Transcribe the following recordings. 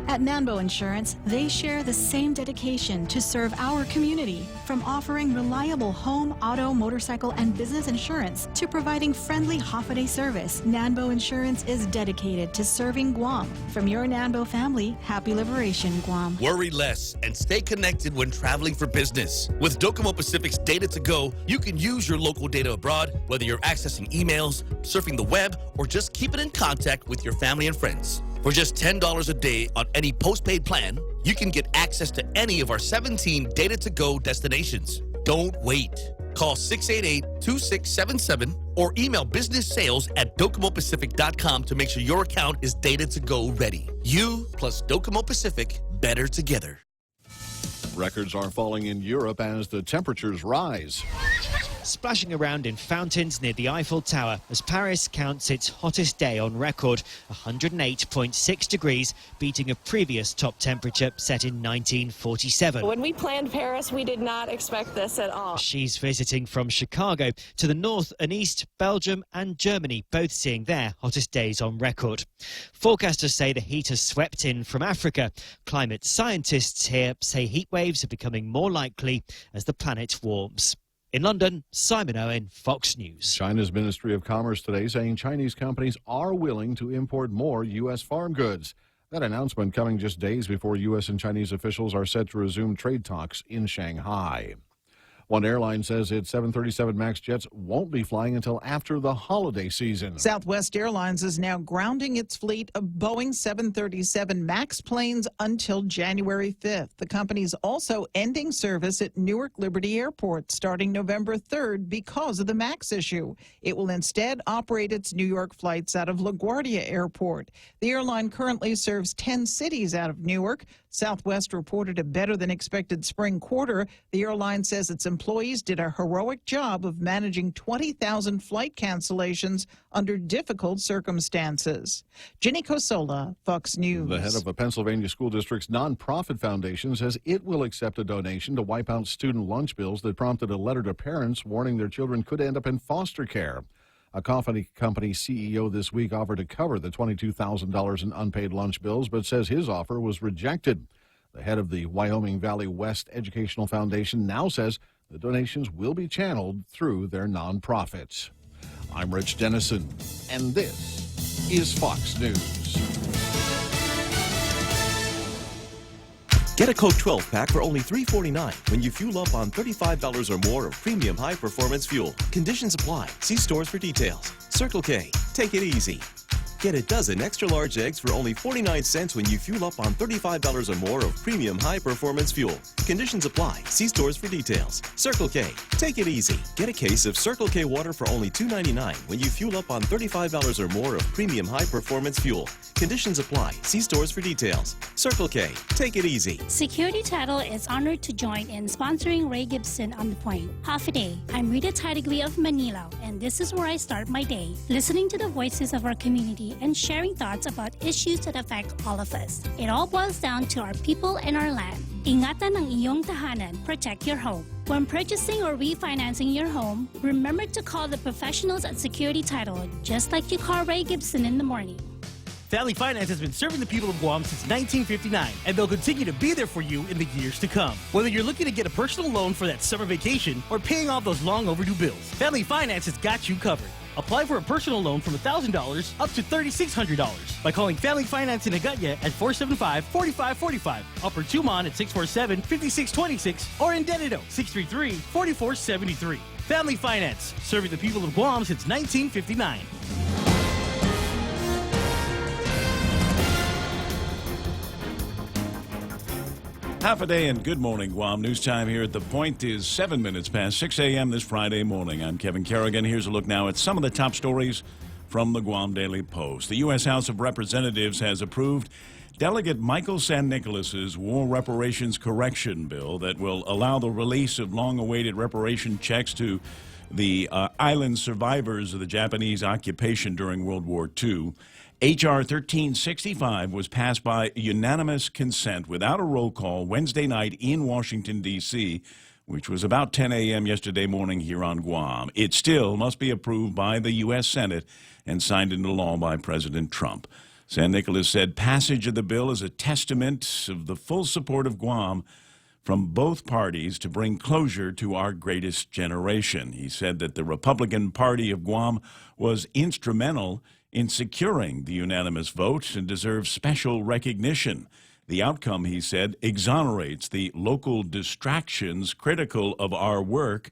At Nanbo Insurance, they share the same dedication to serve our community, from offering reliable home, auto, motorcycle, and business insurance to providing friendly holiday service. Nanbo Insurance is dedicated to serving Guam. From your Nanbo family, happy liberation, Guam. Worry less and stay connected when traveling for business. With Docomo Pacific's Data to Go, you can use your local data abroad, whether you're accessing emails, surfing the web, or just keeping in contact with your family and friends. For just $10 a day on any postpaid plan, you can get access to any of our 17 Data to Go destinations. Don't wait. Call 688-2677 or email businesssales@docomopacific.com to make sure your account is Data to Go ready. You plus Docomo Pacific, better together. Records are falling in Europe as the temperatures rise. Splashing around in fountains near the Eiffel Tower as Paris counts its hottest day on record, 108.6 degrees, beating a previous top temperature set in 1947. When we planned Paris, we did not expect this at all. She's visiting from Chicago to the north and east, Belgium and Germany, both seeing their hottest days on record. Forecasters say the heat has swept in from Africa. Climate scientists here say heat waves are becoming more likely as the planet warms. In London, Simon Owen, Fox News. China's Ministry of Commerce today saying Chinese companies are willing to import more U.S. farm goods. That announcement coming just days before U.S. and Chinese officials are set to resume trade talks in Shanghai. One airline says its 737 MAX jets won't be flying until after the holiday season. Southwest Airlines is now grounding its fleet of Boeing 737 MAX planes until January 5th. The company's also ending service at Newark Liberty Airport starting November 3rd because of the MAX issue. It will instead operate its New York flights out of LaGuardia Airport. The airline currently serves 10 cities out of Newark. Southwest reported a better than expected spring quarter. The airline says its employees did a heroic job of managing 20,000 flight cancellations under difficult circumstances. Ginny Cosola, Fox News. The head of a Pennsylvania school district's nonprofit foundation says it will accept a donation to wipe out student lunch bills that prompted a letter to parents warning their children could end up in foster care. A coffee company CEO this week offered to cover the $22,000 in unpaid lunch bills, but says his offer was rejected. The head of the Wyoming Valley West Educational Foundation now says the donations will be channeled through their nonprofits. I'm Rich Dennison, and this is Fox News. Get a Coke 12-pack for only $3.49 when you fuel up on $35 or more of premium high-performance fuel. Conditions apply. See stores for details. Circle K. Take it easy. Get a dozen extra-large eggs for only 49 cents when you fuel up on $35 or more of premium high-performance fuel. Conditions apply. See stores for details. Circle K. Take it easy. Get a case of Circle K water for only $2.99 when you fuel up on $35 or more of premium high-performance fuel. Conditions apply. See stores for details. Circle K. Take it easy. Security Title is honored to join in sponsoring Ray Gibson on the Point. Half a day. I'm Rita Tidegui of Manila, and this is where I start my day, listening to the voices of our community and sharing thoughts about issues that affect all of us. It all boils down to our people and our land. Ingatan ang iyong tahanan. Protect your home. When purchasing or refinancing your home, remember to call the professionals at Security Title, just like you call Ray Gibson in the morning. Family Finance has been serving the people of Guam since 1959, and they'll continue to be there for you in the years to come. Whether you're looking to get a personal loan for that summer vacation or paying off those long overdue bills, Family Finance has got you covered. Apply for a personal loan from $1,000 up to $3,600 by calling Family Finance in Agutya at 475-4545, Upper Tumon at 647-5626, or in Dededo 633-4473. Family Finance, serving the people of Guam since 1959. Half a day and good morning, Guam. News time here at The Point is 7 minutes past 6 a.m. this Friday morning. I'm Kevin Kerrigan. Here's a look now at some of the top stories from the Guam Daily Post. The U.S. House of Representatives has approved Delegate Michael San Nicolas's War Reparations Correction Bill that will allow the release of long-awaited reparation checks to the island survivors of the Japanese occupation during World War II. H.R. 1365 was passed by unanimous consent without a roll call Wednesday night in Washington, D.C., which was about 10 a.m. yesterday morning here on Guam. It still must be approved by the U.S. Senate and signed into law by President Trump. San Nicolas said passage of the bill is a testament of the full support of Guam from both parties to bring closure to our greatest generation. He said that the Republican Party of Guam was instrumental in securing the unanimous vote and deserves special recognition. The outcome, he said, exonerates the local distractions critical of our work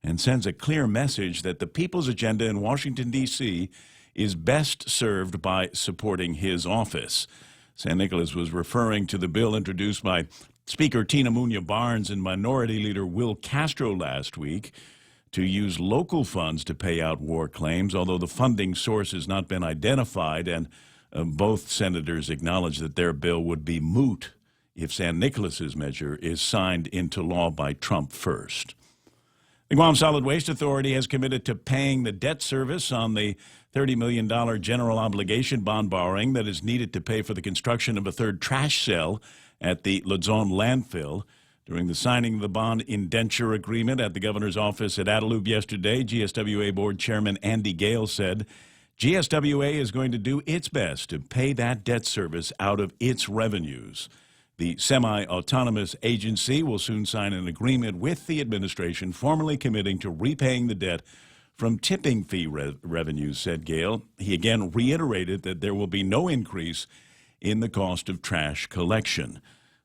and sends a clear message that the people's agenda in Washington, D.C. is best served by supporting his office. San Nicolas was referring to the bill introduced by Speaker Tina Muñoz Barnes and Minority Leader Will Castro last week to use local funds to pay out war claims, although the funding source has not been identified, and both senators acknowledged that their bill would be moot if San Nicolas's measure is signed into law by Trump first. The Guam Solid Waste Authority has committed to paying the debt service on the $30 million general obligation bond borrowing that is needed to pay for the construction of a third trash cell at the Luzon landfill. During the signing of the bond indenture agreement at the governor's office at Adelup yesterday, GSWA Board Chairman Andy Gale said GSWA is going to do its best to pay that debt service out of its revenues. The semi-autonomous agency will soon sign an agreement with the administration formally committing to repaying the debt from tipping fee revenues, said Gale. He again reiterated that there will be no increase in the cost of trash collection.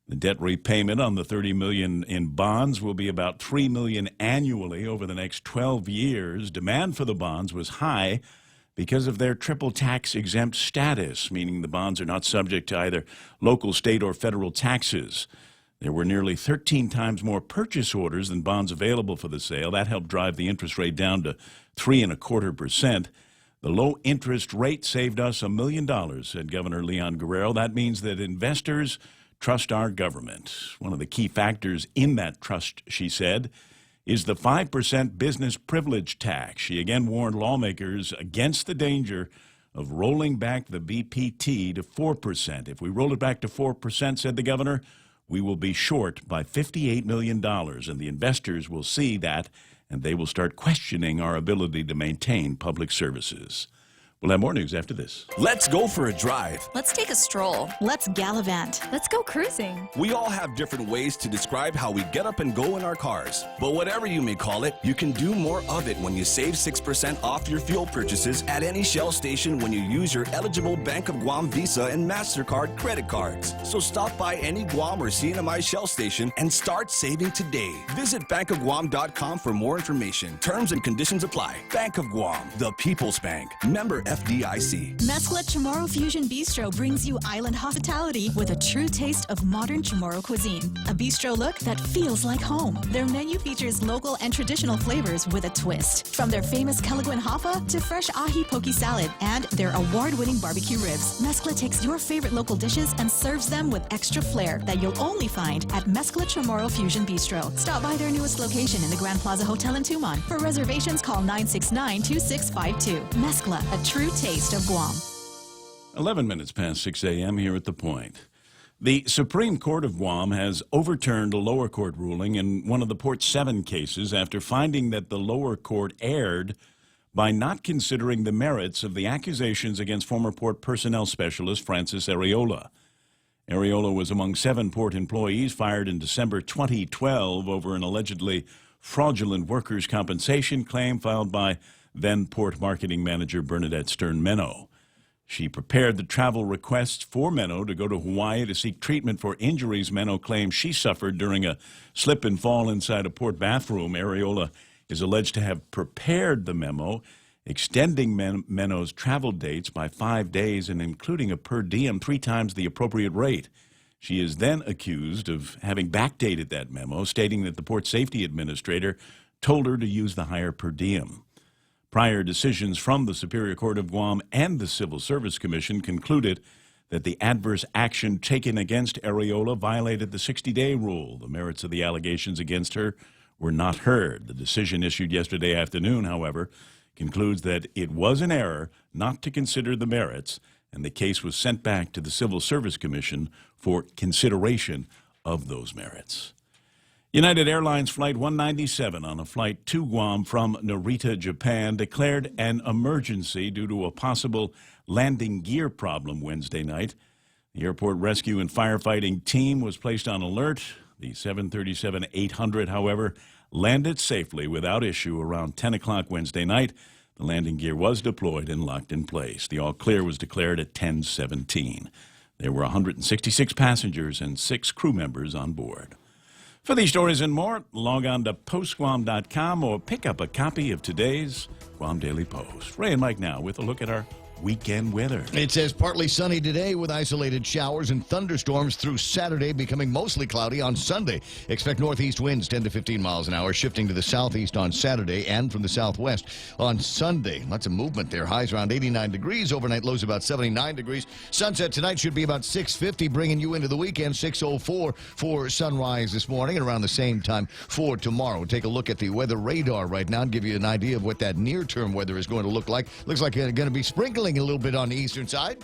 The debt repayment on the $30 million in bonds will be about $3 million annually over the next 12 years. Demand for the bonds was high because of their triple tax exempt status, meaning the bonds are not subject to either local, state, or federal taxes. There were nearly 13 times more purchase orders than bonds available for the sale. That helped drive the interest rate down to 3.25%. The low interest rate saved us $1 million, said Governor Leon Guerrero. That means that investors trust our government. One of the key factors in that trust, she said, is the 5% business privilege tax. She again warned lawmakers against the danger of rolling back the BPT to 4%. If we roll it back to 4%, said the governor, we will be short by $58 million, and the investors will see that, and they will start questioning our ability to maintain public services. We'll have more news after this. Let's go for a drive. Let's take a stroll. Let's gallivant. Let's go cruising. We all have different ways to describe how we get up and go in our cars. But whatever you may call it, you can do more of it when you save 6% off your fuel purchases at any Shell station when you use your eligible Bank of Guam Visa and MasterCard credit cards. So stop by any Guam or CNMI Shell station and start saving today. Visit bankofguam.com for more information. Terms and conditions apply. Bank of Guam, the People's Bank. Member FDIC. Mezcla Chamorro Fusion Bistro brings you island hospitality with a true taste of modern Chamorro cuisine. A bistro look that feels like home. Their menu features local and traditional flavors with a twist. From their famous Calaguan Hapa to fresh ahi poke salad and their award-winning barbecue ribs. Mezcla takes your favorite local dishes and serves them with extra flair that you'll only find at Mezcla Chamorro Fusion Bistro. Stop by their newest location in the Grand Plaza Hotel in Tumon. For reservations, call 969-2652. Mezcla, a true taste of Guam. 11 minutes past 6 a.m. here at The Point. The Supreme Court of Guam has overturned a lower court ruling in one of the Port 7 cases after finding that the lower court erred by not considering the merits of the accusations against former port personnel specialist Francis Areola. Areola was among 7 port employees fired in December 2012 over an allegedly fraudulent workers' compensation claim filed by then Port Marketing Manager Bernadette Stern-Meno. She prepared the travel requests for Meno to go to Hawaii to seek treatment for injuries Meno claims she suffered during a slip and fall inside a port bathroom. Areola is alleged to have prepared the memo, extending Meno's travel dates by 5 days and including a per diem 3 times the appropriate rate. She is then accused of having backdated that memo, stating that the Port Safety Administrator told her to use the higher per diem. Prior decisions from the Superior Court of Guam and the Civil Service Commission concluded that the adverse action taken against Areola violated the 60-day rule. The merits of the allegations against her were not heard. The decision issued yesterday afternoon, however, concludes that it was an error not to consider the merits, and the case was sent back to the Civil Service Commission for consideration of those merits. United Airlines Flight 197 on a flight to Guam from Narita, Japan, declared an emergency due to a possible landing gear problem Wednesday night. The airport rescue and firefighting team was placed on alert. The 737-800, however, landed safely without issue around 10 o'clock Wednesday night. The landing gear was deployed and locked in place. The all-clear was declared at 10:17. There were 166 passengers and 6 crew members on board. For these stories and more, log on to postguam.com or pick up a copy of today's Guam Daily Post. Ray and Mike now with a look at our weekend weather. It says partly sunny today with isolated showers and thunderstorms through Saturday, becoming mostly cloudy on Sunday. Expect northeast winds 10 to 15 miles an hour, shifting to the southeast on Saturday and from the southwest on Sunday. Lots of movement there. Highs around 89 degrees. Overnight lows about 79 degrees. Sunset tonight should be about 6:50, bringing you into the weekend. 6:04 for sunrise this morning and around the same time for tomorrow. Take a look at the weather radar right now and give you an idea of what that near-term weather is going to look like. Looks like it's going to be sprinkling a little bit on the eastern side.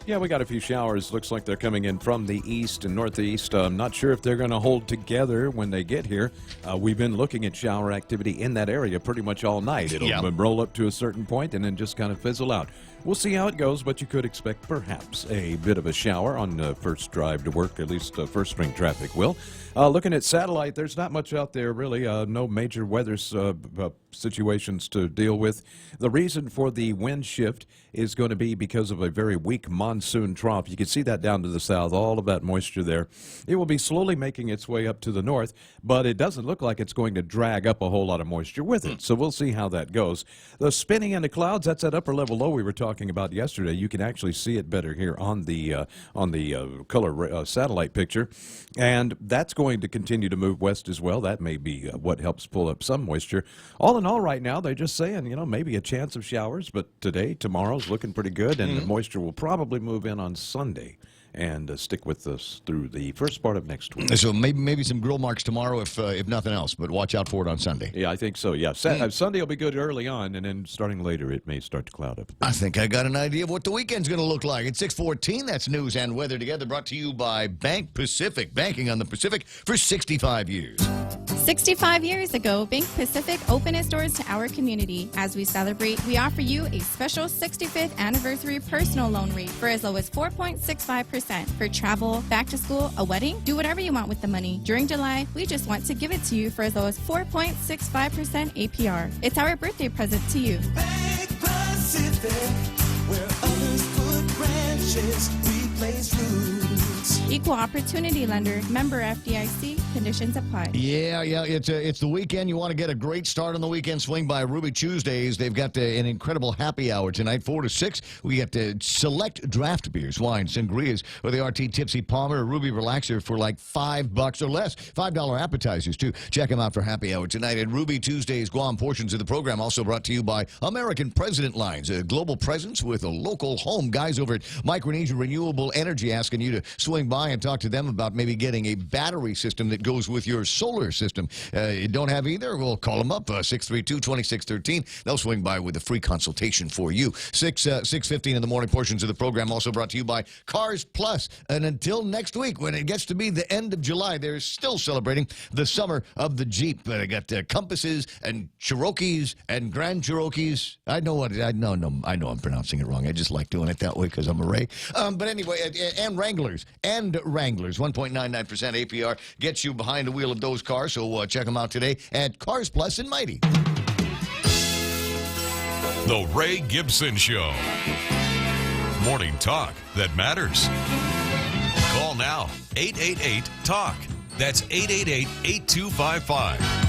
Yeah, we got a few showers. Looks like they're coming in from the east and northeast. I'm not sure if they're going to hold together when they get here. We've been looking at shower activity in that area pretty much all night. It'll roll up to a certain point and then just kind of fizzle out. We'll see how it goes, but you could expect perhaps a bit of a shower on the first drive to work, at least first string traffic will. Looking at satellite, there's not much out there really. No major weather situations to deal with. The reason for the wind shift is going to be because of a very weak monsoon trough. You can see that down to the south, all of that moisture there. It will be slowly making its way up to the north, but it doesn't look like it's going to drag up a whole lot of moisture with it. So we'll see how that goes. The spinning in the clouds, that's that upper level low we were talking about yesterday. You can actually see it better here on the color satellite picture. And that's going to continue to move west as well. That may be what helps pull up some moisture. All in all, right now, they're just saying, maybe a chance of showers, but today, tomorrow's looking pretty good, and the moisture will probably move in on Sunday and stick with us through the first part of next week. So maybe some grill marks tomorrow, if nothing else, but watch out for it on Sunday. Yeah, I think so, yeah. Sunday will be good early on, and then starting later, it may start to cloud up. I think I got an idea of what the weekend's going to look like. It's 6:14. That's news and weather together, brought to you by Bank Pacific. Banking on the Pacific for 65 years. 65 years ago, Bank Pacific opened its doors to our community. As we celebrate, we offer you a special 65th anniversary personal loan rate for as low as 4.65%. For travel, back to school, a wedding, do whatever you want with the money. During July, we just want to give it to you for as low as 4.65% APR. It's our birthday present to you. Bank Pacific, where others put branches, we place roots. Equal opportunity lender, member FDIC, conditions apply. Yeah, it's the weekend. You want to get a great start on the weekend, swing by Ruby Tuesdays. They've got an incredible happy hour tonight, 4 to 6. We get select draft beers, wines, sangrias, or the RT Tipsy Palmer or Ruby Relaxer for like $5 or less. $5 appetizers, too. Check them out for happy hour tonight at Ruby Tuesdays Guam. Portions of the program also brought to you by American President Lines, a global presence with a local home. Guys over at Micronesia Renewable Energy asking you to swing by and talk to them about maybe getting a battery system that goes with your solar system. You don't have either? Well, call them up, 632-2613. They'll swing by with a free consultation for you. 6:15 in the morning. Portions of the program also brought to you by Cars Plus. And until next week, when it gets to be the end of July, they're still celebrating the summer of the Jeep. I got Compasses and Cherokees and Grand Cherokees. I know I'm pronouncing it wrong. I just like doing it that way because I'm a Ray. But anyway, and Wranglers. 1.99% APR gets you behind the wheel of those cars. So check them out today at Cars Plus in Mighty. The Ray Gibson Show. Morning talk that matters. Call now, 888-TALK. That's 888-8255.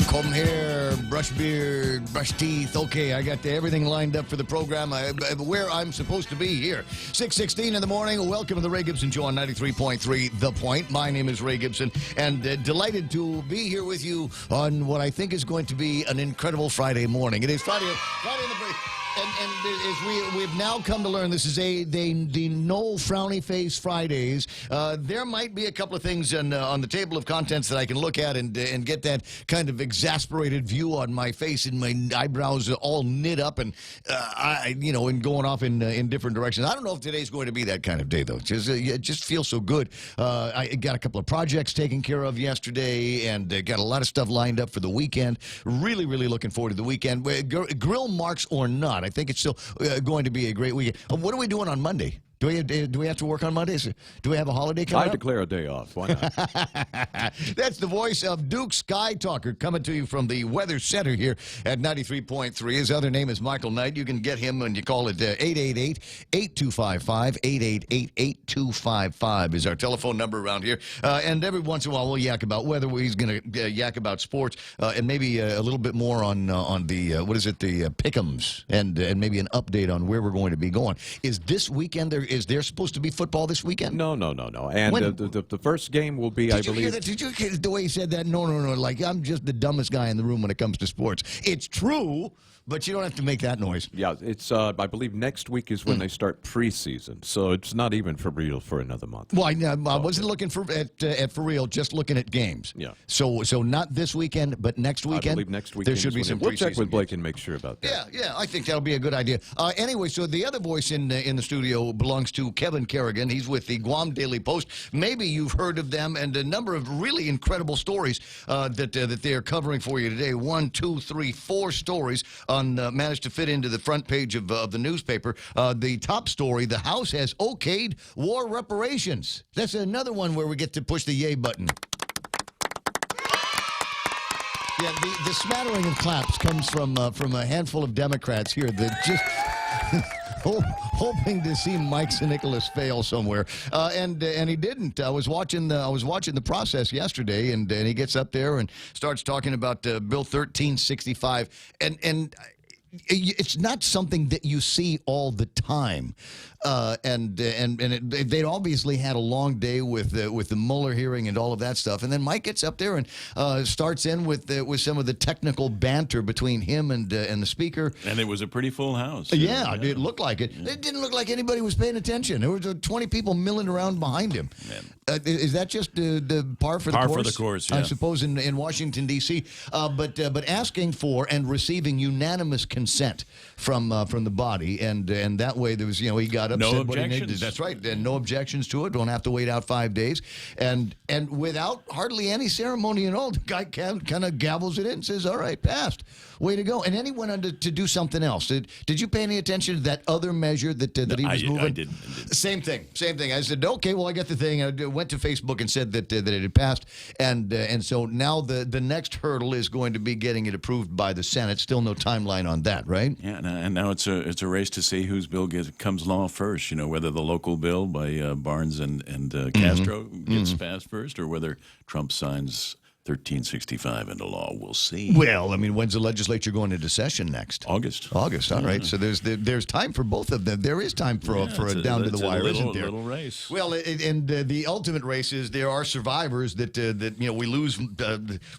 Comb hair, brush beard, brush teeth. Okay, I got everything lined up for the program where I'm supposed to be here. 6:16 in the morning. Welcome to the Ray Gibson Show on 93.3 The Point. My name is Ray Gibson, and delighted to be here with you on what I think is going to be an incredible Friday morning. It is Friday in the break. And as we've now come to learn, this is the no frowny face Fridays. There might be a couple of things on the table of contents that I can look at and get that kind of exasperated view on my face and my eyebrows all knit up and and going off in different directions. I don't know if today's going to be that kind of day though. It just feels so good. I got a couple of projects taken care of yesterday and got a lot of stuff lined up for the weekend. Really, really looking forward to the weekend. Grill marks or not, I think it's still going to be a great weekend. What are we doing on Monday? Do we have to work on Mondays? Do we have a holiday coming up? I declare a day off. Why not? That's the voice of Duke Sky Talker coming to you from the Weather Center here at 93.3. His other name is Michael Knight. You can get him when you call it 888-8255. 888-8255 is our telephone number around here. And every once in a while we'll yak about weather. He's going to yak about sports and maybe a little bit more on the, the pick'ems and maybe an update on where we're going to be going. Is this weekend there? Is there supposed to be football this weekend? No. And the first game will be, I believe. Did you hear the way he said that? No. Like, I'm just the dumbest guy in the room when it comes to sports. It's true, but you don't have to make that noise. Yeah, it's, I believe next week is when they start preseason. So it's not even for real for another month. Well, I wasn't looking for real, just looking at games. Yeah. So not this weekend, but next weekend? I believe next weekend there should be some We'll check with Blake games. and make sure about that. Yeah, I think that'll be a good idea. Anyway, so the other voice in the studio belongs to Kevin Kerrigan. He's with the Guam Daily Post. Maybe you've heard of them and a number of really incredible stories that they are covering for you today. 1, 2, 3, 4 stories managed to fit into the front page of the newspaper. The top story, the House has okayed war reparations. That's another one where we get to push the yay button. Yeah, the smattering of claps comes from a handful of Democrats here that just hoping to see Mike St. Nicholas fail somewhere, and he didn't. I was watching the process yesterday, and he gets up there and starts talking about Bill 1365, and it's not something that you see all the time. They'd obviously had a long day with the Mueller hearing and all of that stuff, and then Mike gets up there and starts in with some of the technical banter between him and the speaker. And it was a pretty full house. Yeah, it looked like it. It didn't look like anybody was paying attention. There were 20 people milling around behind him. Is that just the par for the course? Par for the course, yeah. I suppose in Washington D.C. But asking for and receiving unanimous consent from the body, and that way there was he got up. No objections. What he needed. That's right. And no objections to it. Don't have to wait out 5 days. And without hardly any ceremony at all, the guy kind of gavels it in and says, all right, passed. Way to go. And then he went on to do something else. Did you pay any attention to that other measure that he was moving? I didn't. Same thing. I said, okay, well, I got the thing. I went to Facebook and said that it had passed. And so now the next hurdle is going to be getting it approved by the Senate. Still no timeline on that, right? Yeah, and now it's a race to see whose bill comes law first. Whether the local bill by Barnes and Castro gets passed first, or whether Trump signs 1365 into law. We'll see. Well, I mean, when's the legislature going into session next? August. All right. So there's time for both of them. There is time for a down to the wire, isn't there? Little race. Well, and the ultimate race is there are survivors that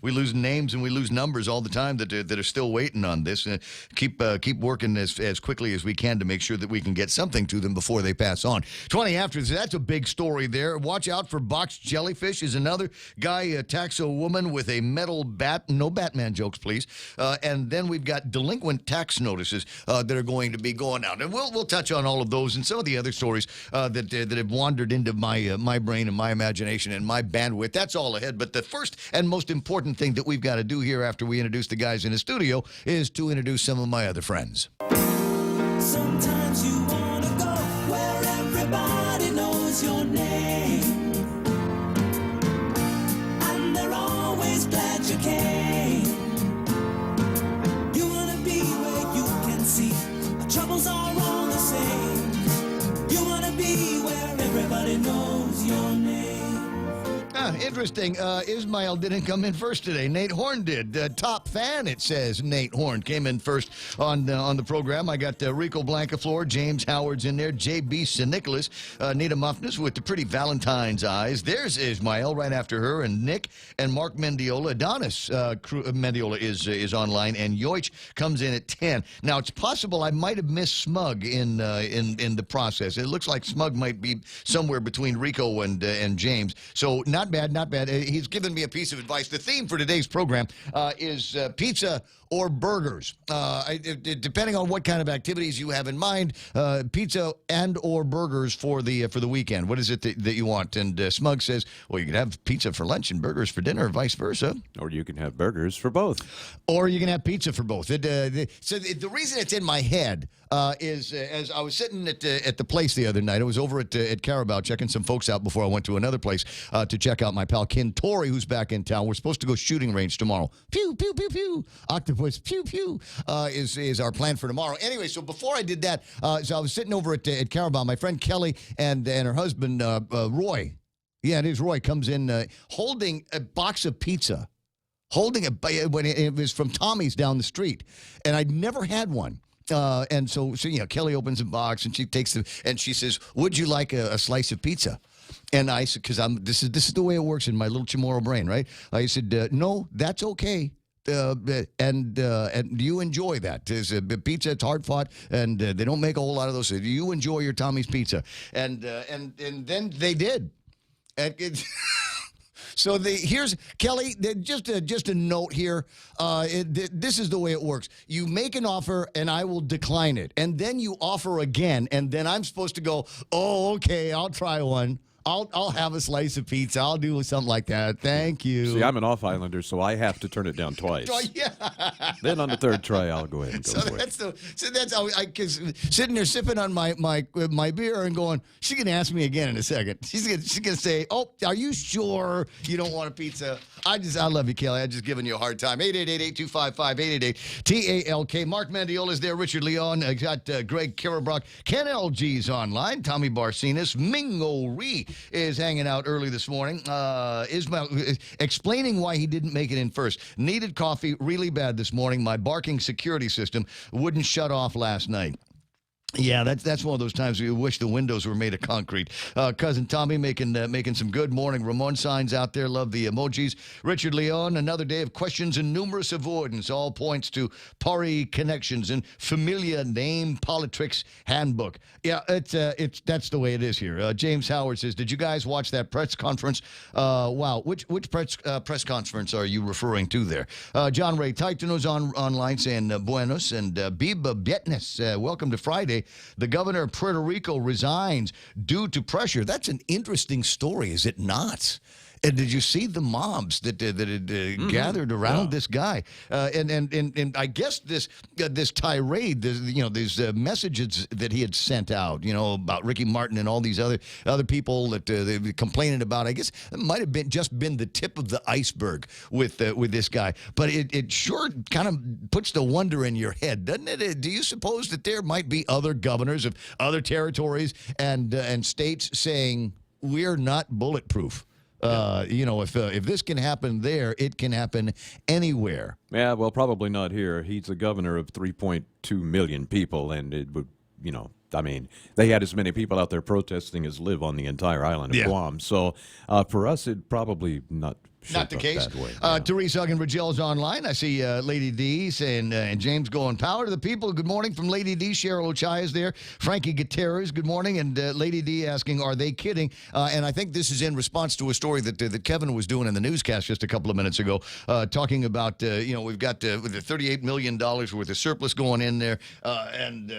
we lose names and we lose numbers all the time that are still waiting on this. Keep working as quickly as we can to make sure that we can get something to them before they pass on. 20 after, that's a big story there. Watch out for boxed jellyfish is another guy attacks a woman with a metal bat. No Batman jokes, please. And then we've got delinquent tax notices that are going to be going out. And we'll touch on all of those and some of the other stories that have wandered into my brain and my imagination and my bandwidth. That's all ahead. But the first and most important thing that we've got to do here after we introduce the guys in the studio is to introduce some of my other friends. Sometimes you want to go where everybody knows your name. Glad you came. You wanna be where you can see our troubles are all the same. You wanna be where everybody knows your name. interesting. Ismail didn't come in first today. Nate Horn did. Top fan, it says. Nate Horn came in first on the program. I got Rico Blancaflor, James Howard's in there, J.B. St. Nicholas, Nita Muffness with the pretty Valentine's eyes. There's Ismail right after her, and Nick and Mark Mendiola. Adonis Mendiola is online, and Yoich comes in at 10. Now, it's possible I might have missed Smug in the process. It looks like Smug might be somewhere between Rico and James. So not bad, not bad. He's given me a piece of advice. The theme for today's program is pizza or burgers. Depending on what kind of activities you have in mind, pizza and or burgers for the weekend. What is it that you want? And Smug says, well, you can have pizza for lunch and burgers for dinner, or vice versa. Or you can have burgers for both. Or you can have pizza for both. So the reason it's in my head is as I was sitting at the place the other night, I was over at Carabao checking some folks out before I went to another place to check out my pal Ken Torrey, who's back in town. We're supposed to go shooting range tomorrow. Pew, pew, pew, pew. Octopus, pew, pew, is our plan for tomorrow. Anyway, so before I did that, so I was sitting over at Carabao. My friend Kelly and her husband, Roy. Yeah, it is Roy, comes in holding a box of pizza. Holding when it was from Tommy's down the street. And I'd never had one. And so Kelly opens the box and she takes and she says, "Would you like a slice of pizza?" And I said, because this is the way it works in my little Chamorro brain, right? I said, "No, that's okay." And you enjoy that. There's a pizza, it's hard fought, and they don't make a whole lot of those. You enjoy your Tommy's pizza, and then they did. So here's Kelly. Just a note here. This is the way it works. You make an offer, and I will decline it, and then you offer again, and then I'm supposed to go, "Oh, okay, I'll try one. I'll have a slice of pizza. I'll do something like that. Thank you." See, I'm an off-islander, so I have to turn it down twice. Yeah. Then on the third try, I'll go ahead and go for it. That's how I sitting there sipping on my beer and going, she's gonna ask me again in a second. She's gonna say, "Oh, are you sure you don't want a pizza?" I love you, Kelly. I'm just giving you a hard time. 888-825-5888. TALK. Mark Mendiola is there. Richard Leon. I got Greg Karabrock. Ken LG's online. Tommy Barcinas. Mingo Ree is hanging out early this morning. Ismail explaining why he didn't make it in first. Needed coffee really bad this morning. My barking security system wouldn't shut off last night. Yeah, that's one of those times you wish the windows were made of concrete. Cousin Tommy making some good morning Ramon signs out there. Love the emojis. Richard Leon, another day of questions and numerous avoidance. All points to Pari Connections and Familia Name Politrix Handbook. Yeah, that's the way it is here. James Howard says, "Did you guys watch that press conference?" Wow, which press conference are you referring to there? John Ray Titano's online saying buenos, and Biba Bietnes, welcome to Friday. The governor of Puerto Rico resigns due to pressure. That's an interesting story, is it not? And did you see the mobs that gathered around this guy? And I guess this tirade, these messages that he had sent out, about Ricky Martin and all these other people that they were complaining about. I guess it might have been the tip of the iceberg with this guy. But it sure kind of puts the wonder in your head, doesn't it? Do you suppose that there might be other governors of other territories and states saying we're not bulletproof? If this can happen there, it can happen anywhere. Yeah, well, probably not here. He's the governor of 3.2 million people, and it would, they had as many people out there protesting as live on the entire island of Guam. So for us, it probably not the case. That way. Therese Huggan Rigel's online. I see Lady D saying, and James going, "Power to the people." Good morning from Lady D. Cheryl Ochai is there. Frankie Gutierrez, good morning. And Lady D asking, "Are they kidding?" And I think this is in response to a story that Kevin was doing in the newscast just a couple of minutes ago, talking about, we've got the $38 million worth of surplus going in there. And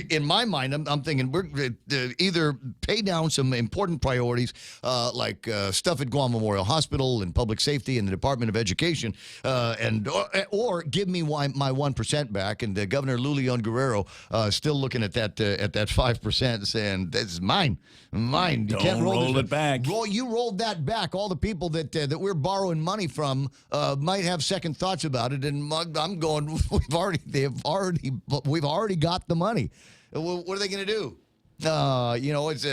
in my mind, I'm thinking we're either pay down some important priorities like stuff at Guam Memorial Hospital and public safety and the Department of Education, or give me my 1% back. And Governor Lulion Guerrero still looking at that 5%, saying that's mine. You can't roll it back. You rolled that back. All the people that we're borrowing money from might have second thoughts about it. And I'm going, we've already got the money. What are they going to do? It's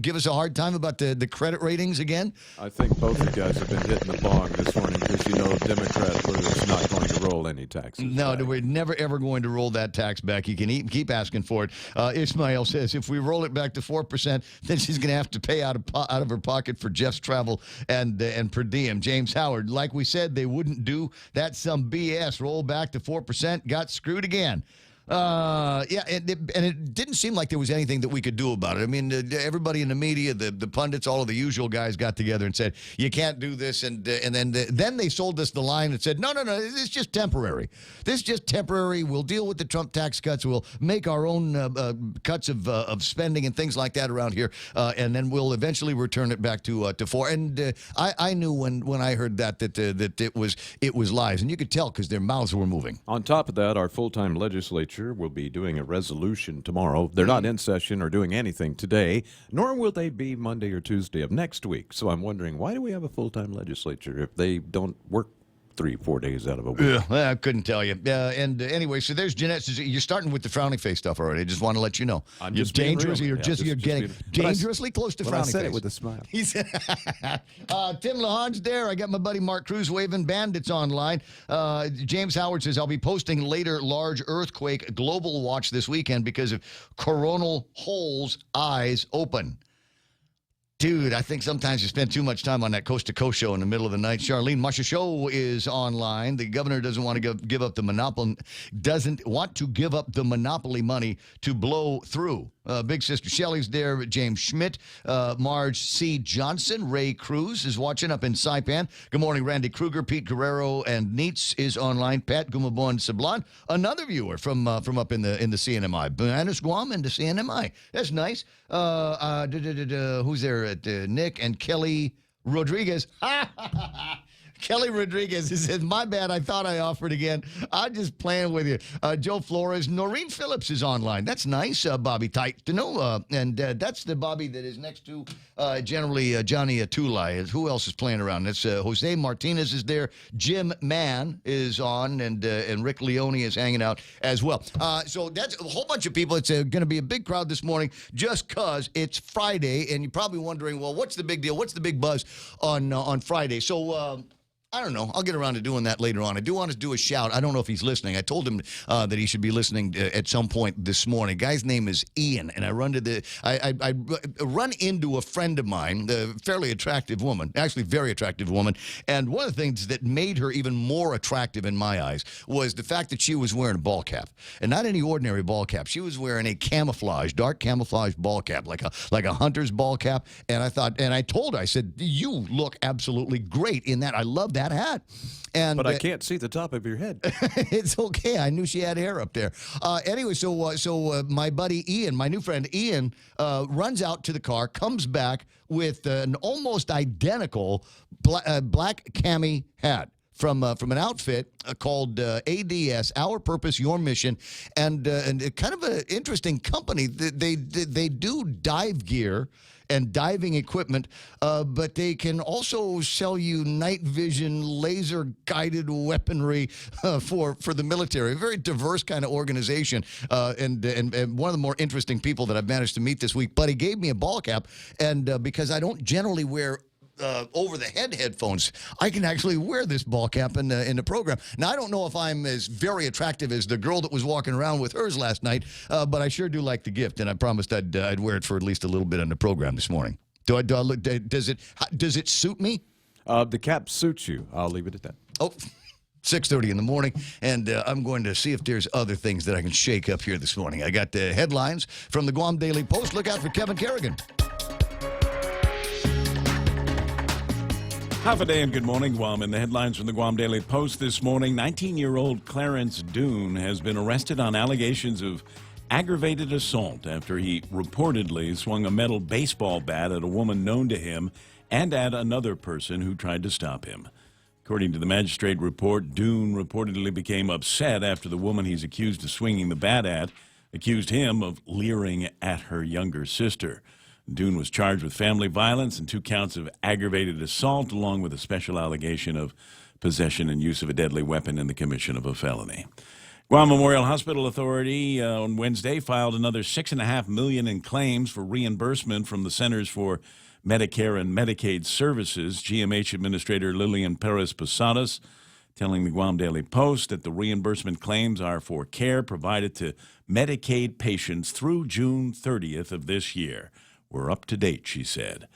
give us a hard time about the credit ratings again. I think both you guys have been hitting the bong this morning because Democrat is not going to roll any taxes. No, back. we're never, ever going to roll that tax back. You can keep asking for it. Ismail says if we roll it back to 4%, then she's going to have to pay out of her pocket for Jeff's travel and per diem. James Howard, like we said, they wouldn't do. That's some BS. Roll back to 4%. Got screwed again. And it didn't seem like there was anything that we could do about it. I mean, everybody in the media, the pundits, all of the usual guys got together and said, you can't do this. And then they sold us the line and said, no, this is just temporary. This is just temporary. We'll deal with the Trump tax cuts. We'll make our own cuts of spending and things like that around here. And then we'll eventually return it back to 4. And I knew when I heard that it was lies. And you could tell because their mouths were moving. On top of that, our full-time legislature will be doing a resolution tomorrow. They're not in session or doing anything today, nor will they be Monday or Tuesday of next week. So I'm wondering, why do we have a full-time legislature if they don't work 3-4 days out of a week? I couldn't tell you. Anyway, so there's Jeanette. You're starting with the frowning face stuff already. I just want to let you know. I'm you're just being dangerous. real. You're getting dangerously close to frowning I said face. it with a smile. He said, Tim LaHonge there. I got my buddy Mark Cruz waving. Bandits online. James Howard says, I'll be posting later large earthquake global watch this weekend because of coronal holes eyes open. Dude, I think sometimes you spend too much time on that coast-to-coast show in the middle of the night. Charlene Musha Show is online. The governor doesn't want to give up the monopoly, money to blow through. Big Sister Shelley's there. James Schmidt, Marge C. Johnson, Ray Cruz is watching up in Saipan. Good morning, Randy Kruger, Pete Guerrero, and Neitz is online. Pat Gumabon Sablan, another viewer from up in the CNMI. Bananas Guam and the CNMI. That's nice. Who's there? Nick and Kelly Rodriguez. Kelly Rodriguez says, my bad, I thought I offered again. I'm just playing with you. Joe Flores. Noreen Phillips is online. That's nice, Bobby Tight to know. And that's the Bobby that is next to generally Johnny Atulai. Who else is playing around? That's Jose Martinez is there. Jim Mann is on, and Rick Leone is hanging out as well. So that's a whole bunch of people. It's going to be a big crowd this morning just because it's Friday, and you're probably wondering, well, what's the big deal? What's the big buzz on Friday? So I don't know. I'll get around to doing that later on. I do want to do a shout. I don't know if he's listening. I told him that he should be listening at some point this morning. Guy's name is Ian, and I run into a friend of mine, a fairly attractive woman, actually very attractive woman, and one of the things that made her even more attractive in my eyes was the fact that she was wearing a ball cap, and not any ordinary ball cap. She was wearing a dark camouflage ball cap, like a hunter's ball cap, and I told her, I said, you look absolutely great in that. I love that hat. But I can't see the top of your head. It's okay. I knew she had hair up there. Anyway, so my buddy Ian, my new friend Ian, runs out to the car, comes back with an almost identical black cami hat from an outfit called ADS, Our Purpose, Your Mission, and kind of an interesting company. They do dive gear and diving equipment, but they can also sell you night vision, laser-guided weaponry for the military. A very diverse kind of organization, and one of the more interesting people that I've managed to meet this week. But he gave me a ball cap, and because I don't generally wear over-the-head headphones, I can actually wear this ball cap in the program. Now, I don't know if I'm as very attractive as the girl that was walking around with hers last night, but I sure do like the gift, and I promised I'd wear it for at least a little bit on the program this morning. Does it suit me? The cap suits you. I'll leave it at that. Oh, 6:30 in the morning, and I'm going to see if there's other things that I can shake up here this morning. I got the headlines from the Guam Daily Post. Look out for Kevin Kerrigan. Half a day and good morning, Guam. In the headlines from the Guam Daily Post this morning, 19-year-old Clarence Doon has been arrested on allegations of aggravated assault after he reportedly swung a metal baseball bat at a woman known to him and at another person who tried to stop him. According to the magistrate report, Doon reportedly became upset after the woman he's accused of swinging the bat at accused him of leering at her younger sister. Doon was charged with family violence and 2 counts of aggravated assault, along with a special allegation of possession and use of a deadly weapon in the commission of a felony. Guam Memorial Hospital Authority on Wednesday filed another $6.5 million in claims for reimbursement from the Centers for Medicare and Medicaid Services. GMH Administrator Lillian Perez-Posadas telling the Guam Daily Post that the reimbursement claims are for care provided to Medicaid patients through June 30th of this year. We're up to date, she said.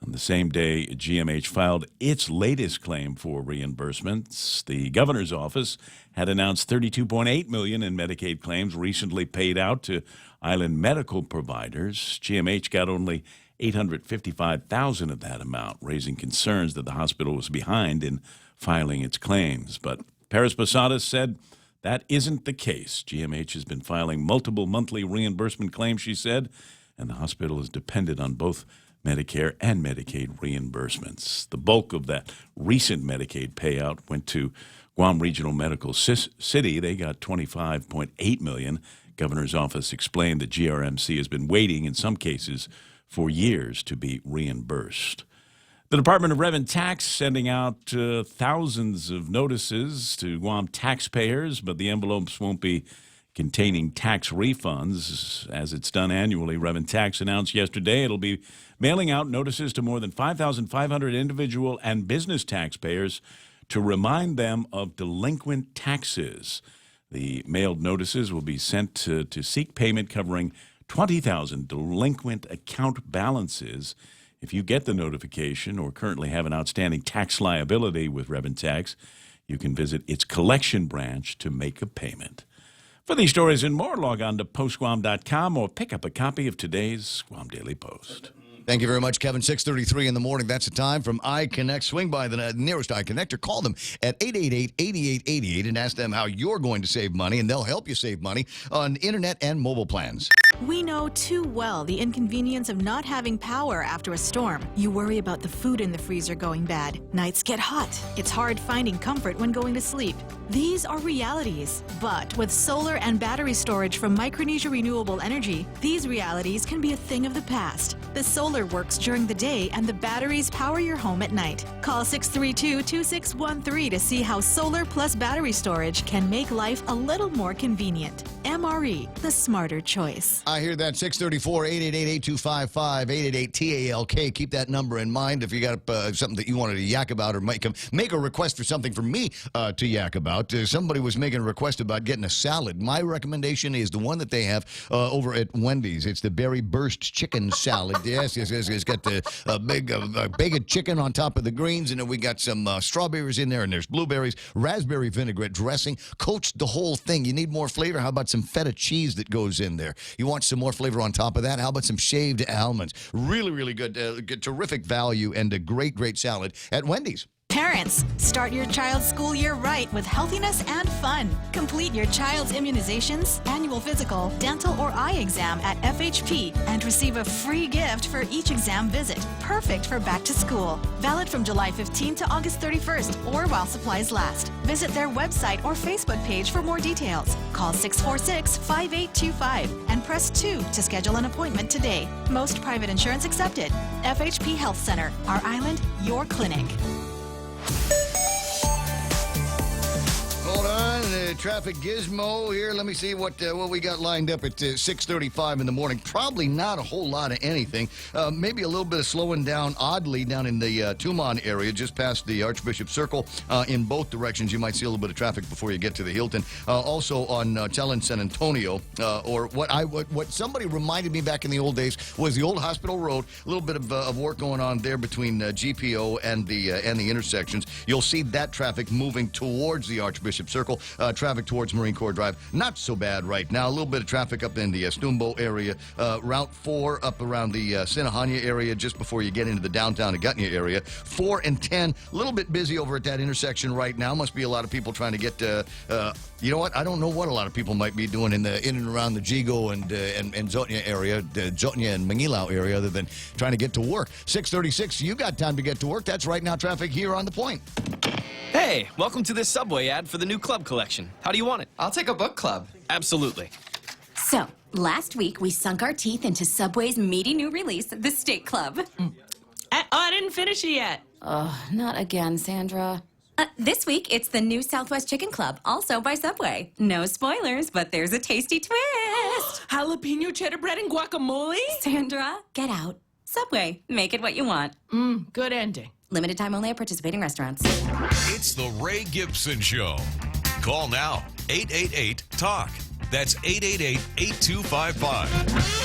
On the same day, GMH filed its latest claim for reimbursements. The governor's office had announced $32.8 million in Medicaid claims recently paid out to island medical providers. GMH got only $855,000 of that amount, raising concerns that the hospital was behind in filing its claims. But Perez-Posadas said that isn't the case. GMH has been filing multiple monthly reimbursement claims, she said, and the hospital is dependent on both Medicare and Medicaid reimbursements. The bulk of that recent Medicaid payout went to Guam Regional Medical City. They got $25.8 million. Governor's office explained that GRMC has been waiting in some cases for years to be reimbursed. The Department of Revenue Tax sending out thousands of notices to Guam taxpayers, but the envelopes won't be containing tax refunds as it's done annually. Revenue Tax announced yesterday it'll be mailing out notices to more than 5,500 individual and business taxpayers to remind them of delinquent taxes. The mailed notices will be sent to seek payment covering 20,000 delinquent account balances. If you get the notification or currently have an outstanding tax liability with Revenue Tax, you can visit its collection branch to make a payment. For these stories and more, log on to postguam.com or pick up a copy of today's Guam Daily Post. Thank you very much, Kevin. 6:33 in the morning. That's the time from iConnect. Swing by the nearest iConnect or call them at 888-8888 and ask them how you're going to save money, and they'll help you save money on internet and mobile plans. We know too well the inconvenience of not having power after a storm. You worry about the food in the freezer going bad. Nights get hot. It's hard finding comfort when going to sleep. These are realities. But with solar and battery storage from Micronesia Renewable Energy, these realities can be a thing of the past. The solar works during the day and the batteries power your home at night. Call 632-2613 to see how solar plus battery storage can make life a little more convenient. MRE, the smarter choice. I hear that. 634-888-8255, 888-TALK. Keep that number in mind if you got something that you wanted to yak about or make a request for something for me to yak about. Somebody was making a request about getting a salad. My recommendation is the one that they have over at Wendy's. It's the berry burst chicken salad. Yes. It's got the big bacon chicken on top of the greens, and then we got some strawberries in there, and there's blueberries, raspberry vinaigrette dressing. Coats the whole thing. You need more flavor? How about some feta cheese that goes in there? You want some more flavor on top of that? How about some shaved almonds? Really, really good, terrific value, and a great salad at Wendy's. Parents, start your child's school year right with healthiness and fun. Complete your child's immunizations, annual physical, dental, or eye exam at FHP and receive a free gift for each exam visit. Perfect for back to school. Valid from July 15 to August 31st or while supplies last. Visit their website or Facebook page for more details. Call 646-5825 and press 2 to schedule an appointment today. Most private insurance accepted. FHP Health Center, our island, your clinic. Hold on, traffic gizmo here. Let me see what we got lined up at 6:35 in the morning. Probably not a whole lot of anything. Maybe a little bit of slowing down, oddly, down in the Tumon area, just past the Archbishop Circle. In both directions, you might see a little bit of traffic before you get to the Hilton. Also on Tellin San Antonio, or what somebody reminded me back in the old days was the old Hospital Road. A little bit of work going on there between GPO and the intersections. You'll see that traffic moving towards the Archbishop Circle. Traffic towards Marine Corps Drive, not so bad right now. A little bit of traffic up in the Stumbo area. Route 4 up around the Sinahanya area just before you get into the downtown Agutnia area. 4 and 10, a little bit busy over at that intersection right now. Must be a lot of people trying to get you know what? I don't know what a lot of people might be doing in and around the Jigo and Zotnia area, the Zotnia and Mangilao area, other than trying to get to work. 6:36, you got time to get to work. That's right now traffic here on The Point. Hey, welcome to this Subway ad for the new club collection. How do you want it? I'll take a book club. Absolutely. So, last week we sunk our teeth into Subway's meaty new release, The Steak Club. I didn't finish it yet. Oh, not again, Sandra. This week, it's the new Southwest Chicken Club, also by Subway. No spoilers, but there's a tasty twist. Jalapeno cheddar bread and guacamole? Sandra, get out. Subway, make it what you want. Good ending. Limited time only at participating restaurants. It's the Ray Gibson Show. Call now, 888-TALK. That's 888-8255.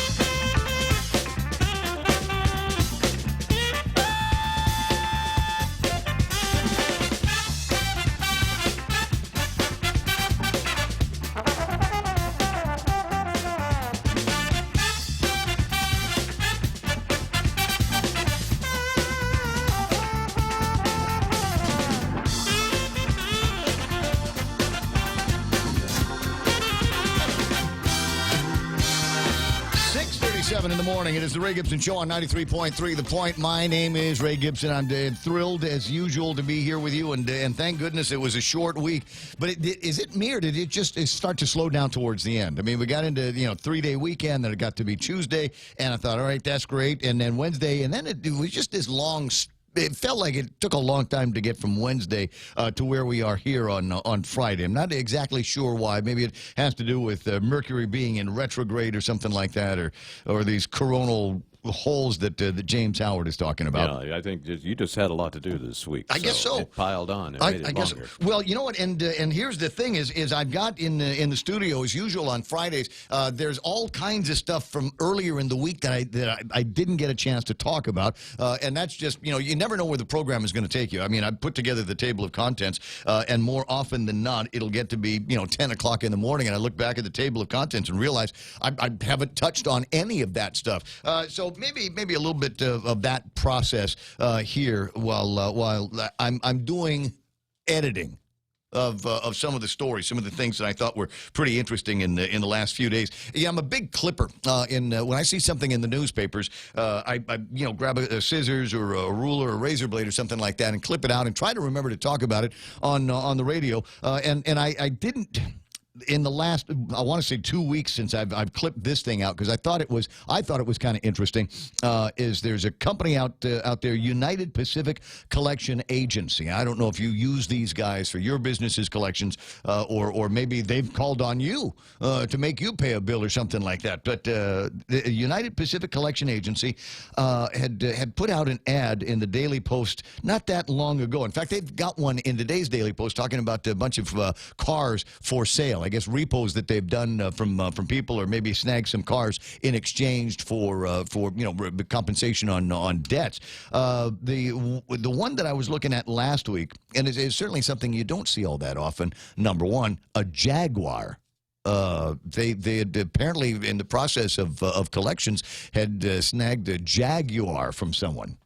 In the morning. It is the Ray Gibson Show on 93.3 The Point. My name is Ray Gibson. I'm thrilled as usual to be here with you, and thank goodness it was a short week. But is it me, or did it just start to slow down towards the end? I mean, we got into 3-day weekend, then it got to be Tuesday, and I thought, all right, that's great, and then Wednesday, and then it was just this long. It felt like it took a long time to get from Wednesday to where we are here on Friday. I'm not exactly sure why. Maybe it has to do with Mercury being in retrograde or something like that, or these coronal holes that James Howard is talking about. Yeah, I think you just had a lot to do this week. I guess so. It piled on. It made it longer. Well, you know what? And here's the thing: is I've got in the studio as usual on Fridays. There's all kinds of stuff from earlier in the week that I didn't get a chance to talk about, and that's just you never know where the program is going to take you. I mean, I put together the table of contents, and more often than not, it'll get to be 10 o'clock in the morning, and I look back at the table of contents and realize I haven't touched on any of that stuff. So maybe a little bit of that process here while I'm doing editing of some of the stories, some of the things that I thought were pretty interesting in the last few days. Yeah, I'm a big clipper. When I see something in the newspapers, I grab a scissors or a ruler or a razor blade or something like that and clip it out and try to remember to talk about it on the radio. And I didn't. In the last, I want to say 2 weeks since I've clipped this thing out, because I thought it was kind of interesting. There's a company out there, United Pacific Collection Agency. I don't know if you use these guys for your business's collections, or maybe they've called on you to make you pay a bill or something like that. But the United Pacific Collection Agency had put out an ad in the Daily Post not that long ago. In fact, they've got one in today's Daily Post talking about a bunch of cars for sale. I guess repos that they've done from people, or maybe snagged some cars in exchange for compensation on debts. The one that I was looking at last week, and it's certainly something you don't see all that often. Number one, a Jaguar. They had apparently, in the process of collections, had snagged a Jaguar from someone.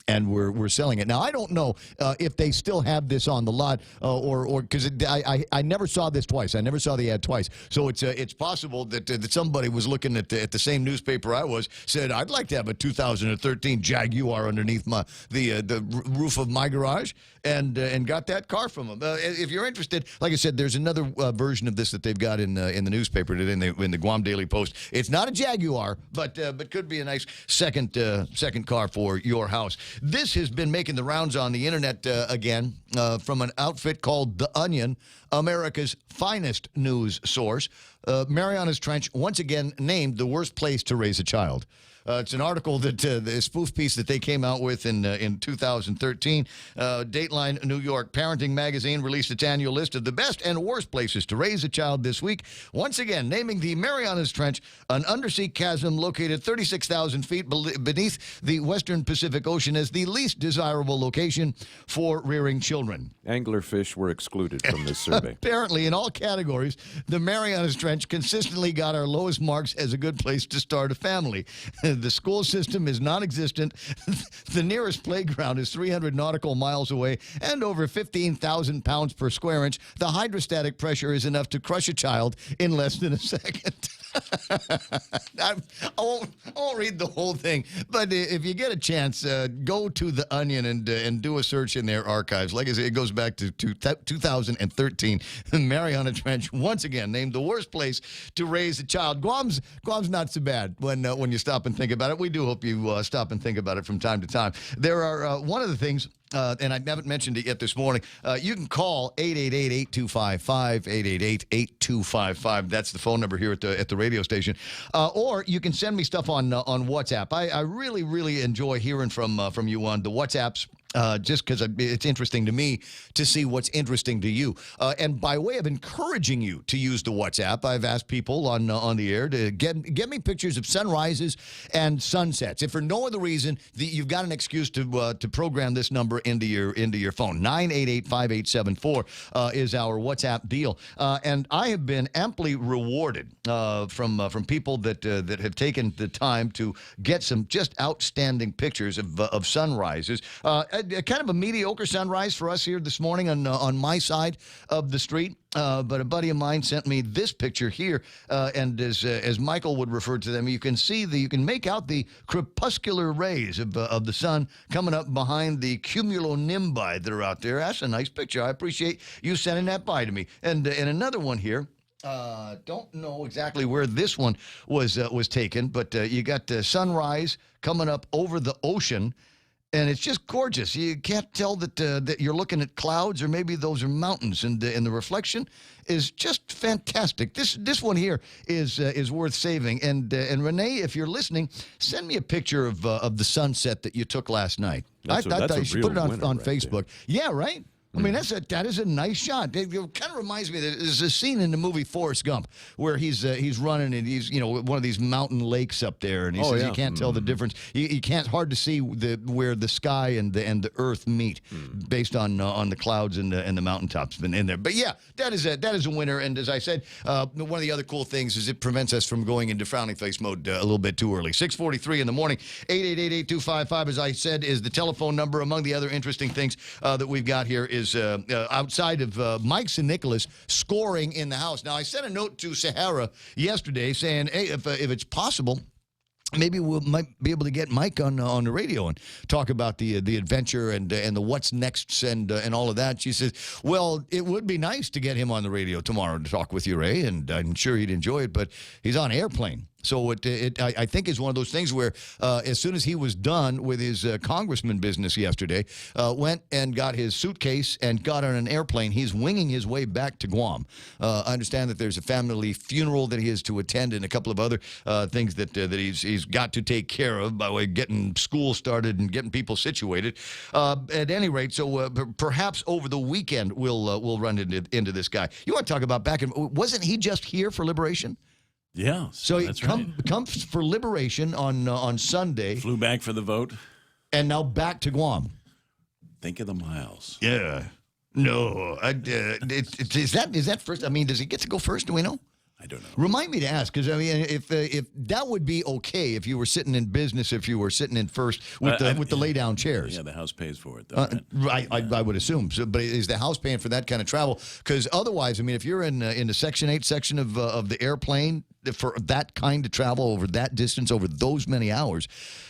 And we're selling it now. I don't know if they still have this on the lot, or because I never saw this twice. I never saw the ad twice. So it's possible that somebody was looking at the same newspaper I was, said I'd like to have a 2013 Jaguar underneath the roof of my garage, and got that car from them. If you're interested, like I said, there's another version of this that they've got in the newspaper today, in the Guam Daily Post. It's not a Jaguar, but could be a nice second car for your house. This has been making the rounds on the internet again from an outfit called The Onion, America's finest news source. Marianas Trench once again named the worst place to raise a child. It's an article that the spoof piece that they came out with in 2013. Dateline New York Parenting Magazine released its annual list of the best and worst places to raise a child this week, once again naming the Marianas Trench, an undersea chasm located 36,000 feet beneath the western Pacific Ocean, as the least desirable location for rearing children. Anglerfish were excluded from this survey. Apparently, in all categories, the Marianas Trench consistently got our lowest marks as a good place to start a family. The school system is non-existent. The nearest playground is 300 nautical miles away and over 15,000 pounds per square inch. The hydrostatic pressure is enough to crush a child in less than a second. I won't read the whole thing, but if you get a chance, go to The Onion and do a search in their archives. Like I said, it goes back to 2013. The Mariana Trench, once again, named the worst place to raise a child. Guam's not so bad when you stop and think about it. We do hope you stop and think about it from time to time. There are one of the things and I haven't mentioned it yet this morning, you can call 888-8255, 888-8255. That's the phone number here at the radio station. Or you can send me stuff on WhatsApp. I really, really enjoy hearing from you on the WhatsApps. Just because it's interesting to me to see what's interesting to you. And by way of encouraging you to use the WhatsApp, I've asked people on the air to get me pictures of sunrises and sunsets. If for no other reason, you've got an excuse to program this number into your phone. 988-5874 is our WhatsApp deal. And I have been amply rewarded from people that have taken the time to get some just outstanding pictures of sunrises. Kind of a mediocre sunrise for us here this morning on my side of the street. But a buddy of mine sent me this picture here, and as Michael would refer to them, you can make out the crepuscular rays of the sun coming up behind the cumulonimbus that are out there. That's a nice picture. I appreciate you sending that by to me. And another one here. Don't know exactly where this one was taken, but you got sunrise coming up over the ocean. And it's just gorgeous. You can't tell that you're looking at clouds, or maybe those are mountains, and the reflection is just fantastic. This one here is worth saving. And Renee, if you're listening, send me a picture of the sunset that you took last night. I thought you should put it on Facebook. Yeah, right. I mean, that is a nice shot. It kind of reminds me, there's a scene in the movie Forrest Gump where he's running, and he's one of these mountain lakes up there, and he says you can't tell the difference. You can't hard to see where the sky and the earth meet based on the clouds and the mountaintops in there. But yeah, that is a winner. And as I said, one of the other cool things is it prevents us from going into frowning face mode a little bit too early. 6:43 in the morning. 888-8255, as I said, is the telephone number. Among the other interesting things that we've got here is outside of Mike and Nicholas scoring in the house. Now, I sent a note to Sahara yesterday saying, hey, if it's possible, maybe we might be able to get Mike on the radio and talk about the adventure and the what's next and all of that. She says, well, it would be nice to get him on the radio tomorrow to talk with you, Ray, and I'm sure he'd enjoy it, but he's on airplane. So I think it's one of those things where as soon as he was done with his congressman business yesterday, went and got his suitcase and got on an airplane. He's winging his way back to Guam. I understand that there's a family funeral that he is to attend and a couple of other things that he's got to take care of by way of getting school started and getting people situated. At any rate, so perhaps over the weekend we'll run into this guy. You want to talk about wasn't he just here for Liberation? Yeah, so he comes for Liberation on Sunday. Flew back for the vote. And now back to Guam. Think of the miles. Yeah. No. Is that first? I mean, does he get to go first? Do we know? I don't know. Remind me to ask, because I mean, if that would be okay if you were sitting in business, if you were sitting in first with the lay down chairs. Yeah, the House pays for it, though. Right, I would assume. So, but is the House paying for that kind of travel? Because otherwise, I mean, if you're in the Section 8 section of the airplane for that kind of travel over that distance over those many hours,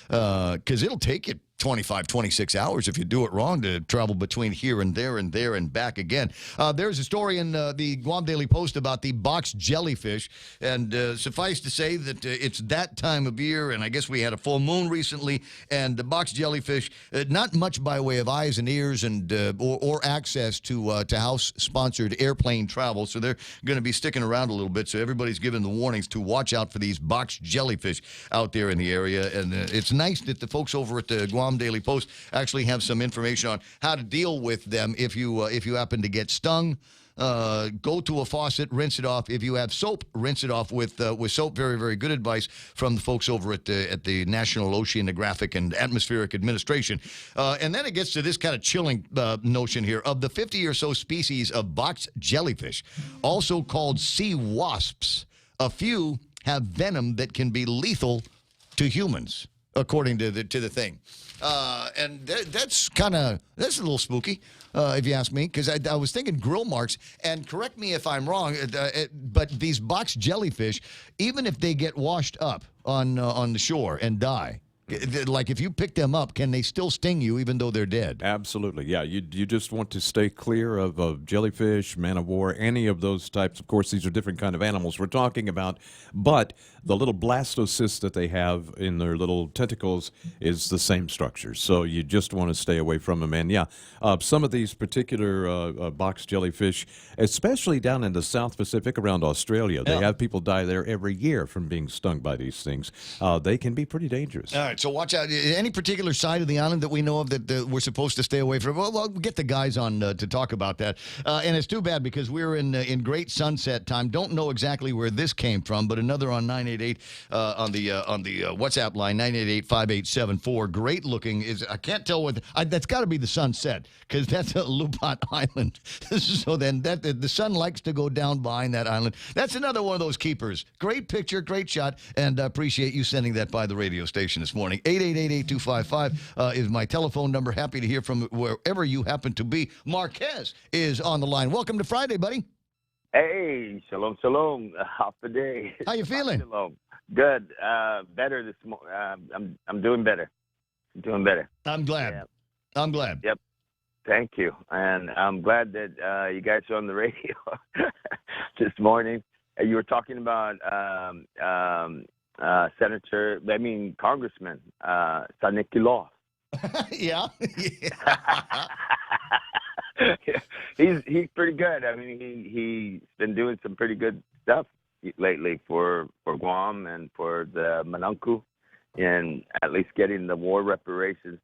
because it'll take you 25, 26 hours if you do it wrong to travel between here and there and back again. There's a story in the Guam Daily Post about the box jellyfish, and suffice to say that it's that time of year, and I guess we had a full moon recently, and the box jellyfish, not much by way of eyes and ears and or access to House-sponsored airplane travel, so they're going to be sticking around a little bit, so everybody's given the warnings to watch out for these box jellyfish out there in the area, and it's nice that the folks over at the Guam Daily Post actually have some information on how to deal with them if you happen to get stung. Go to a faucet, rinse it off. If you have soap, rinse it off with soap. Very, very good advice from the folks over at the National Oceanographic and Atmospheric Administration. And then it gets to this kind of chilling notion here. Of the 50 or so species of box jellyfish, also called sea wasps, a few have venom that can be lethal to humans, according to the thing. And that's a little spooky, if you ask me, because I was thinking grill marks, and correct me if I'm wrong, but these box jellyfish, even if they get washed up on the shore and die, Like if you pick them up, can they still sting you even though they're dead? Absolutely, yeah. You just want to stay clear of jellyfish, man of war, any of those types. Of course, these are different kind of animals we're talking about, but the little blastocysts that they have in their little tentacles is the same structure. So you just want to stay away from them. And yeah, some of these particular box jellyfish, especially down in the South Pacific around Australia, they have people die there every year from being stung by these things. They can be pretty dangerous. All right, so watch out. Any particular side of the island that we know of that we're supposed to stay away from? Well, we'll get the guys on to talk about that. And it's too bad because we're in great sunset time. Don't know exactly where this came from, but another on 988 on the WhatsApp line 988-5874. Great looking I can't tell what that's got to be the sunset because that's a Lupot Island. So then the sun likes to go down behind that island. That's another one of those keepers. Great picture, great shot, and appreciate you sending that by the radio station this morning. 888-8255 is my telephone number. Happy to hear from wherever you happen to be. Marquez is on the line. Welcome to Friday, buddy. Hey, shalom, shalom. Half a day. How you feeling? Shalom. Good. Better this morning. I'm doing better. Doing better. I'm glad. Yeah. I'm glad. Yep. Thank you. And I'm glad that you guys are on the radio this morning. You were talking about Congressman Sanikilov. Yeah. He's pretty good. I mean, he's been doing some pretty good stuff lately for Guam and for the Mananku, and at least getting the war reparations,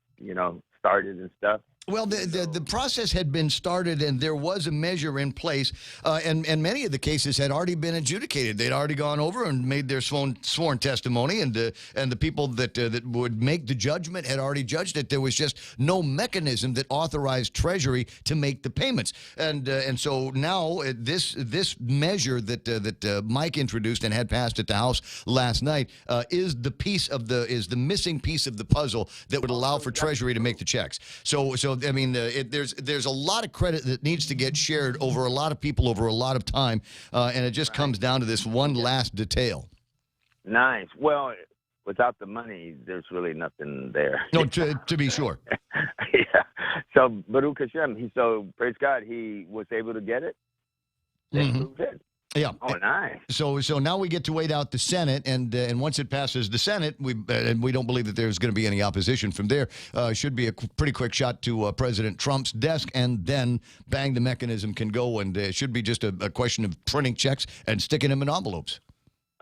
started and stuff. Well, the process had been started, and there was a measure in place, and many of the cases had already been adjudicated. They'd already gone over and made their sworn testimony, and the people that would make the judgment had already judged it. There was just no mechanism that authorized Treasury to make the payments, and so now this measure that Mike introduced and had passed at the House last night is the missing piece of the puzzle that would allow for Treasury to make the checks. So I mean, there's a lot of credit that needs to get shared over a lot of people over a lot of time, and it just comes down to this one last detail. Nice. Well, without the money, there's really nothing there. No, to be sure. Yeah. So Baruch Hashem, so praise God, he was able to get it. They proved it. Yeah. Oh, nice. So now we get to wait out the Senate, and once it passes the Senate, we don't believe that there's going to be any opposition from there. Should be a pretty quick shot to President Trump's desk, and then bang, the mechanism can go, and it should be just a question of printing checks and sticking them in envelopes.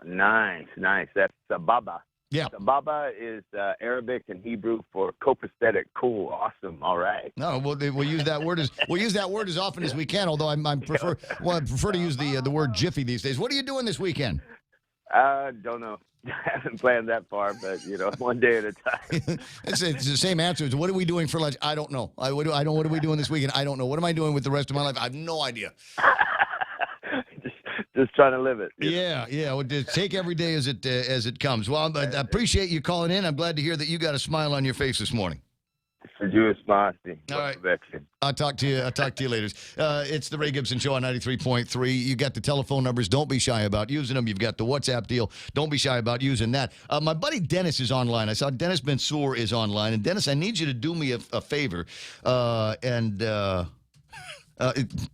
Nice. That's Sababa. Yeah. Sababa is Arabic and Hebrew for copacetic. Cool. Awesome. All right. No, we'll use that word as often as we can. Although I prefer to use the word jiffy these days. What are you doing this weekend? Don't know. I haven't planned that far, but one day at a time. It's the same answer. What are we doing for lunch? I don't know. What are we doing this weekend? I don't know. What am I doing with the rest of my life? I have no idea. Just trying to live it. Yeah. Well, just take every day as it comes. Well, I appreciate you calling in. I'm glad to hear that you got a smile on your face this morning. For Jewish modesty. All right. I'll talk to you later. It's the Ray Gibson Show on 93.3. You got the telephone numbers. Don't be shy about using them. You've got the WhatsApp deal. Don't be shy about using that. My buddy Dennis is online. I saw Dennis Bensour is online. And Dennis, I need you to do me a favor.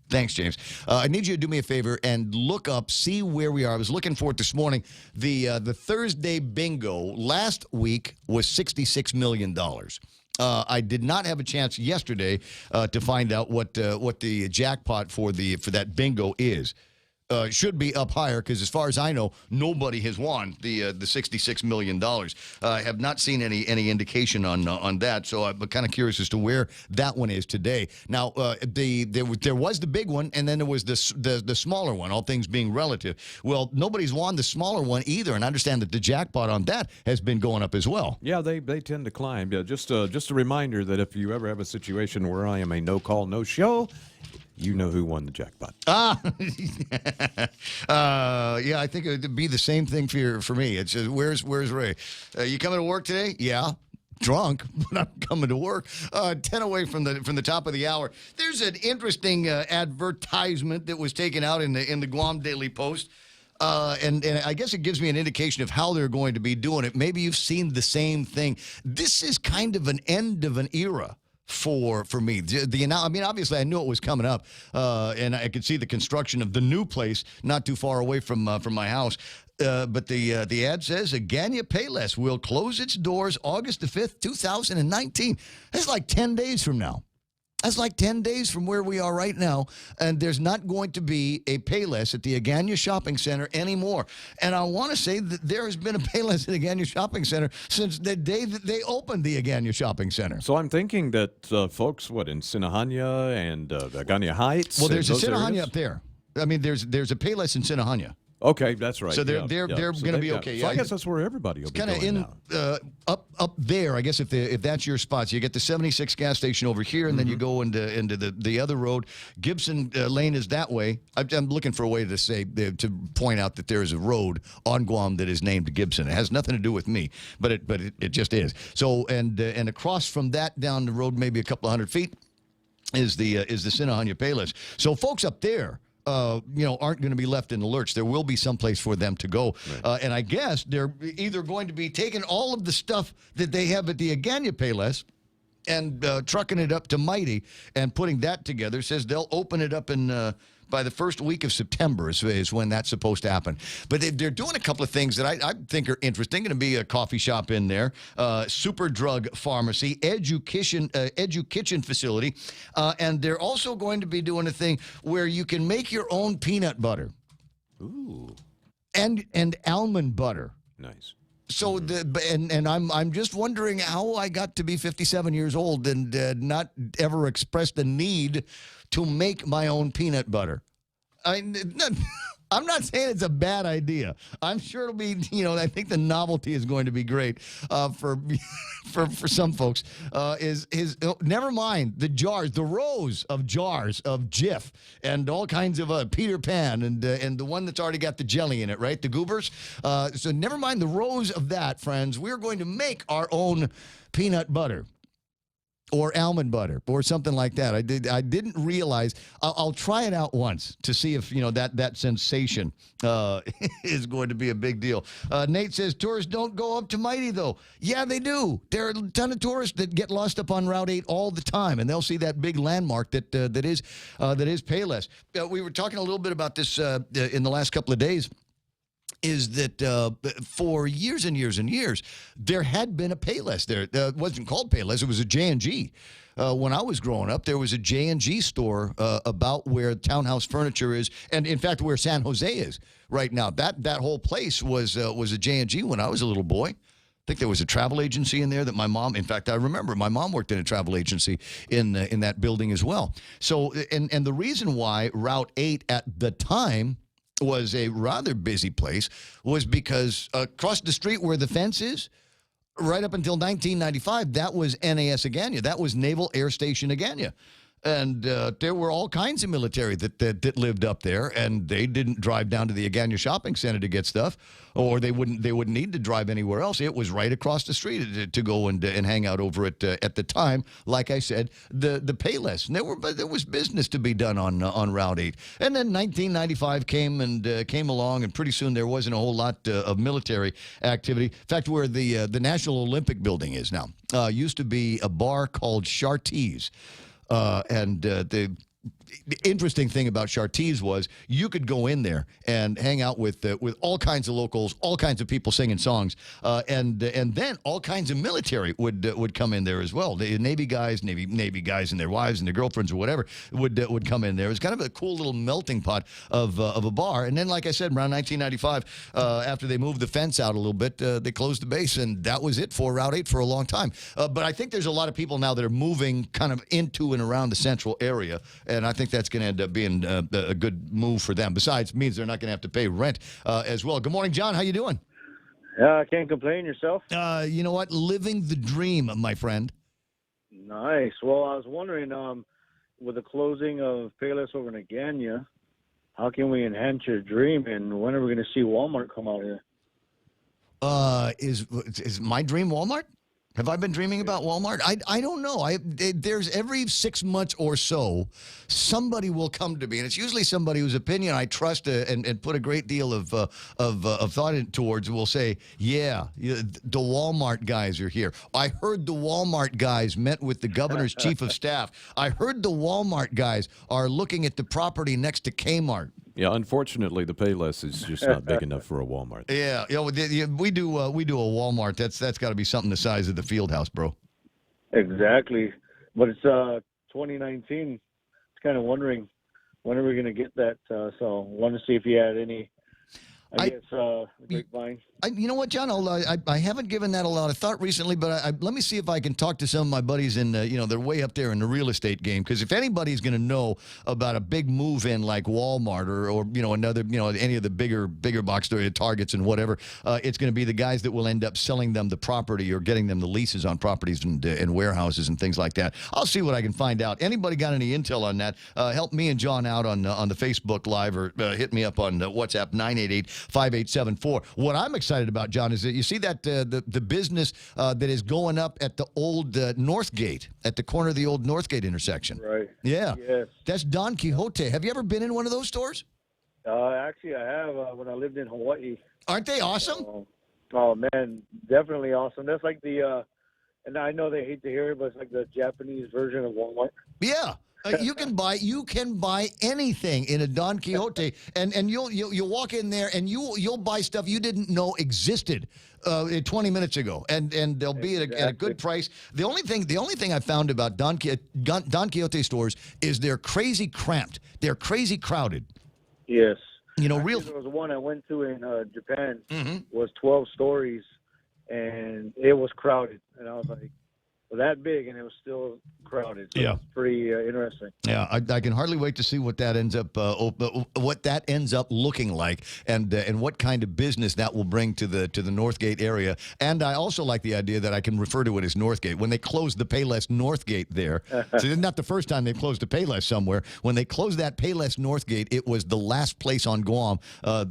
Thanks, James. I need you to do me a favor and see where we are. I was looking for it this morning. The Thursday bingo last week was $66 million. I did not have a chance yesterday to find out what the jackpot for that bingo is. Should be up higher because, as far as I know, nobody has won the $66 million. I have not seen any indication on that, so I'm kind of curious as to where that one is today. Now, there was the big one, and then there was the smaller one. All things being relative. Well, nobody's won the smaller one either, and I understand that the jackpot on that has been going up as well. Yeah, they tend to climb. Yeah, just a reminder that if you ever have a situation where I am a no call, no show, you know who won the jackpot. Yeah, I think it would be the same thing for me. It's just, where's Ray? You coming to work today? Yeah. Drunk, but I'm coming to work. 10 away from the top of the hour. There's an interesting advertisement that was taken out in the Guam Daily Post. And I guess it gives me an indication of how they're going to be doing it. Maybe you've seen the same thing. This is kind of an end of an era for me. I mean, obviously, I knew it was coming up, and I could see the construction of the new place not too far away from my house. But the ad says Agania Payless will close its doors August the 5th, 2019. That's like 10 days from now. That's like 10 days from where we are right now, and there's not going to be a Payless at the Agania Shopping Center anymore. And I want to say that there has been a Payless at Agania Shopping Center since the day that they opened the Agania Shopping Center. So I'm thinking that folks, in Sinahanya and Agania Heights? Well, there's a Sinahanya areas? up there. I mean, there's a Payless in Sinahanya. Okay, that's right. So they're going to be okay. So I guess that's where everybody will be going now. Up there. I guess if that's your spot, so you get the 76 gas station over here, and then you go into the other road. Gibson Lane is that way. I'm looking for a way to point out that there is a road on Guam that is named Gibson. It has nothing to do with me, but it just is. So and across from that down the road, maybe a couple of 100 feet, is the Sinahanya Payless. So folks up there, aren't going to be left in the lurch. There will be some place for them to go. Right. And I guess they're either going to be taking all of the stuff that they have at the Agania Payless and trucking it up to Mighty and putting that together. Says they'll open it up in by the first week of September is when that's supposed to happen. But they're doing a couple of things that I think are interesting. Going to be a coffee shop in there, super drug pharmacy, edu kitchen facility, and they're also going to be doing a thing where you can make your own peanut butter. Ooh. And almond butter. Nice. So I'm just wondering how I got to be 57 years old and not ever expressed the need to make my own peanut butter. I'm not saying it's a bad idea. I'm sure it'll be, I think the novelty is going to be great for some folks. Never mind the jars, the rows of jars of Jif and all kinds of Peter Pan and the one that's already got the jelly in it, right? The goobers. So never mind the rows of that, friends. We're going to make our own peanut butter. Or almond butter, or something like that. I didn't realize. I'll try it out once to see if that sensation is going to be a big deal. Nate says tourists don't go up to Mighty though. Yeah, they do. There are a ton of tourists that get lost up on Route 8 all the time, and they'll see that big landmark that is Payless. We were talking a little bit about this in the last couple of days. Is that for years and years and years, there had been a Payless there. It wasn't called Payless. It was a J&G. When I was growing up, there was a J&G store about where Townhouse Furniture is, and in fact, where San Jose is right now. That whole place was a J&G when I was a little boy. I think there was a travel agency in there that my mom, in fact, I remember my mom worked in a travel agency in that building as well. So, and the reason why Route 8 at the time was a rather busy place was because across the street where the fence is, right up until 1995, that was NAS Agania. That was Naval Air Station Agania. And there were all kinds of military that lived up there, and they didn't drive down to the Agania Shopping Center to get stuff, or they wouldn't need to drive anywhere else. It was right across the street to go and hang out over at the time. Like I said, the Payless. And there was business to be done on Route 8. And then 1995 came along, and pretty soon there wasn't a whole lot of military activity. In fact, where the National Olympic Building is now used to be a bar called Chartiers. The interesting thing about Chartiers was you could go in there and hang out with all kinds of locals, all kinds of people singing songs, and then all kinds of military would come in there as well. The Navy guys and their wives and their girlfriends or whatever would come in there. It was kind of a cool little melting pot of a bar. And then, like I said, around 1995, after they moved the fence out a little bit, they closed the base, and that was it for Route 8 for a long time. But I think there's a lot of people now that are moving kind of into and around the central area, and I think that's going to end up being a good move for them. Besides, means they're not going to have to pay rent as well. Good morning, John. How you doing? I can't complain. Yourself? You know what? Living the dream, my friend. Nice. Well, I was wondering, with the closing of Payless over in Agania, how can we enhance your dream, and when are we going to see Walmart come out here? Is my dream Walmart? Have I been dreaming about Walmart? I don't know. There's every 6 months or so, somebody will come to me, and it's usually somebody whose opinion I trust and put a great deal of thought towards. Will say, "Yeah, the Walmart guys are here. I heard the Walmart guys met with the governor's chief of staff. I heard the Walmart guys are looking at the property next to Kmart." Yeah, unfortunately, the Payless is just not big enough for a Walmart. Yeah, we do a Walmart. That's got to be something the size of the field house, bro. Exactly. But it's 2019. It's kind of wondering when are we going to get that. So wanted to see if you had any, I guess, grapevine. You know what, John? I haven't given that a lot of thought recently, but let me see if I can talk to some of my buddies in, they're way up there in the real estate game. Because if anybody's going to know about a big move in like Walmart or another, any of the bigger box store, Targets and whatever, it's going to be the guys that will end up selling them the property or getting them the leases on properties and warehouses and things like that. I'll see what I can find out. Anybody got any intel on that? Help me and John out on the Facebook Live or hit me up on WhatsApp 988-5874. What I'm excited about, John, is that you see that the business that is going up at the old Northgate, at the corner of the old Northgate intersection. Right. Yeah. Yes. That's Don Quixote. Have you ever been in one of those stores? Actually, I have when I lived in Hawaii. Aren't they awesome? Oh man, definitely awesome. That's like the, and I know they hate to hear it, but it's like the Japanese version of Walmart. Yeah. You can buy anything in a Don Quixote, and you'll walk in there and you'll buy stuff you didn't know existed 20 minutes ago, and they'll be at a good price. The only thing I found about Don Quixote stores is they're crazy cramped. They're crazy crowded. Yes. There was one I went to in Japan. Was 12 stories, and it was crowded, and I was like, well, that big, and it was still crowded. So it's pretty interesting. Yeah, I can hardly wait to see what that ends up looking like, and what kind of business that will bring to the Northgate area. And I also like the idea that I can refer to it as Northgate. When they closed the Payless Northgate there, so it's not the first time they've closed a Payless somewhere. When they closed that Payless Northgate, it was the last place on Guam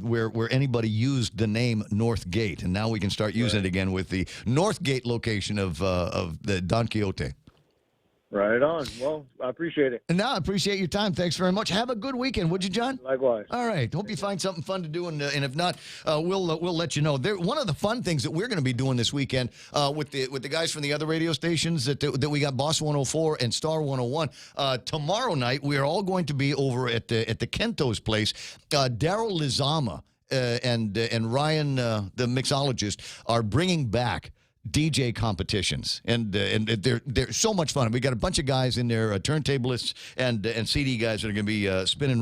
where anybody used the name Northgate, and now we can start using it again with the Northgate location of the Don Quixote. Right on. Well, I appreciate it. And now I appreciate your time. Thanks very much. Have a good weekend, would you, John? Likewise. All right. Hope you find something fun to do, and if not, we'll let you know. One of the fun things that we're going to be doing this weekend with the guys from the other radio stations that we got, Boss 104 and Star 101. Tomorrow night we are all going to be over at the Kento's place. Daryl Lizama and Ryan, the mixologist, are bringing back DJ competitions, and they're so much fun. We got a bunch of guys in there, turntablists and CD guys that are going to be spinning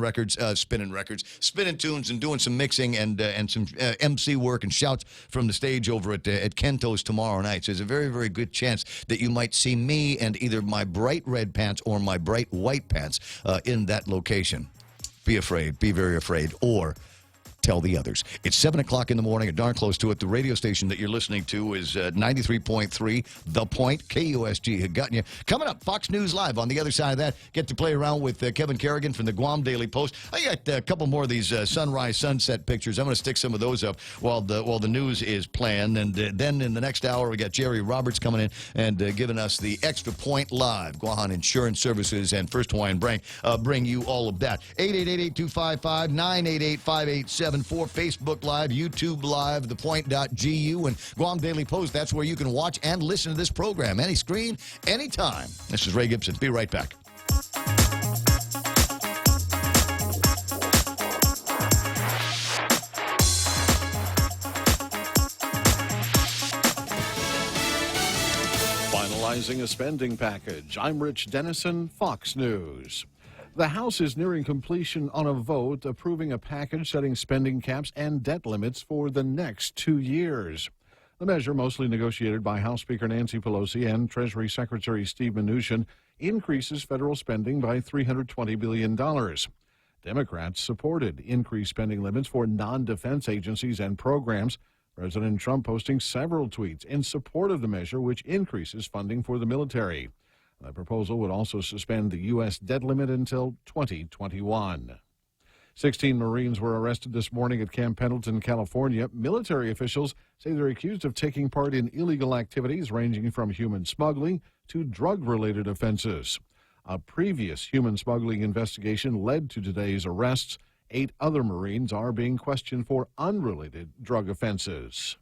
tunes and doing some mixing and some MC work and shouts from the stage over at Kento's tomorrow night. So there's a very, very good chance that you might see me and either my bright red pants or my bright white pants in that location. Be afraid, be very afraid, or tell the others. It's 7 o'clock in the morning, or darn close to it. The radio station that you're listening to is 93.3 The Point. KUSG had gotten you. Coming up, Fox News Live. On the other side of that, get to play around with Kevin Kerrigan from the Guam Daily Post. I got a couple more of these sunrise, sunset pictures. I'm going to stick some of those up while the news is planned. And then in the next hour, we got Jerry Roberts coming in and giving us the Extra Point Live. Guam Insurance Services and First Hawaiian Bank bring you all of that. 888-8255-988-587. For Facebook Live, YouTube Live, thepoint.gu, and Guam Daily Post. That's where you can watch and listen to this program. Any screen, anytime. This is Ray Gibson. Be right back. Finalizing a spending package. I'm Rich Dennison, Fox News. The House is nearing completion on a vote approving a package setting spending caps and debt limits for the next 2 years. The measure, mostly negotiated by House Speaker Nancy Pelosi and Treasury Secretary Steve Mnuchin, increases federal spending by $320 billion. Democrats supported increased spending limits for non-defense agencies and programs. President Trump posting several tweets in support of the measure, which increases funding for the military. The proposal would also suspend the U.S. debt limit until 2021. 16 Marines were arrested this morning at Camp Pendleton, California. Military officials say they're accused of taking part in illegal activities ranging from human smuggling to drug-related offenses. A previous human smuggling investigation led to today's arrests. 8 other Marines are being questioned for unrelated drug offenses.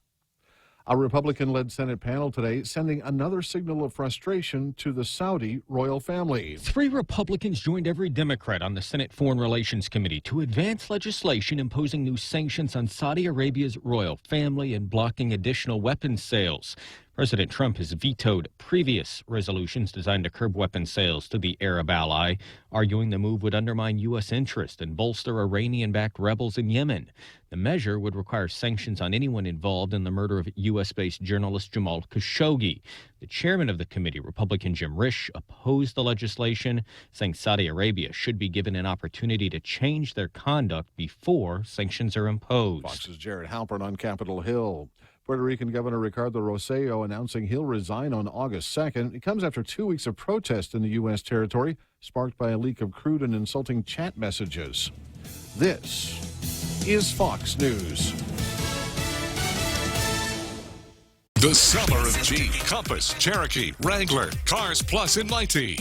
A Republican-led Senate panel today sending another signal of frustration to the Saudi royal family. 3 Republicans joined every Democrat on the Senate Foreign Relations Committee to advance legislation imposing new sanctions on Saudi Arabia's royal family and blocking additional weapons sales. President Trump has vetoed previous resolutions designed to curb weapons sales to the Arab ally, arguing the move would undermine U.S. interest and bolster Iranian-backed rebels in Yemen. The measure would require sanctions on anyone involved in the murder of U.S.-based journalist Jamal Khashoggi. The chairman of the committee, Republican Jim Risch, opposed the legislation, saying Saudi Arabia should be given an opportunity to change their conduct before sanctions are imposed. Fox's Jared Halpern on Capitol Hill. Puerto Rican Governor Ricardo Rosselló announcing he'll resign on August 2nd. It comes after 2 weeks of protest in the U.S. territory, sparked by a leak of crude and insulting chat messages. This is Fox News. The summer of Jeep, Compass, Cherokee, Wrangler, Cars Plus in Mighty.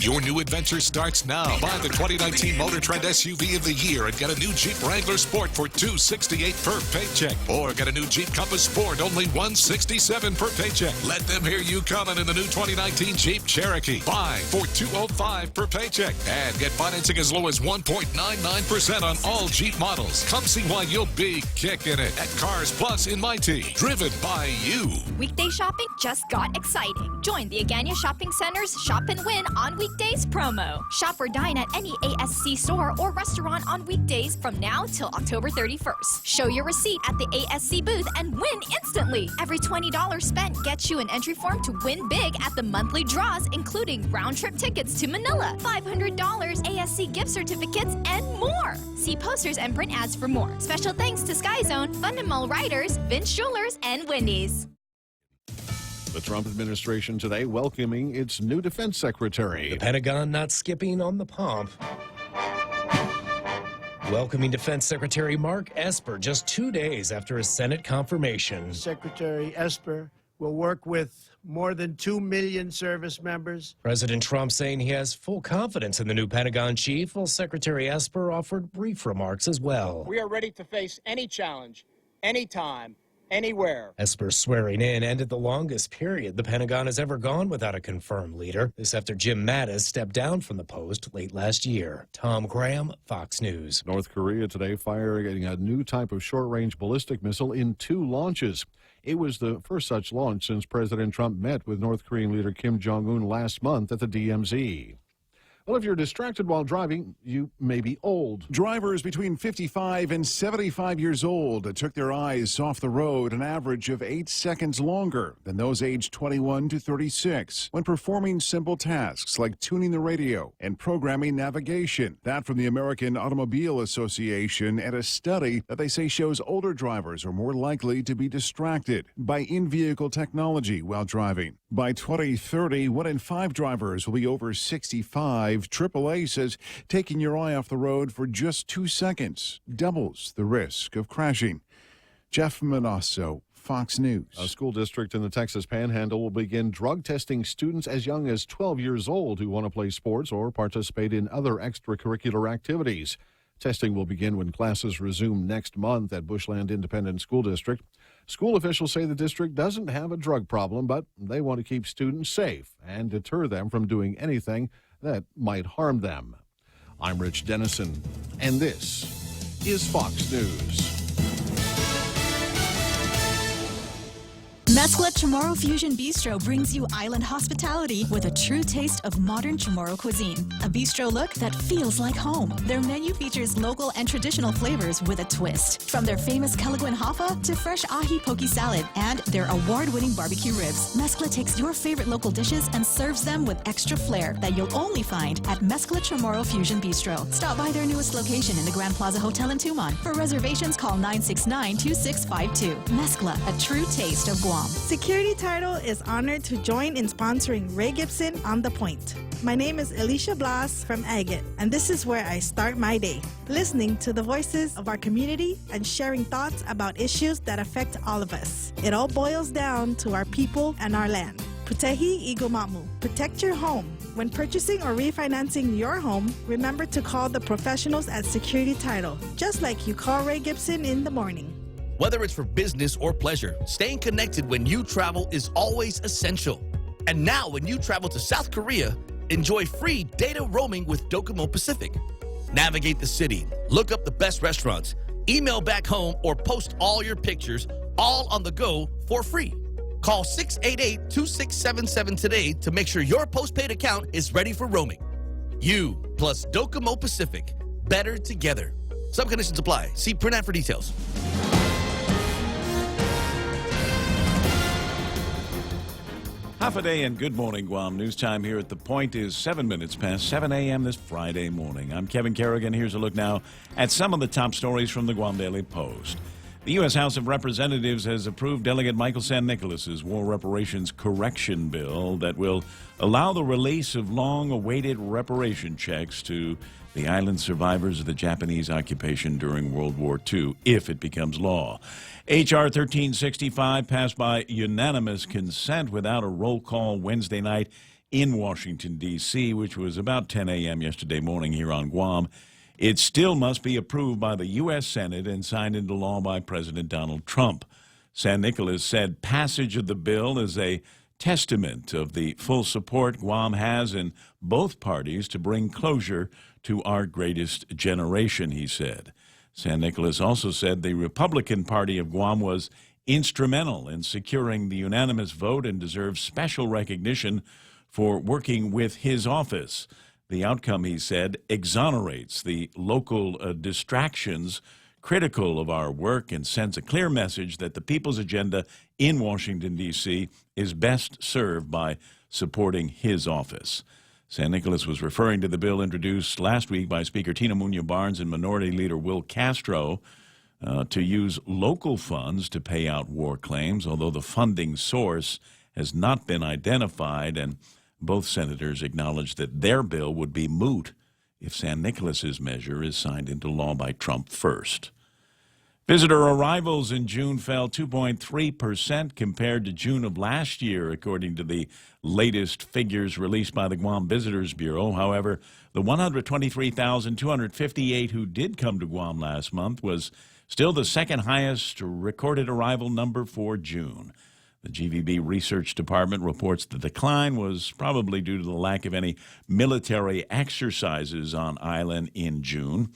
Your new adventure starts now. Buy the 2019 Motor Trend SUV of the year and get a new Jeep Wrangler Sport for $268 per paycheck. Or get a new Jeep Compass Sport, only $167 per paycheck. Let them hear you coming in the new 2019 Jeep Cherokee. Buy for $205 per paycheck. And get financing as low as 1.99% on all Jeep models. Come see why you'll be kicking it at Cars Plus in Mighty. Driven by you. Weekday shopping just got exciting. Join the Agania Shopping Center's Shop and Win on Weekdays promo. Shop or dine at any ASC store or restaurant on weekdays from now till October 31st. Show your receipt at the ASC booth and win instantly. Every $20 spent gets you an entry form to win big at the monthly draws, including round-trip tickets to Manila, $500 ASC gift certificates, and more. See posters and print ads for more. Special thanks to Sky Zone, Fundamental Riders, Vince Jewelers, and Wendy's. The Trump administration today welcoming its new defense secretary. The Pentagon not skipping on the pomp. Welcoming Defense Secretary Mark Esper just 2 days after his Senate confirmation. Secretary Esper will work with more than 2 million service members. President Trump saying he has full confidence in the new Pentagon chief, while Secretary Esper offered brief remarks as well. We are ready to face any challenge, anytime, anywhere. Esper swearing in ended the longest period the Pentagon has ever gone without a confirmed leader. This after Jim Mattis stepped down from the post late last year. Tom Graham, Fox News. North Korea today firing a new type of short-range ballistic missile in 2 launches. It was the first such launch since President Trump met with North Korean leader Kim Jong-un last month at the DMZ. Well, if you're distracted while driving, you may be old. Drivers between 55 and 75 years old took their eyes off the road an average of 8 seconds longer than those aged 21 to 36 when performing simple tasks like tuning the radio and programming navigation. That from the American Automobile Association and a study that they say shows older drivers are more likely to be distracted by in-vehicle technology while driving. By 2030, 1 in 5 drivers will be over 65. AAA says taking your eye off the road for just 2 seconds doubles the risk of crashing. Jeff Manasso, Fox News. A school district in the Texas Panhandle will begin drug testing students as young as 12 years old who want to play sports or participate in other extracurricular activities. Testing will begin when classes resume next month at Bushland Independent School District. School officials say the district doesn't have a drug problem, but they want to keep students safe and deter them from doing anything that might harm them. I'm Rich Dennison, and this is Fox News. Mezcla Chamorro Fusion Bistro brings you island hospitality with a true taste of modern Chamorro cuisine. A bistro look that feels like home. Their menu features local and traditional flavors with a twist. From their famous Calaguan Hafa to fresh ahi poke salad and their award-winning barbecue ribs. Mezcla takes your favorite local dishes and serves them with extra flair that you'll only find at Mezcla Chamorro Fusion Bistro. Stop by their newest location in the Grand Plaza Hotel in Tumon. For reservations, call 969-2652. Mezcla, a true taste of Guam. Security Title is honored to join in sponsoring Ray Gibson on The Point. My name is Alicia Blas from Agate, and this is where I start my day, listening to the voices of our community and sharing thoughts about issues that affect all of us. It all boils down to our people and our land. Putehi Igoma'mu. Protect your home. When purchasing or refinancing your home, remember to call the professionals at Security Title, just like you call Ray Gibson in the morning. Whether it's for business or pleasure, staying connected when you travel is always essential. And now when you travel to South Korea, enjoy free data roaming with Docomo Pacific. Navigate the city, look up the best restaurants, email back home, or post all your pictures, all on the go for free. Call 688-2677 today to make sure your postpaid account is ready for roaming. You plus Docomo Pacific. Better together. Some conditions apply. See print ad for details. Half a day and good morning, Guam. News time here at The Point is 7 minutes past 7 a.m. this Friday morning. I'm Kevin Kerrigan. Here's a look now at some of the top stories from the Guam Daily Post. The U.S. House of Representatives has approved Delegate Michael San Nicolas's war reparations correction bill that will allow the release of long-awaited reparation checks to the island survivors of the Japanese occupation during World War II, if it becomes law. H.R. 1365 passed by unanimous consent without a roll call Wednesday night in Washington, D.C., which was about 10 a.m. yesterday morning here on Guam. It still must be approved by the U.S. Senate and signed into law by President Donald Trump. San Nicolas said passage of the bill is a testament of the full support Guam has in both parties to bring closure to our greatest generation, he said. San Nicolas also said the Republican Party of Guam was instrumental in securing the unanimous vote and deserves special recognition for working with his office. The outcome, he said, exonerates the local distractions critical of our work and sends a clear message that the people's agenda in Washington, D.C. is best served by supporting his office. San Nicolas was referring to the bill introduced last week by Speaker Tina Muñoz-Barnes and Minority Leader Will Castro to use local funds to pay out war claims, although the funding source has not been identified, and both senators acknowledged that their bill would be moot if San Nicolas's measure is signed into law by Trump first. Visitor arrivals in June fell 2.3% compared to June of last year, according to the latest figures released by the Guam Visitors Bureau. However, the 123,258 who did come to Guam last month was still the second highest recorded arrival number for June. The GVB Research Department reports the decline was probably due to the lack of any military exercises on island in June.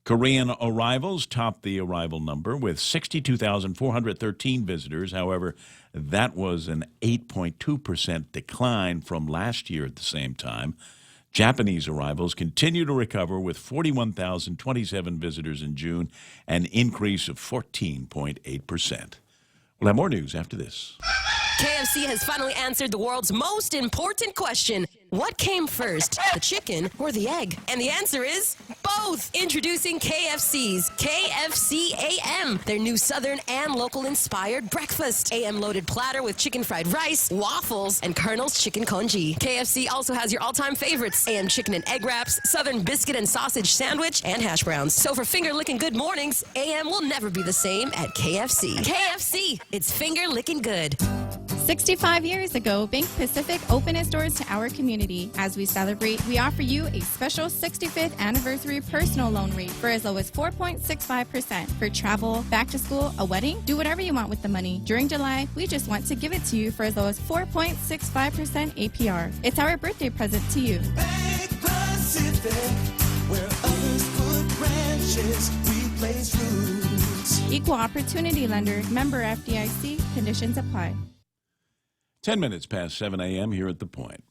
Korean arrivals topped the arrival number with 62,413 visitors. However, that was an 8.2% decline from last year at the same time. Japanese arrivals continue to recover with 41,027 visitors in June, an increase of 14.8%. We'll have more news after this. KFC has finally answered the world's most important question. What came first, the chicken or the egg? And the answer is both. Introducing KFC's KFC AM, their new Southern and local-inspired breakfast. AM-loaded platter with chicken fried rice, waffles, and Colonel's chicken congee. KFC also has your all-time favorites, AM chicken and egg wraps, Southern biscuit and sausage sandwich, and hash browns. So for finger-licking good mornings, AM will never be the same at KFC. KFC, it's finger-licking good. 65 years ago, Bank Pacific opened its doors to our community. As we celebrate, we offer you a special 65th anniversary personal loan rate for as low as 4.65% for travel, back to school, a wedding. Do whatever you want with the money. During July, we just want to give it to you for as low as 4.65% APR. It's our birthday present to you. Bank Pacific, where others put branches, we place roots. Equal opportunity lender, member FDIC, conditions apply. 10 minutes past 7 a.m. here at The Point.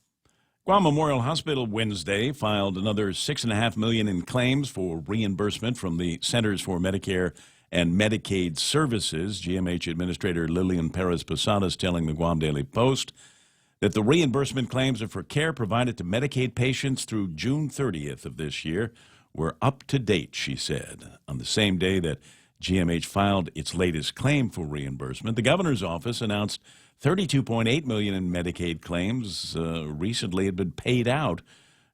Guam Memorial Hospital Wednesday filed another $6.5 million in claims for reimbursement from the Centers for Medicare and Medicaid Services. GMH Administrator Lillian Perez-Posadas telling the Guam Daily Post that the reimbursement claims are for care provided to Medicaid patients through June 30th of this year. We're up to date, she said. On the same day that GMH filed its latest claim for reimbursement. The governor's office announced $32.8 million in Medicaid claims recently had been paid out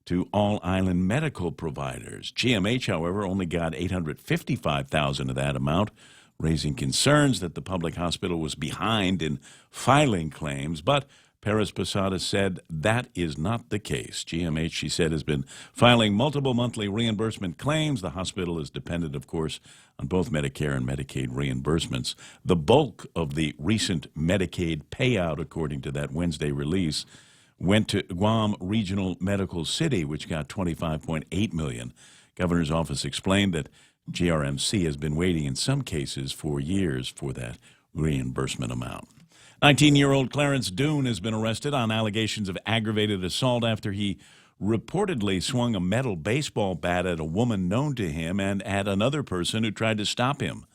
to all island medical providers. GMH, however, only got $855,000 of that amount, raising concerns that the public hospital was behind in filing claims. But Perez Posada said that is not the case. GMH, she said, has been filing multiple monthly reimbursement claims. The hospital is dependent, of course, on both Medicare and Medicaid reimbursements. The bulk of the recent Medicaid payout, according to that Wednesday release, went to Guam Regional Medical City, which got $25.8 million. Governor's office explained that GRMC has been waiting in some cases for years for that reimbursement amount. 19-year-old Clarence Doon has been arrested on allegations of aggravated assault after he reportedly swung a metal baseball bat at a woman known to him and at another person who tried to stop him.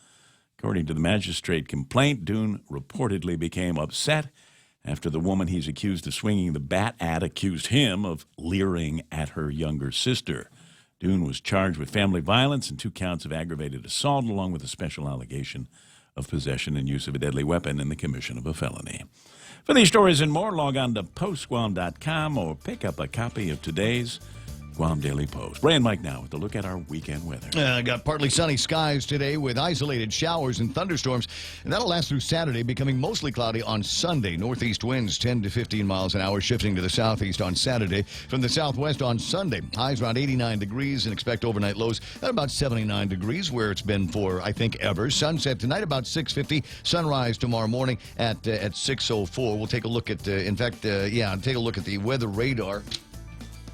According to the magistrate complaint, Doon reportedly became upset after the woman he's accused of swinging the bat at accused him of leering at her younger sister. Doon was charged with family violence and 2 counts of aggravated assault, along with a special allegation of possession and use of a deadly weapon in the commission of a felony. For these stories and more, log on to postguam.com or pick up a copy of today's Guam Daily Post. Ray and Mike now with a look at our weekend weather. Got partly sunny skies today with isolated showers and thunderstorms, and that'll last through Saturday, becoming mostly cloudy on Sunday. Northeast winds 10 to 15 miles an hour, shifting to the southeast on Saturday. From the southwest on Sunday, highs around 89 degrees, and expect overnight lows at about 79 degrees, where it's been for, I think, ever. Sunset tonight about 6:50. Sunrise tomorrow morning at 6:04. We'll take a look at, take a look at the weather radar.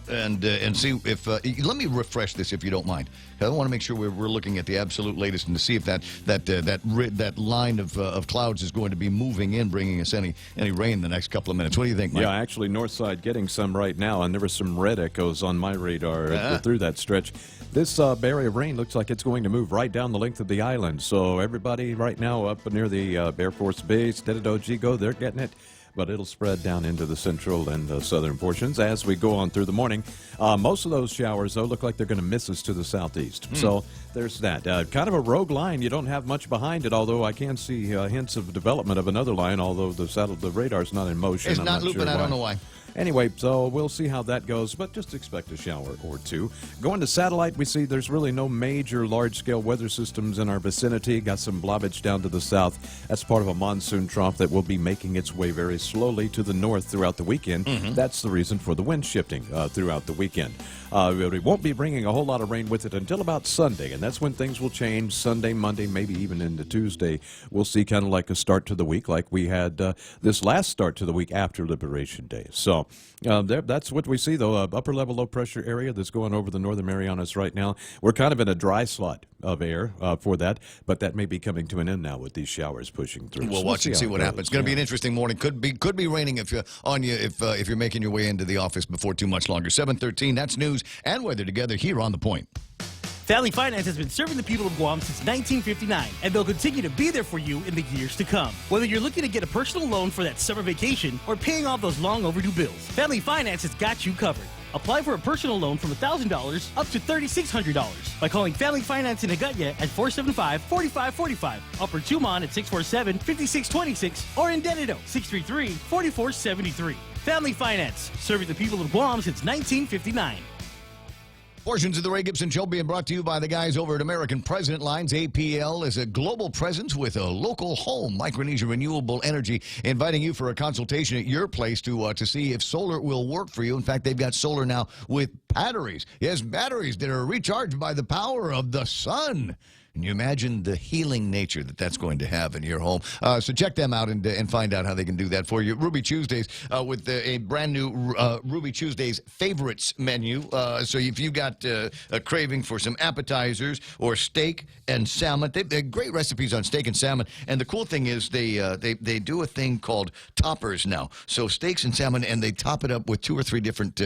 And see if let me refresh this if you don't mind. I want to make sure we're looking at the absolute latest and to see if that line of clouds is going to be moving in, bringing us any rain the next couple of minutes. What do you think, Mike? Yeah, actually, north side getting some right now, and there were some red echoes on my radar through that stretch. This area of rain looks like it's going to move right down the length of the island. So everybody right now up near the Air Force Base, Dededo, they're getting it. But it'll spread down into the central and southern portions as we go on through the morning. Most of those showers, though, look like they're going to miss us to the southeast. So there's that. Kind of a rogue line. You don't have much behind it, although I can see hints of development of another line, although the radar's not in motion. It's not looping. I don't know why. Anyway, so we'll see how that goes, but just expect a shower or two. Going to satellite, we see there's really no major large-scale weather systems in our vicinity. Got some blavich down to the south. That's part of a monsoon trough that will be making its way very slowly to the north throughout the weekend. That's the reason for the wind shifting throughout the weekend. It won't be bringing a whole lot of rain with it until about Sunday, and that's when things will change. Sunday, Monday, maybe even into Tuesday. We'll see kind of like a start to the week like we had this last start to the week after Liberation Day. So that's what we see, though. Upper level low pressure area that's going over the northern Marianas right now. We're kind of in a dry slot of air for that, but that may be coming to an end now with these showers pushing through. We'll watch and see what happens. It's going to be an interesting morning. Could be raining if you're making your way into the office before too much longer. 7:13. That's news and weather together here on The Point. Family Finance has been serving the people of Guam since 1959, and they'll continue to be there for you in the years to come. Whether you're looking to get a personal loan for that summer vacation or paying off those long overdue bills, Family Finance has got you covered. Apply for a personal loan from $1,000 up to $3,600 by calling Family Finance in Agutya at 475-4545, Upper Tumon at 647-5626, or in Dededo 633-4473. Family Finance, serving the people of Guam since 1959. Portions of the Ray Gibson Show being brought to you by the guys over at American President Lines. APL is a global presence with a local home. Micronesia Renewable Energy inviting you for a consultation at your place to see if solar will work for you. In fact, they've got solar now with batteries. Yes, batteries that are recharged by the power of the sun. Can you imagine the healing nature that's going to have in your home? So check them out and find out how they can do that for you. Ruby Tuesdays with a brand new Ruby Tuesdays favorites menu. So if you got a craving for some appetizers or steak and salmon, they're great recipes on steak and salmon. And the cool thing is they do a thing called toppers now. So steaks and salmon, and they top it up with 2 or 3 different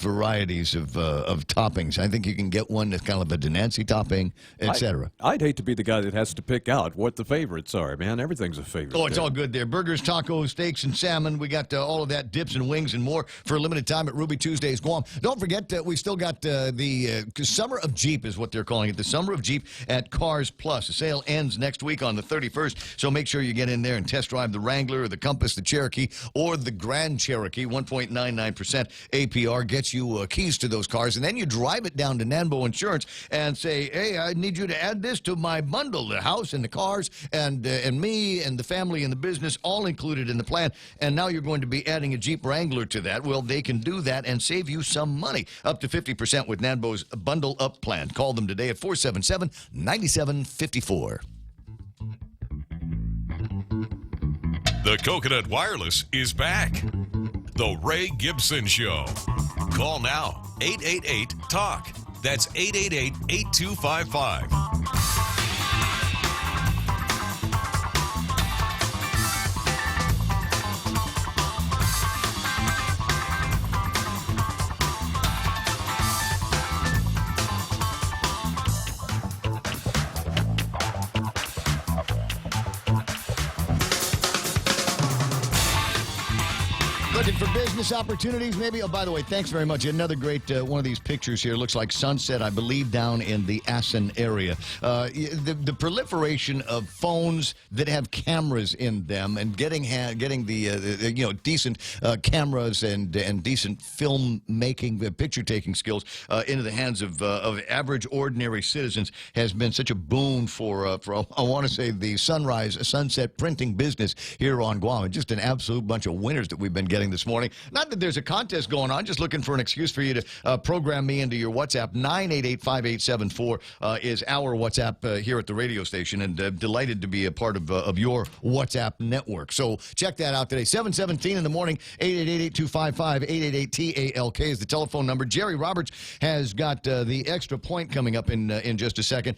varieties of toppings. I think you can get one that's kind of a Denancy topping, etc. etc. I'd hate to be the guy that has to pick out what the favorites are, man. Everything's a favorite. Oh, it's all good there. Burgers, tacos, steaks, and salmon. We got all of that, dips and wings and more for a limited time at Ruby Tuesdays Guam. Don't forget, we still got the Summer of Jeep is what they're calling it. The Summer of Jeep at Cars Plus. The sale ends next week on the 31st, so make sure you get in there and test drive the Wrangler, or the Compass, the Cherokee, or the Grand Cherokee. 1.99% APR gets you keys to those cars, and then you drive it down to Nanbo Insurance and say, hey, I need you to add this to my bundle, the house and the cars and me and the family and the business all included in the plan, and now you're going to be adding a Jeep Wrangler to that. Well, they can do that and save you some money, up to 50% with Nanbo's Bundle Up plan. Call them today at 477-9754. The Coconut Wireless is back. The Ray Gibson Show. Call now, 888-TALK. That's 888-8255. Looking for business opportunities, maybe? Oh, by the way, thanks very much. Another great one of these pictures here. Looks like sunset, I believe, down in the Assen area. The proliferation of phones that have cameras in them and getting the decent cameras and decent filmmaking, picture-taking skills into the hands of average, ordinary citizens has been such a boon for I want to say, the sunset printing business here on Guam. And just an absolute bunch of winners that we've been getting this morning. Not that there's a contest going on, just looking for an excuse for you to program me into your WhatsApp. 988-5874 is our WhatsApp here at the radio station, and delighted to be a part of your WhatsApp network. So check that out today. 7:17 in the morning, 888-8255, 888-TALK is the telephone number. Jerry Roberts has got the extra point coming up in just a second.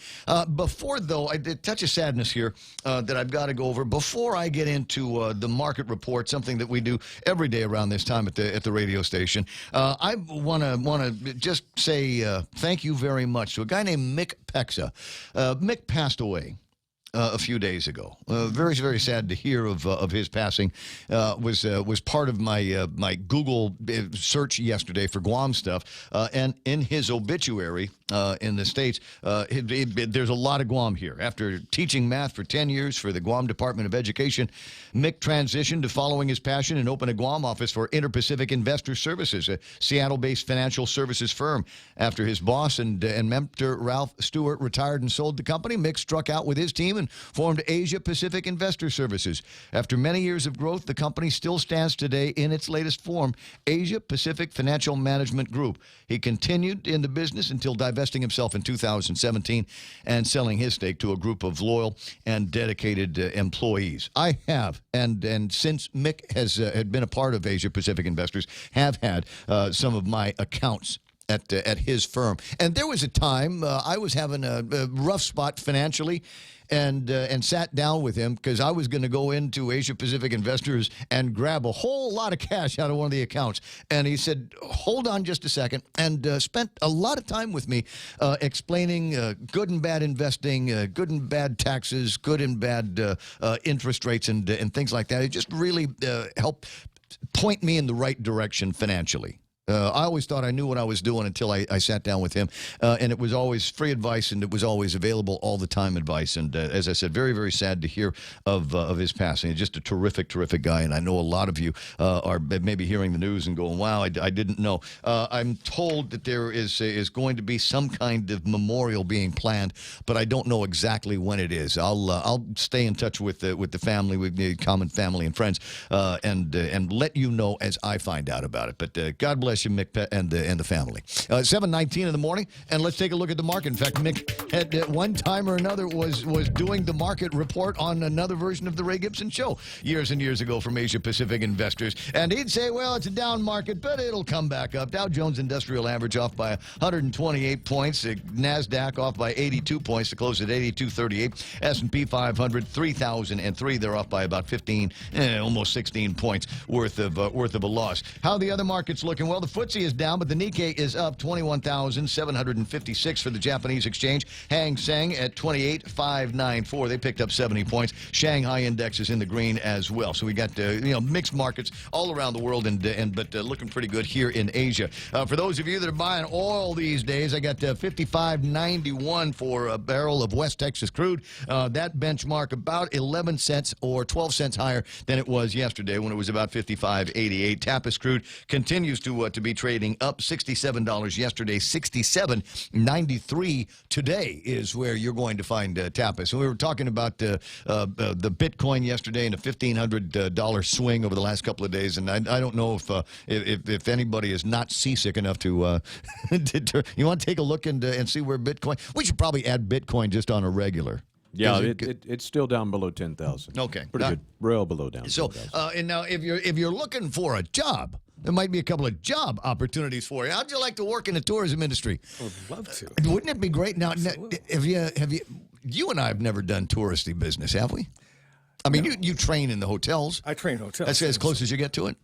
Before, though, I did touch of sadness here that I've got to go over. Before I get into the market report, something that we do every day around this time at the radio station, I want to just say thank you very much to a guy named Mick Pexa. Mick passed away a few days ago. Very, very sad to hear of his passing. Was part of my Google search yesterday for Guam stuff, and in his obituary in the States, there's a lot of Guam here. After teaching math for 10 years for the Guam Department of Education, Mick transitioned to following his passion and opened a Guam office for Inter-Pacific Investor Services, a Seattle-based financial services firm. After his boss and mentor Ralph Stewart retired and sold the company, Mick struck out with his team and formed Asia Pacific Investor Services. After many years of growth, the company still stands today in its latest form, Asia Pacific Financial Management Group. He continued in the business until divesting himself in 2017 and selling his stake to a group of loyal and dedicated employees. I have, and since Mick has had been a part of Asia Pacific Investors, have had some of my accounts at his firm. And there was a time I was having a rough spot financially, and sat down with him because I was going to go into Asia Pacific Investors and grab a whole lot of cash out of one of the accounts. And he said, hold on just a second, and spent a lot of time with me explaining good and bad investing, good and bad taxes, good and bad interest rates, and things like that. It just really helped point me in the right direction financially. I always thought I knew what I was doing until I sat down with him, and it was always free advice, and it was always available all the time advice. And as I said, very, very sad to hear of his passing. He's just a terrific, terrific guy, and I know a lot of you are maybe hearing the news and going, wow, I didn't know. I'm told that there is going to be some kind of memorial being planned, but I don't know exactly when it is. I'll stay in touch with the family, with the common family and friends, and let you know as I find out about it. But God bless you, Mick, and the family. 7:19 in the morning, and let's take a look at the market. In fact, Mick had at one time or another was doing the market report on another version of the Ray Gibson Show years and years ago from Asia Pacific Investors, and he'd say, well, it's a down market, but it'll come back up. Dow Jones Industrial Average off by 128 points, NASDAQ off by 82 points to close at 8238, S&P 500 3,003. They're off by about 15, almost 16 points worth of a loss. How are the other markets looking? Well, the FTSE is down, but the Nikkei is up 21,756 for the Japanese exchange. Hang Seng at 28,594. They picked up 70 points. Shanghai index is in the green as well. So we got mixed markets all around the world, but looking pretty good here in Asia. For those of you that are buying oil these days, I got 55.91 for a barrel of West Texas crude. That benchmark about 11 cents or 12 cents higher than it was yesterday when it was about 55.88. Tapis crude continues to be trading up $67 yesterday, 67.93 today is where you're going to find Tapis. We were talking about the Bitcoin yesterday and a $1,500 swing over the last couple of days, and I don't know if anybody is not seasick enough to you want to take a look and see where Bitcoin. We should probably add Bitcoin just on a regular. Yeah, it's still down below 10,000. Okay, pretty good. Real below down. So, and now if you're looking for a job, there might be a couple of job opportunities for you. How'd you like to work in the tourism industry? I would love to. Wouldn't it be great? Now, have you and I have never done touristy business, have we? I mean, you train in the hotels. I train hotels. That's as close as you get to it.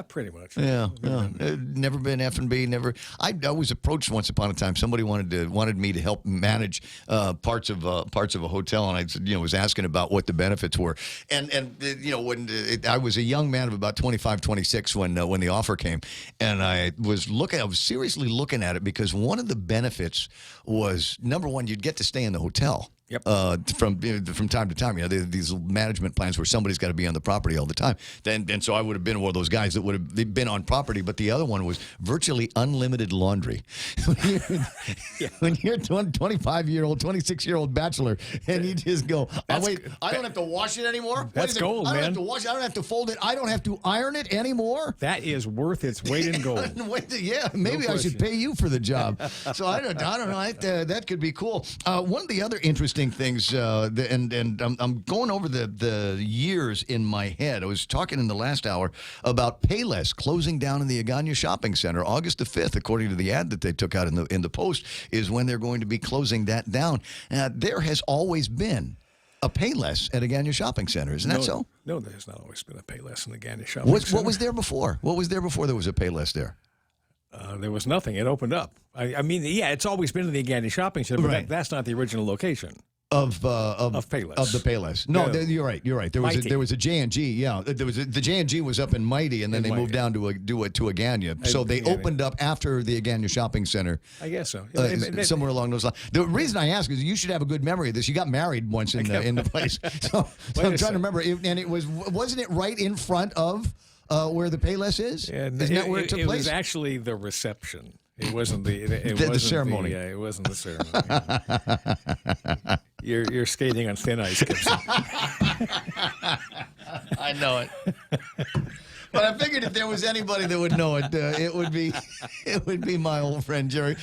Pretty much. Yeah. Never been F&B. Never. I was approached once upon a time. Somebody wanted me to help manage parts of a hotel, and I was asking about what the benefits were. And when I was a young man of about 25, 26 when the offer came, and I was seriously looking at it because one of the benefits was, number one, you'd get to stay in the hotel. Yep. From time to time, these management plans where somebody's got to be on the property all the time. And so I would have been one of those guys that would have been on property. But the other one was virtually unlimited laundry. When you're a 25-year-old, 26-year-old bachelor, and you just go, I don't have to wash it anymore. That's gold, man. I don't have to wash it. I don't have to fold it. I don't have to iron it anymore. That is worth its weight in gold. Yeah, maybe I should pay you for the job. So I don't know. That could be cool. One of the other interesting things, and I'm going over the years in my head. I was talking in the last hour about Payless closing down in the Agana Shopping Center. August the 5th, according to the ad that they took out in the Post, is when they're going to be closing that down. There has always been a Payless at Agana Shopping Center, isn't that so? No, there has not always been a Payless in the Agana Shopping Center. What was there before? What was there before there was a Payless there? There was nothing. It opened up. I mean, it's always been in the Agana Shopping Center, but right. that's not the original location. Of Payless. Of the Payless. No, you're right. There was a J&G. Yeah, the J&G was up in Mighty, and then they moved down to Agana. So they opened up after the Agana Shopping Center. I guess so. Somewhere along those lines. The reason I ask is you should have a good memory of this. You got married once in the place. So I'm trying to remember. And wasn't it right in front of where the Payless is? Yeah, Isn't that where it took place? It was actually the reception. It wasn't the ceremony. It wasn't the ceremony. You're skating on thin ice, Gibson. I know it. But I figured if there was anybody that would know it, it would be my old friend Jerry.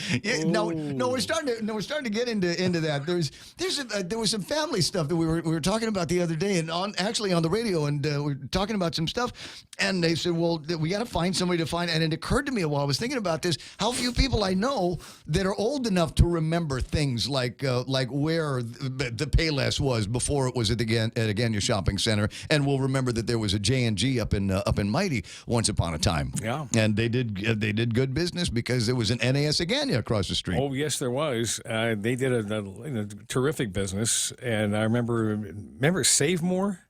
No, we're starting to get into that. There was some family stuff that we were talking about the other day, and actually on the radio, and we were talking about some stuff, and they said, well, we got to find somebody to find, and it occurred to me while I was thinking about this, how few people I know that are old enough to remember things like where the Payless was before it was at Agana Shopping Center, and will remember that there was a J&G up in Mighty once upon a time. Yeah. And they did good business because there was an NAS Agana across the street. Oh, yes, there was. They did a terrific business, and I remember Save More?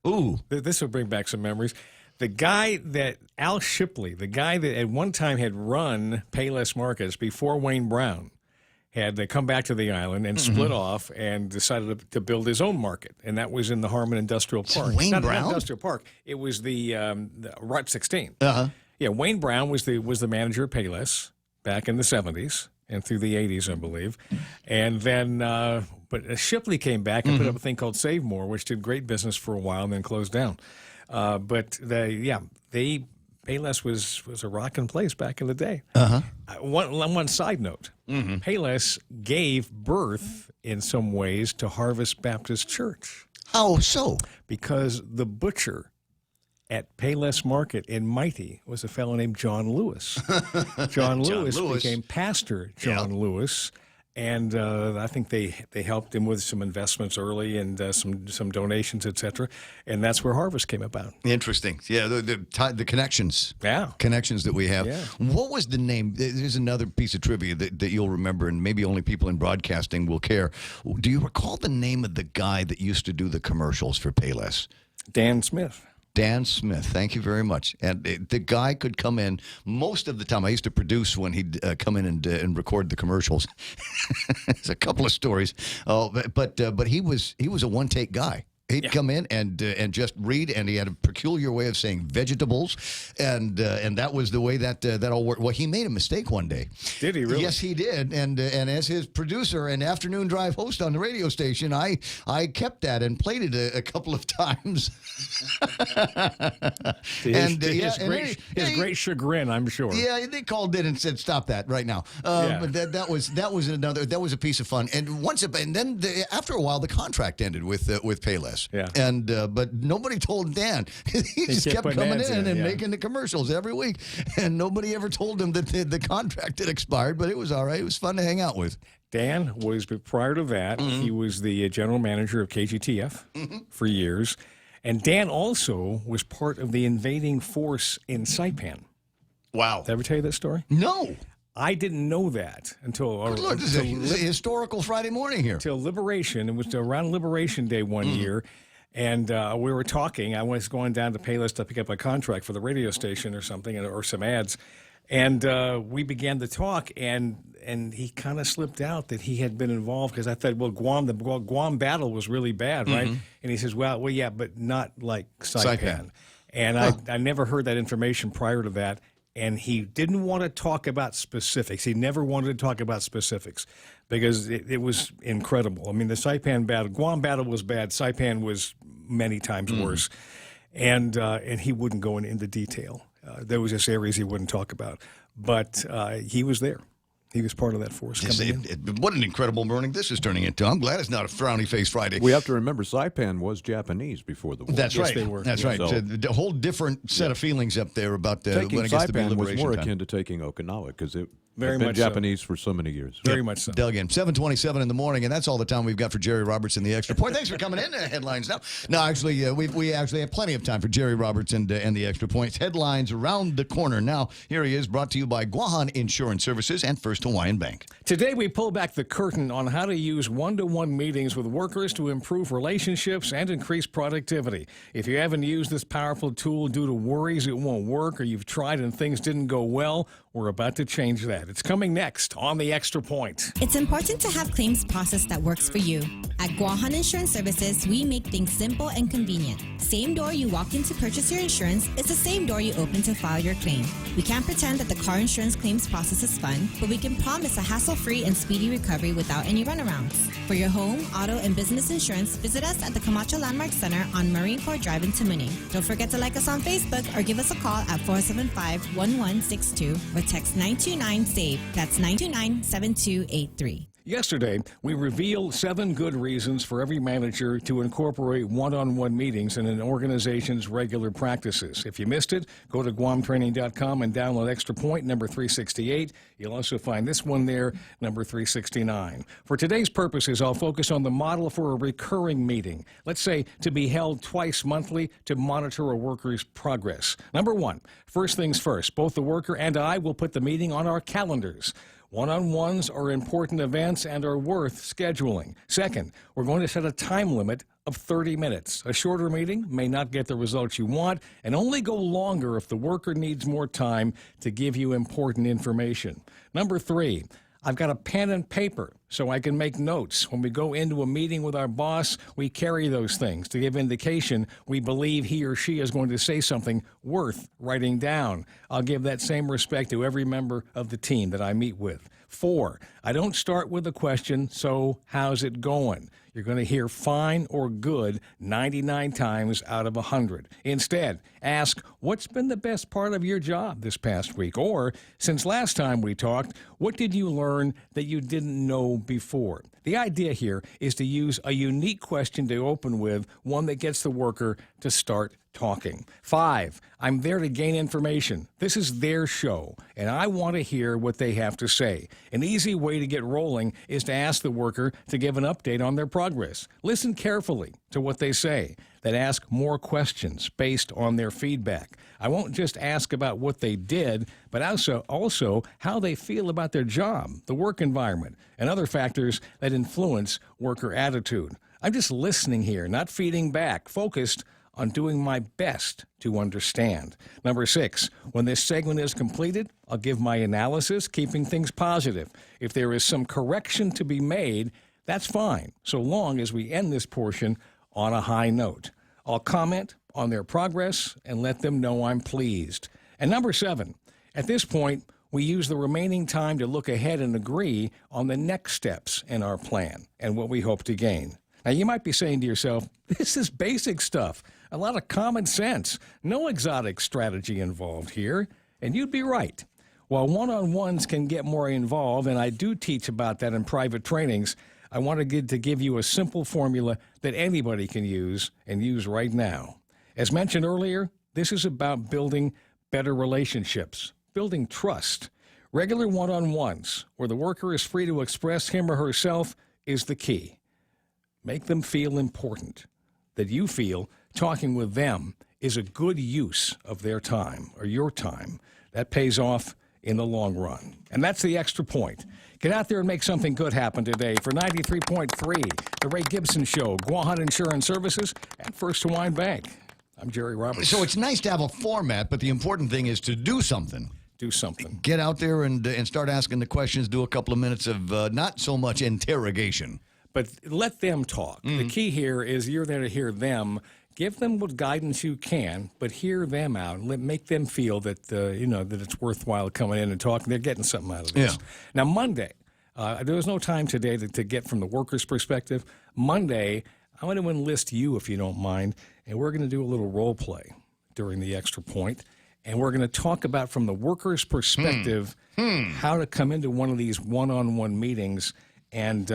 Ooh. This will bring back some memories. The guy that, Al Shipley, the guy that at one time had run Payless Markets before Wayne Brown, had come back to the island and split off and decided to build his own market, and that was in the Harmon Industrial Park. Wayne Brown? Not Industrial Park. It was the Route 16. Uh-huh. Yeah, Wayne Brown was the manager of Payless back in the 70s and through the 80s, I believe. And then, but Shipley came back and put up a thing called Save More, which did great business for a while and then closed down. But Payless was a rocking place back in the day. Uh-huh. One side note, Payless gave birth in some ways to Harvest Baptist Church. How so? Because the butcher at Payless Market in Mighty was a fellow named John Lewis. John Lewis became Pastor John Lewis And I think they helped him with some investments early and some donations, etc. And that's where Harvest came about. Interesting. Yeah, the connections. Yeah. Connections that we have. Yeah. What was the name? There's another piece of trivia that you'll remember, and maybe only people in broadcasting will care. Do you recall the name of the guy that used to do the commercials for Payless? Dan Smith. Dan Smith, thank you very much. And the guy could come in most of the time. I used to produce when he'd come in and record the commercials. There's a couple of stories, but he was a one-take guy. He'd come in and just read, and he had a peculiar way of saying vegetables, and that was the way that all worked. Well, he made a mistake one day. Did he really? Yes, he did. And as his producer and afternoon drive host on the radio station, I kept that and played it a couple of times. His great chagrin, I'm sure. Yeah, they called in and said, "Stop that right now." But that was a piece of fun. And then after a while, the contract ended with Payless. Yeah. And but nobody told Dan. he just kept coming in and making the commercials every week, and nobody ever told him that the contract had expired. But it was all right. It was fun to hang out with. Dan was, prior to that, he was the general manager of KGTF for years. And Dan also was part of the invading force in Saipan. Wow. Did I ever tell you that story? No. I didn't know that until Look, this is a historical Friday morning here. Till Liberation. It was around Liberation Day one year, and we were talking. I was going down to Payless to pick up a contract for the radio station or something, or some ads, and we began to talk, and he kind of slipped out that he had been involved, because I thought, well, the Guam battle was really bad, right? And he says, well, yeah, but not like Saipan. And I never heard that information prior to that. And he didn't want to talk about specifics. He never wanted to talk about specifics because it was incredible. I mean, the Saipan battle, Guam battle was bad. Saipan was many times worse. And he wouldn't go into detail. There was just areas he wouldn't talk about. But he was there. He was part of that force coming in. What an incredible morning this is turning into. I'm glad it's not a frowny face Friday. We have to remember Saipan was Japanese before the war. That's right. They were. That's right. So, a whole different set of feelings up there about taking when it gets to be Saipan was liberation more time. akin to taking Okinawa because it Very had been much so. Japanese for so many years. Very much so. Dug in. 7:27 in the morning, and that's all the time we've got for Jerry Roberts and the Extra Point. Thanks for coming in. Headlines now. No, actually, we actually have plenty of time for Jerry Roberts and the Extra Points. Headlines around the corner. Now, here he is, brought to you by Guahan Insurance Services and First Hawaiian Bank. Today, we pull back the curtain on how to use one-to-one meetings with workers to improve relationships and increase productivity. If you haven't used this powerful tool due to worries it won't work, or you've tried and things didn't go well, we're about to change that. It's coming next on The Extra Point. It's important to have claims process that works for you. At Guahan Insurance Services, we make things simple and convenient. Same door you walk in to purchase your insurance is the same door you open to file your claim. We can't pretend that the car insurance claims process is fun, but we can promise a hassle-free and speedy recovery without any runarounds. For your home, auto, and business insurance, visit us at the Camacho Landmark Center on Marine Corps Drive in Tamuning. Don't forget to like us on Facebook or give us a call at 475-1162 or text 929-SAVE. That's 929-7283. Yesterday, we revealed 7 good reasons for every manager to incorporate one-on-one meetings in an organization's regular practices. If you missed it, go to guamtraining.com and download Extra Point number 368. You'll also find this one there, number 369. For today's purposes, I'll focus on the model for a recurring meeting. Let's say to be held twice monthly to monitor a worker's progress. Number 1, first things first, both the worker and I will put the meeting on our calendars. One-on-ones are important events and are worth scheduling. Second, we're going to set a time limit of 30 minutes. A shorter meeting may not get the results you want and only go longer if the worker needs more time to give you important information. Number 3, I've got a pen and paper so I can make notes. When we go into a meeting with our boss, we carry those things to give indication we believe he or she is going to say something worth writing down. I'll give that same respect to every member of the team that I meet with. 4, I don't start with a question, so how's it going? You're going to hear fine or good 99 times out of 100. Instead, ask, what's been the best part of your job this past week? Or, since last time we talked, what did you learn that you didn't know before? The idea here is to use a unique question to open with, one that gets the worker to start talking. 5, I'm there to gain information. This is their show, and I want to hear what they have to say. An easy way to get rolling is to ask the worker to give an update on their progress. Listen carefully to what they say, then ask more questions based on their feedback. I won't just ask about what they did, but also how they feel about their job, the work environment, and other factors that influence worker attitude. I'm just listening here, not feeding back, focused on doing my best to understand. Number 6, when this segment is completed, I'll give my analysis, keeping things positive. If there is some correction to be made, that's fine, so long as we end this portion on a high note. I'll comment on their progress and let them know I'm pleased. And number 7, at this point, we use the remaining time to look ahead and agree on the next steps in our plan and what we hope to gain. Now, you might be saying to yourself, this is basic stuff, a lot of common sense, no exotic strategy involved here, and you'd be right. While one-on-ones can get more involved, and I do teach about that in private trainings, I want to give you a simple formula that anybody can use and use right now. As mentioned earlier, this is about building better relationships, building trust. Regular one-on-ones, where the worker is free to express him or herself, is the key. Make them feel important, that you feel talking with them is a good use of their time or your time. That pays off in the long run. And that's the extra point. Get out there and make something good happen today. For 93.3, The Ray Gibson Show, Guahan Insurance Services, and First Hawaiian Bank. I'm Jerry Roberts. So it's nice to have a format, but the important thing is to do something. Do something. Get out there and start asking the questions. Do a couple of minutes of not so much interrogation. But let them talk. The key here is you're there to hear them. Give them what guidance you can, but hear them out. Make them feel that that it's worthwhile coming in and talking. They're getting something out of this. Yeah. Now, Monday, there was no time today to get from the worker's perspective. Monday, I'm going to enlist you, if you don't mind, and we're going to do a little role play during the extra point, and we're going to talk about from the worker's perspective how to come into one of these one-on-one meetings and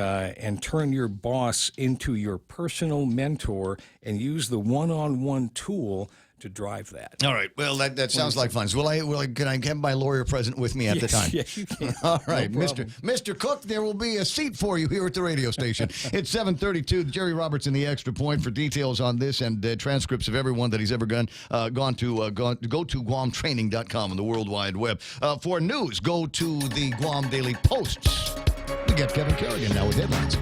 turn your boss into your personal mentor and use the one-on-one tool to drive that. All right. Well, that sounds like fun. So can I have my lawyer present with me at the time? Yes, you can. All right, No problem. Mr. Cook, there will be a seat for you here at the radio station. It's 7:32. Jerry Roberts in the Extra Point. For details on this and transcripts of everyone that he's ever gone to go to GuamTraining.com on the World Wide Web. For news, go to the Guam Daily Posts. We got Kevin Kerrigan now with headlines.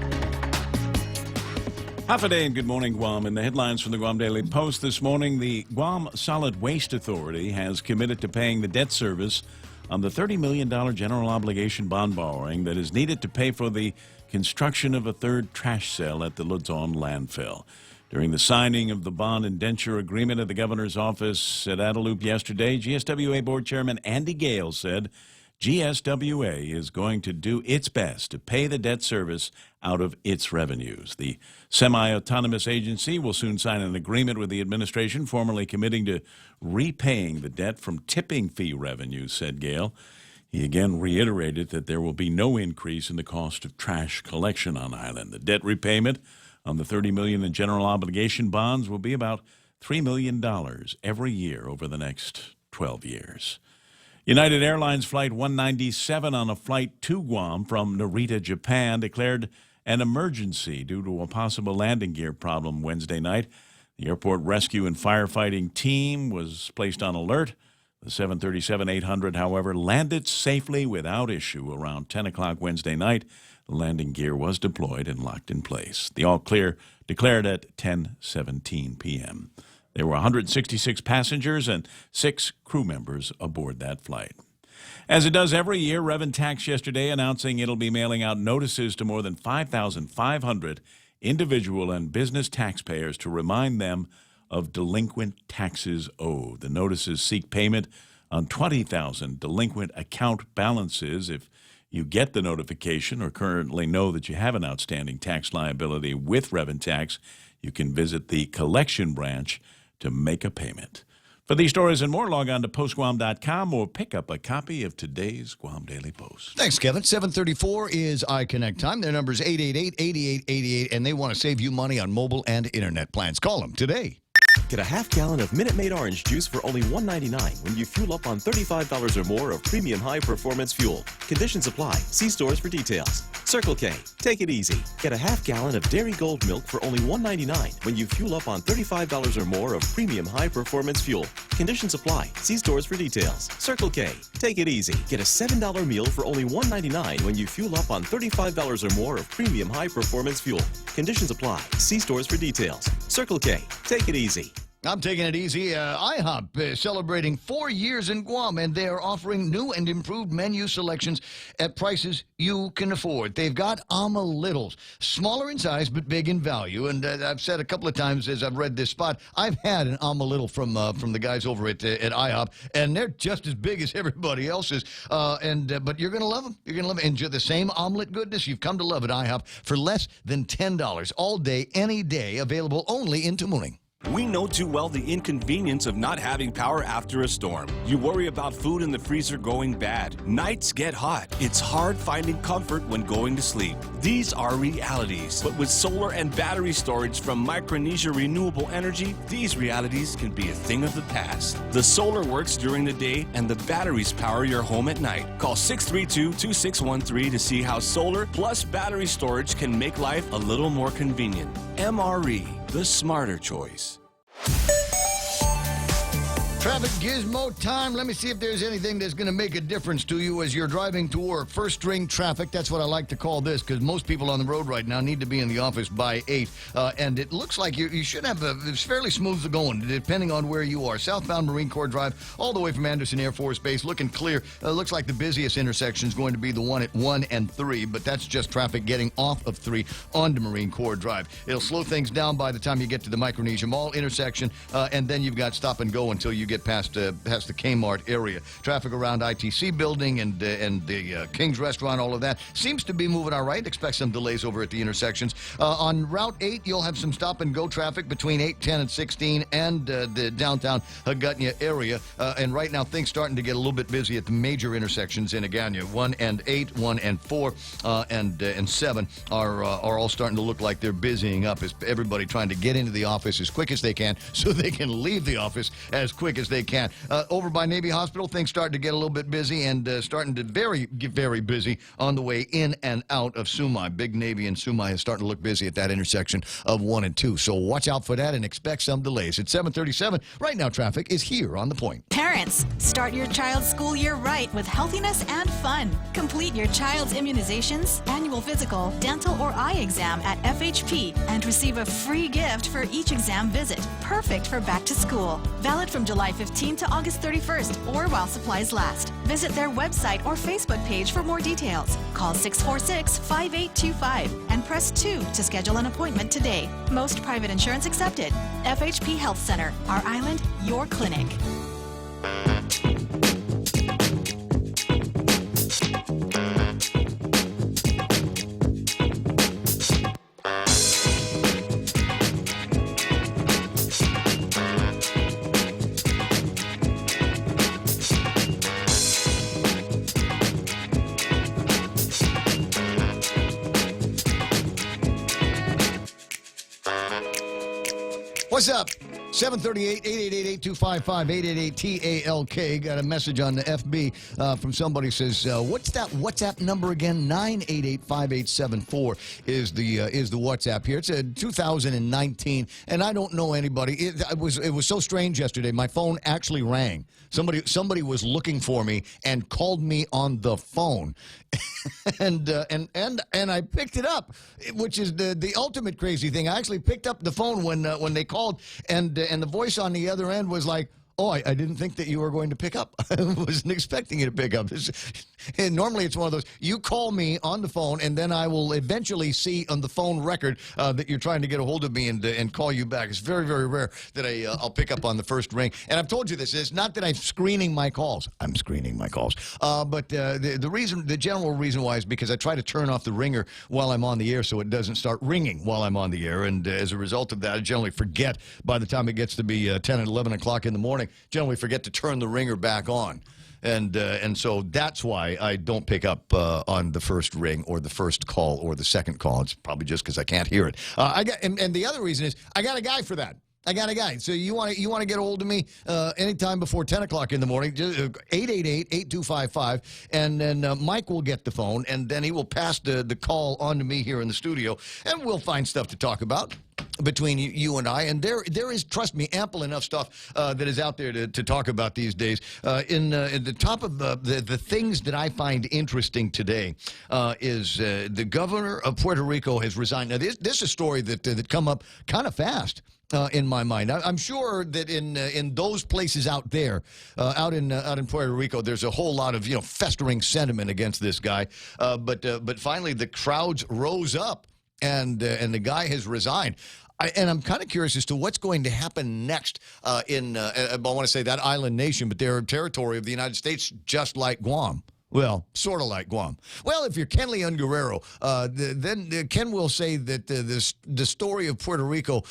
Half a day and good morning, Guam. In the headlines from the Guam Daily Post this morning, the Guam Solid Waste Authority has committed to paying the debt service on the $30 million general obligation bond borrowing that is needed to pay for the construction of a third trash cell at the Luzon landfill. During the signing of the bond indenture agreement at the governor's office at Adelup yesterday, GSWA Board Chairman Andy Gale said GSWA is going to do its best to pay the debt service out of its revenues. The semi-autonomous agency will soon sign an agreement with the administration, formally committing to repaying the debt from tipping fee revenues, said Gale. He again reiterated that there will be no increase in the cost of trash collection on island. The debt repayment on the $30 million in general obligation bonds will be about $3 million every year over the next 12 years. United Airlines Flight 197 on a flight to Guam from Narita, Japan, declared an emergency due to a possible landing gear problem Wednesday night. The airport rescue and firefighting team was placed on alert. The 737-800, however, landed safely without issue around 10 o'clock Wednesday night. The landing gear was deployed and locked in place. The all-clear declared at 10:17 p.m. There were 166 passengers and 6 crew members aboard that flight. As it does every year, Revan Tax yesterday announcing it'll be mailing out notices to more than 5,500 individual and business taxpayers to remind them of delinquent taxes owed. The notices seek payment on 20,000 delinquent account balances. If you get the notification or currently know that you have an outstanding tax liability with Revan Tax, you can visit the collection branch to make a payment. For these stories and more, log on to postguam.com or pick up a copy of today's Guam Daily Post. Thanks, Kevin. 7:34 is iConnect time. Their number is 888-8888, and they want to save you money on mobile and internet plans. Call them today. Get a half gallon of Minute Maid orange juice for only $1.99 when you fuel up on $35 or more of premium high-performance fuel. Conditions apply. See stores for details. Circle K. Take it easy. Get a half gallon of Dairy Gold milk for only $1.99 when you fuel up on $35 or more of premium high-performance fuel. Conditions apply. See stores for details. Circle K. Take it easy. Get a $7 meal for only $1.99 when you fuel up on $35 or more of premium high-performance fuel. Conditions apply. See stores for details. Circle K. Take it easy. I'm taking it easy. IHOP celebrating 4 years in Guam, and they are offering new and improved menu selections at prices you can afford. They've got Ama Littles, smaller in size but big in value. And I've said a couple of times as I've read this spot, I've had an Ama Little from the guys over at IHOP, and they're just as big as everybody else's. But you're going to love them. You're going to love it. Enjoy the same omelet goodness you've come to love at IHOP for less than $10 all day, any day. Available only in Tamuning. We know too well the inconvenience of not having power after a storm. You worry about food in the freezer going bad. Nights get hot. It's hard finding comfort when going to sleep. These are realities. But with solar and battery storage from Micronesia Renewable Energy, these realities can be a thing of the past. The solar works during the day and the batteries power your home at night. Call 632-2613 to see how solar plus battery storage can make life a little more convenient. MRE, the smarter choice. Traffic gizmo time. Let me see if there's anything that's going to make a difference to you as you're driving to work. First string traffic, that's what I like to call this, because most people on the road right now need to be in the office by 8. And it looks like you should have it's fairly smooth going, depending on where you are. Southbound Marine Corps Drive, all the way from Anderson Air Force Base, looking clear. Looks like the busiest intersection is going to be the one at 1 and 3, but that's just traffic getting off of 3 onto Marine Corps Drive. It'll slow things down by the time you get to the Micronesia Mall intersection, and then you've got stop and go until you get past the Kmart area. Traffic around ITC building and the King's Restaurant, all of that seems to be moving all right. Expect some delays over at the intersections. On Route 8, you'll have some stop and go traffic between 8, 10, and 16 and the downtown Hagutnya area. And right now, things starting to get a little bit busy at the major intersections in Agana. 1 and 8, 1 and 4, and 7 are all starting to look like they're busying up as everybody trying to get into the office as quick as they can so they can leave the office as quick as they can. Over by Navy Hospital, things starting to get a little bit busy and starting to get very busy on the way in and out of Sumai. Big Navy and Sumai is starting to look busy at that intersection of 1 and 2. So watch out for that and expect some delays. It's 7:37. Right now, traffic is here on the point. Parents, start your child's school year right with healthiness and fun. Complete your child's immunizations, annual physical, dental, or eye exam at FHP and receive a free gift for each exam visit. Perfect for back to school. Valid from July 15th to August 31st or while supplies last. Visit their website or Facebook page for more details. Call 646-5825 and press 2 to schedule an appointment today. Most private insurance accepted. FHP Health Center, our island, your clinic. What's up? 738-888-8255, 888-TALK. Got a message on the FB from somebody says, what's that WhatsApp number again? 988-5874 is the WhatsApp here. It's a 2019, and I don't know anybody. It was so strange yesterday. My phone actually rang. Somebody was looking for me and called me on the phone. and I picked it up, which is the ultimate crazy thing. I actually picked up the phone when they called, and the voice on the other end was like, "Oh, I didn't think that you were going to pick up. I wasn't expecting you to pick up." And normally it's one of those, you call me on the phone, and then I will eventually see on the phone record that you're trying to get a hold of me and call you back. It's very, very rare that I'll pick up on the first ring. And I've told you this. It's not that I'm screening my calls. I'm screening my calls. But the general reason why is because I try to turn off the ringer while I'm on the air so it doesn't start ringing while I'm on the air. And as a result of that, I generally forget by the time it gets to be 10 and 11 o'clock in the morning generally forget to turn the ringer back on. And so that's why I don't pick up on the first ring or the first call or the second call. It's probably just because I can't hear it. And the other reason is I got a guy for that. I got a guy. So you want to get a hold of me anytime before 10 o'clock in the morning, 888-8255, and then Mike will get the phone, and then he will pass the call on to me here in the studio, and we'll find stuff to talk about between you and I. And there is, trust me, ample enough stuff that is out there to talk about these days. In the top of the things that I find interesting today is the governor of Puerto Rico has resigned. Now, this is a story that come up kind of fast. In my mind, I'm sure that in those places out there, out in Puerto Rico, there's a whole lot of festering sentiment against this guy. But finally, the crowds rose up, and the guy has resigned. And I'm kind of curious as to what's going to happen next in I want to say that island nation, but they're a territory of the United States, just like Guam. Well, sort of like Guam. Well, if you're Ken Leon Guerrero, then Ken will say that the story of Puerto Rico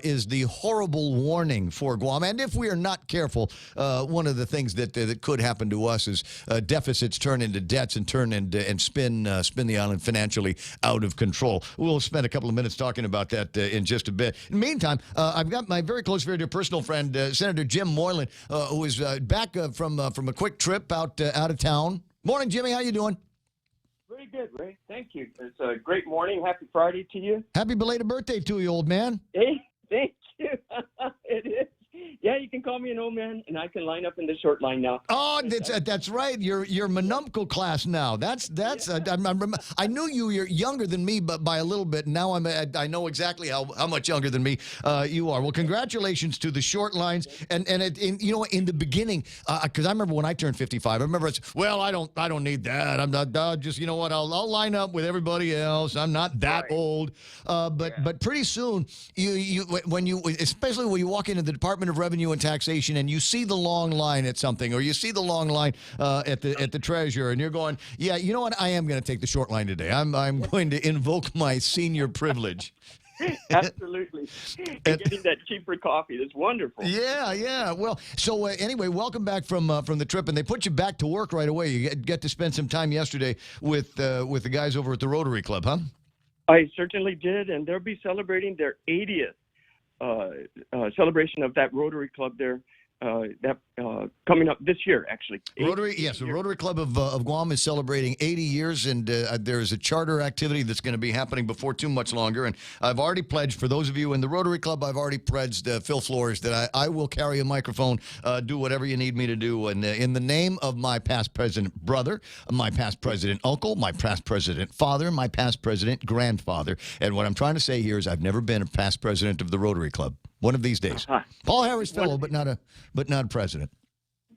is the horrible warning for Guam. And if we are not careful, one of the things that could happen to us is deficits turn into debts and spin the island financially out of control. We'll spend a couple of minutes talking about that in just a bit. In the meantime, I've got my very close, very dear personal friend, Senator Jim Moylan, who is back from a quick trip out of town. Morning, Jimmy. How you doing? Very good, Ray. Thank you. It's a great morning. Happy Friday to you. Happy belated birthday to you, old man. Hey, thank you. It is. Yeah, you can call me an old man, and I can line up in the short line now. Oh, that's right. You're Manumco class now. That's. Yeah. I knew you. You're younger than me, but by a little bit. Now I know exactly how much younger than me you are. Well, congratulations to the short lines. And in the beginning, because I remember when I turned 55. I remember I don't need that. I'm not just what I'll line up with everybody else. I'm not that old. But pretty soon especially when you walk into the Department of Revenue and Taxation and you see the long line at something, or you see the long line at the treasurer, and you're going, yeah, you know what? I am going to take the short line today. I'm going to invoke my senior privilege. Absolutely. And getting that cheaper coffee is wonderful. Yeah. Well, so anyway, welcome back from the trip, and they put you back to work right away. You get to spend some time yesterday with the guys over at the Rotary Club, huh? I certainly did, and they'll be celebrating their 80th celebration of that Rotary Club there. Coming up this year, actually. Rotary, yes, the Rotary Club of Guam is celebrating 80 years, and there's a charter activity that's going to be happening before too much longer. And I've already pledged, for those of you in the Rotary Club, I've already pledged Phil Flores that I will carry a microphone, do whatever you need me to do, and in the name of my past president brother, my past president uncle, my past president father, my past president grandfather. And what I'm trying to say here is I've never been a past president of the Rotary Club. One of these days. Paul Harris fellow, but not a president.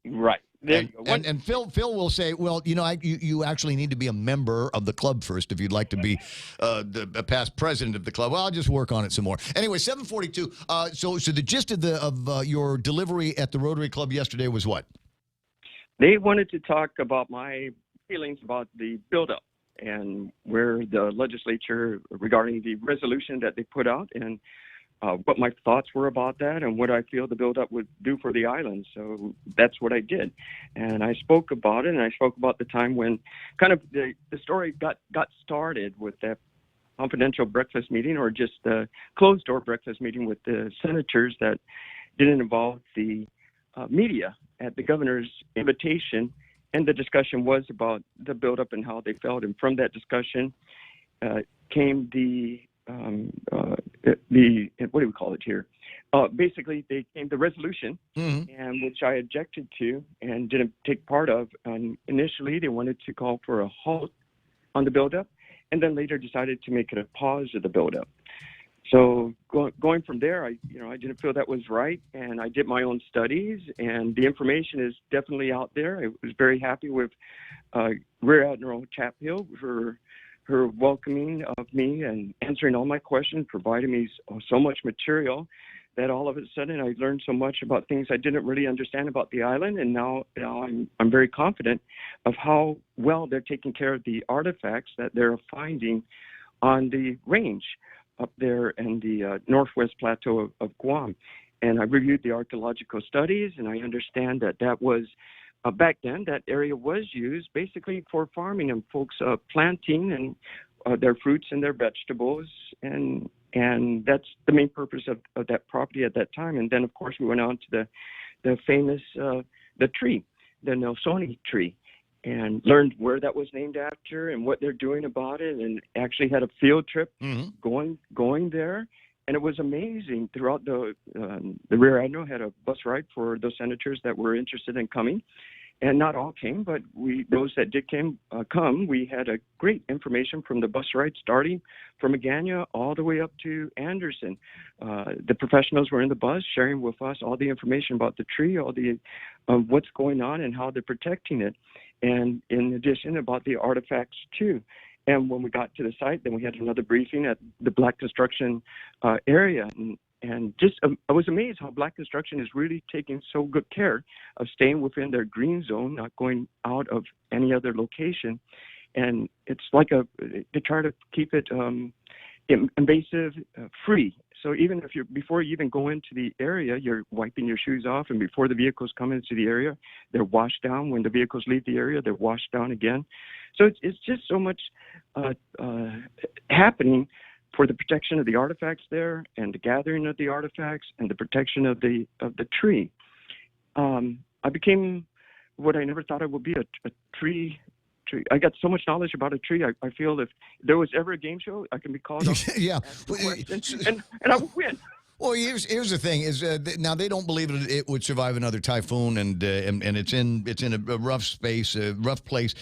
Right. There you go. And Phil will say, well, you actually need to be a member of the club first if you'd like to be a past president of the club. Well, I'll just work on it some more. Anyway, 7:42. So the gist of your delivery at the Rotary Club yesterday was what? They wanted to talk about my feelings about the buildup and where the legislature regarding the resolution that they put out, and what my thoughts were about that and what I feel the buildup would do for the island. So that's what I did. And I spoke about it, and I spoke about the time when kind of the story got started with that confidential breakfast meeting, or just a closed-door breakfast meeting with the senators that didn't involve the media at the governor's invitation. And the discussion was about the buildup and how they felt. And from that discussion came the what do we call it here? Basically, they came the resolution, and which I objected to and didn't take part of. And initially, they wanted to call for a halt on the buildup, and then later decided to make it a pause of the buildup. So going from there, I didn't feel that was right, and I did my own studies, and the information is definitely out there. I was very happy with Rear Admiral Chaphill for her welcoming of me and answering all my questions, providing me so much material that all of a sudden I learned so much about things I didn't really understand about the island. And now I'm very confident of how well they're taking care of the artifacts that they're finding on the range up there in the northwest plateau of Guam. and I reviewed the archaeological studies, and I understand that that was back then that area was used basically for farming and folks planting and their fruits and their vegetables, and that's the main purpose of that property at that time. And then of course we went on to the famous the tree, the Nelsoni tree, and learned where that was named after and what they're doing about it, and actually had a field trip going there. And it was amazing. Throughout the Rear Admiral had a bus ride for those senators that were interested in coming, and not all came, but those that did come, we had a great information from the bus ride, starting from Agana all the way up to Anderson. The professionals were in the bus sharing with us all the information about the tree, all the what's going on and how they're protecting it, and in addition about the artifacts too. And when we got to the site, then we had another briefing at the Black Construction area. And just I was amazed how Black Construction is really taking so good care of staying within their green zone, not going out of any other location. And it's like they try to keep it invasive free. So even if before you even go into the area, you're wiping your shoes off, and before the vehicles come into the area, they're washed down. When the vehicles leave the area, they're washed down again. So it's just so much happening for the protection of the artifacts there, and the gathering of the artifacts, and the protection of the tree. I became what I never thought I would be, a tree. I got so much knowledge about a tree. I feel if there was ever a game show, I can be called up, yeah, and I would win. Well, here's the thing: is now they don't believe it would survive another typhoon, and it's in a rough space, a rough place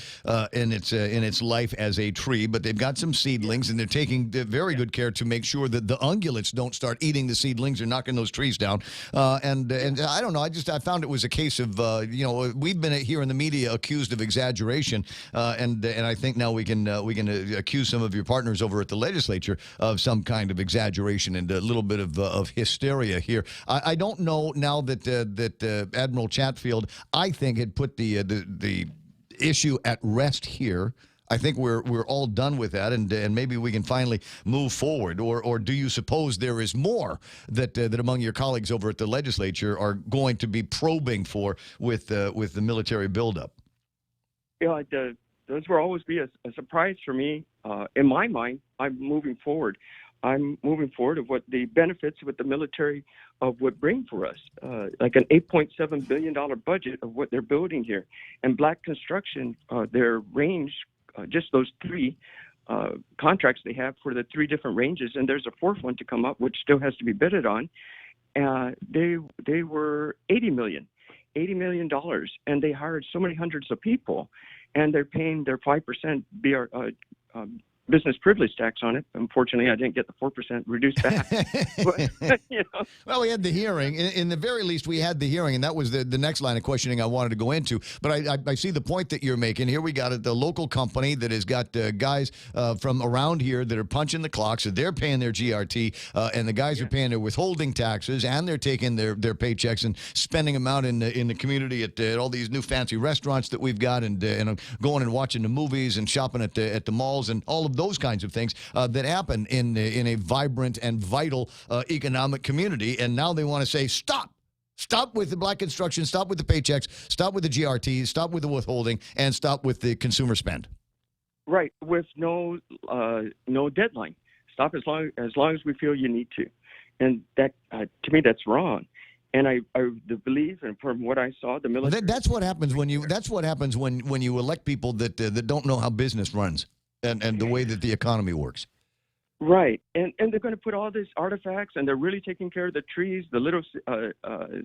in its life as a tree. But they've got some seedlings, and they're taking very good care to make sure that the ungulates don't start eating the seedlings or knocking those trees down. And I don't know. I found it was a case of we've been here in the media accused of exaggeration, and I think now we can accuse some of your partners over at the legislature of some kind of exaggeration and a little bit of hysteria here. I don't know now that Admiral Chatfield, I think, had put the issue at rest here. I think we're all done with that, and maybe we can finally move forward. Or do you suppose there is more that among your colleagues over at the legislature are going to be probing for with the military buildup? Yeah, those will always be a surprise for me. In my mind, I'm moving forward of what the benefits with the military would bring for us, like an $8.7 billion budget of what they're building here. And Black Construction, their range, just those three contracts they have for the three different ranges, and there's a fourth one to come up, which still has to be bidded on. They were $80 million, and they hired so many hundreds of people, and they're paying their 5% business privilege tax on it. Unfortunately, I didn't get the 4% reduced back. But, Well, we had the hearing. In the very least, we had the hearing, and that was the next line of questioning I wanted to go into. But I see the point that you're making. Here we got the local company that has got guys from around here that are punching the clock, so they're paying their GRT, and the guys are paying their withholding taxes, and they're taking their paychecks and spending them out in the community at all these new fancy restaurants that we've got, and going and watching the movies and shopping at the malls and all of those kinds of things that happen in a vibrant and vital economic community. And now they want to say, stop with the Black Construction, stop with the paychecks, stop with the GRTs, stop with the withholding, and stop with the consumer spend. Right, with no deadline. Stop as long as we feel you need to. And that, to me, that's wrong. And I believe, and from what I saw, the military. That's what happens when you elect people that don't know how business runs and the way that the economy works. Right, and they're going to put all these artifacts, and they're really taking care of the trees. The little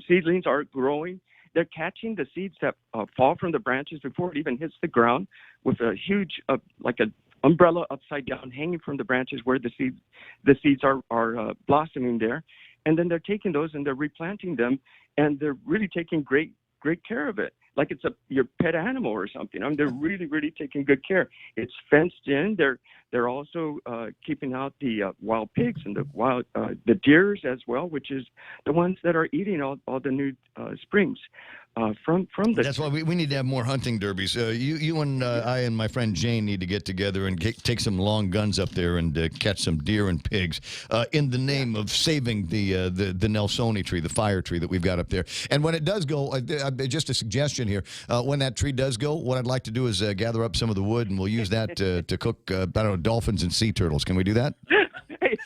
seedlings are growing. They're catching the seeds that fall from the branches before it even hits the ground, with a huge, like an umbrella upside down, hanging from the branches where the seeds are blossoming there. And then they're taking those and they're replanting them, and they're really taking great care of it, like it's your pet animal or something. They're really, really taking good care. It's fenced in. They're They're also keeping out the wild pigs and the deers as well, which is the ones that are eating all the new springs from the. That's why we need to have more hunting derbies. You and I and my friend Jane need to get together and take some long guns up there and catch some deer and pigs in the name of saving the Nelsoni tree, the fire tree that we've got up there. And when it does go, just a suggestion here, when that tree does go, what I'd like to do is gather up some of the wood and we'll use that to cook, I don't know, dolphins and sea turtles. Can we do that?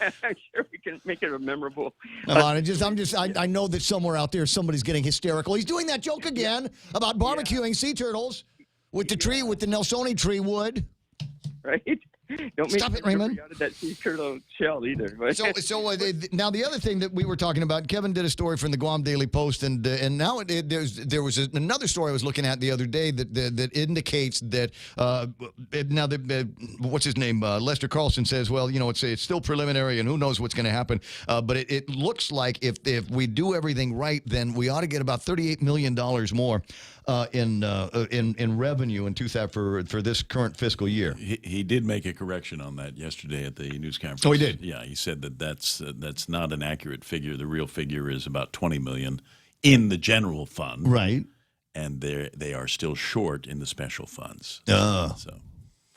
Yeah, sure, we can make it a memorable. Come on, I know that somewhere out there somebody's getting hysterical. He's doing that joke again about barbecuing sea turtles with the tree, with the Nelsoni tree wood. Right? Don't make Stop it, Raymond. out of that sea turtle shell either. But. Now the other thing that we were talking about, Kevin did a story from the Guam Daily Post, and now there was another story I was looking at the other day that indicates that what's his name, Lester Carlson says, well, you know, it's still preliminary and who knows what's going to happen, but it looks like if we do everything right, then we ought to get about $38 million more in revenue for this current fiscal year. He did make a correction on that yesterday at the news conference. Oh, he did? Yeah, he said that's not an accurate figure. The real figure is about $20 million in the general fund. Right. And they are still short in the special funds.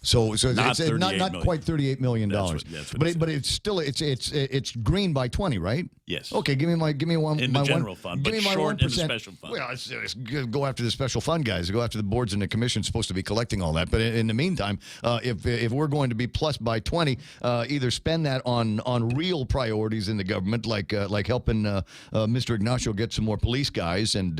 So it's not $38 quite $38 million. That's what but it's still it's green by 20, right? Yes. Okay, give me one in the general fund, give but me my short 1%. in the special fund. Well, it's go after the special fund guys. Go after the boards and the commission's supposed to be collecting all that. But in the meantime, if we're going to be plus by 20, either spend that on real priorities in the government, like helping Mr. Ignacio get some more police guys and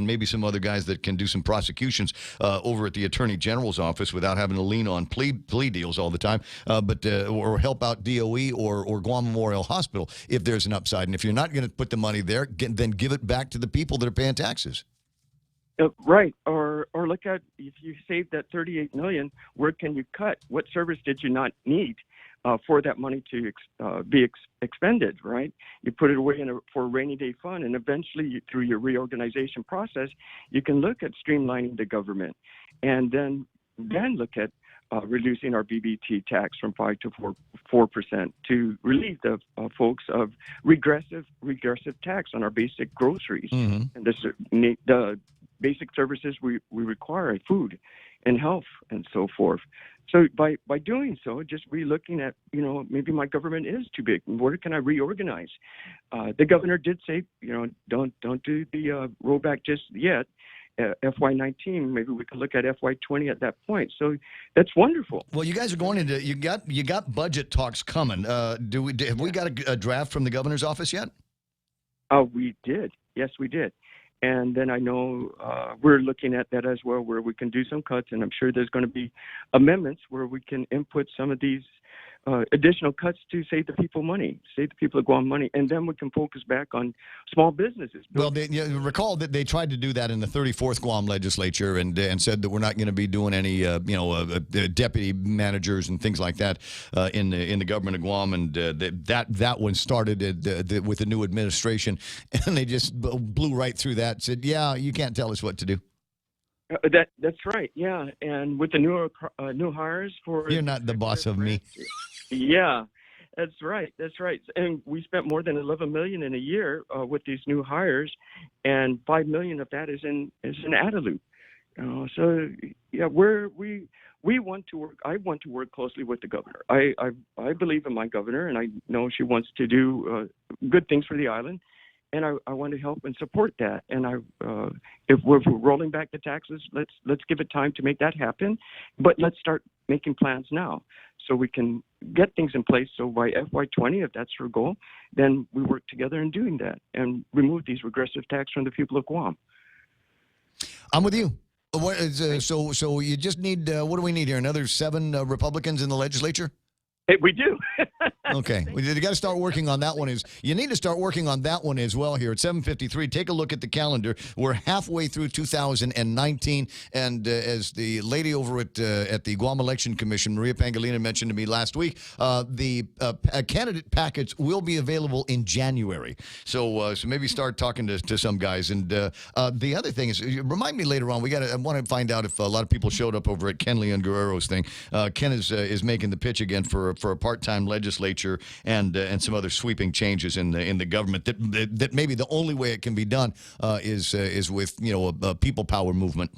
maybe some other guys that can do some prosecutions over at the Attorney General's office without having to lean on plea deals all the time, or help out DOE or Guam Memorial Hospital if there's an upside. And if you're not going to put the money there, then give it back to the people that are paying taxes. Right, or look at, if you save that $38 million, where can you cut? What service did you not need for that money to be expended? Right, you put it away for a rainy day fund, and eventually through your reorganization process, you can look at streamlining the government, and then look at reducing our BBT tax from 5% to 4% to relieve the folks of regressive tax on our basic groceries and the basic services we require, like food and health and so forth. So by doing so, just relooking at, maybe my government is too big. Where can I reorganize? The governor did say, don't do the rollback just yet. FY19, maybe we could look at FY20 at that point. So that's wonderful. Well, you guys are going into you got budget talks coming. Have we got a draft from the governor's office yet? We did. Yes, we did. And then I know we're looking at that as well, where we can do some cuts, and I'm sure there's going to be amendments where we can input some of these additional cuts to save the people of Guam money, and then we can focus back on small businesses. Well, recall that they tried to do that in the 34th Guam legislature and said that we're not going to be doing any deputy managers and things like that in the government of Guam, and that one started with the new administration, and they just blew right through that and said, yeah, you can't tell us what to do. That's right, yeah. And with the new hires for... You're not the boss of me. Yeah, that's right. And we spent more than $11 million in a year with these new hires, and $5 million of that is in Adelup. So yeah, we want to work. I want to work closely with the governor. I believe in my governor, and I know she wants to do good things for the island. And I want to help and support that. And if we're rolling back the taxes, let's give it time to make that happen. But let's start making plans now, so we can get things in place. So by FY20, if that's her goal, then we work together in doing that and remove these regressive tax from the people of Guam. I'm with you. So you just need what do we need here? Another 7 Republicans in the legislature? Hey, we do. Okay. You got to start working on that one. You need to start working on that one as well here at 7:53. Take a look at the calendar. We're halfway through 2019, and as the lady over at the Guam Election Commission, Maria Pangilinan, mentioned to me last week, the candidate packets will be available in January. So maybe start talking to some guys. And the other thing is, remind me later on. I want to find out if a lot of people showed up over at Ken Leon Guerrero's thing. Ken is making the pitch again for a part-time legislature and some other sweeping changes in the government. That maybe the only way it can be done is with a people power movement.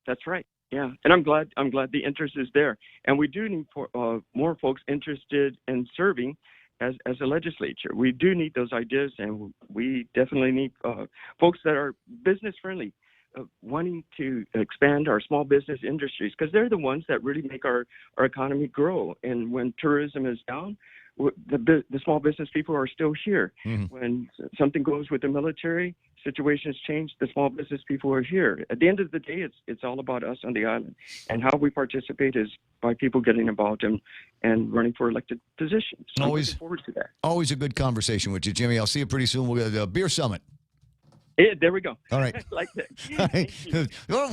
That's right. Yeah, and I'm glad the interest is there, and we do need more folks interested in serving as a legislature. We do need those ideas, and we definitely need folks that are business friendly, wanting to expand our small business industries, because they're the ones that really make our economy grow. And when tourism is down, the small business people are still here. Mm-hmm. When something goes with the military, situations change, the small business people are here. At the end of the day, it's all about us on the island, and how we participate is by people getting involved and running for elected positions. So I'm looking forward to that. Always a good conversation with you, Jimmy. I'll see you pretty soon. We'll get a beer summit. Yeah, there we go. All right. Like that. Right.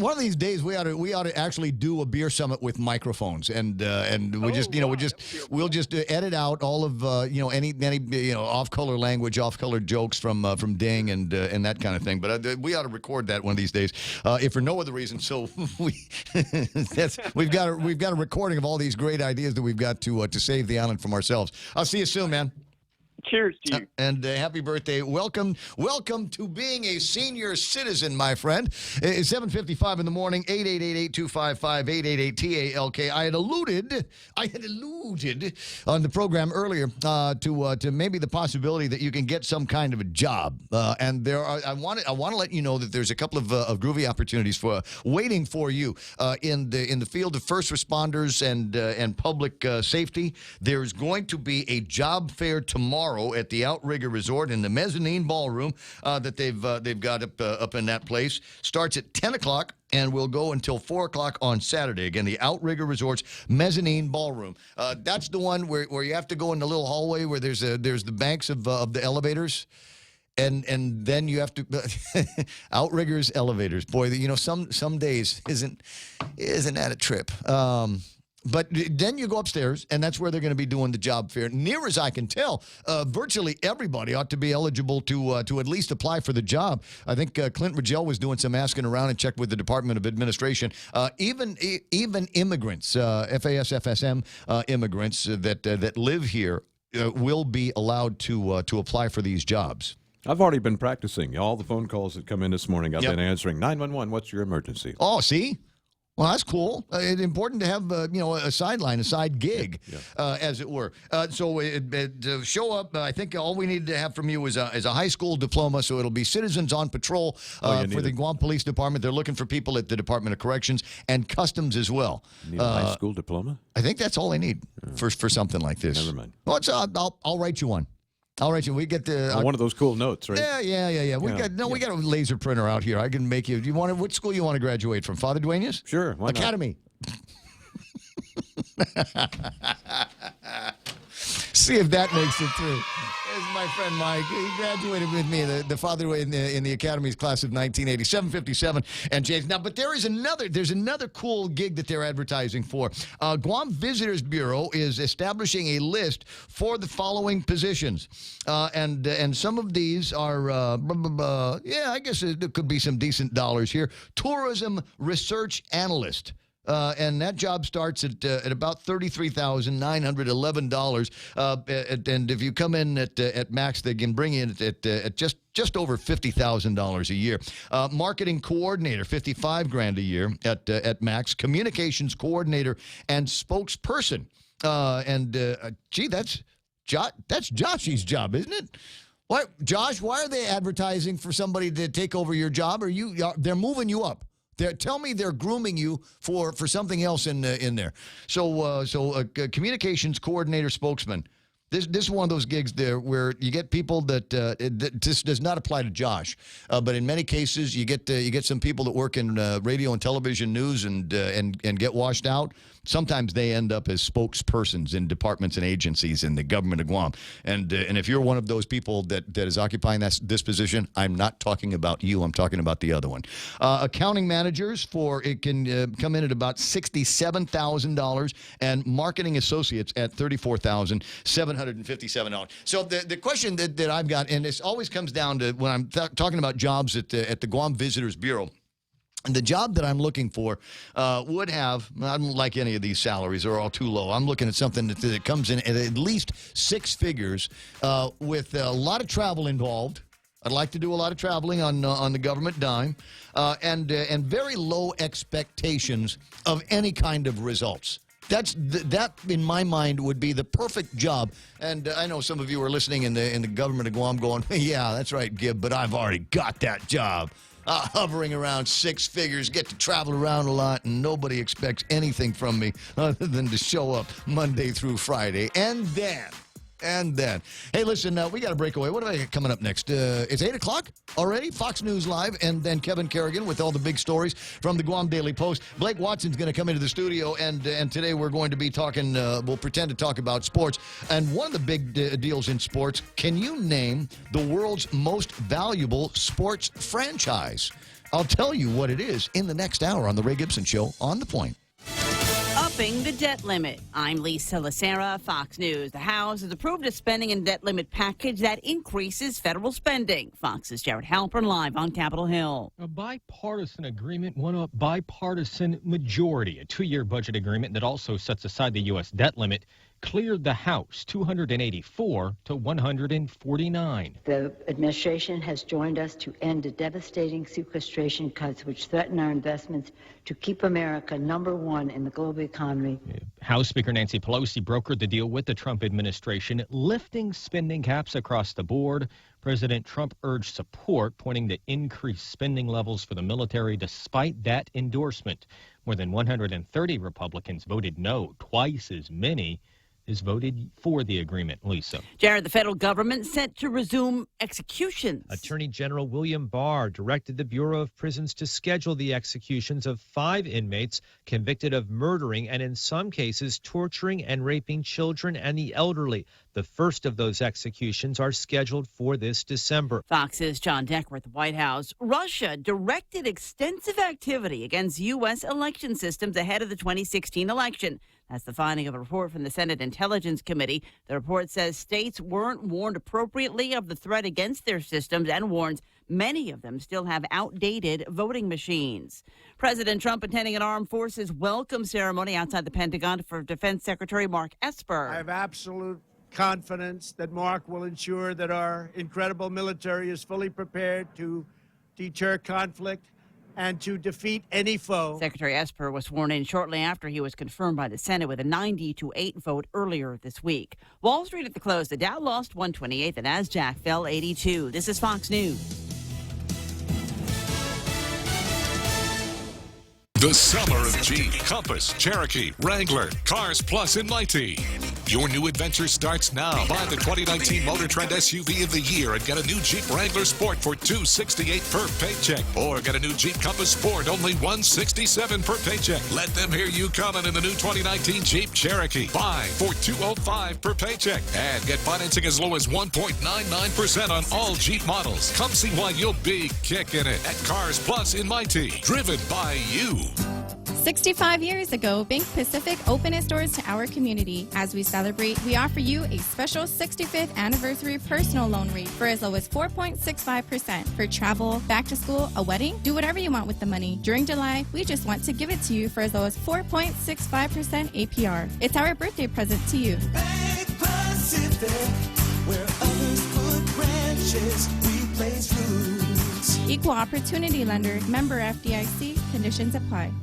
One of these days we ought to actually do a beer summit with microphones, and we'll just edit out all of any off color language, off color jokes from Ding and that kind of thing. But we ought to record that one of these days, if for no other reason. So we've got a recording of all these great ideas that we've got to save the island from ourselves. I'll see you soon, man. Cheers to you. And happy birthday. Welcome to being a senior citizen, my friend. It's 7:55 in the morning, 888-825-5888-TALK. I had alluded on the program earlier to maybe the possibility that you can get some kind of a job. And I want to let you know that there's a couple of groovy opportunities waiting for you in the field of first responders and public safety. There's going to be a job fair tomorrow at the Outrigger Resort in the mezzanine ballroom that they've got up in that place. Starts at 10 o'clock and will go until 4 o'clock on Saturday. Again, the Outrigger Resort's mezzanine ballroom. That's the one where you have to go in the little hallway where there's the banks of the elevators. And then you have to Outriggers elevators. Boy, some days isn't that a trip. But then you go upstairs, and that's where they're going to be doing the job fair. Near as I can tell, virtually everybody ought to be eligible to at least apply for the job. I think Clint Rigel was doing some asking around and checked with the Department of Administration. Even immigrants, FAS-FSM immigrants that live here will be allowed to apply for these jobs. I've already been practicing. All the phone calls that come in this morning, I've been answering. 911, what's your emergency? Oh, see? Well, that's cool. It's important to have, a sideline, a side gig, as it were. So to show up, I think all we need to have from you is a high school diploma. So it'll be Citizens on Patrol for the Guam Police Department. They're looking for people at the Department of Corrections and Customs as well. You need a high school diploma? I think that's all they need for something like this. Never mind. Well, I'll write you one. All right, we get the one of those cool notes, right? Yeah. We got a laser printer out here. I can make you. Which school you want to graduate from? Father Duenas? Sure. Why not? Academy. See if that makes it through. There's my friend Mike. He graduated with me, the father in the Academy's class of 1980, 757 and James. Now, but there's another cool gig that they're advertising for. Guam Visitors Bureau is establishing a list for the following positions, and some of these are I guess there could be some decent dollars here. Tourism Research Analyst. And that job starts at about $33,911. And if you come in at max, they can bring you in at just over $50,000 a year. Marketing coordinator, $55,000 a year at max. Communications coordinator and spokesperson. That's Joshy's job, isn't it? What, Josh? Why are they advertising for somebody to take over your job? They're moving you up? Tell me they're grooming you for something else in there. So communications coordinator spokesman. This is one of those gigs there where you get people that this does not apply to Josh, but in many cases you get some people that work in radio and television news and get washed out. Sometimes they end up as spokespersons in departments and agencies in the government of Guam. And if you're one of those people that is occupying this position, I'm not talking about you. I'm talking about the other one. Accounting managers it can come in at about $67,000, and marketing associates at $34,757. So the question that I've got, and this always comes down to when I'm talking about jobs at the Guam Visitors Bureau. And the job that I'm looking for would have, I don't like any of these salaries, they're all too low. I'm looking at something that comes in at least six figures with a lot of travel involved. I'd like to do a lot of traveling on the government dime and very low expectations of any kind of results. That, in my mind, would be the perfect job. And I know some of you are listening in the government of Guam going, yeah, that's right, Gib, but I've already got that job. Hovering around six figures, get to travel around a lot, and nobody expects anything from me other than to show up Monday through Friday. And then, hey, listen, we got to break away. What do I got coming up next? It's 8 o'clock already, Fox News Live, and then Kevin Kerrigan with all the big stories from the Guam Daily Post. Blake Watson's going to come into the studio, and today we're going to be talking, we'll pretend to talk about sports. And one of the big deals in sports, can you name the world's most valuable sports franchise? I'll tell you what it is in the next hour on The Ray Gibson Show on The Point. Upping the debt limit. I'm Lisa Lacera, Fox News. The House has approved a spending and debt limit package that increases federal spending. Fox's Jared Halpern live on Capitol Hill. A bipartisan agreement won a bipartisan majority. A 2-year budget agreement that also sets aside the U.S. debt limit cleared the House 284 to 149. The administration has joined us to end the devastating sequestration cuts which threaten our investments to keep America #1 in the global economy. House Speaker Nancy Pelosi brokered the deal with the Trump administration, lifting spending caps across the board. President Trump urged support, pointing to increased spending levels for the military despite that endorsement. More than 130 Republicans voted no, twice as many has voted for the agreement. Lisa. Jared, the federal government set to resume executions. Attorney General William Barr directed the Bureau of Prisons to schedule the executions of 5 inmates convicted of murdering and in some cases torturing and raping children and the elderly. The first of those executions are scheduled for this December. Fox's John Decker at the White House. Russia directed extensive activity against U.S. election systems ahead of the 2016 election. That's the finding of a report from the Senate Intelligence Committee. The report says states weren't warned appropriately of the threat against their systems and warns many of them still have outdated voting machines. President Trump attending an armed forces welcome ceremony outside the Pentagon for Defense Secretary Mark Esper. I have absolute confidence that Mark will ensure that our incredible military is fully prepared to deter conflict and to defeat any foe. Secretary Esper was sworn in shortly after he was confirmed by the Senate with a 90-8 vote earlier this week. Wall Street at the close, the Dow lost 128, the Nasdaq fell 82. This is Fox News. The summer of Jeep, Compass, Cherokee, Wrangler, Cars Plus in Mighty. Your new adventure starts now. Buy the 2019 Motor Trend SUV of the year and get a new Jeep Wrangler Sport for $268 per paycheck. Or get a new Jeep Compass Sport, only $167 per paycheck. Let them hear you coming in the new 2019 Jeep Cherokee. Buy for $205 per paycheck. And get financing as low as 1.99% on all Jeep models. Come see why you'll be kicking it at Cars Plus in Mighty. Driven by you. 65 years ago, Bank Pacific opened its doors to our community. As we celebrate, we offer you a special 65th anniversary personal loan rate for as low as 4.65% for travel, back to school, a wedding. Do whatever you want with the money. During July, we just want to give it to you for as low as 4.65% APR. It's our birthday present to you. Bank Pacific, where others put branches, we place roots. Equal opportunity lender, member FDIC, conditions apply.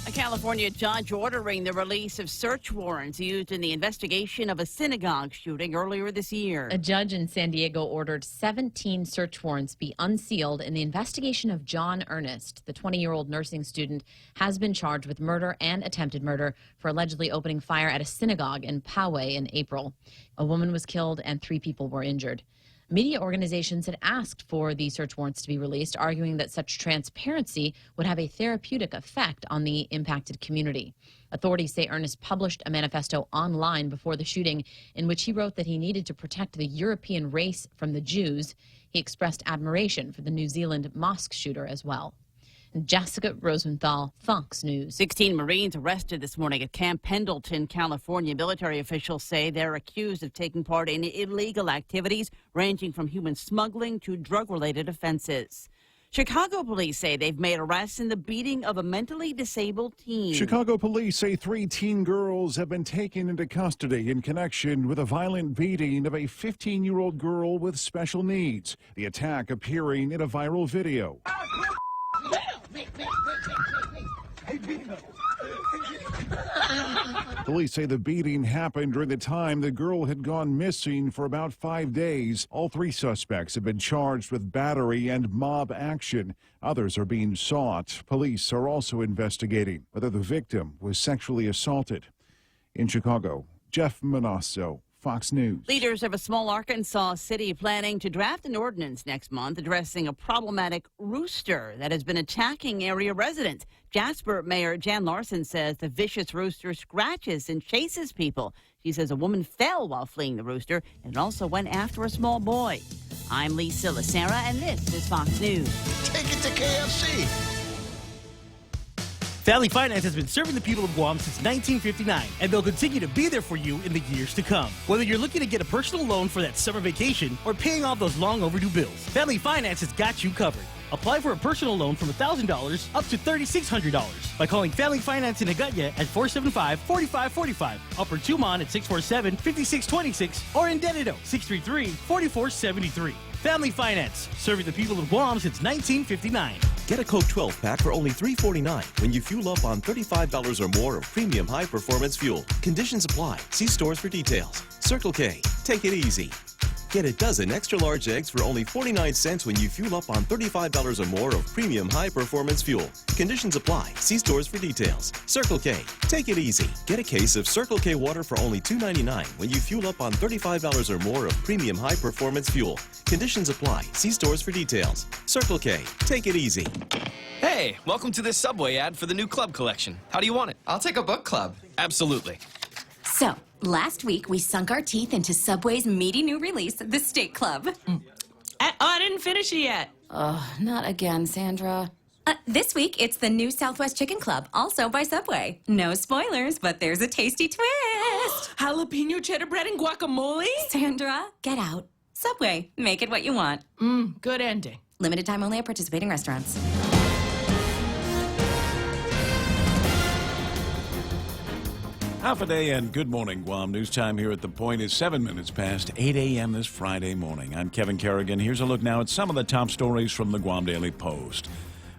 A California judge ordering the release of search warrants used in the investigation of a synagogue shooting earlier this year. A judge in San Diego ordered 17 search warrants be unsealed in the investigation of John Ernest. The 20-year-old nursing student has been charged with murder and attempted murder for allegedly opening fire at a synagogue in Poway in April. A woman was killed and 3 people were injured. Media organizations had asked for the search warrants to be released, arguing that such transparency would have a therapeutic effect on the impacted community. Authorities say Ernest published a manifesto online before the shooting in which he wrote that he needed to protect the European race from the Jews. He expressed admiration for the New Zealand mosque shooter as well. Jessica Rosenthal, Fox News. 16 Marines arrested this morning at Camp Pendleton, California. Military officials say they're accused of taking part in illegal activities ranging from human smuggling to drug-related offenses. Chicago police say they've made arrests in the beating of a mentally disabled teen. Chicago police say 3 teen girls have been taken into custody in connection with a violent beating of a 15-year-old girl with special needs. The attack appearing in a viral video. Police say the beating happened during the time the girl had gone missing for about 5 days. All 3 suspects have been charged with battery and mob action. Others are being sought. Police are also investigating whether the victim was sexually assaulted. In Chicago, Jeff Manasso, Fox News. Leaders of a small Arkansas city planning to draft an ordinance next month addressing a problematic rooster that has been attacking area residents. Jasper Mayor Jan Larson says the vicious rooster scratches and chases people. She says a woman fell while fleeing the rooster and also went after a small boy. I'm Lisa Lacera, and this is Fox News. Take it to KFC. Family Finance has been serving the people of Guam since 1959, and they'll continue to be there for you in the years to come. Whether you're looking to get a personal loan for that summer vacation or paying off those long overdue bills, Family Finance has got you covered. Apply for a personal loan from $1,000 up to $3,600 by calling Family Finance in Hagutya at 475-4545, Upper Tumon at 647-5626, or in Dededo 633-4473. Family Finance, serving the people of Guam since 1959. Get a Coke 12-pack for only $3.49 when you fuel up on $35 or more of premium high-performance fuel. Conditions apply. See stores for details. Circle K. Take it easy. Get a dozen extra-large eggs for only 49 cents when you fuel up on $35 or more of premium high-performance fuel. Conditions apply. See stores for details. Circle K. Take it easy. Get a case of Circle K water for only $2.99 when you fuel up on $35 or more of premium high-performance fuel. Conditions apply. See stores for details. Circle K. Take it easy. Hey, welcome to this Subway ad for the new club collection. How do you want it? I'll take a book club. Absolutely. So, last week we sunk our teeth into Subway's meaty new release, the Steak Club. I didn't finish it yet. Oh, not again, Sandra. This week, it's the new Southwest Chicken Club, also by Subway. No spoilers, but there's a tasty twist. Jalapeno cheddar bread and guacamole? Sandra, get out. Subway, make it what you want. Good ending. Limited time only at participating restaurants. Half a day and good morning, Guam. News time here at The Point is 7 minutes past 8 a.m. this Friday morning. I'm Kevin Kerrigan. Here's a look now at some of the top stories from the Guam Daily Post.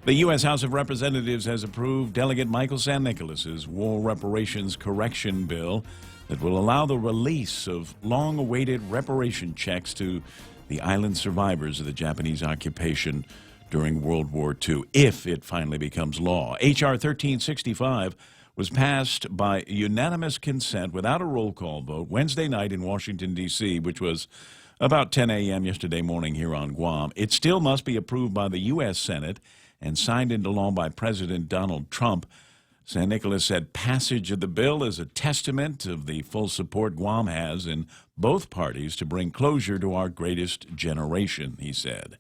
The U.S. House of Representatives has approved Delegate Michael San Nicolas's War Reparations Correction Bill that will allow the release of long-awaited reparation checks to the island survivors of the Japanese occupation during World War II, if it finally becomes law. H.R. 1365 was passed by unanimous consent without a roll call vote Wednesday night in Washington, D.C., which was about 10 a.m. yesterday morning here on Guam. It still must be approved by the U.S. Senate and signed into law by President Donald Trump. San Nicolas said passage of the bill is a testament of the full support Guam has in both parties to bring closure to our greatest generation, he said.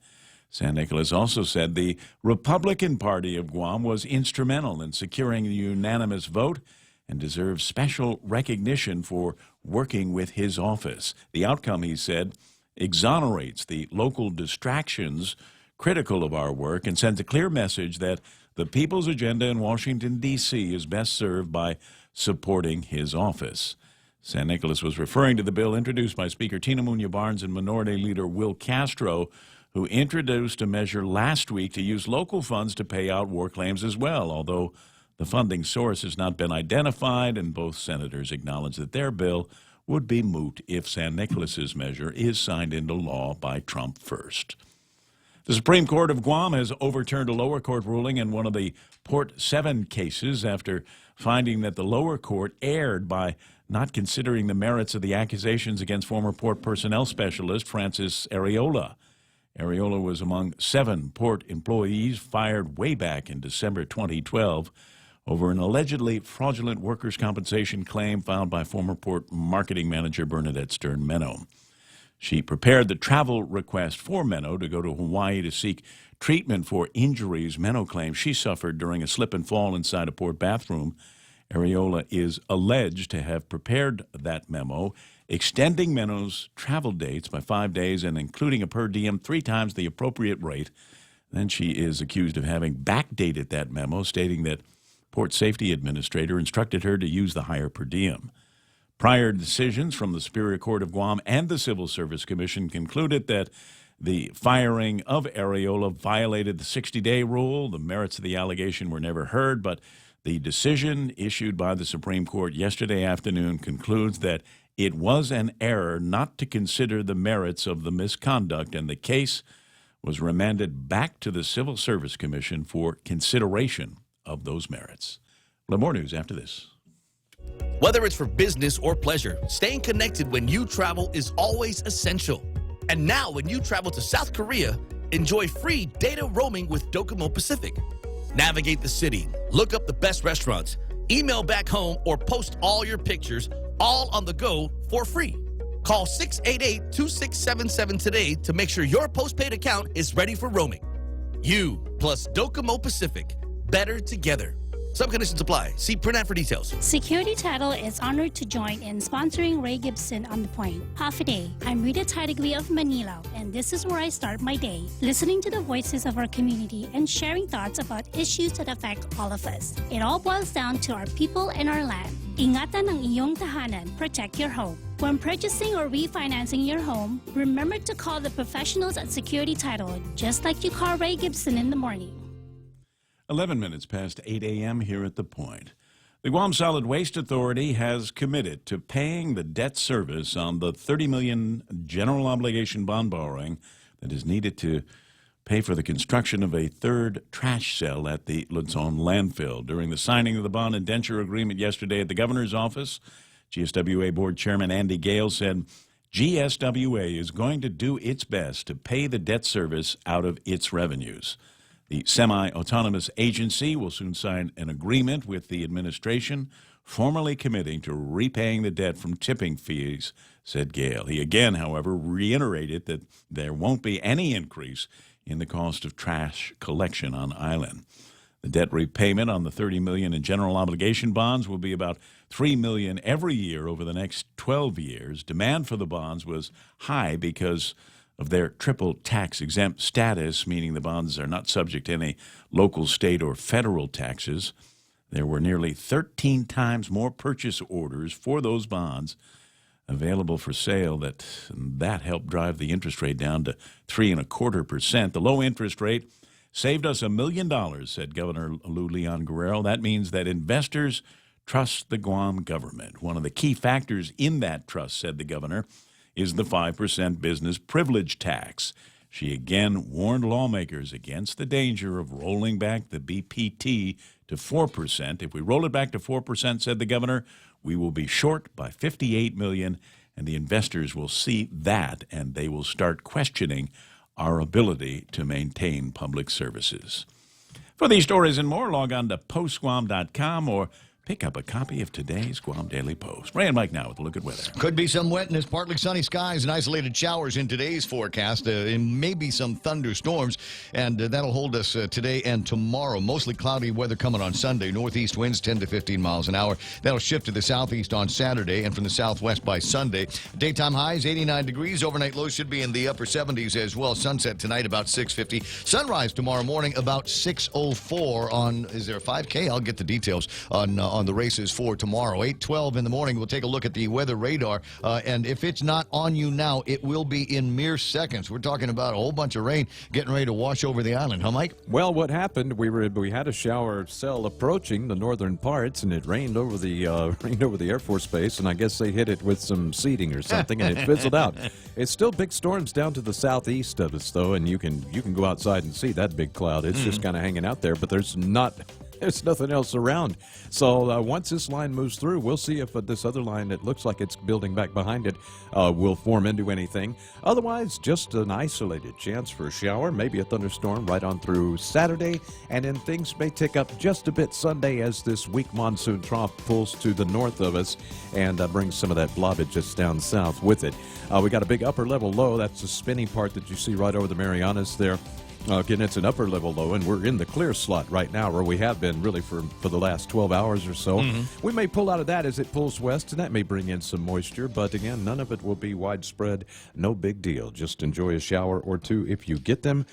San Nicolas also said the Republican Party of Guam was instrumental in securing the unanimous vote and deserves special recognition for working with his office. The outcome, he said, exonerates the local distractions critical of our work and sends a clear message that the people's agenda in Washington, D.C. is best served by supporting his office. San Nicolas was referring to the bill introduced by Speaker Tina Muñoz-Barnes and Minority Leader Will Castro, who introduced a measure last week to use local funds to pay out war claims as well, although The funding source has not been identified, and both senators acknowledge that their bill would be moot if San Nicolas's measure is signed into law by Trump first. The Supreme Court of Guam has overturned a lower court ruling in one of the Port 7 cases after finding that the lower court erred by not considering the merits of the accusations against former port personnel specialist Francis Areola. Areola was among 7 port employees fired way back in December 2012 over an allegedly fraudulent workers' compensation claim filed by former port marketing manager Bernadette Stern Meno. She prepared the travel request for Meno to go to Hawaii to seek treatment for injuries Meno claims she suffered during a slip and fall inside a port bathroom. Areola is alleged to have prepared that memo, extending Meno's travel dates by 5 days and including a per diem 3 times the appropriate rate. Then she is accused of having backdated that memo, stating that Port Safety Administrator instructed her to use the higher per diem. Prior decisions from the Superior Court of Guam and the Civil Service Commission concluded that the firing of Areola violated the 60-day rule. The merits of the allegation were never heard, but the decision issued by the Supreme Court yesterday afternoon concludes that it was an error not to consider the merits of the misconduct, and the case was remanded back to the Civil Service Commission for consideration of those merits. We'll have more news after this. Whether it's for business or pleasure, staying connected when you travel is always essential. And now when you travel to South Korea, enjoy free data roaming with Docomo Pacific. Navigate the city, look up the best restaurants, email back home, or post all your pictures, all on the go for free. Call 688-2677 today to make sure your postpaid account is ready for roaming. You plus Docomo Pacific. Better together. Some conditions apply. See print ad for details. Security Title is honored to join in sponsoring Ray Gibson on The Point. Half a day. I'm Rita Tidegli of Manila, and this is where I start my day, listening to the voices of our community and sharing thoughts about issues that affect all of us. It all boils down to our people and our land. Ingatan ang iyong tahanan. Protect your home. When purchasing or refinancing your home, remember to call the professionals at Security Title, just like you call Ray Gibson in the morning. 11 minutes past 8 a.m. here at The Point. The Guam Solid Waste Authority has committed to paying the debt service on the $30 million general obligation bond borrowing that is needed to pay for the construction of a third trash cell at the Luzon landfill. During the signing of the bond indenture agreement yesterday at the governor's office, GSWA Board Chairman Andy Gale said GSWA is going to do its best to pay the debt service out of its revenues. The semi-autonomous agency will soon sign an agreement with the administration, formally committing to repaying the debt from tipping fees, said Gale. He again, however, reiterated that there won't be any increase in the cost of trash collection on island. The debt repayment on the $30 million in general obligation bonds will be about $3 million every year over the next 12 years. Demand for the bonds was high because of their triple tax exempt status, meaning the bonds are not subject to any local, state, or federal taxes. There were nearly 13 times more purchase orders for those bonds available for sale. That helped drive the interest rate down to 3.25%. The low interest rate saved us $1 million, said Governor Lou Leon Guerrero. That means that investors trust the Guam government. One of the key factors in that trust, said the governor, is the 5% business privilege tax. She again warned lawmakers against the danger of rolling back the BPT to 4%. If we roll it back to 4%, said the governor, we will be short by $58 million, and the investors will see that, and they will start questioning our ability to maintain public services. For these stories and more, log on to postguam.com or pick up a copy of today's Guam Daily Post. Ray and Mike now with a look at weather. Could be some wetness, partly sunny skies and isolated showers in today's forecast, and maybe some thunderstorms, and that'll hold us today and tomorrow. Mostly cloudy weather coming on Sunday. Northeast winds 10 to 15 miles an hour. That'll shift to the southeast on Saturday and from the southwest by Sunday. Daytime highs 89 degrees. Overnight lows should be in the upper 70s as well. Sunset tonight about 6:50. Sunrise tomorrow morning about 6:04 on, is there a 5K? I'll get the details on on the races for tomorrow. 8:12 in the morning, we'll take a look at the weather radar, and if it's not on you now, it will be in mere seconds. We're talking about a whole bunch of rain getting ready to wash over the island, huh, Mike? Well, what happened? We had a shower cell approaching the northern parts, and it rained over the Air Force Base, and I guess they hit it with some seeding or something, and it fizzled out. It's still big storms down to the southeast of us, though, and you can go outside and see that big cloud. It's just kind of hanging out there, but there's nothing else around. So once this line moves through, we'll see if this other line that looks like it's building back behind it will form into anything. Otherwise, just an isolated chance for a shower, maybe a thunderstorm right on through Saturday, and then things may tick up just a bit Sunday as this weak monsoon trough pulls to the north of us and brings some of that blobbage just down south with it. We got a big upper level low. That's the spinning part that you see right over the Marianas there. Again, it's an upper level low, and we're in the clear slot right now, where we have been really for the last 12 hours or so. We may pull out of that as it pulls west, and that may bring in some moisture, but again, none of it will be widespread. No big deal. Just enjoy a shower or two if you get them.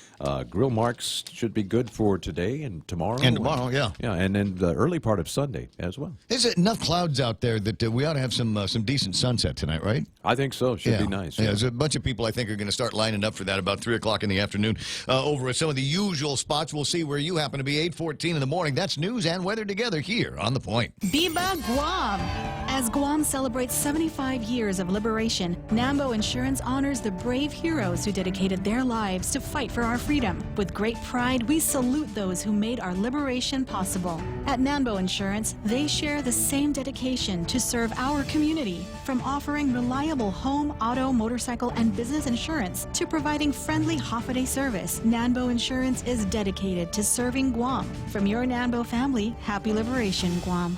Grill marks should be good for today and tomorrow. And tomorrow, yeah. Yeah, and then the early part of Sunday as well. There's enough clouds out there that we ought to have some decent sunset tonight, right? I think so. Should be nice. Yeah, there's a bunch of people I think are going to start lining up for that about 3 o'clock in the afternoon over at some of the usual spots. We'll see where you happen to be. 8:14 in the morning. That's news and weather together here on The Point. Viva Guam! As Guam celebrates 75 years of liberation, Nambo Insurance honors the brave heroes who dedicated their lives to fight for our freedom. With great pride, we salute those who made our liberation possible. At Nambo Insurance, they share the same dedication to serve our community, from offering reliable home, auto, motorcycle, and business insurance to providing friendly holiday service. Nambo Insurance is dedicated to serving Guam. From your Nambo family, happy liberation, Guam.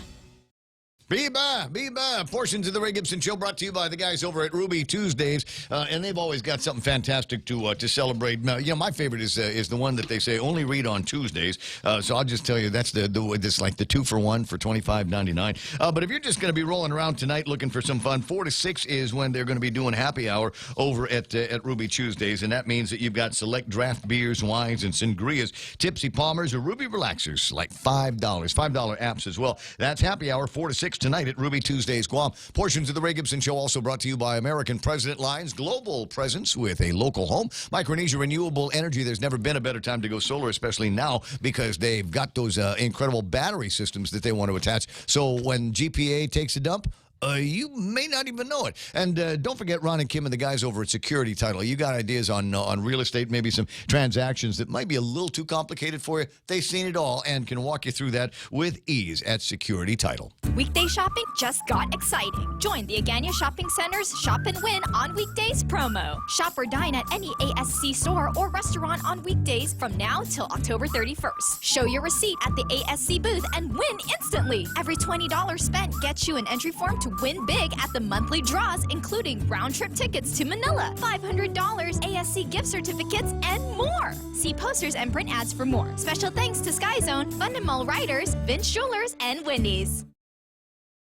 Biba, Biba. Portions of the Ray Gibson Show brought to you by the guys over at Ruby Tuesdays, and they've always got something fantastic to celebrate. My favorite is the one that they say only read on Tuesdays. So I'll just tell you that's this like the 2-for-1 for $25.99. But if you're just going to be rolling around tonight looking for some fun, 4 to 6 is when they're going to be doing happy hour over at Ruby Tuesdays, and that means that you've got select draft beers, wines, and sangrias, Tipsy Palmers, or Ruby Relaxers, like $5 apps as well. That's happy hour 4 to 6. Tonight at Ruby Tuesdays Guam. Portions of the Ray Gibson Show also brought to you by American President Line's global presence with a local home. Micronesia Renewable Energy. There's never been a better time to go solar, especially now, because they've got those incredible battery systems that they want to attach. So when GPA takes a dump, you may not even know it. And don't forget Ron and Kim and the guys over at Security Title. You got ideas on real estate, maybe some transactions that might be a little too complicated for you. They've seen it all and can walk you through that with ease at Security Title. Weekday shopping just got exciting. Join the Agania Shopping Center's Shop and Win on Weekdays promo. Shop or dine at any ASC store or restaurant on weekdays from now till October 31st. Show your receipt at the ASC booth and win instantly. Every $20 spent gets you an entry form to win big at the monthly draws, including round-trip tickets to Manila, $500 ASC gift certificates, and more. See posters and print ads for more. Special thanks to Sky Zone, Fundamental Writers, Vince Jewelers, and Wendy's.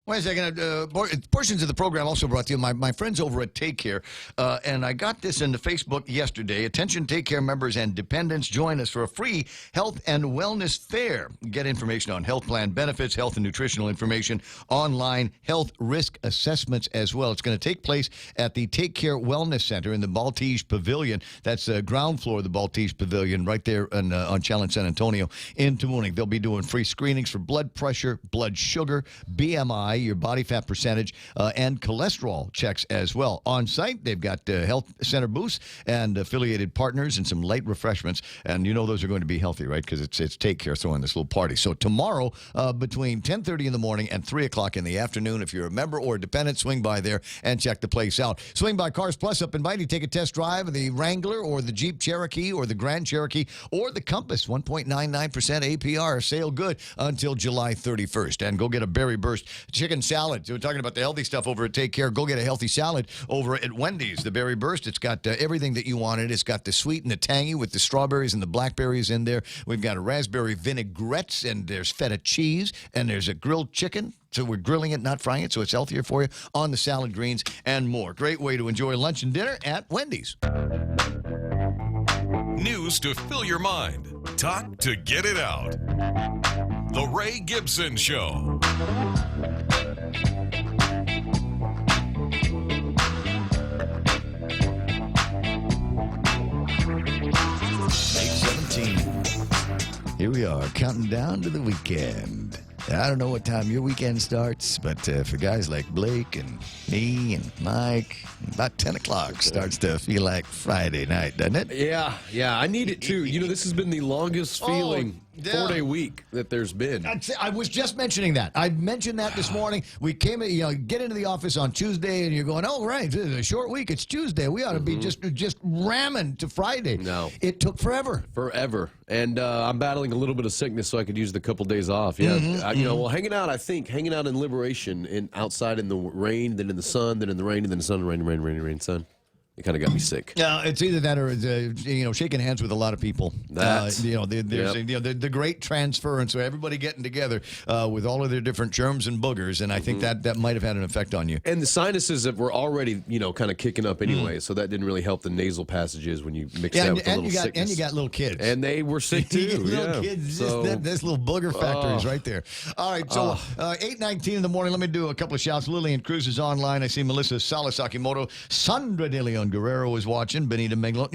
Wait a second. Portions of the program also brought to you my friends over at Take Care, and I got this in the Facebook yesterday. Attention Take Care members and dependents, join us for a free health and wellness fair. Get information on health plan benefits, health and nutritional information, online health risk assessments as well. It's going to take place at the Take Care Wellness Center in the Baltige Pavilion. That's the ground floor of the Baltige Pavilion right there on Challenge San Antonio in Tamuning. They'll be doing free screenings for blood pressure, blood sugar, BMI, your body fat percentage, and cholesterol checks as well. On site, they've got health center booths and affiliated partners and some light refreshments. And you know those are going to be healthy, right? Because it's Take Care throwing this little party. So tomorrow, between 10:30 in the morning and 3 o'clock in the afternoon, if you're a member or a dependent, swing by there and check the place out. Swing by Cars Plus up in Mighty. Take a test drive of the Wrangler or the Jeep Cherokee or the Grand Cherokee or the Compass. 1.99% APR. Sale good until July 31st. And go get a Berry Burst chicken salad. So we're talking about the healthy stuff over at Take Care. Go get a healthy salad over at Wendy's. The Berry Burst, it's got everything that you wanted. It's got the sweet and the tangy with the strawberries and the blackberries in there. We've got a raspberry vinaigrettes, and there's feta cheese, and there's a grilled chicken. So we're grilling it, not frying it, so it's healthier for you on the salad greens and more. Great way to enjoy lunch and dinner at Wendy's. News to fill your mind. Talk to get it out. The Ray Gibson Show. Here we are, counting down to the weekend. I don't know what time your weekend starts, but for guys like Blake and me and Mike, about 10 o'clock starts to feel like Friday night, doesn't it? Yeah, I need it too. You know, this has been the longest feeling 4-day week that there's been. I was just mentioning that. I mentioned that this morning. We came, get into the office on Tuesday, and you're going, oh, right, this is a short week. It's Tuesday. We ought to be just ramming to Friday. No. It took forever. And I'm battling a little bit of sickness, so I could use the couple days off. Yeah, hanging out in Liberation, outside in the rain, then in the sun, then in the rain, and then the sun, rain, sun. It kind of got me sick. It's either that or shaking hands with a lot of people. There's the great transference, so everybody getting together with all of their different germs and boogers, and I think that might have had an effect on you. And the sinuses that were already kind of kicking up anyway, so that didn't really help the nasal passages when you mix that with a little sickness. And you got little kids, and they were sick too. Little kids, this little booger factories right there. All right, so 8:19 in the morning. Let me do a couple of shouts. Lillian Cruz is online. I see Melissa Salas Akimoto, Sandra De Leon Guerrero is watching. Benita Menglot.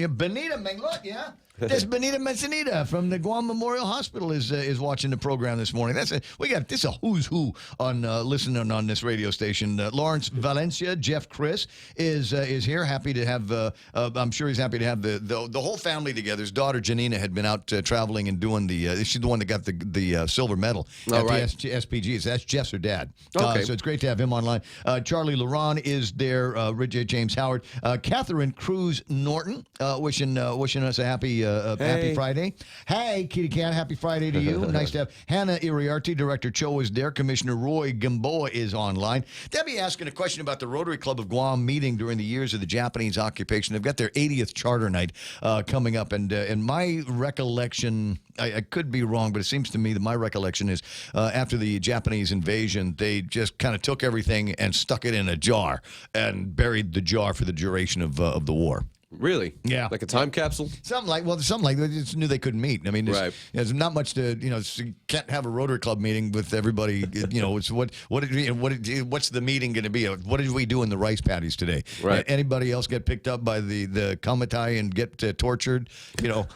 Yeah. This Benita Manzanita from the Guam Memorial Hospital is watching the program this morning. We got this a who's who on listening on this radio station. Lawrence Valencia, Jeff Chris is here. Happy to have. I'm sure he's happy to have the whole family together. His daughter Janina had been out traveling and doing she's the one that got the silver medal at the SPGs. That's Jeff's her dad. Okay. So it's great to have him online. Charlie Laron is there. James Howard, Catherine Cruz Norton, wishing us a happy Friday. Hey, Kitty Cat, happy Friday to you. Nice to have Hannah Iriarte. Director Cho is there. Commissioner Roy Gamboa is online. Debbie asking a question about the Rotary Club of Guam meeting during the years of the Japanese occupation. They've got their 80th charter night coming up, and my recollection, I could be wrong, but it seems to me that my recollection is after the Japanese invasion, they just kind of took everything and stuck it in a jar and buried the jar for the duration of the war. Really? Yeah. Like a time capsule? Something like they just knew they couldn't meet. I mean, there's not much to, you can't have a Rotary Club meeting with everybody, it's what's the meeting going to be? What did we do in the rice paddies today? Right. Anybody else get picked up by the Kamatai and get tortured?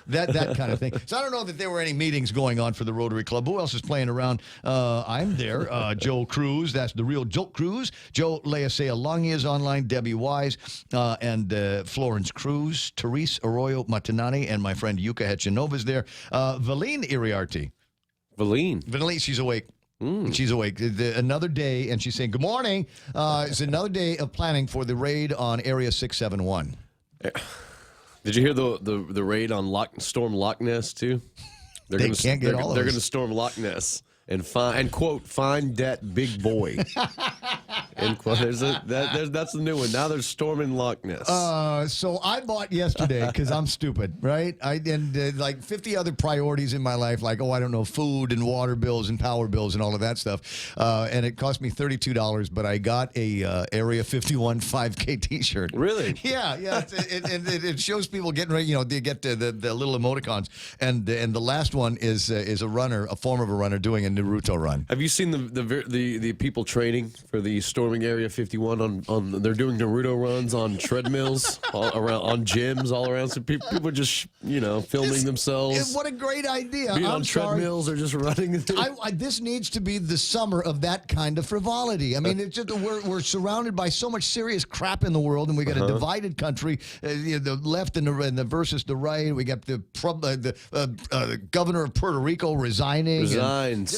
That kind of thing. So I don't know that there were any meetings going on for the Rotary Club. Who else is playing around? I'm there. Joe Cruz, that's the real Joe Cruz. Joe Leasea Longi is online. Debbie Wise and Florence Cruz, Therese Arroyo Matanani, and my friend Yuka Hechinova there. Valine Iriarte. Valine, she's awake. She's awake. Another day, and she's saying, good morning. It's another day of planning for the raid on Area 671. Did you hear the raid on Storm Loch Ness, too? They're going to storm Loch Ness and find that big boy. That's the new one. Now they're storming Loch Ness. So I bought yesterday because I'm stupid, right? Like 50 other priorities in my life, like, I don't know, food and water bills and power bills and all of that stuff. And it cost me $32, but I got a Area 51 5K T-shirt. Really? Yeah. It shows people getting ready. They get the little emoticons, and the last one is a runner, a form of a runner doing a Naruto run. Have you seen the people training for the storming Area 51 on they're doing Naruto runs on treadmills on gyms all around, so people are just filming themselves. What a great idea. Being on treadmills or just running. This needs to be the summer of that kind of frivolity. I mean, it's just we're surrounded by so much serious crap in the world, and we got a divided country, the left and the versus the right. We got the governor of Puerto Rico resigns.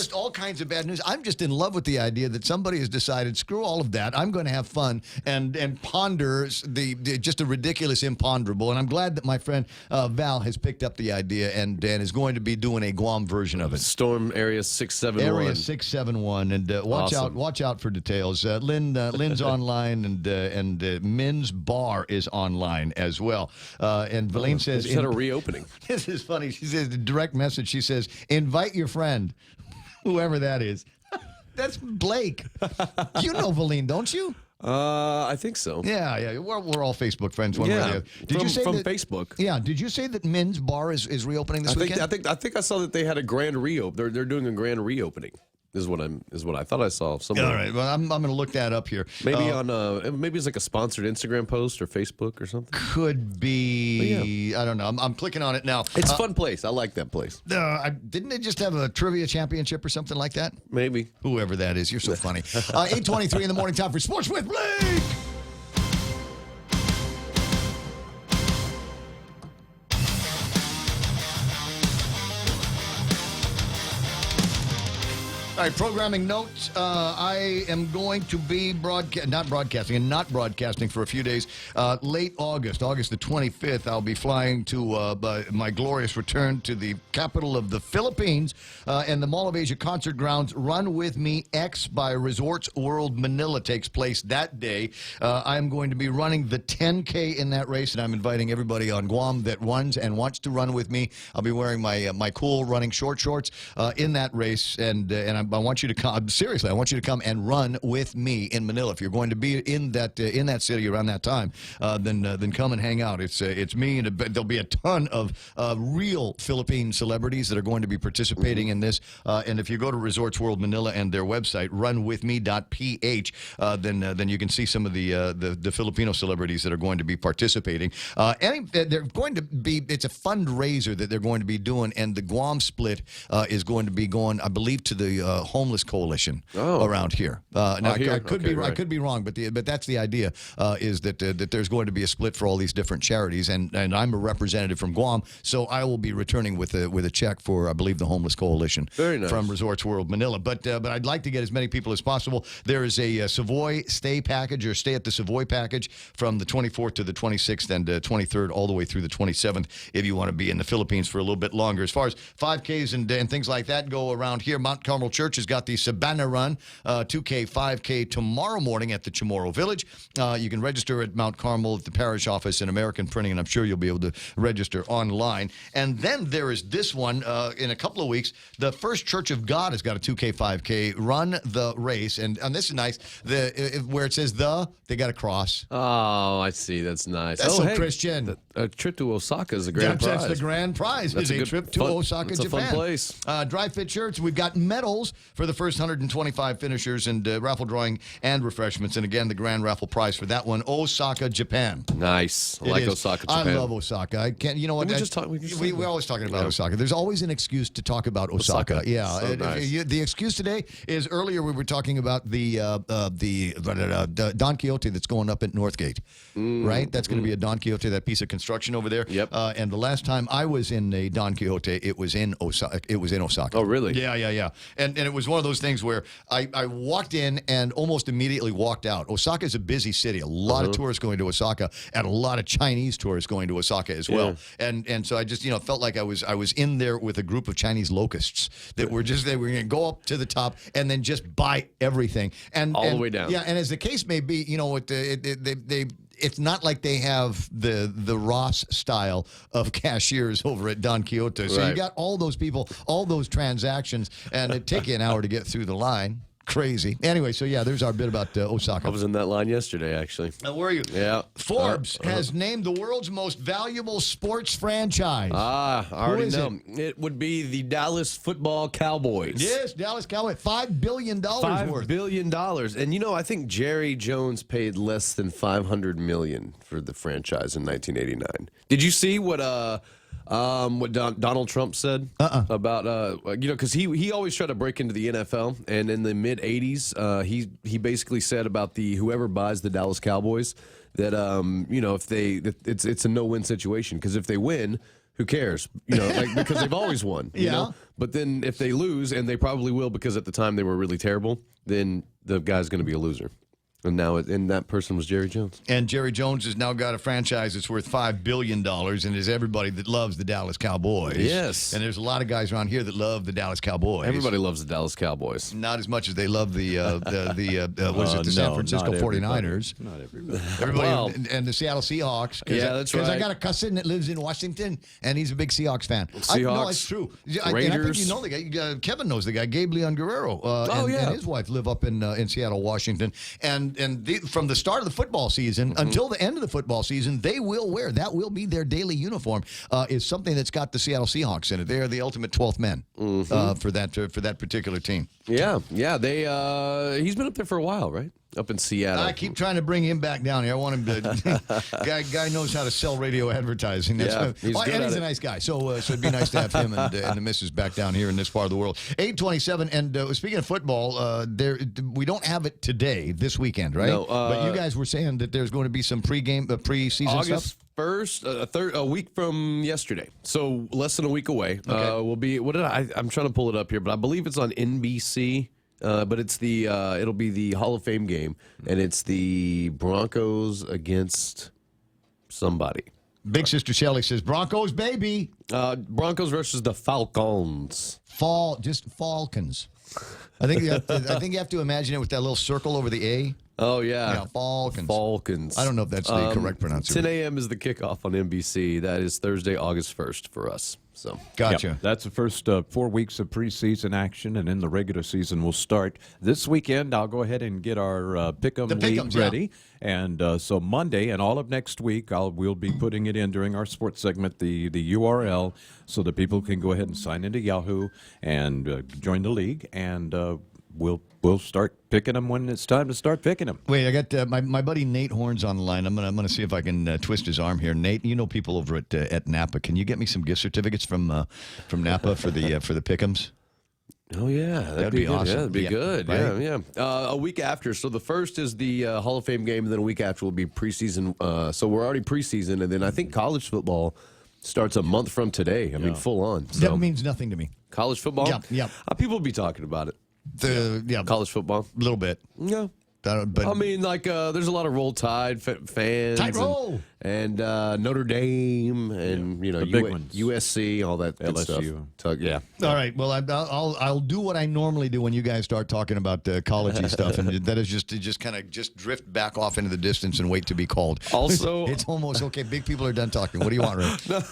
Just all kinds of bad news. I'm just in love with the idea that somebody has decided, screw all of that. I'm going to have fun and ponder just a ridiculous imponderable. And I'm glad that my friend Val has picked up the idea and is going to be doing a Guam version of it. Storm Area 671. Area 671, and watch out for details. Lynn's online, and Min's Bar is online as well. And Valine says, had a reopening. This is funny. She says, the direct message. She says, invite your friend, whoever that is. That's Blake. You know Valine, don't you? I think so. Yeah. We're all Facebook friends one way or the other. Did you say from that, Facebook? Yeah. Did you say that Min's Bar is reopening this weekend? I think I saw that they had a grand reopen. They're doing a grand reopening. Is what I thought I saw somewhere. All right. Well, I'm going to look that up here. Maybe maybe it's like a sponsored Instagram post or Facebook or something. Could be. Yeah. I don't know. I'm clicking on it now. It's a fun place. I like that place. Didn't they just have a trivia championship or something like that? Maybe. Whoever that is. You're so funny. 8:23 in the morning, time for Sports with Blake. All right, programming notes. I am going to be not broadcasting for a few days. Late August the 25th, I'll be flying to my glorious return to the capital of the Philippines and the Mall of Asia Concert Grounds. Run With Me X by Resorts World Manila takes place that day. I'm going to be running the 10K in that race, and I'm inviting everybody on Guam that runs and wants to run with me. I'll be wearing my cool running shorts in that race, and I want you to come. Seriously, I want you to come and run with me in Manila. If you're going to be in that city around that time, then come and hang out. It's me, and there'll be a ton of real Philippine celebrities that are going to be participating in this. And if you go to Resorts World Manila and their website, runwithme.ph, then you can see some of the Filipino celebrities that are going to be participating. They're going to be. It's a fundraiser that they're going to be doing, and the Guam split is going to be going, I believe, to the homeless coalition around here. Now, I could be wrong, but that's the idea. Is that there's going to be a split for all these different charities, and I'm a representative from Guam, so I will be returning with a check for, I believe, the homeless coalition. Very nice. From Resorts World Manila. But I'd like to get as many people as possible. There is a Savoy stay package, or stay at the Savoy package, from the 24th to the 26th and 23rd, all the way through the 27th, if you want to be in the Philippines for a little bit longer. As far as 5Ks and things like that go around here, Mount Carmel Church has got the Sabana Run, 2K, 5K tomorrow morning at the Chamorro Village. You can register at Mount Carmel at the parish office in American Printing, and I'm sure you'll be able to register online. And then there is this one in a couple of weeks. The First Church of God has got a 2K, 5K run the race, and this is nice. Where it says they got a cross. Oh, I see. That's nice. That's so Christian. A trip to Osaka is a grand prize. That's the grand prize. That's a trip to Osaka, Japan. It's a fun place. Dry fit shirts. We've got medals for the first 125 finishers, and raffle drawing and refreshments. And again, the grand raffle prize for that one, Osaka, Japan. Nice. I like Osaka, Japan. I love Osaka. I can't. You know what? We're always talking about Osaka. There's always an excuse to talk about Osaka. Yeah. So nice. The excuse today is earlier we were talking about the Don Quixote that's going up at Northgate, right? That's going to be a Don Quixote, that piece of construction over there. Yep. And the last time I was in a Don Quixote, it was in Osaka. Oh, really? Yeah. And it was one of those things where I walked in and almost immediately walked out. Osaka is a busy city. A lot of tourists going to Osaka, and a lot of Chinese tourists going to Osaka as well. And so I just felt like I was in there with a group of Chinese locusts that were just they were going to go up to the top and then just buy everything and all the way down. Yeah, and as the case may be, it's not like they have the Ross style of cashiers over at Don Quixote. So you got all those people, all those transactions, and it'd take you an hour to get through the line. Crazy. Anyway, so yeah, there's our bit about Osaka. I was in that line yesterday, actually. Were you? Yeah. Forbes has named the world's most valuable sports franchise. I already know. It would be the Dallas Football Cowboys. Yes, Dallas Cowboys. $5 billion worth. $5 billion. And I think Jerry Jones paid less than $500 million for the franchise in 1989. Did you see what Donald Trump said about because he always tried to break into the NFL, and in the mid '80s he basically said about whoever buys the Dallas Cowboys that if it's a no-win situation, because if they win, who cares? Because they've always won. You know? But then if they lose, and they probably will, because at the time they were really terrible, then the guy's going to be a loser. And that person was Jerry Jones. And Jerry Jones has now got a franchise that's worth $5 billion, and is everybody that loves the Dallas Cowboys. Yes. And there's a lot of guys around here that love the Dallas Cowboys. Everybody loves the Dallas Cowboys. Not as much as they love the San Francisco 49ers. Not everybody. Everybody and the Seattle Seahawks. Yeah, that's right. Because I got a cousin that lives in Washington, and he's a big Seahawks fan. Seahawks. No, it's true. Raiders. And I think you know the guy. Kevin knows the guy, Gabe Leon Guerrero. And his wife live up in Seattle, Washington. And from the start of the football season until the end of the football season, they will wear, that will be their daily uniform, is something that's got the Seattle Seahawks in it. They are the ultimate 12th men for that particular team. Yeah. He's been up there for a while, right? Up in Seattle. I keep trying to bring him back down here. I want him to. guy knows how to sell radio advertising. He's a nice guy. So it'd be nice to have him and the missus back down here in this part of the world. 8:27. And speaking of football, we don't have it today, this weekend, right? No. But you guys were saying that there's going to be some preseason August stuff. 1st, a week from yesterday, so less than a week away. Will be. I'm trying to pull it up here, but I believe it's on NBC. But it's it'll be the Hall of Fame game, and it's the Broncos against somebody. Big Sister Shelley says, Broncos, baby. Broncos versus the Falcons. Falcons. I think you have to imagine it with that little circle over the A. Oh, yeah. Yeah, Falcons. Falcons. I don't know if that's the correct pronunciation. 10 a.m. is the kickoff on NBC. That is Thursday, August 1st for us. So Gotcha. Yep, that's the first 4 weeks of preseason action, and then the regular season will start this weekend. I'll go ahead and get our Pick'em League ready. Yeah. And so Monday and all of next week, we'll be putting it in during our sports segment, the URL, so that people can go ahead and sign into Yahoo and join the league, and we'll start picking them when it's time to start picking them. Wait, I got my buddy Nate Horns on the line. I'm gonna see if I can twist his arm here. Nate, you know people over at Napa. Can you get me some gift certificates from Napa for the Pick'ems? Oh yeah, that'd be awesome. Yeah, that'd be good. Right? Yeah. A week after, so the first is the Hall of Fame game, and then a week after will be preseason. So we're already preseason, and then I think college football starts a month from today. I mean, full on. So. That means nothing to me. College football. Yep. People will be talking about it. College football, a little bit. Yeah, but I mean, there's a lot of Roll Tide fans, Tide Roll, and Notre Dame, and the big ones, USC, all that good LSU. stuff. Yeah. All right. Well, I'll do what I normally do when you guys start talking about collegey stuff, and that is just kind of drift back off into the distance and wait to be called. Also, it's almost okay. Big people are done talking. What do you want, Rick?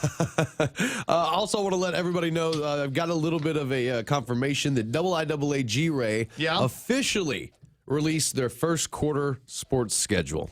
Also, want to let everybody know I've got a little bit of a confirmation that IIAA G-Ray officially released their first quarter sports schedule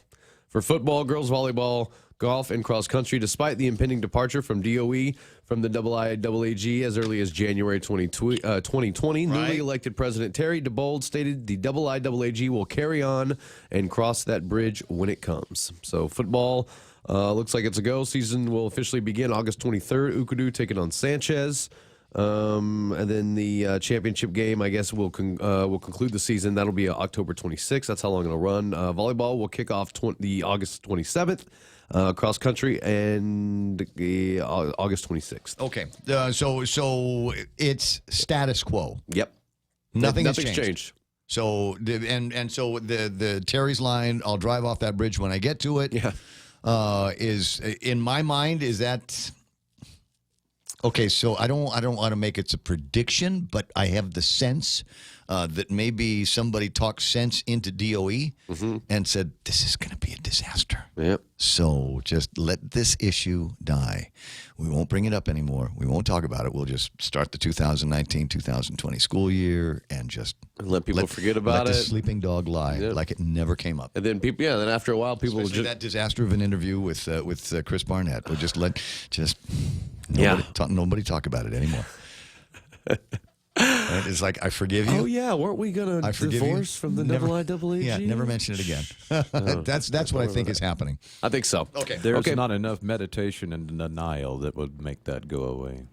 for football, girls volleyball, golf, and cross country, despite the impending departure from DOE from the IIAG as early as January 2020. Newly elected President Terry DeBold stated the IIAG will carry on and cross that bridge when it comes. So football looks like it's a go. Season will officially begin August 23rd. Ukadu taking on Sanchez. And then the championship game, I guess, will conclude the season. That'll be October 26th. That's how long it'll run. Volleyball will kick off the August 27th. Cross country and August 26th. Okay, so it's status quo. Yep, nothing's changed. So the Terry's line, I'll drive off that bridge when I get to it. Yeah, is in my mind is that. Okay, so I don't want to make it a prediction, but I have the sense that maybe somebody talked sense into DOE and said, this is going to be a disaster. Yep. So just let this issue die. We won't bring it up anymore. We won't talk about it. We'll just start the 2019-2020 school year and just let people forget about let it. The sleeping dog lie like it never came up. And then people, then after a while, people will just that disaster of an interview with Chris Barnett. We'll just nobody talk about it anymore. Right? It's like, I forgive you. Oh, yeah. Weren't we going to divorce from the IIAG? Yeah, never mention it again. That's what I think is happening. I think so. Okay. There's not enough meditation and denial that would make that go away.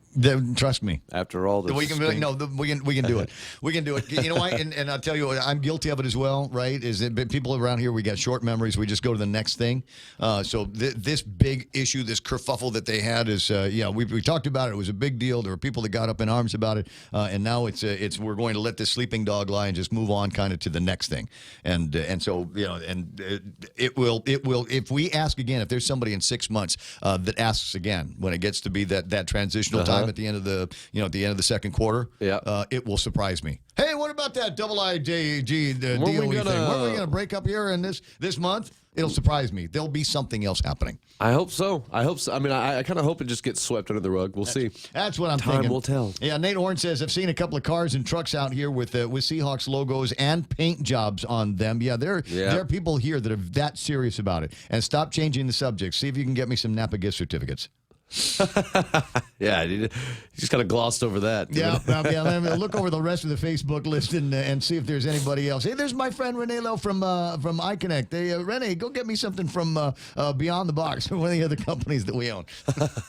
Trust me. After all this, we can do it. We can do it. You know why? And I'll tell you, I'm guilty of it as well. Right? Is that people around here? We got short memories. We just go to the next thing. So this big issue, this kerfuffle that they had, is we talked about it. It was a big deal. There were people that got up in arms about it, and now it's we're going to let this sleeping dog lie and just move on kind of to the next thing. And so it will if we ask again, if there's somebody in 6 months that asks again when it gets to be that transitional time at the end of the second quarter, it will surprise me. Hey, what about that IIAG DOE thing? Weren't we going to break up here in this month? It'll surprise me. There'll be something else happening. I hope so. I mean, I kind of hope it just gets swept under the rug. We'll see. That's what I'm thinking. Time will tell. Yeah, Nate Horn says, I've seen a couple of cars and trucks out here with Seahawks logos and paint jobs on them. Yeah, there are people here that are that serious about it. And stop changing the subject. See if you can get me some Napa gift certificates. Yeah, you just kind of glossed over that. Yeah, look over the rest of the Facebook list and see if there's anybody else. Hey, there's my friend Renee Lowe from iConnect. Hey, Renee, go get me something from Beyond the Box, one of the other companies that we own.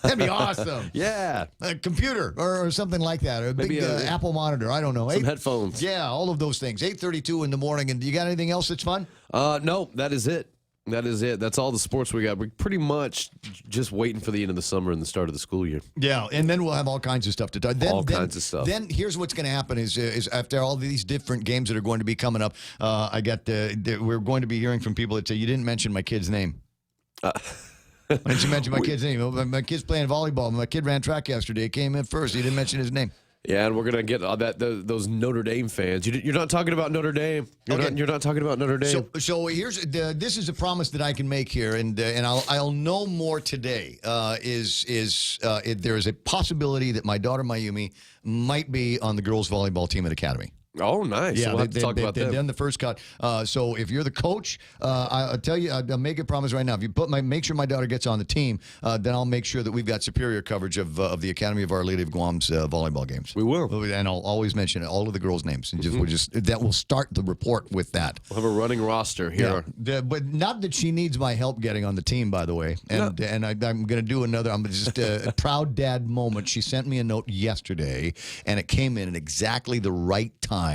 That'd be awesome. Yeah. A computer or something like that, or a big Apple monitor. I don't know. Some headphones. Yeah, all of those things. 8:32 in the morning. And you got anything else that's fun? No, that is it. That is it. That's all the sports we got. We're pretty much just waiting for the end of the summer and the start of the school year. Yeah, and then we'll have all kinds of stuff to talk. Kinds of stuff. Then here's what's going to happen is after all these different games that are going to be coming up, we're going to be hearing from people that say, you didn't mention my kid's name. Why didn't you mention my kid's name? My kid's playing volleyball. My kid ran track yesterday. He came in first. You didn't mention his name. Yeah, and we're gonna get those Notre Dame fans. You're not talking about Notre Dame. You're not talking about Notre Dame. So here's this is a promise that I can make here, and I'll know more today. There is a possibility that my daughter Mayumi might be on the girls volleyball team at Academy. Oh, nice. Yeah, we'll have to talk about that. They've done the first cut. So if you're the coach, I'll tell you, I'll make a promise right now. If you make sure my daughter gets on the team, then I'll make sure that we've got superior coverage of the Academy of Our Lady of Guam's volleyball games. We will, and I'll always mention all of the girls' names. And that will start the report with that. We'll have a running roster here. Yeah, but not that she needs my help getting on the team, by the way. And I'm going to do another. I'm just a proud dad moment. She sent me a note yesterday, and it came in at exactly the right time.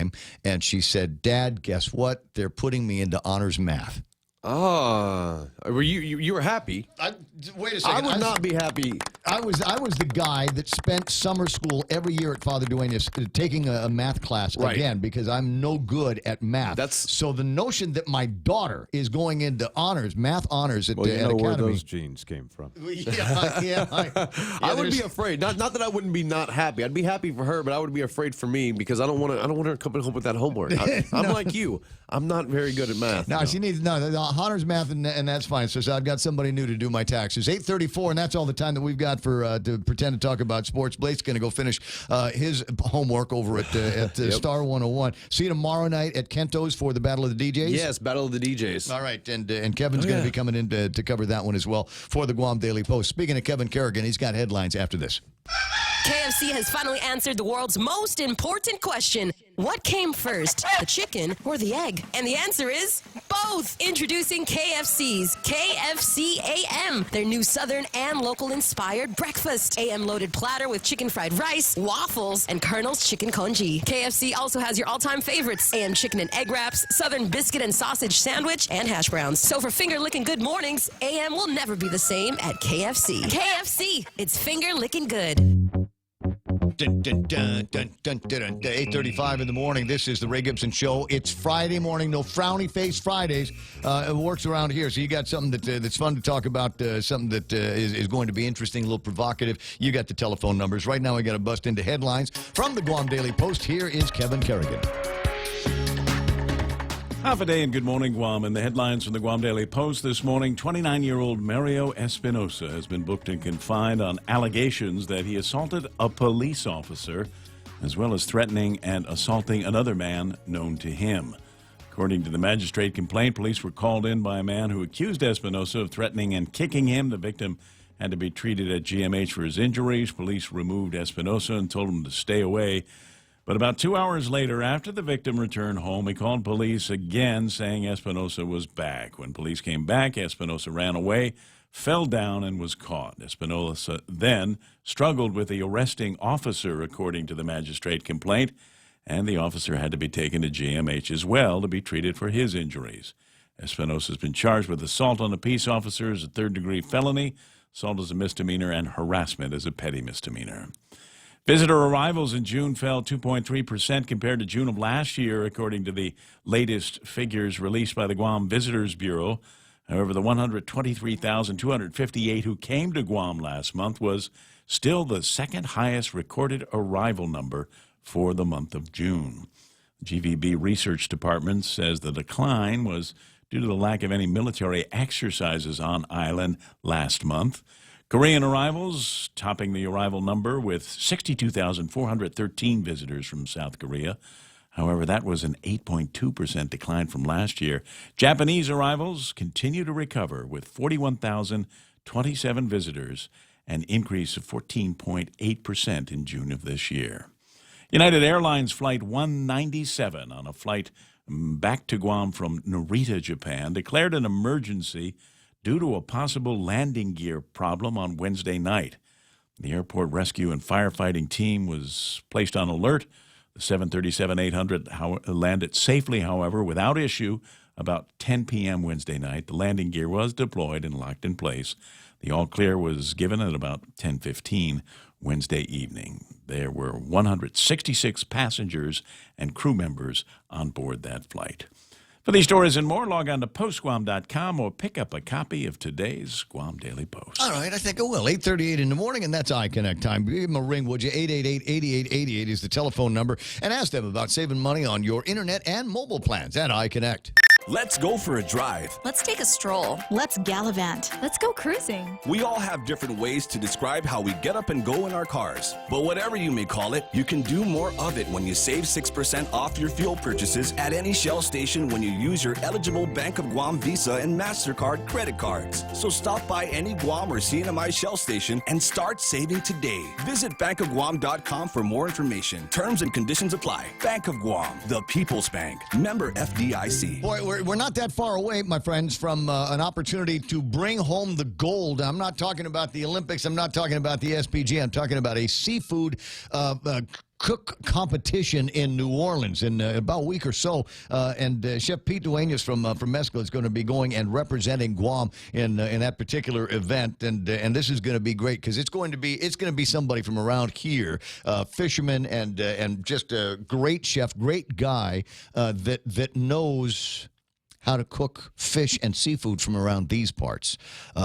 And she said, Dad, guess what? They're putting me into honors math. Were you were happy? Wait a second. I would not be happy. I was the guy that spent summer school every year at Father Duenas taking a math class again because I'm no good at math. So the notion that my daughter is going into math honors at Academy. Where those genes came from. I would be afraid. Not that I wouldn't be not happy. I'd be happy for her, but I would be afraid for me because I don't want her coming home with that homework. I'm like you. I'm not very good at math. No, she needs the honors math, and that's fine. So I've got somebody new to do my taxes. 8:34, and that's all the time that we've got for to pretend to talk about sports. Blake's going to go finish his homework over at Star 101. See you tomorrow night at Kento's for the Battle of the DJs. Yes, Battle of the DJs. All right, and Kevin's going to be coming in to cover that one as well for the Guam Daily Post. Speaking of Kevin Kerrigan, he's got headlines after this. KFC has finally answered the world's most important question. What came first, the chicken or the egg? And the answer is both. Introducing KFC's KFC AM, their new Southern and local-inspired breakfast. AM-loaded platter with chicken fried rice, waffles, and Colonel's chicken congee. KFC also has your all-time favorites, AM chicken and egg wraps, Southern biscuit and sausage sandwich, and hash browns. So for finger-licking good mornings, AM will never be the same at KFC. KFC, it's finger-licking good. 8:35 in the morning. This is the Ray Gibson Show. It's Friday morning. No frowny face Fridays. It works around here. So you got something that's fun to talk about, something that is going to be interesting, a little provocative. You got the telephone numbers. Right now we got to bust into headlines from the Guam Daily Post. Here is Kevin Kerrigan. Half a day and good morning, Guam. And the headlines from the Guam Daily Post this morning. 29-year-old Mario Espinosa has been booked and confined on allegations that he assaulted a police officer, as well as threatening and assaulting another man known to him. According to the magistrate complaint, police were called in by a man who accused Espinosa of threatening and kicking him. The victim had to be treated at GMH for his injuries. Police removed Espinosa and told him to stay away. But about 2 hours later, after the victim returned home, he called police again, saying Espinosa was back. When police came back, Espinosa ran away, fell down, and was caught. Espinosa then struggled with the arresting officer, according to the magistrate complaint, and the officer had to be taken to GMH as well to be treated for his injuries. Espinosa has been charged with assault on a peace officer as a third-degree felony, assault as a misdemeanor, and harassment as a petty misdemeanor. Visitor arrivals in June fell 2.3% compared to June of last year, according to the latest figures released by the Guam Visitors Bureau. However, the 123,258 who came to Guam last month was still the second highest recorded arrival number for the month of June. The GVB Research Department says the decline was due to the lack of any military exercises on island last month. Korean arrivals topping the arrival number with 62,413 visitors from South Korea. However, that was an 8.2% decline from last year. Japanese arrivals continue to recover with 41,027 visitors, an increase of 14.8% in June of this year. United Airlines Flight 197 on a flight back to Guam from Narita, Japan, declared an emergency due to a possible landing gear problem on Wednesday night. The airport rescue and firefighting team was placed on alert. The 737-800 landed safely, however, without issue about 10 p.m. Wednesday night. The landing gear was deployed and locked in place. The all-clear was given at about 10:15 Wednesday evening. There were 166 passengers and crew members on board that flight. For these stories and more, log on to postguam.com or pick up a copy of today's Guam Daily Post. All right, I think I will. 8:38 in the morning, and that's iConnect time. Give them a ring, would you? 888-8888 is the telephone number, and ask them about saving money on your internet and mobile plans at iConnect. Let's go for a drive. Let's take a stroll. Let's gallivant. Let's go cruising. We all have different ways to describe how we get up and go in our cars. But whatever you may call it, you can do more of it when you save 6% off your fuel purchases at any Shell station when you use your eligible Bank of Guam Visa and MasterCard credit cards. So stop by any Guam or CNMI Shell station and start saving today. Visit bankofguam.com for more information. Terms and conditions apply. Bank of Guam, the People's Bank. Member FDIC. Boy, we're not that far away, my friends, from an opportunity to bring home the gold. I'm not talking about the Olympics. I'm not talking about the SPG. I'm talking about a seafood cook competition in New Orleans in about a week or so. And Chef Pete Duenas from Mescla is going to be going and representing Guam in that particular event. And this is going to be great because it's going to be somebody from around here, fisherman and just a great chef, great guy that knows how to cook fish and seafood from around these parts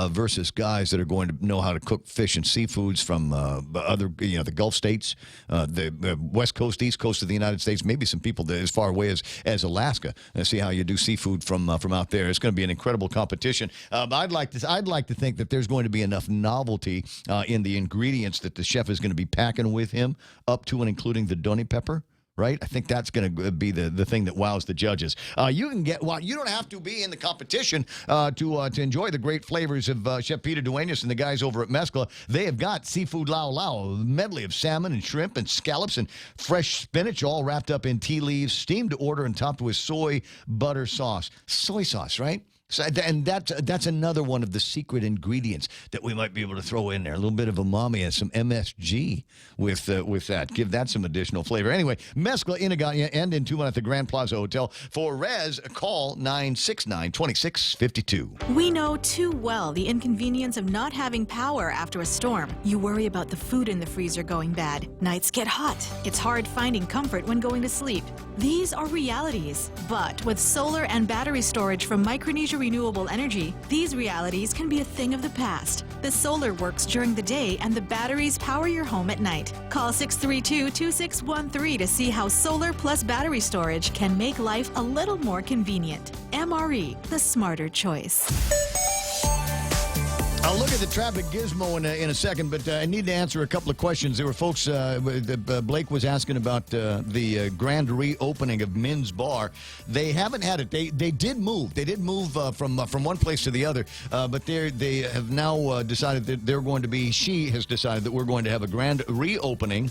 versus guys that are going to know how to cook fish and seafoods from other, the Gulf states, the West Coast, East Coast of the United States, maybe some people that as far away as Alaska. See how you do seafood from out there. It's going to be an incredible competition. I'd like to think that there's going to be enough novelty in the ingredients that the chef is going to be packing with him, up to and including the doni pepper. Right? I think that's going to be the thing that wows the judges. You don't have to be in the competition to enjoy the great flavors of Chef Peter Duenas and the guys over at Mescla. They have got seafood lao lao, a medley of salmon and shrimp and scallops and fresh spinach, all wrapped up in tea leaves, steamed to order and topped with soy butter sauce. Soy sauce, right? So, and that's another one of the secret ingredients that we might be able to throw in there. A little bit of umami and some MSG with that. Give that some additional flavor. Anyway, Mescla in Agaya and in Tuman at the Grand Plaza Hotel. For Rez, call 969-2652. We know too well the inconvenience of not having power after a storm. You worry about the food in the freezer going bad. Nights get hot. It's hard finding comfort when going to sleep. These are realities. But with solar and battery storage from Micronesia Renewable Energy, these realities can be a thing of the past. The solar works during the day and the batteries power your home at night. Call 632-2613 to see how solar plus battery storage can make life a little more convenient. MRE, the smarter choice. I'll look at the traffic gizmo in a second, but I need to answer a couple of questions. There were folks, Blake was asking about the grand reopening of Min's Bar. They haven't had it. They did move. They did move from one place to the other, but they have now decided that she has decided that we're going to have a grand reopening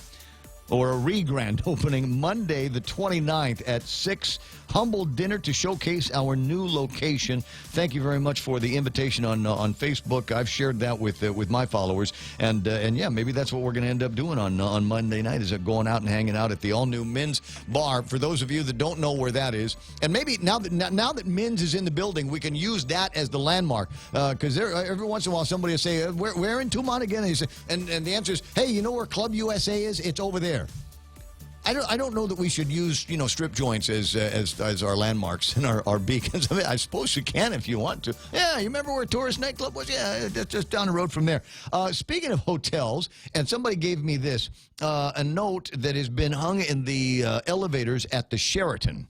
or a re-grand opening Monday the 29th at 6. Humble dinner to showcase our new location. Thank you very much for the invitation on Facebook. I've shared that with my followers, and yeah, maybe that's what we're going to end up doing on Monday night, is going out and hanging out at the all-new Min's Bar. For those of you that don't know where that is, and maybe now that Min's is in the building, we can use that as the landmark, because every once in a while somebody will say, "Where in Tumon again?" And the answer is, "Hey, you know where Club USA is? It's over there." I don't know that we should use strip joints as our landmarks and our beacons. I mean, I suppose you can if you want to. Yeah, you remember where Tourist Nightclub was? Yeah, that's just down the road from there. Speaking of hotels, and somebody gave me this, a note that has been hung in the elevators at the Sheraton.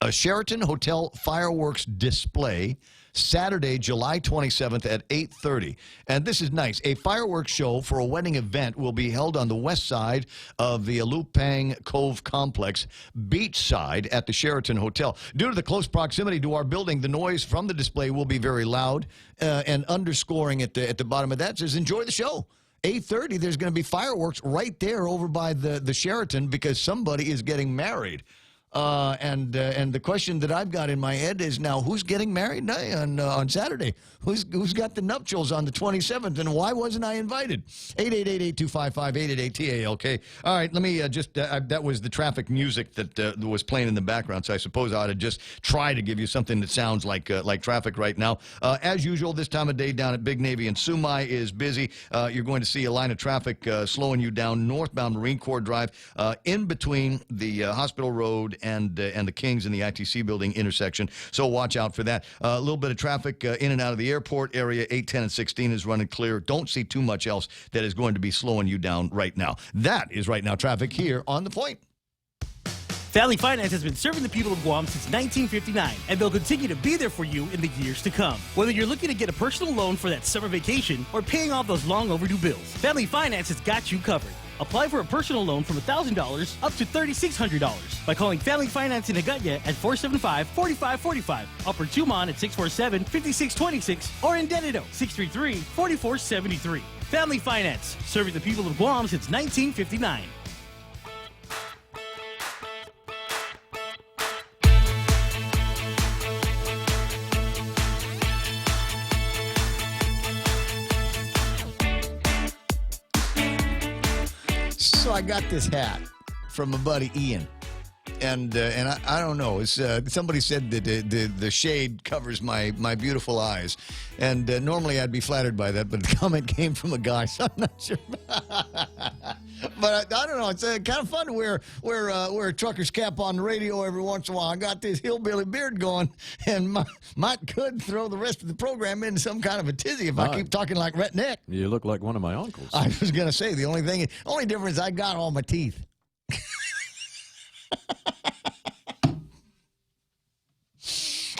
A Sheraton Hotel fireworks display Saturday, July 27th at 8:30. And this is nice. A fireworks show for a wedding event will be held on the west side of the Alupang Cove Complex, beachside at the Sheraton Hotel. Due to the close proximity to our building, the noise from the display will be very loud, and underscoring at the bottom of that says, enjoy the show. 8:30, there's going to be fireworks right there over by the Sheraton because somebody is getting married. And the question that I've got in my head is now, who's getting married on Saturday? Who's got the nuptials on the 27th, and why wasn't I invited? 888-825-5888-TALK. All right, let me that was the traffic music that was playing in the background, so I suppose I ought to just try to give you something that sounds like traffic right now. As usual, this time of day down at Big Navy and Sumai is busy. You're going to see a line of traffic slowing you down northbound Marine Corps Drive in between the Hospital Road and the Kings and the ITC building intersection. So watch out for that. A little bit of traffic in and out of the airport area. 8, 10, and 16 is running clear. Don't see too much else that is going to be slowing you down right now. That is right now traffic here on The Point. Family Finance has been serving the people of Guam since 1959, and they'll continue to be there for you in the years to come. Whether you're looking to get a personal loan for that summer vacation or paying off those long overdue bills, Family Finance has got you covered. Apply for a personal loan from $1,000 up to $3,600 by calling Family Finance in Agutya at 475-4545, Upper Tumon at 647-5626, or in Dededo, 633-4473. Family Finance, serving the people of Guam since 1959. So I got this hat from my buddy Ian, and I don't know. It's somebody said that the shade covers my beautiful eyes, and normally I'd be flattered by that, but the comment came from a guy, so I'm not sure. But I don't know. It's kind of fun to wear a trucker's cap on the radio every once in a while. I got this hillbilly beard going, and could throw the rest of the program into some kind of a tizzy if I keep talking like Rhett Nick. You look like one of my uncles. I was going to say, the only difference, I got all my teeth.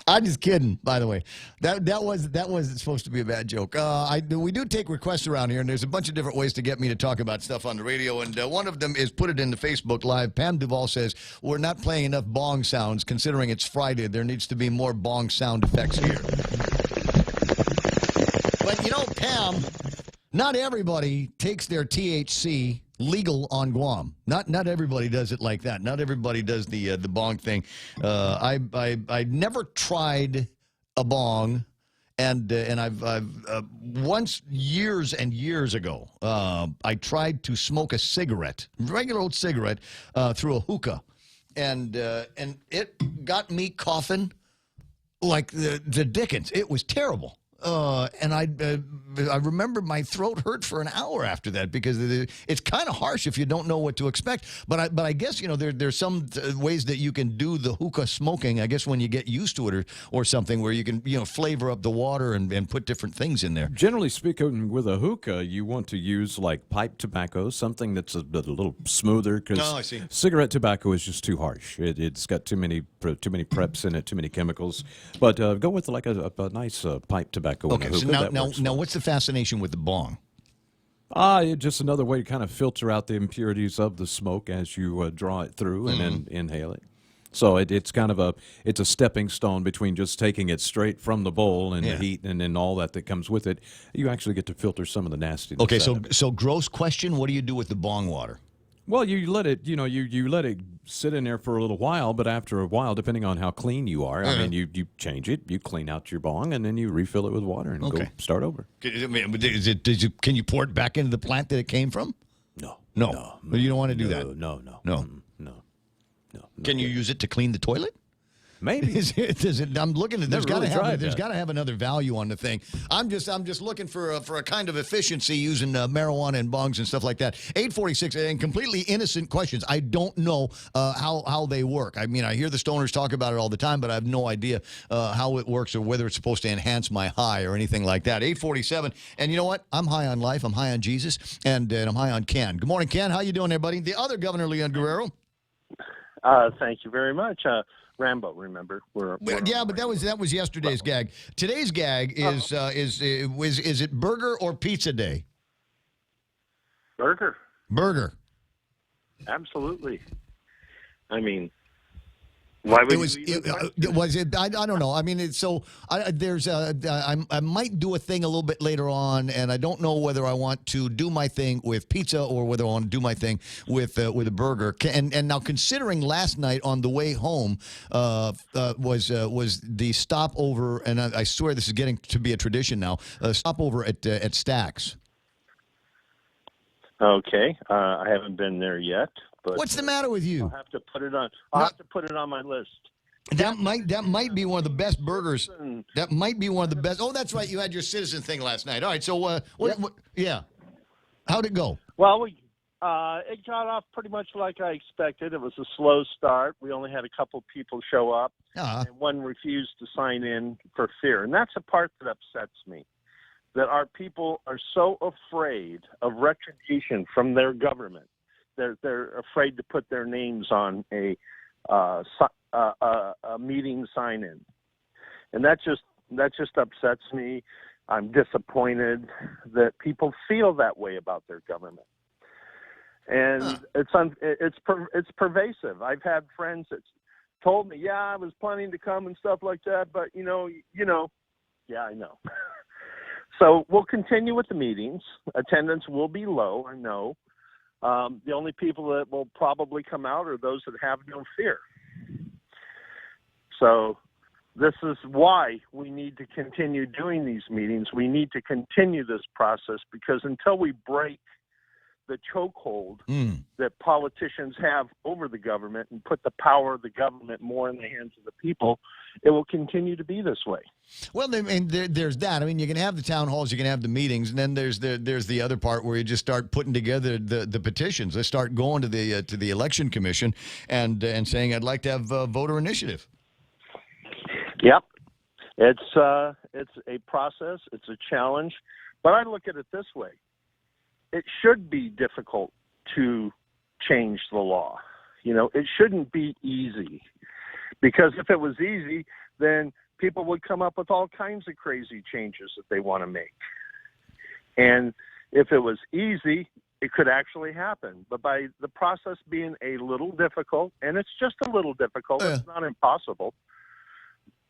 I'm just kidding, by the way. That wasn't supposed to be a bad joke. We do take requests around here, and there's a bunch of different ways to get me to talk about stuff on the radio, and one of them is put it into Facebook Live. Pam Duvall says, we're not playing enough bong sounds. Considering it's Friday, there needs to be more bong sound effects here. But, Pam, not everybody takes their THC legal on Guam. Not everybody does it like that. Not everybody does the bong thing. I never tried a bong, and I've once years and years ago I tried to smoke a cigarette, regular old cigarette, through a hookah, and it got me coughing like the Dickens. It was terrible. And I remember my throat hurt for an hour after that because it's kind of harsh if you don't know what to expect. But I guess there's some ways that you can do the hookah smoking. I guess when you get used to it or something where you can flavor up the water and put different things in there. Generally speaking, with a hookah, you want to use like pipe tobacco, something that's a little smoother. I see. Cigarette tobacco is just too harsh. It's got too many preps in it, too many chemicals. But go with like a nice pipe tobacco. Okay, so now what's the fascination with the bong? It's just another way to kind of filter out the impurities of the smoke as you draw it through and then inhale it. So it's kind of a stepping stone between just taking it straight from the bowl and the heat and then all that comes with it. You actually get to filter some of the nastiness. Okay, so gross question, what do you do with the bong water? Well, you let it, you let it sit in there for a little while, but after a while, depending on how clean you are, I mean, you change it, you clean out your bong, and then you refill it with water and go start over. Can you pour it back into the plant that it came from? No. You don't want to do that? No. Can you use it to clean the toilet? Maybe. I'm looking at. There's got to have another value on the thing. I'm just looking for a kind of efficiency using marijuana and bongs and stuff like that. 846 and completely innocent questions. I don't know how they work. I mean, I hear the stoners talk about it all the time, but I have no idea how it works or whether it's supposed to enhance my high or anything like that. 847. And you know what? I'm high on life. I'm high on Jesus, and I'm high on Ken. Good morning, Ken. How you doing there, buddy? The other Governor, Leon Guerrero. Thank you very much. Rambo, remember? Yeah, but that was yesterday's gag. Today's gag is it burger or pizza day? Burger. Burger. Absolutely. I mean, why would was it? I don't know. I mean, I might do a thing a little bit later on, and I don't know whether I want to do my thing with pizza or whether I want to do my thing with a burger. And now, considering last night on the way home was the stopover, and I swear this is getting to be a tradition now. Stopover at Stack's. Okay, I haven't been there yet. But what's the matter with you? I'll have to put it on. I'll have to put it on my list. That might be one of the best burgers. That might be one of the best. Oh, that's right. You had your Citizen thing last night. All right. So what yeah. How'd it go? Well, it got off pretty much like I expected. It was a slow start. We only had a couple people show up, and one refused to sign in for fear. And that's the part that upsets me, that our people are so afraid of retribution from their government. They're afraid to put their names on a meeting sign-in, and that just upsets me. I'm disappointed that people feel that way about their government, and it's pervasive. I've had friends that told me, "Yeah, I was planning to come and stuff like that, but you know, yeah, I know." So we'll continue with the meetings. Attendance will be low, I know. The only people that will probably come out are those that have no fear. So this is why we need to continue doing these meetings. We need to continue this process, because until we break the chokehold that politicians have over the government and put the power of the government more in the hands of the people, it will continue to be this way. Well, there's that. I mean, you can have the town halls, you can have the meetings, and then there's the other part where you just start putting together the petitions. They start going to the election commission and saying, "I'd like to have voter initiative." Yep, it's a process. It's a challenge, but I look at it this way. It should be difficult to change the law. It shouldn't be easy, because if it was easy, then people would come up with all kinds of crazy changes that they want to make. And if it was easy, it could actually happen. But by the process being a little difficult, and it's just a little difficult, it's not impossible,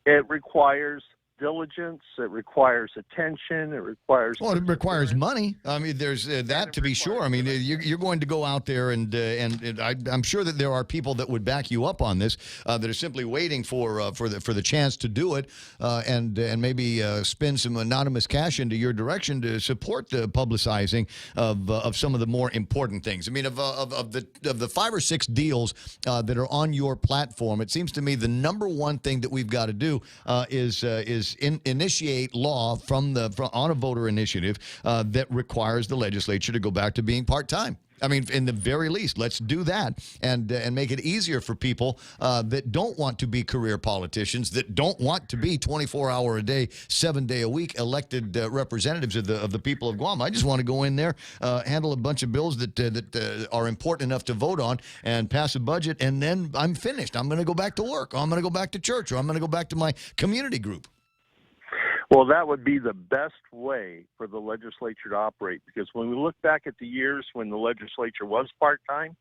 it requires diligence, it requires attention, it requires... Well, it requires money. I mean, there's that to be sure. I mean, you're going to go out there, and I'm sure that there are people that would back you up on this, that are simply waiting for the chance to do it, and maybe spend some anonymous cash into your direction to support the publicizing of some of the more important things. I mean, of the 5 or 6 deals that are on your platform, it seems to me the number one thing that we've got to do is initiate law on a voter initiative that requires the legislature to go back to being part-time. I mean, in the very least, let's do that and make it easier for people that don't want to be career politicians, that don't want to be 24-hour-a-day, 7-day-a-week elected representatives of the people of Guam. I just want to go in there, handle a bunch of bills that are important enough to vote on, and pass a budget, and then I'm finished. I'm going to go back to work, or I'm going to go back to church, or I'm going to go back to my community group. Well, that would be the best way for the legislature to operate, because when we look back at the years when the legislature was part-time,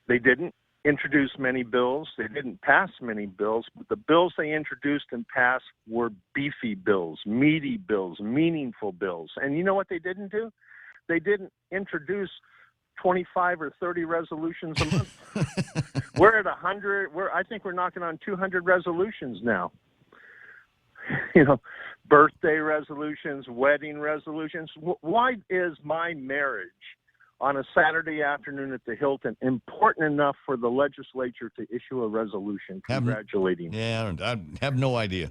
they didn't introduce many bills. They didn't pass many bills, but the bills they introduced and passed were beefy bills, meaty bills, meaningful bills. And you know what they didn't do? They didn't introduce 25 or 30 resolutions a month. We're at 100. I think we're knocking on 200 resolutions now. Birthday resolutions, wedding resolutions. Why is my marriage on a Saturday afternoon at the Hilton important enough for the legislature to issue a resolution congratulating me? Yeah, I have no idea.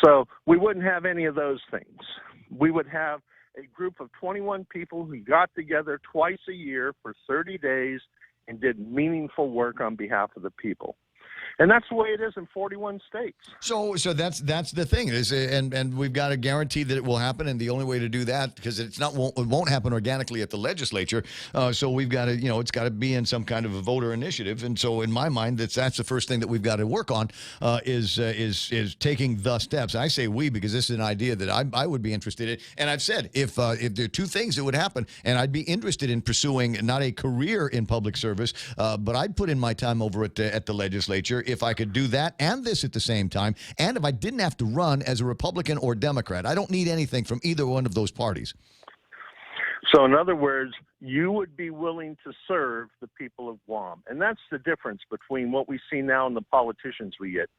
So we wouldn't have any of those things. We would have a group of 21 people who got together twice a year for 30 days and did meaningful work on behalf of the people. And that's the way it is in 41 states. So that's the thing is, and we've got to guarantee that it will happen, and the only way to do that, because it won't happen organically at the legislature. So we've got to, it's got to be in some kind of a voter initiative. And so in my mind, that's the first thing that we've got to work on is taking the steps. I say we because this is an idea that I would be interested in, and I've said if there are two things that would happen, and I'd be interested in pursuing not a career in public service, but I'd put in my time over at the legislature if I could do that and this at the same time, and if I didn't have to run as a Republican or Democrat. I don't need anything from either one of those parties. So in other words, you would be willing to serve the people of Guam. And that's the difference between what we see now and the politicians we get,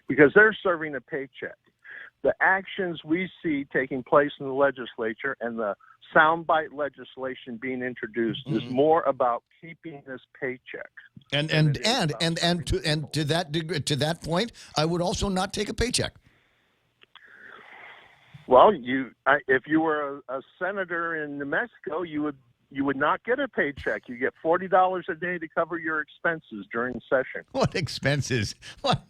because they're serving a paycheck. The actions we see taking place in the legislature and the soundbite legislation being introduced is more about keeping this paycheck. And to that point, I would also not take a paycheck. Well, if you were a senator in New Mexico, you would not get a paycheck. You get $40 a day to cover your expenses during session. What expenses? What?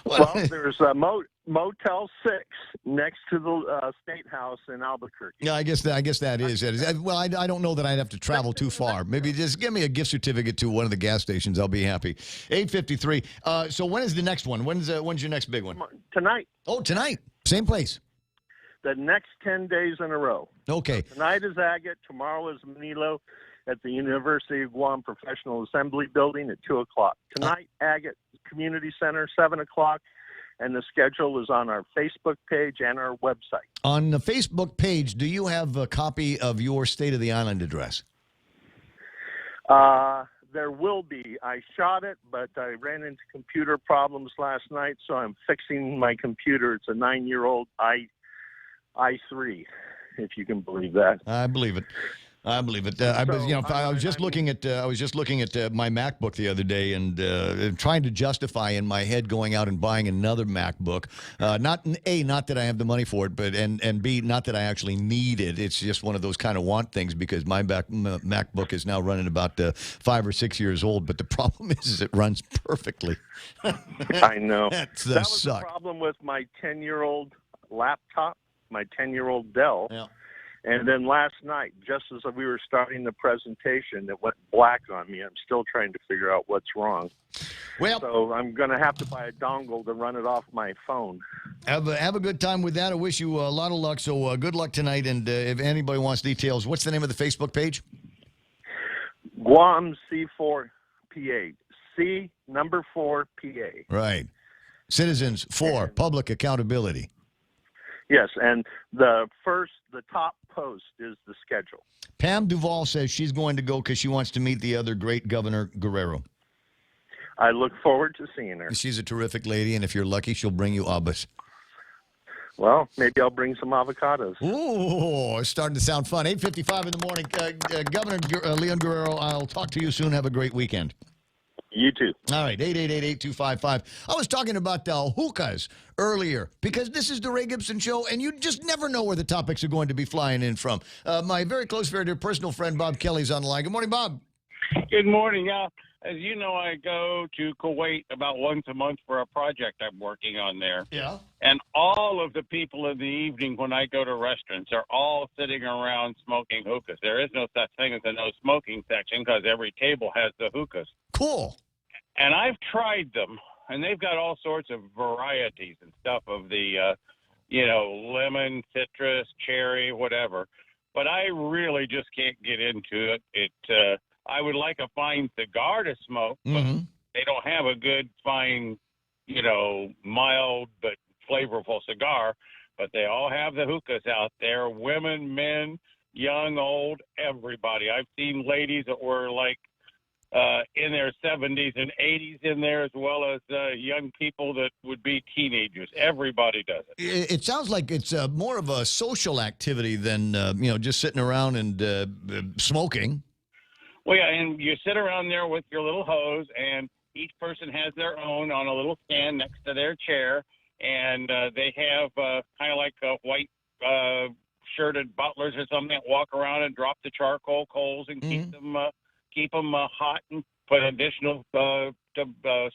Well, there's a Motel 6 next to the State House in Albuquerque. Yeah, I guess that is. Well, I don't know that I'd have to travel too far. Maybe just give me a gift certificate to one of the gas stations. I'll be happy. 8:53. So when is the next one? When's your next big one? Tonight. Oh, tonight. Same place. The next 10 days in a row. Okay. So tonight is Agate. Tomorrow is Manilo at the University of Guam Professional Assembly Building at 2 o'clock. Tonight, Agate Community Center, 7 o'clock. And the schedule is on our Facebook page and our website. On the Facebook page, do you have a copy of your State of the Island address? There will be. I shot it, but I ran into computer problems last night, so I'm fixing my computer. It's a 9-year-old i3, if you can believe that. I believe it. I was just looking at my MacBook the other day and trying to justify in my head going out and buying another MacBook. Not that I have the money for it, but and B, not that I actually need it. It's just one of those kind of want things because my MacBook is now running about 5 or 6 years old. But the problem is it runs perfectly. I know. That was the problem with my 10-year-old laptop, my 10-year-old Dell. Yeah. And then last night, just as we were starting the presentation, it went black on me. I'm still trying to figure out what's wrong. Well, so I'm going to have to buy a dongle to run it off my phone. Have a good time with that. I wish you a lot of luck. So good luck tonight. And if anybody wants details, what's the name of the Facebook page? Guam C4PA. C number 4 PA. Right. Citizens for Public Accountability. Yes, and the top post is the schedule. Pam Duvall says she's going to go because she wants to meet the other great Governor Guerrero. I look forward to seeing her. She's a terrific lady, and if you're lucky, she'll bring you abas. Well, maybe I'll bring some avocados. Ooh, it's starting to sound fun. 8:55 in the morning. Governor Leon Guerrero, I'll talk to you soon. Have a great weekend. You too. All right, 888-8255. I was talking about hookahs earlier because this is the Ray Gibson Show, and you just never know where the topics are going to be flying in from. My very close, very dear personal friend, Bob Kelly's on the line. Good morning, Bob. Good morning. As you know, I go to Kuwait about once a month for a project I'm working on there. Yeah. And all of the people in the evening when I go to restaurants are all sitting around smoking hookahs. There is no such thing as a no smoking section because every table has the hookahs. Cool. And I've tried them, and they've got all sorts of varieties and stuff of the, lemon, citrus, cherry, whatever. But I really just can't get into it. I would like a fine cigar to smoke, but they don't have a good, fine, mild but flavorful cigar. But they all have the hookahs out there, women, men, young, old, everybody. I've seen ladies that were like in their 70s and 80s in there, as well as young people that would be teenagers. Everybody does it. It sounds like it's more of a social activity than, just sitting around and smoking. Well, yeah, and you sit around there with your little hose, and each person has their own on a little stand next to their chair, and they have kind of like white shirted butlers or something that walk around and drop the charcoal coals and keep them hot and put additional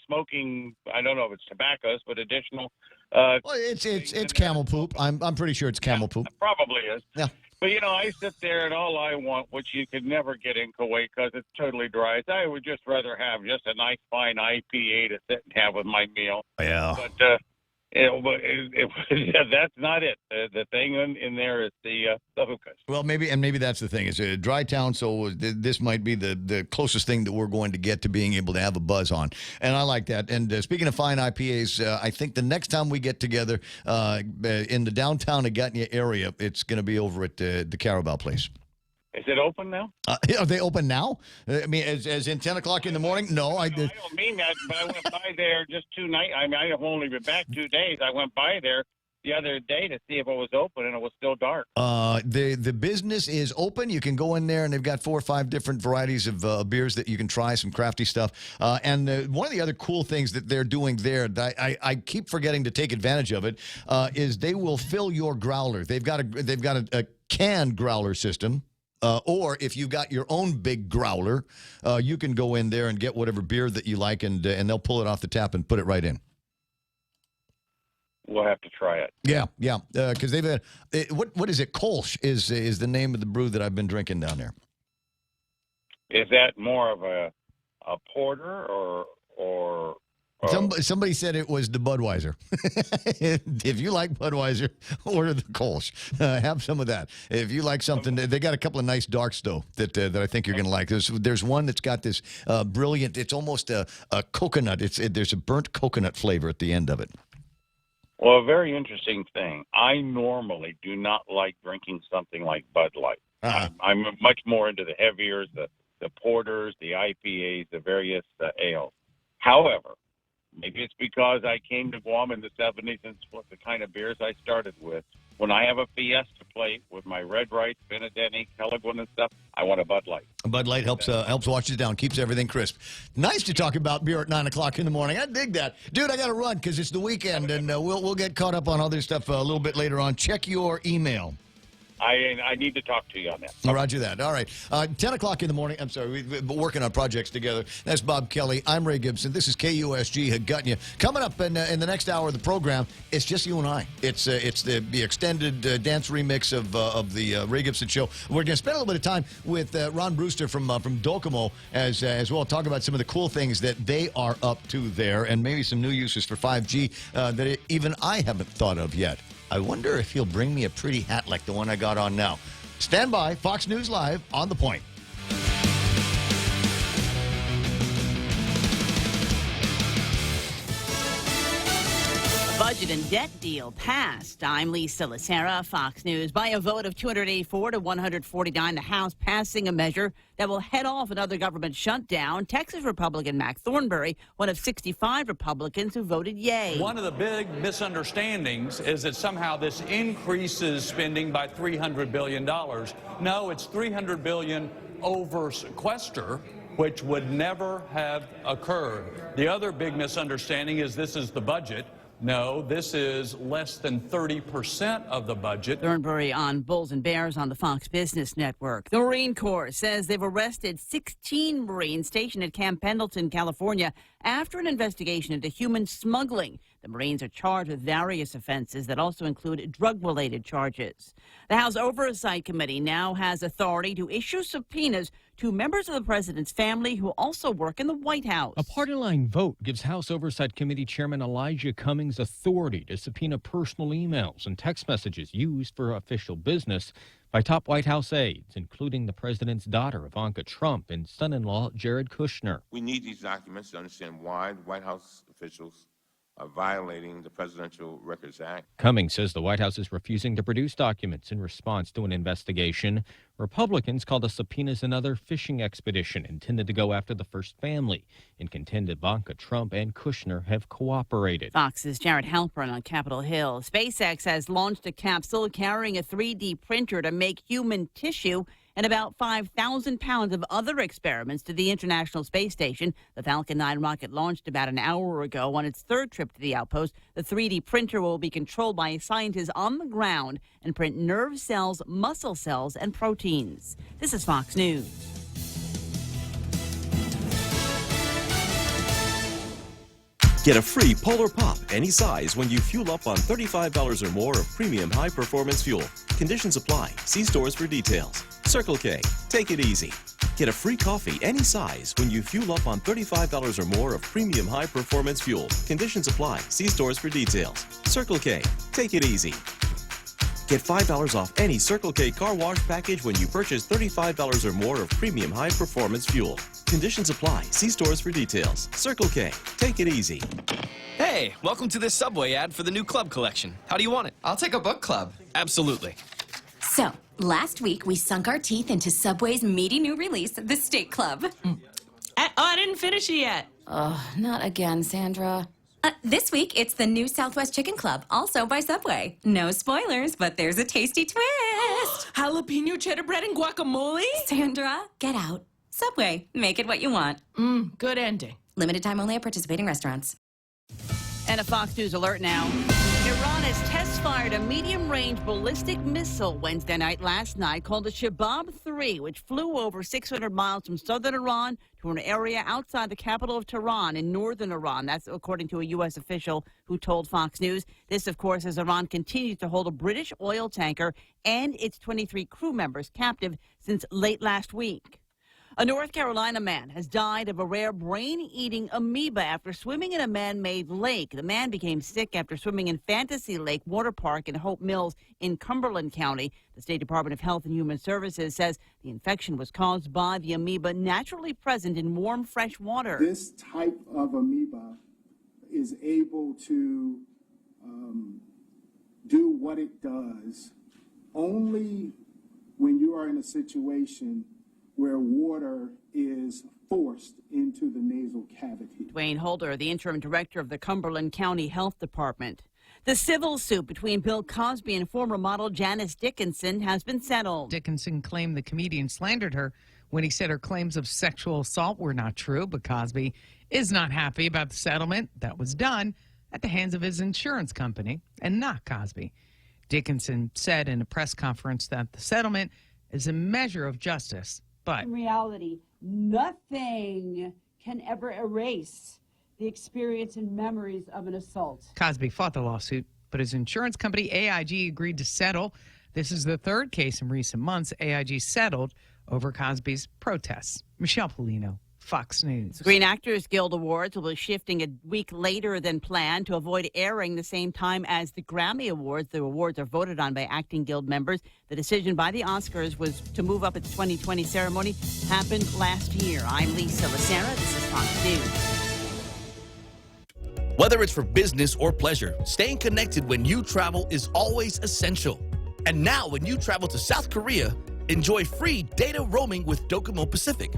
smoking. I don't know if it's tobaccos, but additional. Well, it's camel poop. I'm pretty sure it's camel poop. Probably is. Yeah. But, I sit there and all I want, which you could never get in Kuwait because it's totally dry, is I would just rather have just a nice fine IPA to sit and have with my meal. Yeah. But, that's not it. The thing in there is the hookahs. Well, maybe that's the thing. It's a dry town, so this might be the closest thing that we're going to get to being able to have a buzz on. And I like that. And speaking of fine IPAs, I think the next time we get together in the downtown Agutnia area, it's going to be over at the Carabao place. Is it open now? Are they open now? I mean, as in 10 o'clock in the morning? No, I don't mean that, but I went by there just 2 nights. I mean, I've only been back 2 days. I went by there the other day to see if it was open, and it was still dark. The business is open. You can go in there, and they've got 4 or 5 different varieties of beers that you can try, some crafty stuff. And one of the other cool things that they're doing there, that I keep forgetting to take advantage of it, is they will fill your growler. They've got a canned growler system. Or if you've got your own big growler, you can go in there and get whatever beer that you like, and they'll pull it off the tap and put it right in. We'll have to try it. Yeah, because they've had what is it? Kolsch is the name of the brew that I've been drinking down there. Is that more of a porter or? Somebody said it was the Budweiser. If you like Budweiser, order the Kolsch. Have some of that. If you like something, they got a couple of nice darks, though, that I think you're going to like. There's one that's got this brilliant, it's almost a coconut. There's a burnt coconut flavor at the end of it. Well, a very interesting thing. I normally do not like drinking something like Bud Light. I'm much more into the heaviers, the porters, the IPAs, the various ales. However, maybe it's because I came to Guam in the 70s and it's what the kind of beers I started with. When I have a Fiesta plate with my Red Rice, Benedeni, Kelaguen and stuff, I want a Bud Light. Bud Light helps wash it down, keeps everything crisp. Nice to talk about beer at 9 o'clock in the morning. I dig that. Dude, I got to run because it's the weekend, and we'll get caught up on other stuff a little bit later on. Check your email. I need to talk to you on that. Roger that. All right. 10 o'clock in the morning. I'm sorry. We've been working on projects together. That's Bob Kelly. I'm Ray Gibson. This is KUSG Agutnia. Coming up in the next hour of the program, it's just you and I. It's the extended dance remix of the Ray Gibson show. We're going to spend a little bit of time with Ron Brewster from Docomo as well. Talk about some of the cool things that they are up to there and maybe some new uses for 5G that even I haven't thought of yet. I wonder if he'll bring me a pretty hat like the one I got on now. Stand by. Fox News Live on The Point. Budget and debt deal passed. I'm Lisa Lacera, Fox News. By a vote of 284 to 149, the House passing a measure that will head off another government shutdown. Texas Republican Mac Thornberry, one of 65 Republicans who voted yay. One of the big misunderstandings is that somehow this increases spending by $300 billion. No, it's $300 billion over sequester, which would never have occurred. The other big misunderstanding is this is the budget. No, this is less than 30% of the budget. Thornberry on Bulls and Bears on the Fox Business Network. The Marine Corps says they've arrested 16 Marines stationed at Camp Pendleton, California, after an investigation into human smuggling. The Marines are charged with various offenses that also include drug-related charges. The House Oversight Committee now has authority to issue subpoenas to members of the president's family who also work in the White House. A party-line vote gives House Oversight Committee Chairman Elijah Cummings authority to subpoena personal emails and text messages used for official business by top White House aides, including the president's daughter, Ivanka Trump, and son-in-law, Jared Kushner. We need these documents to understand why the White House officials are violating the Presidential Records Act. Cummings says the White House is refusing to produce documents in response to an investigation. Republicans call the subpoenas another fishing expedition intended to go after the first family and contend Ivanka Trump and Kushner have cooperated. Fox's Jared Halpern on Capitol Hill. SpaceX has launched a capsule carrying a 3D printer to make human tissue and about 5,000 pounds of other experiments to the International Space Station. The Falcon 9 rocket launched about an hour ago on its third trip to the outpost. The 3D printer will be controlled by scientists on the ground and print nerve cells, muscle cells, and proteins. This is Fox News. Get a free Polar Pop any size when you fuel up on $35 or more of premium high-performance fuel. Conditions apply. See stores for details. Circle K. Take it easy. Get a free coffee any size when you fuel up on $35 or more of premium high-performance fuel. Conditions apply. See stores for details. Circle K. Take it easy. Get $5 off any Circle K car wash package when you purchase $35 or more of premium high-performance fuel. Conditions apply. See stores for details. Circle K. Take it easy. Hey, welcome to this Subway ad for the new club collection. How do you want it? I'll take a book club. Absolutely. So, last week we sunk our teeth into Subway's meaty new release, the Steak Club. I didn't finish it yet. Oh, not again, Sandra. This week, it's the new Southwest Chicken Club, also by Subway. No spoilers, but there's a tasty twist. Jalapeno cheddar bread and guacamole? Sandra, get out. Subway, make it what you want. Good ending. Limited time only at participating restaurants. And a Fox News alert now. Iran has test-fired a medium-range ballistic missile Wednesday night last night called the Shabab-3, which flew over 600 miles from southern Iran to an area outside the capital of Tehran in northern Iran. That's according to a U.S. official who told Fox News. This, of course, as Iran continues to hold a British oil tanker and its 23 crew members captive since late last week. A North Carolina man has died of a rare brain-eating amoeba after swimming in a man-made lake. The man became sick after swimming in Fantasy Lake Water Park in Hope Mills in Cumberland County. The State Department of Health and Human Services says the infection was caused by the amoeba naturally present in warm, fresh water. This type of amoeba is able to do what it does only when you are in a situation where water is forced into the nasal cavity. Dwayne Holder, the interim director of the Cumberland County Health Department. The civil suit between Bill Cosby and former model Janice Dickinson has been settled. Dickinson claimed the comedian slandered her when he said her claims of sexual assault were not true, but Cosby is not happy about the settlement that was done at the hands of his insurance company and not Cosby. Dickinson said in a press conference that the settlement is a measure of justice. But in reality, nothing can ever erase the experience and memories of an assault. Cosby fought the lawsuit, but his insurance company, AIG, agreed to settle. This is the third case in recent months AIG settled over Cosby's protests. Michelle Polino, Fox News. Screen Actors Guild Awards will be shifting a week later than planned to avoid airing the same time as the Grammy Awards. The awards are voted on by Acting Guild members. The decision by the Oscars was to move up its 2020 ceremony. Happened last year. I'm Lisa Lacera. This is Fox News. Whether it's for business or pleasure, staying connected when you travel is always essential. And now when you travel to South Korea, enjoy free data roaming with Docomo Pacific.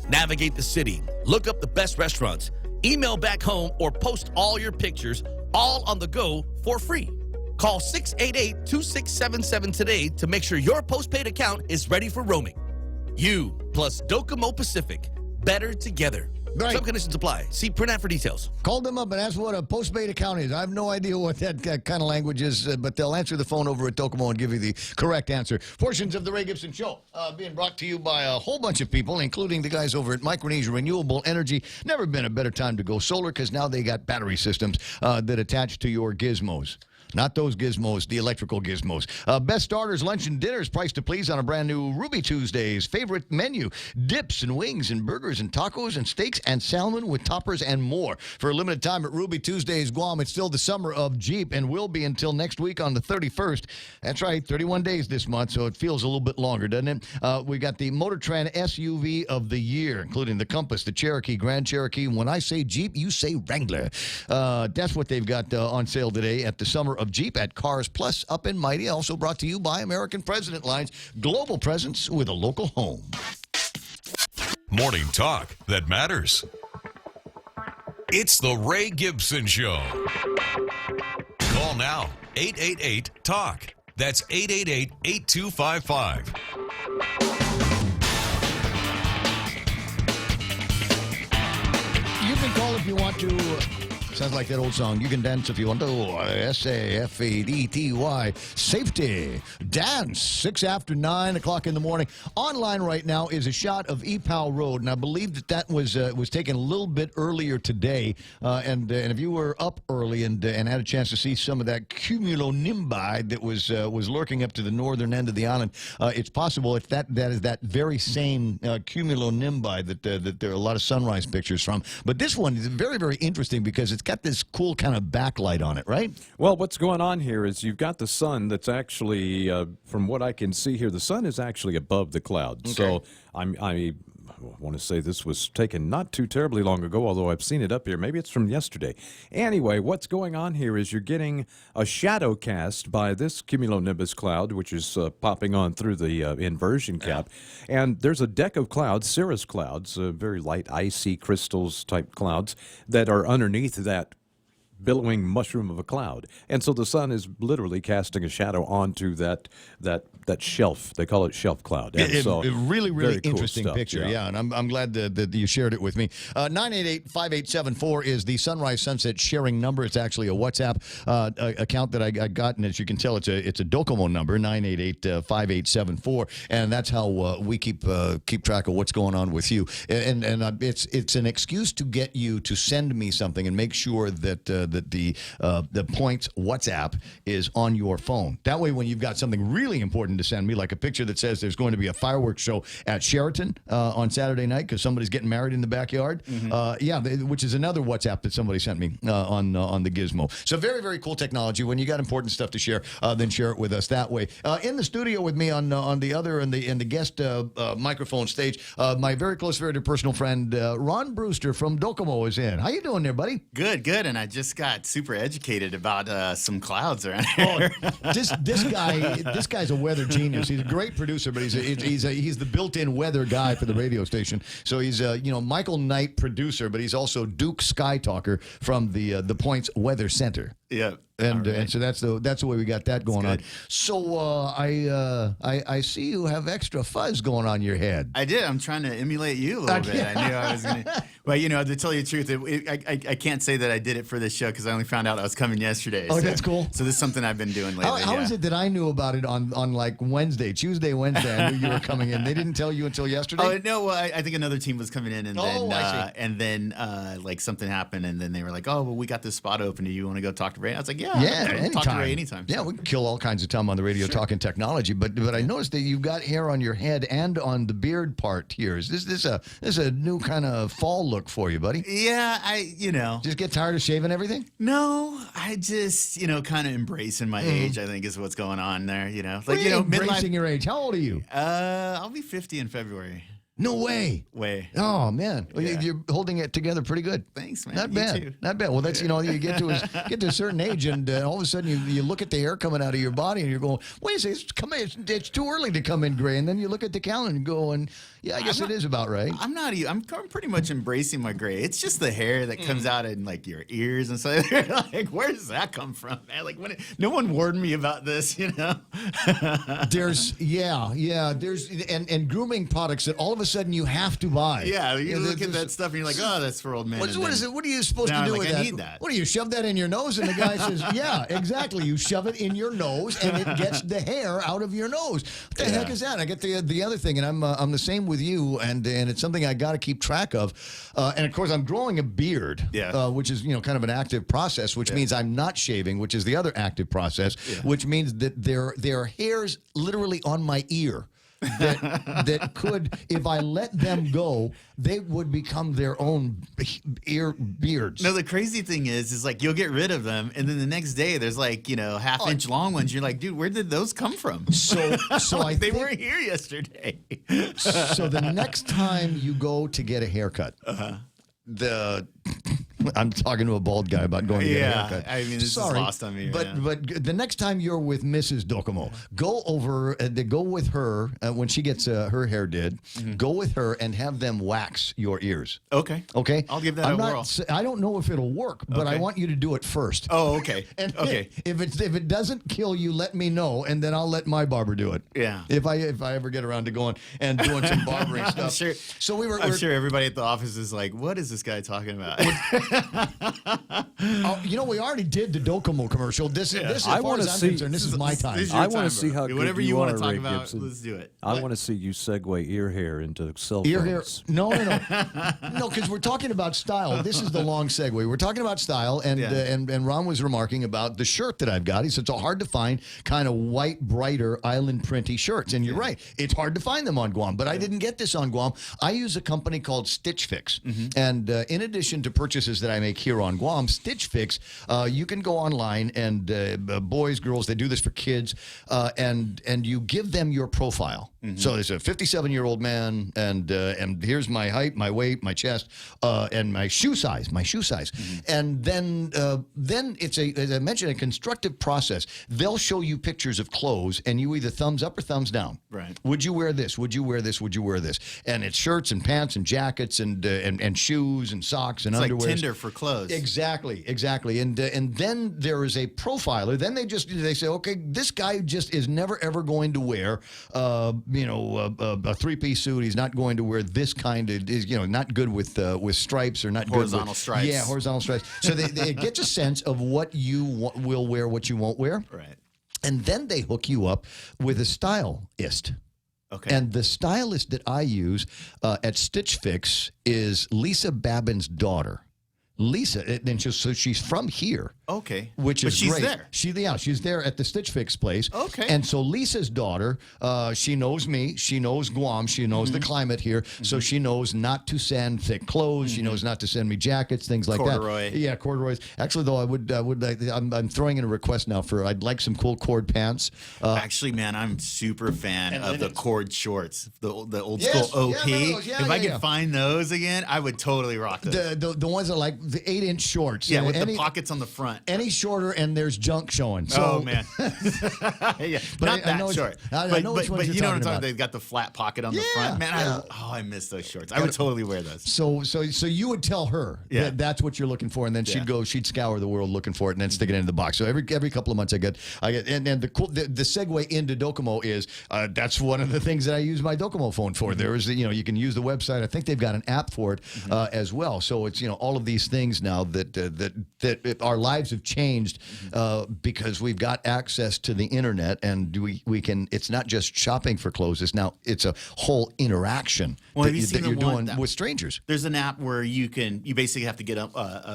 Navigate the city, look up the best restaurants, email back home, or post all your pictures, all on the go for free. Call 688-2677 today to make sure your postpaid account is ready for roaming. You plus Docomo Pacific. Better together. Right. Some conditions apply. See printout for details. Call them up and ask what a postpaid account is. I have no idea what that kind of language is, but they'll answer the phone over at Docomo and give you the correct answer. Portions of the Ray Gibson Show being brought to you by a whole bunch of people, including the guys over at Micronesia Renewable Energy. Never been a better time to go solar because now they got battery systems that attach to your gizmos. Not those gizmos, the electrical gizmos. Best starters, lunch, and dinners priced to please on a brand new Ruby Tuesdays. Favorite menu, dips and wings and burgers and tacos and steaks and salmon with toppers and more. For a limited time at Ruby Tuesdays, Guam, it's still the summer of Jeep and will be until next week on the 31st. That's right, 31 days this month, so it feels a little bit longer, doesn't it? We got the MotorTran SUV of the year, including the Compass, the Cherokee, Grand Cherokee. When I say Jeep, you say Wrangler. That's what they've got on sale today at the summer of Jeep at Cars Plus up in Mighty. Also brought to you by American President Lines. Global presence with a local home. Morning talk that matters. It's the Ray Gibson Show. Call now, 888-TALK. That's 888-8255. You can call if you want to. Sounds like that old song. You can dance if you want to. SAFEDTY. Safety. Dance. 6 after 9 o'clock in the morning. Online right now is a shot of EPAL Road, and I believe that was taken a little bit earlier today. And if you were up early and had a chance to see some of that cumulonimbus that was lurking up to the northern end of the island, it's possible if that is that very same cumulonimbus that there are a lot of sunrise pictures from. But this one is very, very interesting because it's got this cool kind of backlight on it, right? Well, what's going on here is you've got the sun that's actually, from what I can see here, the sun is actually above the clouds. Okay. So I want to say this was taken not too terribly long ago, although I've seen it up here. Maybe it's from yesterday. Anyway, what's going on here is you're getting a shadow cast by this cumulonimbus cloud, which is popping on through the inversion cap. And there's a deck of clouds, cirrus clouds, very light, icy crystals type clouds that are underneath that billowing mushroom of a cloud. And so the sun is literally casting a shadow onto that shelf. They call it shelf cloud. And so really, really very cool interesting stuff, picture. Yeah, and I'm glad that you shared it with me. 988-5874 is the Sunrise Sunset sharing number. It's actually a WhatsApp account that I got, and as you can tell, it's a Docomo number, 988-5874, and that's how we keep track of what's going on with you. And it's an excuse to get you to send me something and make sure that the Points WhatsApp is on your phone. That way, when you've got something really important to send me, like a picture that says there's going to be a fireworks show at Sheraton on Saturday night because somebody's getting married in the backyard. Which is another WhatsApp that somebody sent me on the Gizmo. So very, very cool technology. When you got important stuff to share, then share it with us that way. In the studio with me on the other and the guest microphone stage, my very close, very dear personal friend Ron Brewster from Docomo is in. How you doing there, buddy? Good. And I just got super educated about some clouds around here. This guy's a weather genius. He's a great producer, but he's the built-in weather guy for the radio station. So he's Michael Knight producer, but he's also Duke Sky Talker from the Points Weather Center. Yeah. And so that's the way we got that going on. So I see you have extra fuzz going on your head. I did. I'm trying to emulate you a little bit. I knew I was going to. But, to tell you the truth, I can't say that I did it for this show because I only found out I was coming yesterday. Oh, that's cool. So this is something I've been doing lately. How is it that I knew about it on like Tuesday, Wednesday? I knew you were coming in. They didn't tell you until yesterday? Oh, no. Well, I think another team was coming in, and then like something happened, and then they were like, oh, well, we got this spot open. Do you want to go talk to Ray? I was like, yeah, anytime. Talk to Ray anytime. Yeah, we can kill all kinds of time on the radio talking technology, but I noticed that you've got hair on your head and on the beard part here. Is this a new kind of fall look for you, buddy? Yeah, Just get tired of shaving everything? No, I just, kind of embracing my age, I think is what's going on there, embracing your age. How old are you? I'll be 50 in February. No way. Oh, man. Yeah. You're holding it together pretty good. Thanks, man. Not You bad. too. Not bad. Well, that's, you get to a certain age, and all of a sudden you look at the hair coming out of your body, and you're going, wait a second, it's too early to come in gray. And then you look at the calendar and go, yeah, I guess it is about right. I'm pretty much embracing my gray. It's just the hair that comes out in, like, your ears and stuff. Like, where does that come from, man? Like, no one warned me about this, There's and grooming products that all of a sudden you have to buy. Yeah, you look at that stuff and you're like, oh, that's for old men. What is it? What are you supposed to do with that? I need that. What do you shove that in your nose? And the guy says, yeah, exactly. You shove it in your nose and it gets the hair out of your nose. What the heck is that? I get the other thing, and I'm the same with you, and it's something I got to keep track of. And of course, I'm growing a beard, which is kind of an active process, which means I'm not shaving, which is the other active process, which means that there are hairs literally on my ear. that could, if I let them go, they would become their own ear beards. No, the crazy thing is like you'll get rid of them, and then the next day there's like half-inch long ones. You're like, dude, where did those come from? So they weren't here yesterday. So the next time you go to get a haircut, I'm talking to a bald guy about going to get a haircut. I mean, this is lost on me. But the next time you're with Mrs. Docomo, go over, go with her when she gets her hair did. Go with her and have them wax your ears. Okay. I'll give that a whirl. I don't know if it'll work, but I want you to do it first. Oh, okay. And if it doesn't kill you, let me know, and then I'll let my barber do it. Yeah. If I ever get around to going and doing some barbering stuff. I'm sure everybody at the office is like, what is this guy talking about? Oh, you know, we already did the Docomo commercial. This is as far as I'm concerned, this is my time. I want to see how good whatever you want are, to talk Ray about. Gibson. Let's do it. I want to see you segue ear hair into cell Ear hair? phones. No, because we're talking about style. This is the long segue. We're talking about style, and and Ron was remarking about the shirt that I've got. He said it's hard to find kind of white, brighter island printy shirts, and you're right. It's hard to find them on Guam, but I didn't get this on Guam. I use a company called Stitch Fix, and in addition to purchases that I make here on Guam, Stitch Fix, you can go online and boys, girls, they do this for kids, and you give them your profile. So there's a 57-year-old man, and here's my height, my weight, my chest, and my shoe size, and then it's as I mentioned, a constructive process. They'll show you pictures of clothes, and you either thumbs up or thumbs down. Right. Would you wear this? Would you wear this? Would you wear this? And it's shirts and pants and jackets and shoes and socks and underwear. It's like Tinder for clothes. Exactly. And then there is a profiler. Then they say, okay, this guy just is never ever going to wear a three-piece suit. He's not going to wear this kind of not good with stripes or not horizontal good with stripes. Yeah, horizontal stripes. So it gets a sense of what you will wear, what you won't wear. Right. And then they hook you up with a stylist. Okay. And the stylist that I use at Stitch Fix is Lisa Babin's daughter. Lisa, and so she's from here. Okay. Which is she's great. there. She's there at the Stitch Fix place. Okay. And so Lisa's daughter, she knows me. She knows Guam. She knows the climate here. So she knows not to send thick clothes. She knows not to send me jackets, things like Corduroy. that. Yeah, corduroys. Actually, though, I'm throwing in a request now I'd like some cool cord pants. Actually, man, I'm super fan of the cord shorts, the old Yes, school OP. yeah, those. Yeah, if I yeah. could find those again, I would totally rock those. The ones that are like the 8-inch shorts. Yeah, with the pockets on the front. Any shorter and there's junk showing. So, oh man, yeah, But not I know that it's- short. I know which ones but you're you know what I'm talking talking about. about. They've got the flat pocket on the front. Man, I miss those shorts. I would totally wear those. So you would tell her that that's what you're looking for, and then she'd scour the world looking for it, and then stick it into the box. So every couple of months I get, and the segue into Docomo is that's one of the things that I use my Docomo phone for. There is you can use the website. I think they've got an app for it as well. So it's all of these things now that our lives have changed because we've got access to the internet, and we can. It's not just shopping for clothes. It's a whole interaction that you're doing with strangers. There's an app where you basically have to get up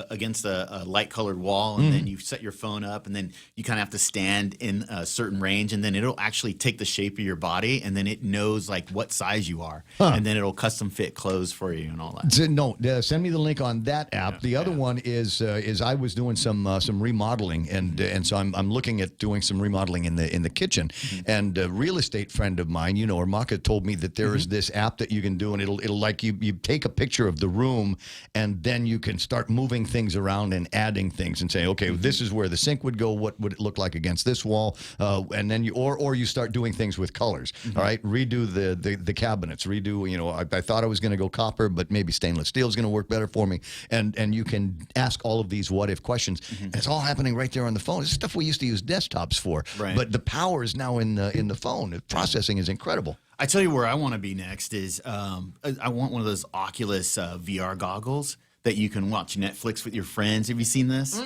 against a light colored wall, and then you set your phone up, and then you kind of have to stand in a certain range, and then it'll actually take the shape of your body, and then it knows like what size you are, and then it'll custom fit clothes for you and all that. Send me the link on that app. The other one is I was doing some remodeling, and so I'm looking at doing some remodeling in the kitchen. And a real estate friend of mine, Maka, told me that there is this app that you can do, and it'll like you take a picture of the room, and then you can start moving things around and adding things, and say, okay, this is where the sink would go. What would it look like against this wall? And then you start doing things with colors. All right, redo the cabinets. Redo. I thought I was going to go copper, but maybe stainless steel is going to work better for me. And you can ask all of these what if questions, and it's all happening right there on the phone. It's stuff we used to use desktops for, but the power is now in the phone. The processing is incredible. I tell you where I want to be next is I want one of those Oculus VR goggles that you can watch Netflix with your friends. Have you seen this?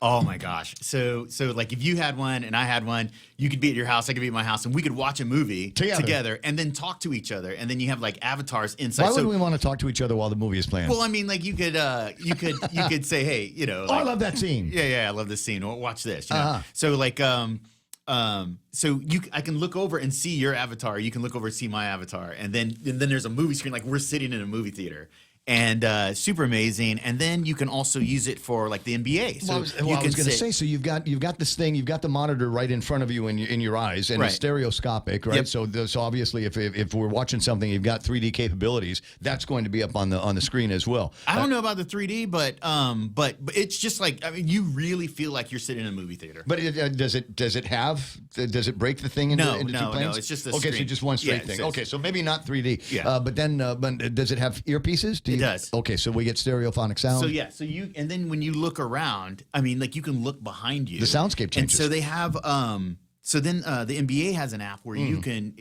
Oh my gosh. So like if you had one and I had one, you could be at your house, I could be at my house, and we could watch a movie together and then talk to each other, and then you have like avatars inside. Why would we want to talk to each other while the movie is playing? Well, I mean, like you could say, hey, I love that scene. Yeah, I love this scene. Or watch this. So like I can look over and see your avatar. You can look over and see my avatar, and then there's a movie screen, like we're sitting in a movie theater. And super amazing, and then you can also use it for like the NBA. So I was going to say, so you've got this thing, you've got the monitor right in front of you in your eyes, and it's stereoscopic, right? Yep. So obviously, if we're watching something, you've got 3D capabilities. That's going to be up on the screen as well. I don't know about the 3D, but it's just like you really feel like you're sitting in a movie theater. But does it break the thing into two planes? No, it's just a okay, screen. so just one straight thing. Okay, so maybe not 3D. Yeah. But then does it have earpieces? It does. Okay, so we get stereophonic sound. So and then when you look around, I mean, like you can look behind you. The soundscape changes. And so they have so then the NBA has an app where you can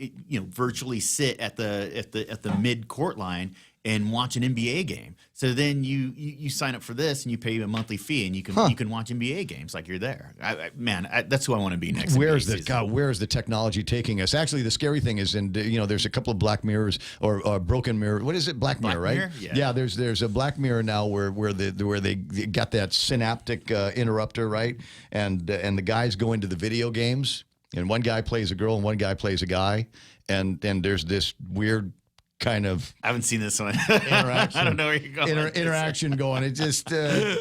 virtually sit at the mid court line, and watch an NBA game. So then you sign up for this and you pay a monthly fee and you can watch NBA games like you're there. That's who I want to be next. Where's the technology taking us? Actually, the scary thing is, there's a couple of Black Mirrors or broken mirror. What is it? Black Mirror, right? Mirror? Yeah. There's a Black Mirror now where they got that synaptic interrupter, right? And the guys go into the video games, and one guy plays a girl and one guy plays a guy, and there's this weird kind of I haven't seen this one. Interaction. I don't know where you're going. Interaction going. It just the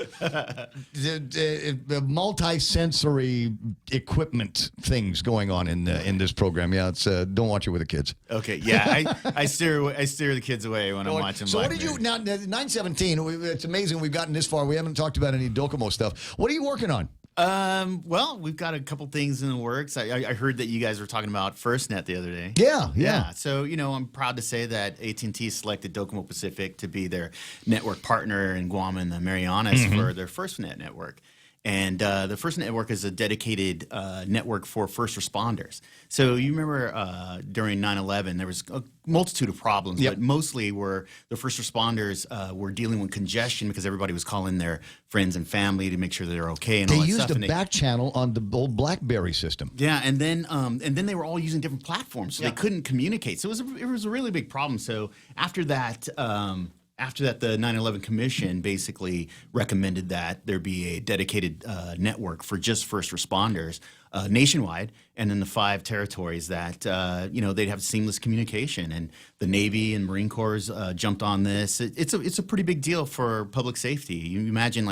multi-sensory equipment things going on in this program. Yeah, it's don't watch it with the kids. Okay, yeah, I steer the kids away when I'm watching. So Black what did you Mirror. now? 917. It's amazing we've gotten this far. We haven't talked about any Docomo stuff. What are you working on? Well, we've got a couple things in the works. I heard that you guys were talking about FirstNet the other day. Yeah. So, I'm proud to say that AT&T selected Docomo Pacific to be their network partner in Guam and the Marianas for their FirstNet network. And the FirstNet network is a dedicated network for first responders. So you remember during 9/11, there was a multitude of problems, but mostly were the first responders were dealing with congestion because everybody was calling their friends and family to make sure that they're okay and all that stuff. They used a back channel on the old BlackBerry system. Yeah, and then they were all using different platforms, so they couldn't communicate. So it was a really big problem. So after that, the 9/11 Commission basically recommended that there be a dedicated network for just first responders nationwide, and in the 5 territories that they'd have seamless communication. And the Navy and Marine Corps jumped on this. It's a pretty big deal for public safety. You imagine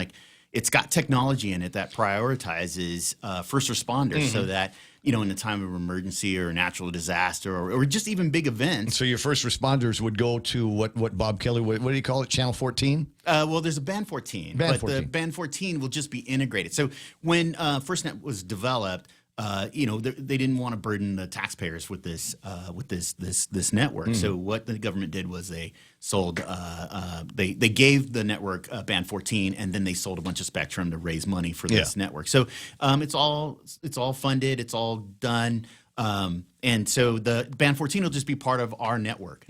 it's got technology in it that prioritizes first responders so that in a time of emergency or natural disaster or just even big events. So your first responders would go to what Bob Kelly, what do you call it, Channel 14? Well, there's a Band 14, the Band 14 will just be integrated. So when FirstNet was developed, they didn't want to burden the taxpayers with this network. So what the government did was they sold, they gave the network Band 14, and then they sold a bunch of spectrum to raise money for this network. So it's all funded, it's all done, and so the Band 14 will just be part of our network.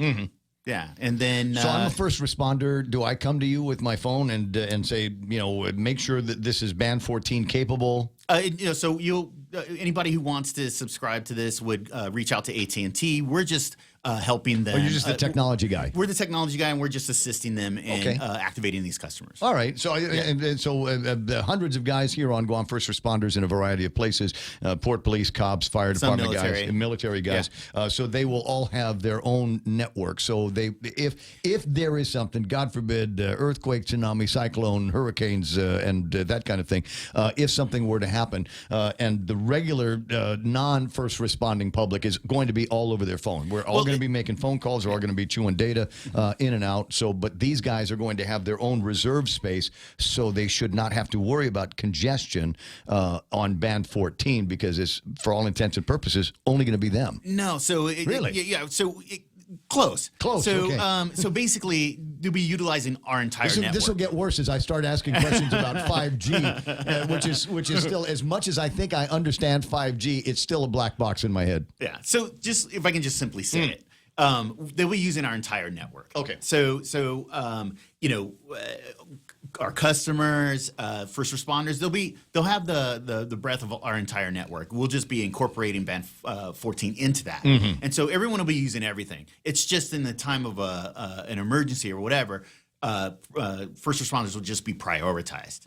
Yeah, and then so I'm a first responder. Do I come to you with my phone and say, make sure that this is Band 14 capable? So anybody who wants to subscribe to this would reach out to AT&T. We're just helping them. You're just the technology guy. We're the technology guy, and we're just assisting them in activating these customers. All right. So, the hundreds of guys here on Guam, first responders in a variety of places, port police, cops, fire department guys, military guys. So they will all have their own network. So if there is something, God forbid, earthquake, tsunami, cyclone, hurricanes, and that kind of thing, if something were to happen, and the regular non-first responding public is going to be all over their phone. We're all going to be making phone calls. We're all going to be chewing data in and out. So, but these guys are going to have their own reserve space, so they should not have to worry about congestion on Band 14 because it's, for all intents and purposes, only going to be them. No, so really, close. So, okay. So basically, they'll be utilizing our entire network. This will get worse as I start asking questions about 5G, which is still, as much as I think I understand 5G, it's still a black box in my head. Yeah. So just if I can just simply say it, they'll be using our entire network. Okay. So our customers, first responders, they'll have the breadth of our entire network. We'll just be incorporating Band 14 into that, and so everyone will be using everything. It's just in the time of an emergency or whatever, first responders will just be prioritized.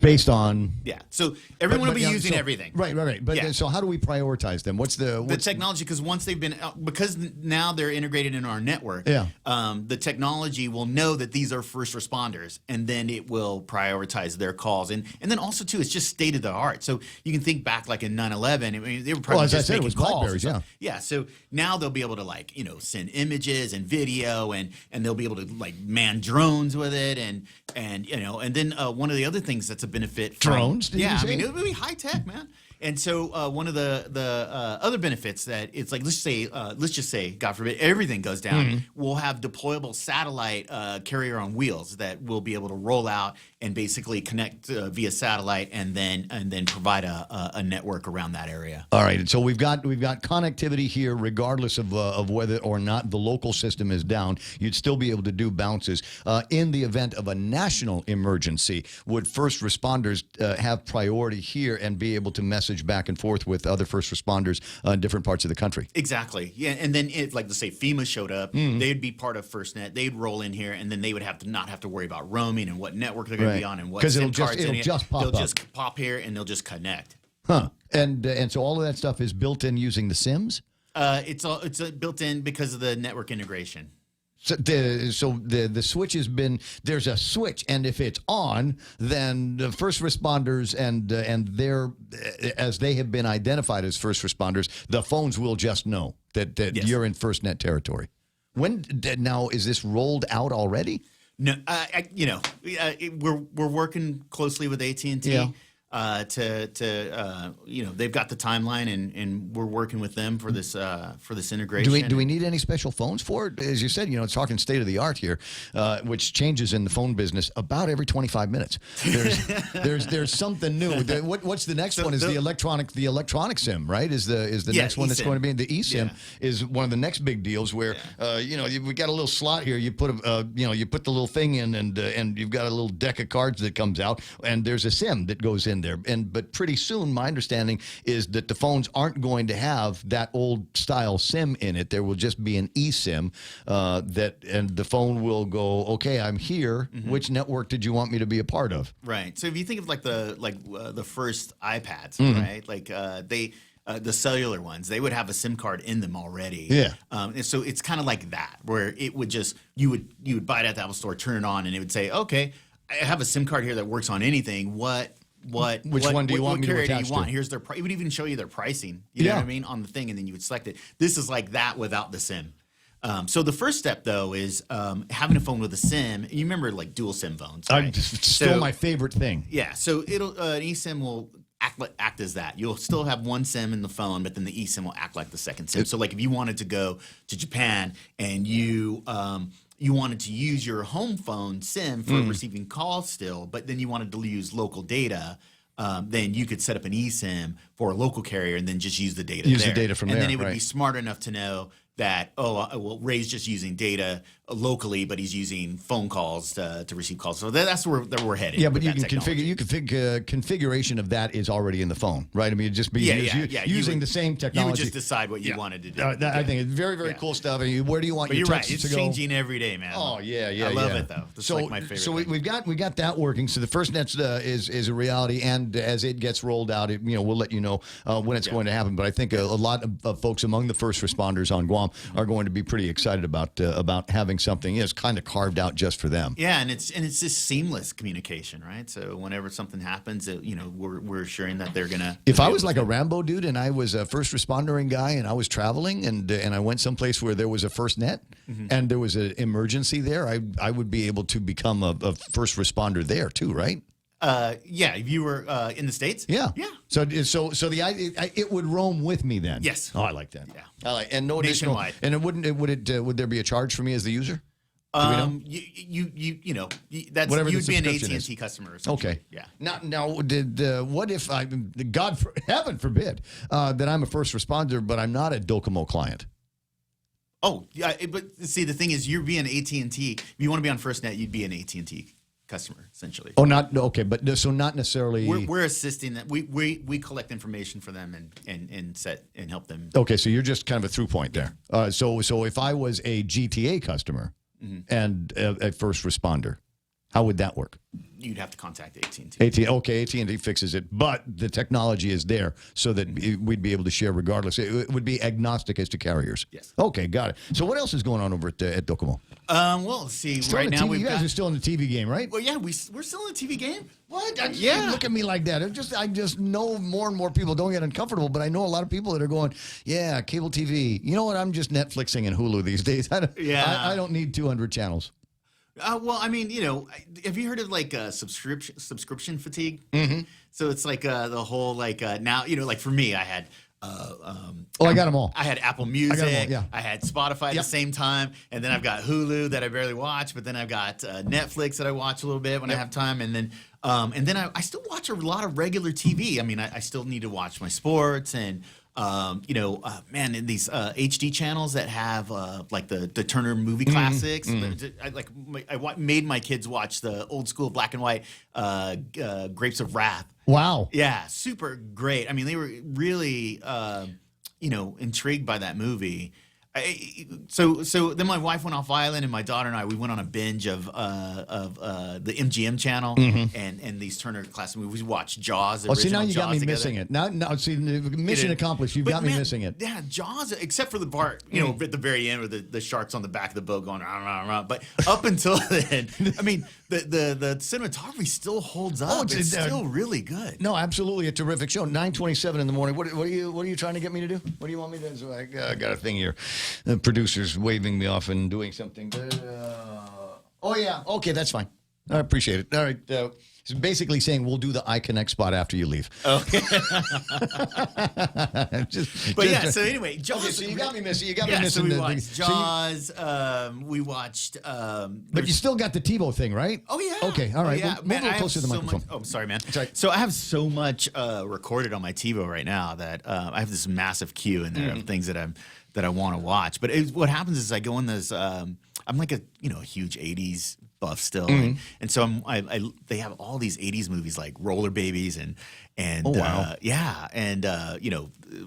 Based on so everyone will be using everything. Right. But so how do we prioritize them? What's the technology? Because once they've been because now they're integrated in our network. The technology will know that these are first responders, and then it will prioritize their calls. And then also too, it's just state of the art. So you can think back like in 9/11, I mean, they were probably just making calls. Yeah. So now they'll be able to send images and video, and they'll be able to man drones with it, and then one of the other things that's a benefit from drones. I mean, it'll be high tech, man. And so one of the other benefits that it's like, let's just say, God forbid, everything goes down, we'll have deployable satellite carrier on wheels that will be able to roll out and basically connect via satellite and then provide a network around that area. All right, so we've got connectivity here, regardless of whether or not the local system is down. You'd still be able to do bounces. In the event of a national emergency, would first responders have priority here and be able to message back and forth with other first responders in different parts of the country? Exactly. Yeah, and then if, like, let's say FEMA showed up, they'd be part of FirstNet. They'd roll in here, and then they would have to not have to worry about roaming and what network they're going to be on and what SIM cards. It'll just pop up. They'll just pop here and they'll just connect. Huh. And so all of that stuff is built in using the SIMs? It's built in because of the network integration. So the switch has been, there's a switch, and if it's on, then the first responders and their, as they have been identified as first responders, the phones will just know that Yes. you're in FirstNet territory. Now, is this rolled out already? No, we're working closely with AT&T. Yeah. They've got the timeline and we're working with them for this integration. Do we need any special phones for it? As you said, it's talking state of the art here, which changes in the phone business about every 25 minutes. There's something new. What's the next one? Is the electronic SIM, right? Is the next one that's going to be the eSIM is one of the next big deals where we got a little slot here. You put you put the little thing in and you've got a little deck of cards that comes out and there's a SIM that goes in there. But pretty soon, my understanding is that the phones aren't going to have that old style SIM in it. There will just be an eSIM and the phone will go, okay, I'm here. Which network did you want me to be a part of? Right. So if you think of the first iPads, right? Like the cellular ones, they would have a SIM card in them already. Yeah. And so it's kind of like that, where it would just you would buy it at the Apple Store, turn it on, and it would say, okay, I have a SIM card here that works on anything. Which one do you want me to attach to? Here's their it would even show you their pricing. You know what I mean, on the thing, and then you would select it. This is like that without the SIM. So the first step, though, is having a phone with a SIM. You remember like dual SIM phones, right? Still my favorite thing. Yeah. So an eSIM will act as that. You'll still have one SIM in the phone, but then the eSIM will act like the second SIM. So like if you wanted to go to Japan and you wanted to use your home phone SIM for receiving calls still, but then you wanted to use local data, then you could set up an eSIM for a local carrier and then just use the data the data from there. And then it would right. be smart enough to know that, Ray's just using data locally, but he's using phone calls to receive calls. So that's where we're headed. Yeah, but you can configure. Configuration of that is already in the phone, right? I mean, it'd just be using the same technology. You would just decide what you wanted to do. I think it's very, very cool stuff. I mean, where do you want but your you're texts right. to It's go? changing every day, man. Oh yeah. I love it though. It's like my favorite. So thing. we got that working. So the FirstNet is a reality, and as it gets rolled out, we'll let you know when it's going to happen. But I think a lot of folks among the first responders on Guam are going to be pretty excited about having something it's kind of carved out just for them. Yeah, and it's just seamless communication, right? So whenever something happens, we're assuring that they're gonna. If I was like a Rambo dude and I was a first respondering guy and I was traveling and I went someplace where there was a FirstNet and there was an emergency there, I would be able to become a first responder there too, right? Yeah, if you were in the States. Yeah. So it would roam with me then. Yes. Oh, I like that. Yeah. I like, and no additional. Nationwide. And would there be a charge for me as the user? That's Whatever you'd the be an subscription AT&T is. customer. Okay. Yeah. Now, what if heaven forbid that I'm a first responder, but I'm not a Docomo client? Oh, yeah. But see, the thing is, you're being AT&T. If you want to be on FirstNet, you'd be an AT&T customer, essentially. Oh, not okay, but so not necessarily. We're assisting that. We collect information for them and set and help them. Okay, so you're just kind of a through point there. So if I was a GTA customer and a first responder, how would that work? You'd have to contact AT&T. AT&T fixes it, but the technology is there so that we'd be able to share regardless. It would be agnostic as to carriers. Yes. Okay, got it. So what else is going on over at Docomo? Well, let's see. Still right now, you guys are still in the TV game, right? Well, yeah, we're still in the TV game. What? Yeah. Look at me like that. I just know more and more people don't get uncomfortable, but I know a lot of people that are going, yeah, cable TV. You know what? I'm just Netflixing and Hulu these days. I don't need 200 channels. Well, I mean, have you heard of like subscription fatigue? Mm-hmm. So it's like the whole now, like for me, I had. I got them all. I had Apple I Music. got 'em all, yeah. I had Spotify at the same time, and then I've got Hulu that I barely watch. But then I've got Netflix that I watch a little bit when I have time, and then I still watch a lot of regular TV. I mean, I still need to watch my sports and. Man, in these HD channels that have like the Turner movie classics. I made my kids watch the old school black and white Grapes of Wrath. Wow. Yeah, super great. I mean, they were really, intrigued by that movie. So then my wife went off island, and my daughter and I, we went on a binge of the MGM channel and these Turner classic movies. We watched Jaws. Oh, see, now you Jaws got me together. missing it. Now, see, mission accomplished. You've got me missing it. Yeah, Jaws, except for the part, at the very end where the shark's on the back of the boat going rah, rah, rah. But up until then, I mean, the cinematography still holds up. It's still really good. No, absolutely a terrific show. 9:27 in the morning. What are you trying to get me to do? What do you want me to do? So I got a thing here. The producer's waving me off and doing something. Oh yeah. Okay, that's fine. I appreciate it. All right. It's basically saying we'll do the iConnect spot after you leave. Okay. So anyway, Jaws. Okay, so you got me missing. You got me So missing. we watched Jaws. We watched. But you still got the TiVo thing, right? Oh yeah. Okay. All right. Yeah. Move Man, a little closer to the microphone. Oh, sorry, man. Sorry. So I have so much recorded on my TiVo right now that I have this massive queue in there of things that I want to watch. But what happens is I go in this. I'm like a huge '80s buff still, and so they have all these '80s movies like Roller Babies and oh, wow.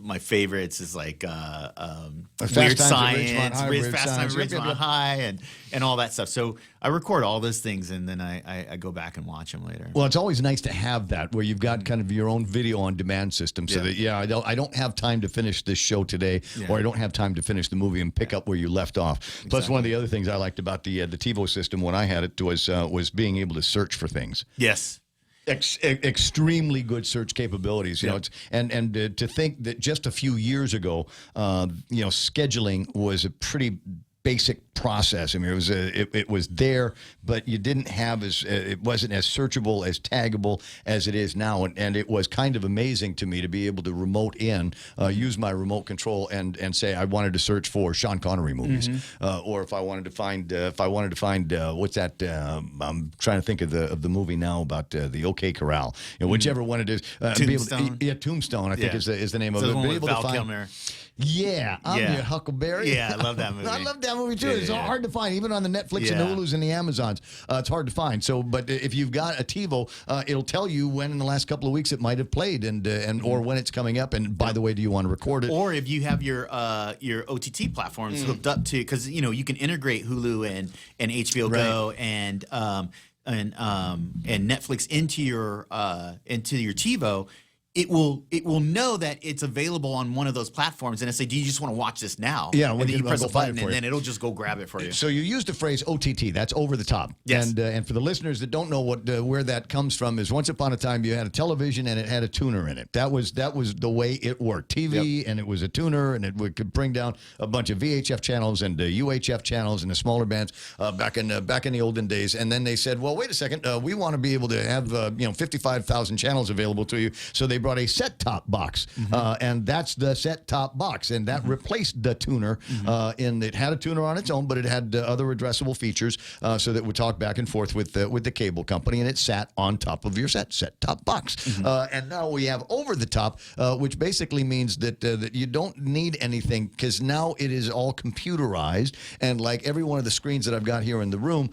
my favorites is like Fast Weird Times at Science, Ridgemont High, Fast Times at Yep, Ridgemont High, and all that stuff. So I record all those things, and then I go back and watch them later. Well, it's always nice to have that where you've got kind of your own video on demand system, so that I don't have time to finish this show today, or I don't have time to finish the movie and pick up where you left off. Exactly. Plus, one of the other things I liked about the TiVo system when I had it was being able to search for things. Yes. Extremely good search capabilities, you know. To think that just a few years ago, scheduling was a pretty basic process. I mean, it was there, but you didn't have it wasn't as searchable, as taggable as it is now, and it was kind of amazing to me to be able to remote in, use my remote control and say I wanted to search for Sean Connery movies, or if I wanted to find what's that? I'm trying to think of the movie now about the OK Corral, whichever one it is. Tombstone. Tombstone. I think is the name of it. The one Be with able Val to find. Kilmer. Yeah, I'm your Huckleberry. Yeah, I love that movie. I love that movie too. It's hard to find, even on the Netflix and Hulus and the Amazons. It's hard to find. So, but if you've got a TiVo, it'll tell you when in the last couple of weeks it might have played, and or when it's coming up. And by the way, do you want to record it? Or if you have your OTT platforms hooked up to, because you can integrate Hulu and HBO Go and Netflix into your TiVo. It will know that it's available on one of those platforms, and it'll say, "Do you just want to watch this now?" Yeah, and then you press a button, and you. then it'll just go grab it for you. So you used the phrase OTT. That's over the top. Yes. And for the listeners that don't know where that comes from, is once upon a time you had a television and it had a tuner in it. That was the way it worked. TV and it was a tuner, and it could bring down a bunch of VHF channels and UHF channels and the smaller bands back in the olden days. And then they said, well, wait a second, we want to be able to have 55,000 channels available to you. So they brought a set-top box, and that's the set-top box, and that replaced the tuner. And it had a tuner on its own, but it had other addressable features, so that it would talk back and forth with the cable company, and it sat on top of your set-top box. And now we have over-the-top, which basically means that you don't need anything, because now it is all computerized, and like every one of the screens that I've got here in the room,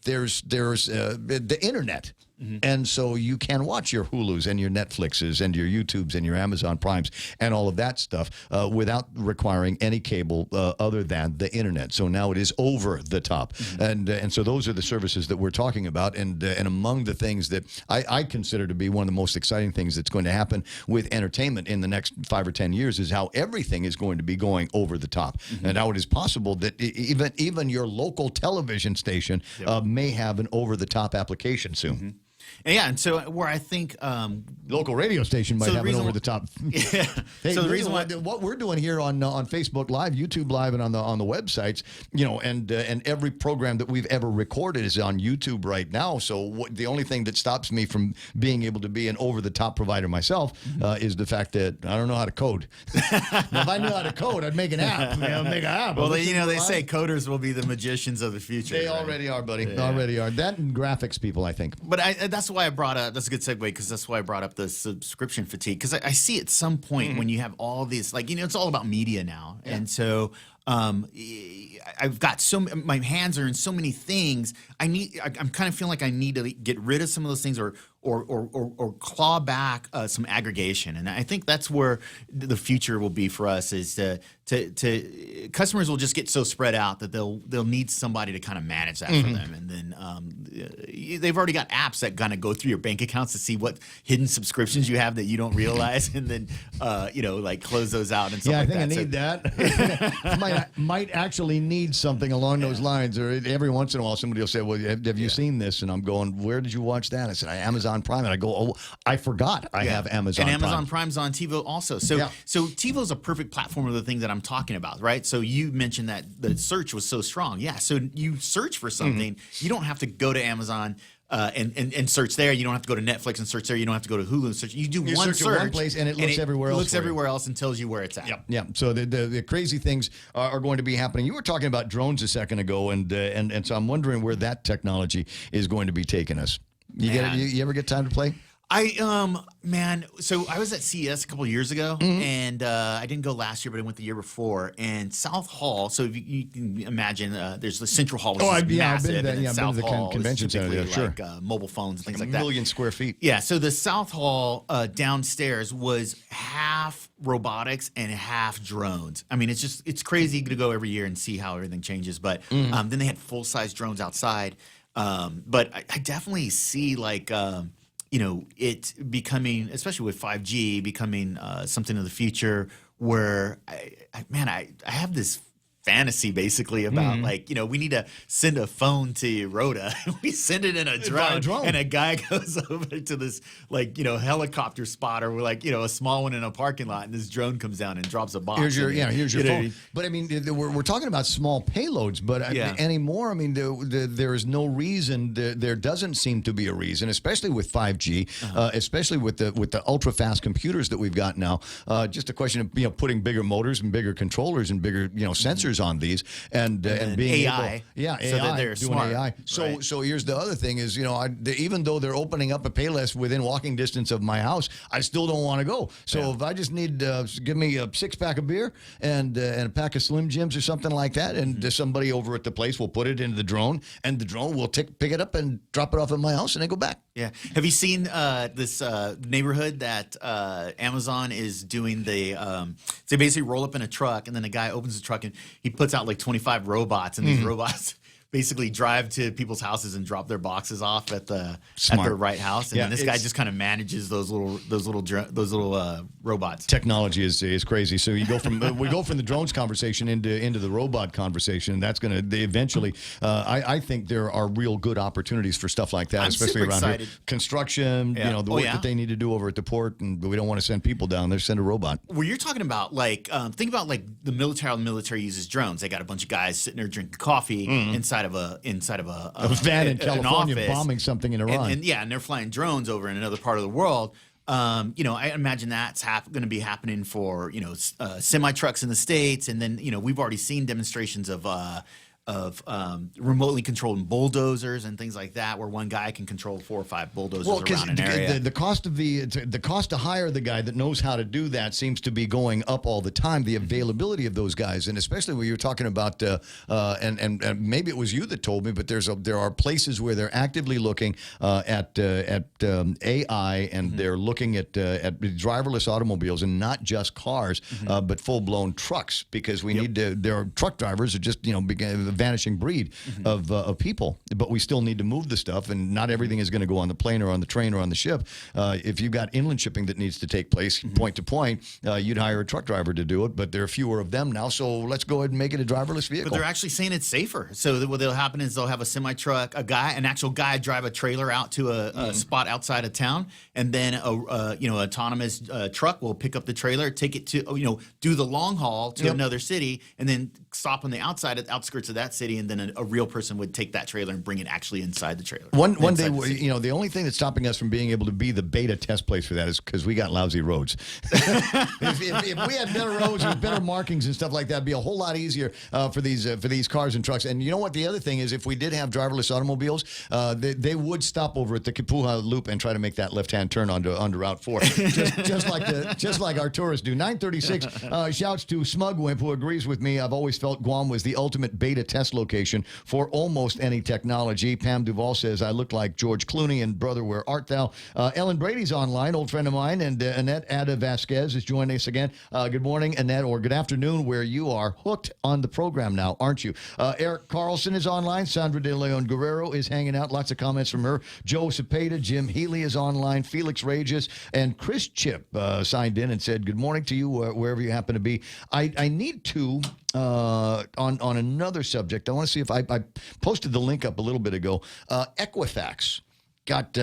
there's the internet. And so you can watch your Hulus and your Netflixes and your YouTubes and your Amazon Primes and all of that stuff without requiring any cable other than the internet. So now it is over the top. And so those are the services that we're talking about. And among the things that I consider to be one of the most exciting things that's going to happen with entertainment in the next 5 or 10 years is how everything is going to be going over the top. And how it is possible that even your local television station may have an over-the-top application soon. And yeah, and so where I think local radio station might have an over the top. Yeah. Hey, So the reason why what we're doing here on Facebook Live, YouTube Live, and on the websites, and every program that we've ever recorded is on YouTube right now. So the only thing that stops me from being able to be an over the top provider myself is the fact that I don't know how to code. Now, if I knew how to code, I'd make an app. Make an app. Well, they say coders will be the magicians of the future. They right? already are, buddy. Yeah. Already are. That and graphics people, I think. But that's why I brought up. That's a good segue because that's why I brought up the subscription fatigue. Because I see at some point when you have all these, it's all about media now, and so I've got my hands are in so many things. I'm kind of feeling like I need to get rid of some of those things or claw back some aggregation, and I think that's where the future will be for us. Is to customers will just get so spread out that they'll need somebody to kind of manage that for them, and then they've already got apps that kind of go through your bank accounts to see what hidden subscriptions you have that you don't realize, and then close those out and stuff yeah, like I that. think I need that. might actually need something along those lines, or every once in a while somebody will say, "Well, have you seen this?" And I'm going, "Where did you watch that?" I said, "Amazon Prime," and I go, "Oh, I forgot I have Amazon and Amazon Prime." Prime's on TiVo also. So TiVo's a perfect platform of the thing that I'm talking about, right? So you mentioned that the search was so strong. Yeah, so you search for something, you don't have to go to Amazon and search there. You don't have to go to Netflix and search there. You don't have to go to Hulu and search. You do one search search at one place and it looks everywhere else. Looks everywhere else and tells you where it's at. Yeah. So the crazy things are going to be happening. You were talking about drones a second ago, and so I'm wondering where that technology is going to be taking us. You ever get time to play? So I was at CES a couple of years ago, and I didn't go last year, but I went the year before. And South Hall, so if you can imagine, there's the Central Hall, which is massive, I've been to that. and then South Hall convention is center there. typically Sure, like mobile phones and things like a that. 1 million square feet. Yeah, so the South Hall downstairs was half robotics and half drones. I mean, it's crazy to go every year and see how everything changes. But then they had full size drones outside. But I definitely see it becoming, especially with 5G, becoming something of the future where I have this fantasy basically about we need to send a phone to Rhoda. We send it in a drone, and a guy goes over to this helicopter spot or a small one in a parking lot, and this drone comes down and drops a box. Here's your phone. But I mean, we're talking about small payloads, but anymore, I mean, there is no reason. There doesn't seem to be a reason, especially with 5G, especially with the ultra fast computers that we've got now. Just a question of putting bigger motors and bigger controllers and bigger sensors on these and being AI. AI, so that they're doing smart. AI. So here's the other thing is, even though they're opening up a Payless within walking distance of my house, I still don't want to go. So if I just need give me a 6-pack of beer and a pack of Slim Jims or something like that, and somebody over at the place will put it into the drone, and the drone will pick it up and drop it off at my house, and then go back. Yeah. Have you seen this neighborhood that Amazon is doing they basically roll up in a truck, and then a guy opens the truck and he puts out like 25 robots, and these robots basically drive to people's houses and drop their boxes off at the right house, and then this guy just kind of manages those little robots. Technology is crazy. So you go from we go from the drones conversation into the robot conversation. And that's going to eventually. I think there are real good opportunities for stuff like that, I'm especially super around excited. here. Construction, the work that they need to do over at the port, and we don't want to send people down there. Send a robot. Well, you're talking about think about the military. How the military uses drones. They got a bunch of guys sitting there drinking coffee inside of a van in California office, bombing something in Iran. And they're flying drones over in another part of the world. I imagine that's going to be happening for semi trucks in the States, and then we've already seen demonstrations of remotely controlled bulldozers and things like that, where one guy can control 4 or 5 bulldozers around an area. The cost to hire the guy that knows how to do that seems to be going up all the time. The availability of those guys, and especially when you're talking about, and maybe it was you that told me, but there are places where they're actively looking at AI, and they're looking at driverless automobiles, and not just cars, but full blown trucks, because we need to. There are truck drivers that just vanishing breed of people. But we still need to move the stuff, and not everything is going to go on the plane or on the train or on the ship. If you've got inland shipping that needs to take place point to point, you'd hire a truck driver to do it, but there are fewer of them now, so let's go ahead and make it a driverless vehicle. But they're actually saying it's safer. So what'll happen is they'll have a semi-truck, an actual guy drive a trailer out to a spot outside of town, and then autonomous truck will pick up the trailer, take it to do the long haul to another city, and then stop on the outskirts of that city, and then a real person would take that trailer and bring it actually inside the trailer. One day, the only thing that's stopping us from being able to be the beta test place for that is because we got lousy roads. if we had better roads with better markings and stuff like that, it'd be a whole lot easier for these cars and trucks. And you know what? The other thing is, if we did have driverless automobiles, they would stop over at the Kapuha Loop and try to make that left-hand turn onto Route 4, just like our tourists do. 936 shouts to Smug Wimp, who agrees with me. I've always felt Guam was the ultimate beta test location for almost any technology. Pam Duvall says, I look like George Clooney and Brother, Where Art Thou? Ellen Brady's online, old friend of mine, and Annette Ada Vasquez is joining us again. Good morning, Annette, or good afternoon, where you are hooked on the program now, aren't you? Eric Carlson is online. Sandra De Leon Guerrero is hanging out. Lots of comments from her. Joe Cepeda, Jim Healy is online. Felix Rages, and Chris Chip signed in and said, good morning to you, wherever you happen to be. I need to, on another subject, I want to see if I posted the link up a little bit ago. Equifax got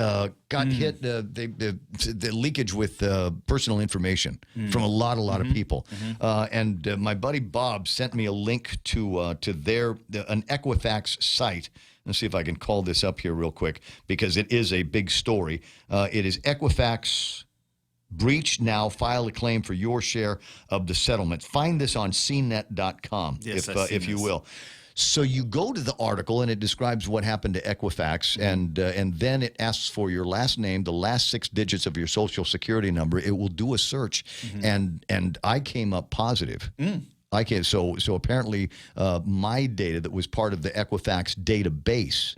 hit, the leakage with personal information from a lot of people. And my buddy Bob sent me a link to an Equifax site. Let's see if I can call this up here real quick, because it is a big story. It is Equifax breach now, file a claim for your share of the settlement. Find this on cnet.com, if you will. So you go to the article, and it describes what happened to Equifax, and then it asks for your last name, the last 6 digits of your social security number. It will do a search, and I came up positive. So apparently my data that was part of the Equifax database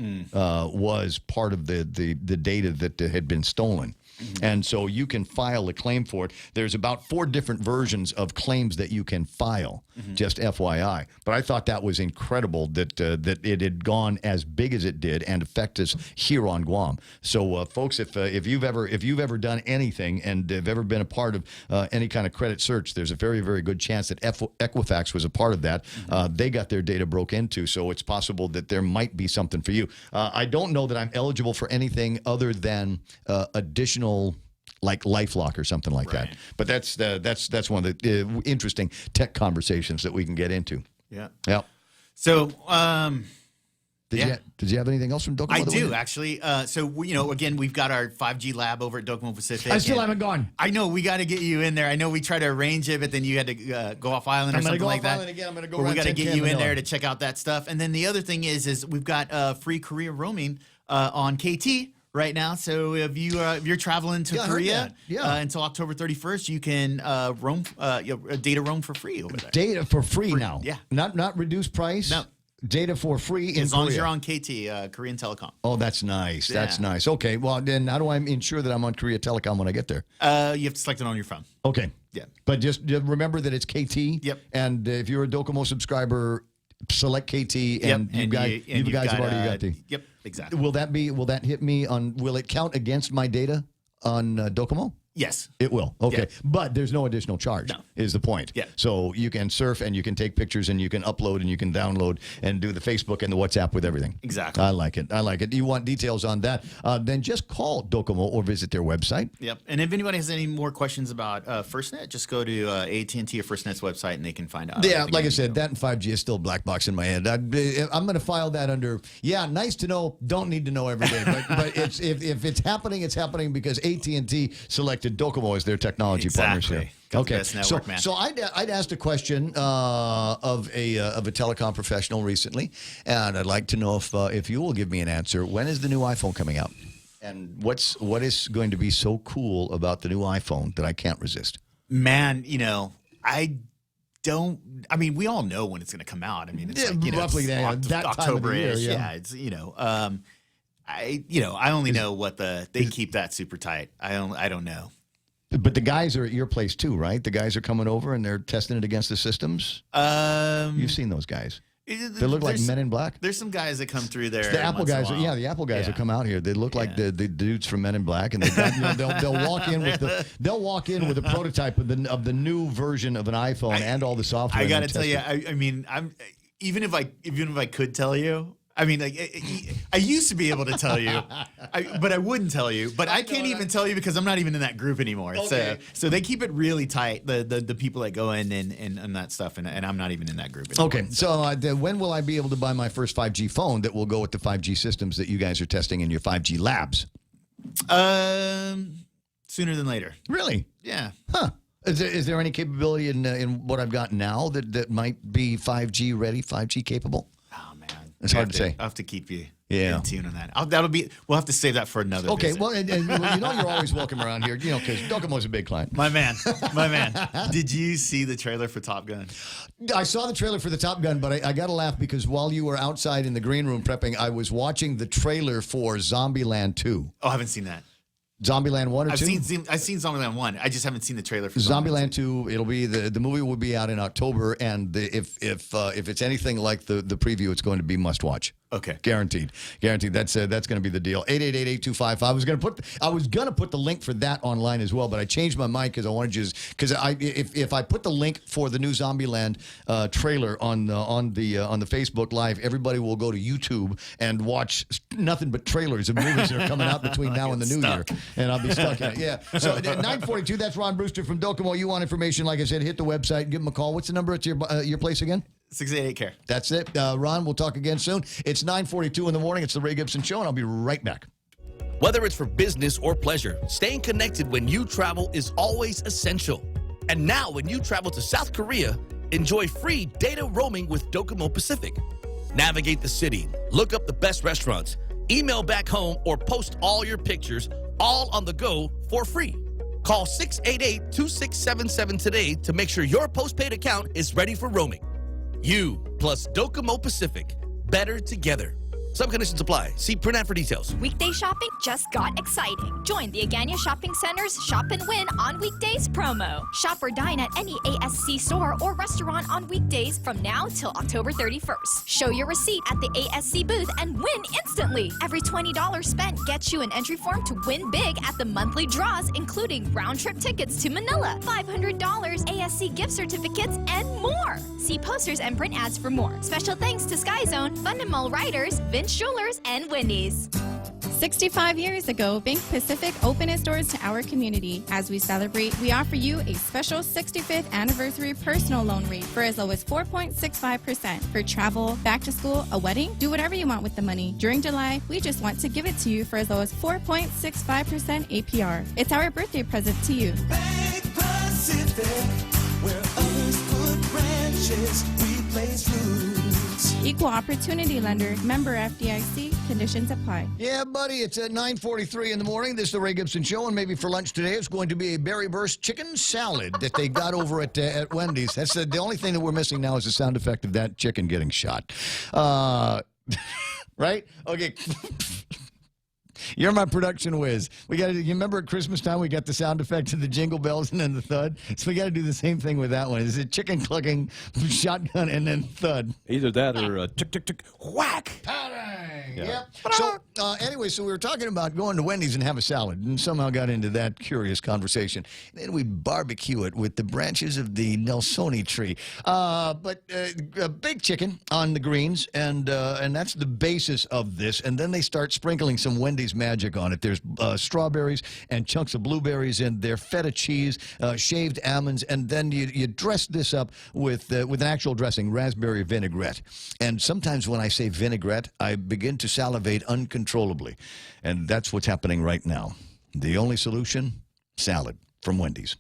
was part of the data that had been stolen. And so you can file a claim for it. There's about 4 different versions of claims that you can file, just FYI. But I thought that was incredible that it had gone as big as it did and affect us here on Guam. So, folks, if you've ever done anything and have ever been a part of any kind of credit search, there's a very, very good chance that Equifax was a part of that. They got their data broke into, so it's possible that there might be something for you. I don't know that I'm eligible for anything other than additional, like LifeLock or something like that. But that's one of the interesting tech conversations that we can get into. Yeah. So, did you have anything else from Docomo? I do, actually. Again, we've got our 5G lab over at Docomo Pacific. I still haven't gone. I know, we got to get you in there. I know we tried to arrange it, but then you had to go off island or something like that. I'm going to go We around got to get you in Manila. there to check out that stuff. And then the other thing is we've got free Korea roaming on KT right now. So if you're traveling to Korea until October 31st, you can data roam for free over there. Data for free now. Yeah. Not reduced price. No. Data for free in as long as Korea. you're on KT, Korean Telecom. Oh, that's nice. Yeah. That's nice. Okay, well, then how do I ensure that I'm on Korea Telecom when I get there? You have to select it on your phone. Okay. Yeah. But just remember that it's KT. Yep. And if you're a Docomo subscriber, select KT, and you guys have already got the. Yep, exactly. Will that hit me on? Will it count against my data on Docomo? Yes. It will. Okay. Yeah. But there's no additional charge, is the point. Yeah. So you can surf and you can take pictures and you can upload and you can download and do the Facebook and the WhatsApp with everything. Exactly. I like it. You want details on that, then just call Docomo or visit their website. Yep. And if anybody has any more questions about FirstNet, just go to AT&T or FirstNet's website and they can find out. Yeah, like I said, that and 5G is still black box in my head. I'm going to file that under, nice to know, don't need to know every day. But it's, if it's happening, it's happening because AT&T selected Docomo as their technology partners here. Okay, network, so I'd asked a question of a telecom professional recently, and I'd like to know if you will give me an answer. When is the new iPhone coming out? And what is going to be so cool about the new iPhone that I can't resist? Man, we all know when it's going to come out. I mean, it's roughly it's that October-ish. time of the year. Yeah, it's I only know what they keep that super tight. I don't know. But the guys are at your place too, right? The guys are coming over and they're testing it against the systems. You've seen those guys. They look like Men in Black. There's some guys that come through there. The Apple once in a guys, while. yeah, the Apple guys that come out here. They look like the dudes from Men in Black, and they got, they'll walk in with the prototype of the new version of an iPhone and all the software. I got to tell you, I mean, even if I could tell you. I mean, like, I used to be able to tell you, but I wouldn't tell you. But I can't even tell you because I'm not even in that group anymore. Okay. So they keep it really tight, the people that go in and that stuff, and I'm not even in that group anymore. Okay, so when will I be able to buy my first 5G phone that will go with the 5G systems that you guys are testing in your 5G labs? Sooner than later. Really? Yeah. Huh. Is there any capability in what I've got now that might be 5G ready, 5G capable? Oh man, it's hard to say. I'll have to keep you in tune on that. We'll have to save that for another. Okay, visit. well, and you're always welcome around here, because Docomo's a big client. My man. Did you see the trailer for Top Gun? I saw the trailer for the Top Gun, but I got to laugh because while you were outside in the green room prepping, I was watching the trailer for Zombieland 2. Oh, I haven't seen that. Zombieland 1 or 2? I've seen Zombieland 1. I just haven't seen the trailer for Zombieland 2. It'll be the movie will be out in October, and if it's anything like the preview, it's going to be must watch. Okay, guaranteed. That's going to be the deal. 888-8255. I was gonna put the link for that online as well, but I changed my mind because I wanted you if I put the link for the new Zombieland trailer on the Facebook Live, everybody will go to YouTube and watch nothing but trailers of movies that are coming out between now and the new year, and I'll be stuck in it. Yeah. So 942. That's Ron Brewster from Docomo. You want information? Like I said, hit the website, give them a call. What's the number at your place again? 688-CARE. That's it. Ron, we'll talk again soon. It's 9:42 in the morning. It's the Ray Gibson Show, and I'll be right back. Whether it's for business or pleasure, staying connected when you travel is always essential. And now when you travel to South Korea, enjoy free data roaming with Docomo Pacific. Navigate the city, look up the best restaurants, email back home, or post all your pictures, all on the go for free. Call 688-2677 today to make sure your postpaid account is ready for roaming. You plus Docomo Pacific. Better together. Some conditions apply. See print ad for details. Weekday shopping just got exciting. Join the Agania Shopping Center's Shop and Win on Weekdays promo. Shop or dine at any ASC store or restaurant on weekdays from now till October 31st. Show your receipt at the ASC booth and win instantly. Every $20 spent gets you an entry form to win big at the monthly draws, including round-trip tickets to Manila, $500 ASC gift certificates, and more. See posters and print ads for more. Special thanks to Sky Zone, Fundamental Riders, Vince Jewelers, and Wendy's. 65 years ago, Bank Pacific opened its doors to our community. As we celebrate, we offer you a special 65th anniversary personal loan rate for as low as 4.65%. For travel, back to school, a wedding, do whatever you want with the money. During July, we just want to give it to you for as low as 4.65% APR. It's our birthday present to you. Bank Pacific, where others put branches, we place roots. Equal opportunity lender, member FDIC, conditions apply. Yeah, buddy, it's at 9:43 in the morning. This is the Ray Gibson Show, and maybe for lunch today it's going to be a berry burst chicken salad that they got over at Wendy's. That's the only thing that we're missing now is the sound effect of that chicken getting shot. Right? Okay. You're my production whiz. You remember at Christmas time we got the sound effect of the jingle bells and then the thud? So we got to do the same thing with that one. Is it chicken clucking, shotgun, and then thud? Either that or tick, tick, tick, whack. Yeah. So anyway, so we were talking about going to Wendy's and have a salad, and somehow got into that curious conversation. Then we barbecue it with the branches of the Nelsoni tree. But big chicken on the greens, and that's the basis of this. And then they start sprinkling some Wendy's magic on it. There's strawberries and chunks of blueberries in there, feta cheese, shaved almonds, and then you dress this up with an actual dressing, raspberry vinaigrette. And sometimes when I say vinaigrette, I begin to salivate uncontrollably. And that's what's happening right now. The only solution? Salad from Wendy's.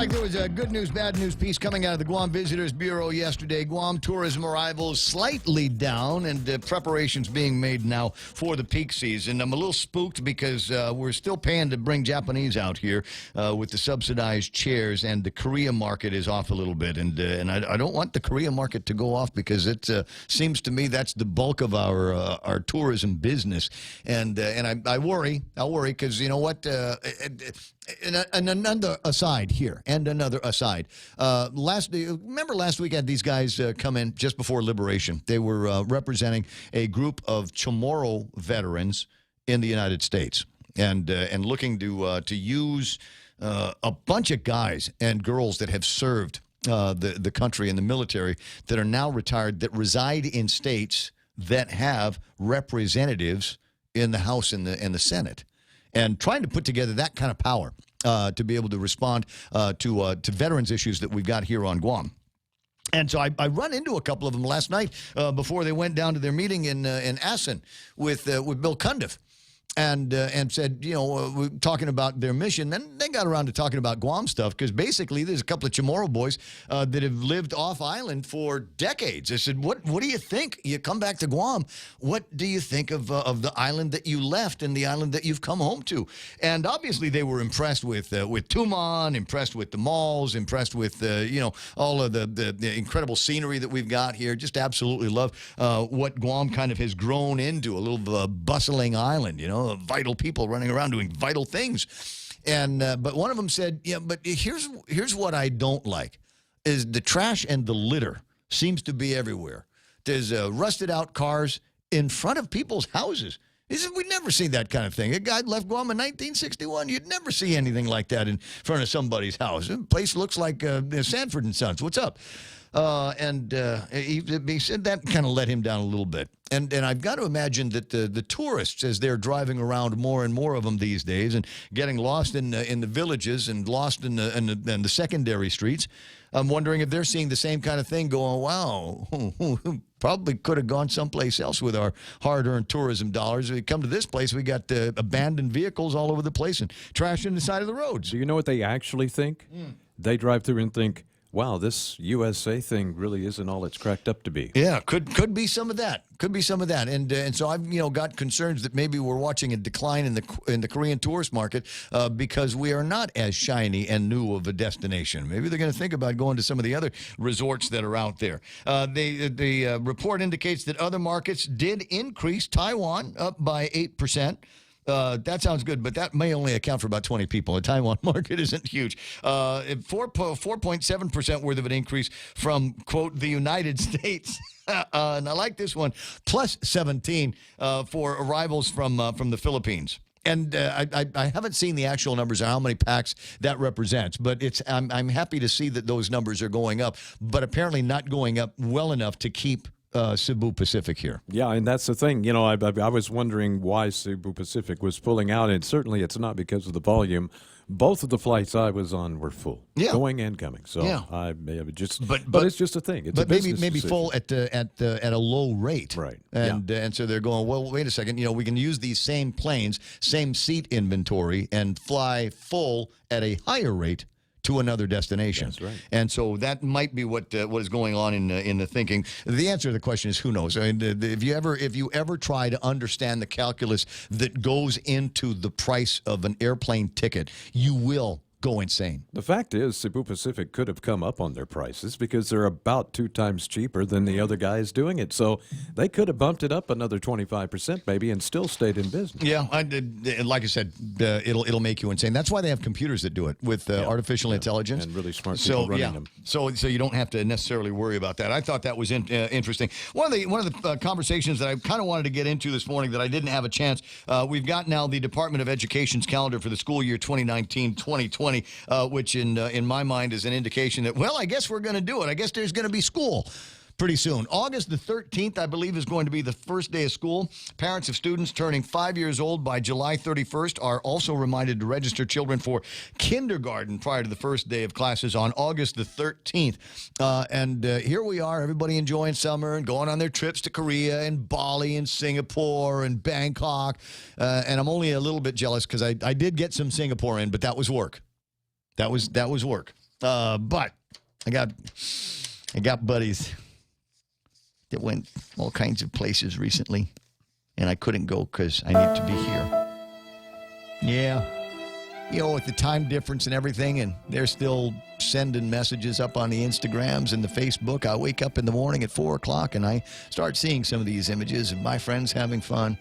like there was a good news, bad news piece coming out of the Guam Visitors Bureau yesterday. Guam tourism arrivals slightly down, and preparations being made now for the peak season. I'm a little spooked because we're still paying to bring Japanese out here with the subsidized chairs, and the Korea market is off a little bit. And I don't want the Korea market to go off because it seems to me that's the bulk of our tourism business. And I worry. I'll worry because you know what? And another aside here, and another aside. Remember last week I had these guys come in just before Liberation. They were representing a group of Chamorro veterans in the United States, and looking to use a bunch of guys and girls that have served the country in the military that are now retired, that reside in states that have representatives in the House and the Senate. And trying to put together that kind of power to be able to respond to veterans issues that we've got here on Guam. And so I run into a couple of them last night before they went down to their meeting in Assen with Bill Cundiff. And said, you know, talking about their mission. Then they got around to talking about Guam stuff because basically there's a couple of Chamorro boys that have lived off island for decades. I said, what do you think? You come back to Guam. What do you think of the island that you left and the island that you've come home to? And obviously they were impressed with Tuman, impressed with the malls, impressed with you know, all of the incredible scenery that we've got here. Just absolutely love what Guam kind of has grown into, a little bustling island, you know. Vital people running around doing vital things. And but one of them said, yeah, but here's what I don't like is the trash and the litter seems to be everywhere. There's rusted out cars in front of people's houses. He said, we'd never see that kind of thing. A guy left Guam in 1961. You'd never see anything like that in front of somebody's house. The place looks like Sanford and Sons. What's up? He said that kind of let him down a little bit. And I've got to imagine that the tourists, as they're driving around more and more of them these days and getting lost in the villages and lost in the secondary streets, I'm wondering if they're seeing the same kind of thing going, wow, probably could have gone someplace else with our hard-earned tourism dollars. We come to this place, we got abandoned vehicles all over the place and trash in the side of the roads. Do you know what they actually think? They drive through and think, wow, this USA thing really isn't all it's cracked up to be. Yeah, could be some of that. Could be some of that. And so I've got concerns that maybe we're watching a decline in the Korean tourist market because we are not as shiny and new of a destination. Maybe they're going to think about going to some of the other resorts that are out there. The report indicates that other markets did increase. Taiwan up by 8%. That sounds good, but that may only account for about 20 people. The Taiwan market isn't huge. 4.7% worth of an increase from, quote, the United States. And I like this one, plus 17 for arrivals from the Philippines. And I haven't seen the actual numbers on how many packs that represents, but I'm happy to see that those numbers are going up, but apparently not going up well enough to keep Cebu Pacific here. Yeah, and that's the thing. You know, I was wondering why Cebu Pacific was pulling out, and certainly it's not because of the volume. Both of the flights I was on were full, going and coming. So I may have just, but it's just a thing. It's but a maybe full at a low rate, right? And so they're going, well, wait a second. You know, we can use these same planes, same seat inventory, and fly full at a higher rate to another destination. That's right. And so that might be what is going on in the thinking. The answer to the question is who knows. I mean, if you ever try to understand the calculus that goes into the price of an airplane ticket, you will go insane. The fact is, Cebu Pacific could have come up on their prices because they're about 2 times cheaper than the other guys doing it. So they could have bumped it up another 25% maybe and still stayed in business. Yeah, like I said, it'll make you insane. That's why they have computers that do it with artificial intelligence. And really smart people running them. So you don't have to necessarily worry about that. I thought that was interesting. One of the conversations that I kind of wanted to get into this morning that I didn't have a chance, we've got now the Department of Education's calendar for the school year 2019-2020. Which in my mind is an indication that, well, I guess we're going to do it. I guess there's going to be school pretty soon. August the 13th, I believe, is going to be the first day of school. Parents of students turning 5 years old by July 31st are also reminded to register children for kindergarten prior to the first day of classes on August the 13th. And here we are, everybody enjoying summer and going on their trips to Korea and Bali and Singapore and Bangkok. And I'm only a little bit jealous because I did get some Singapore in, but that was work. That was work. But I got buddies that went all kinds of places recently, and I couldn't go because I need to be here. Yeah. With the time difference and everything, and they're still sending messages up on the Instagrams and the Facebook. I wake up in the morning at 4 o'clock, and I start seeing some of these images of my friends having fun,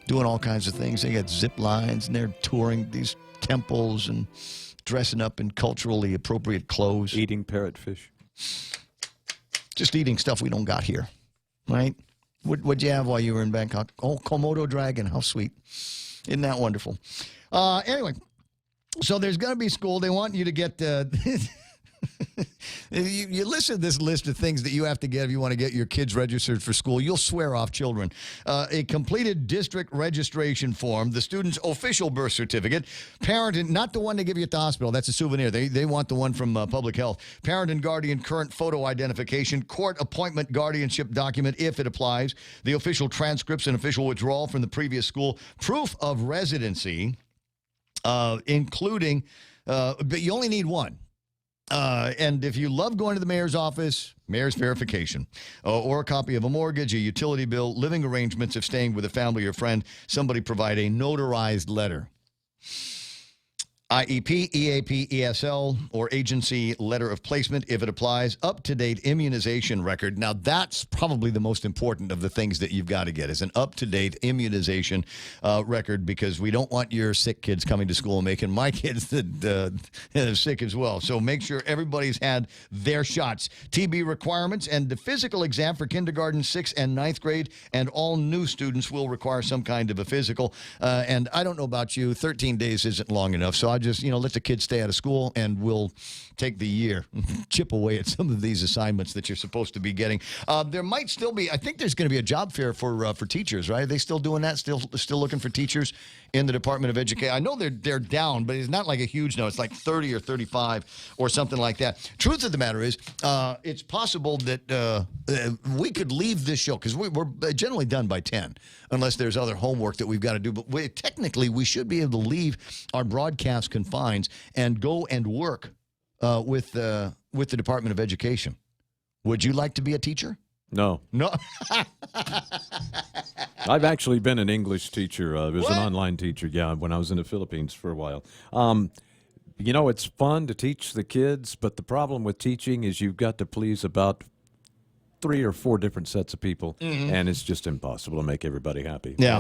doing all kinds of things. They got zip lines, and they're touring these temples and dressing up in culturally appropriate clothes. Eating parrotfish. Just eating stuff we don't got here, right? What'd you have while you were in Bangkok? Oh, Komodo dragon. How sweet. Isn't that wonderful? Anyway, so there's going to be school. They want you to get... you listen to this list of things that you have to get if you want to get your kids registered for school. You'll swear off children. A completed district registration form, the student's official birth certificate, parent and not the one they give you at the hospital. That's a souvenir. They want the one from public health. Parent and guardian current photo identification, court appointment guardianship document if it applies, the official transcripts and official withdrawal from the previous school, proof of residency, including, but you only need one. And if you love going to the mayor's office, mayor's verification, or a copy of a mortgage, a utility bill, living arrangements if staying with a family or friend, somebody provide a notarized letter. IEP, EAP, ESL, or agency letter of placement, if it applies, up-to-date immunization record. Now, that's probably the most important of the things that you've got to get is an up-to-date immunization record, because we don't want your sick kids coming to school and making my kids sick as well. So make sure everybody's had their shots. TB requirements and the physical exam for kindergarten, 6th, and 9th grade, and all new students will require some kind of a physical. And I don't know about you, 13 days isn't long enough, so I just, let the kids stay out of school, and we'll take the year, chip away at some of these assignments that you're supposed to be getting. There might still be, I think there's going to be a job fair for teachers, right? Are they still doing that? Still looking for teachers in the Department of Education? I know they're down, but it's not like a huge no. It's like 30 or 35 or something like that. Truth of the matter is, it's possible that we could leave this show, because we're generally done by 10, unless there's other homework that we've got to do. But technically, we should be able to leave our broadcast confines and go and work with the Department of Education. Would you like to be a teacher? No. I've actually been an English teacher. I was an online teacher, when I was in the Philippines for a while. It's fun to teach the kids, but the problem with teaching is you've got to please about 3 or 4 different sets of people, and it's just impossible to make everybody happy. Yeah.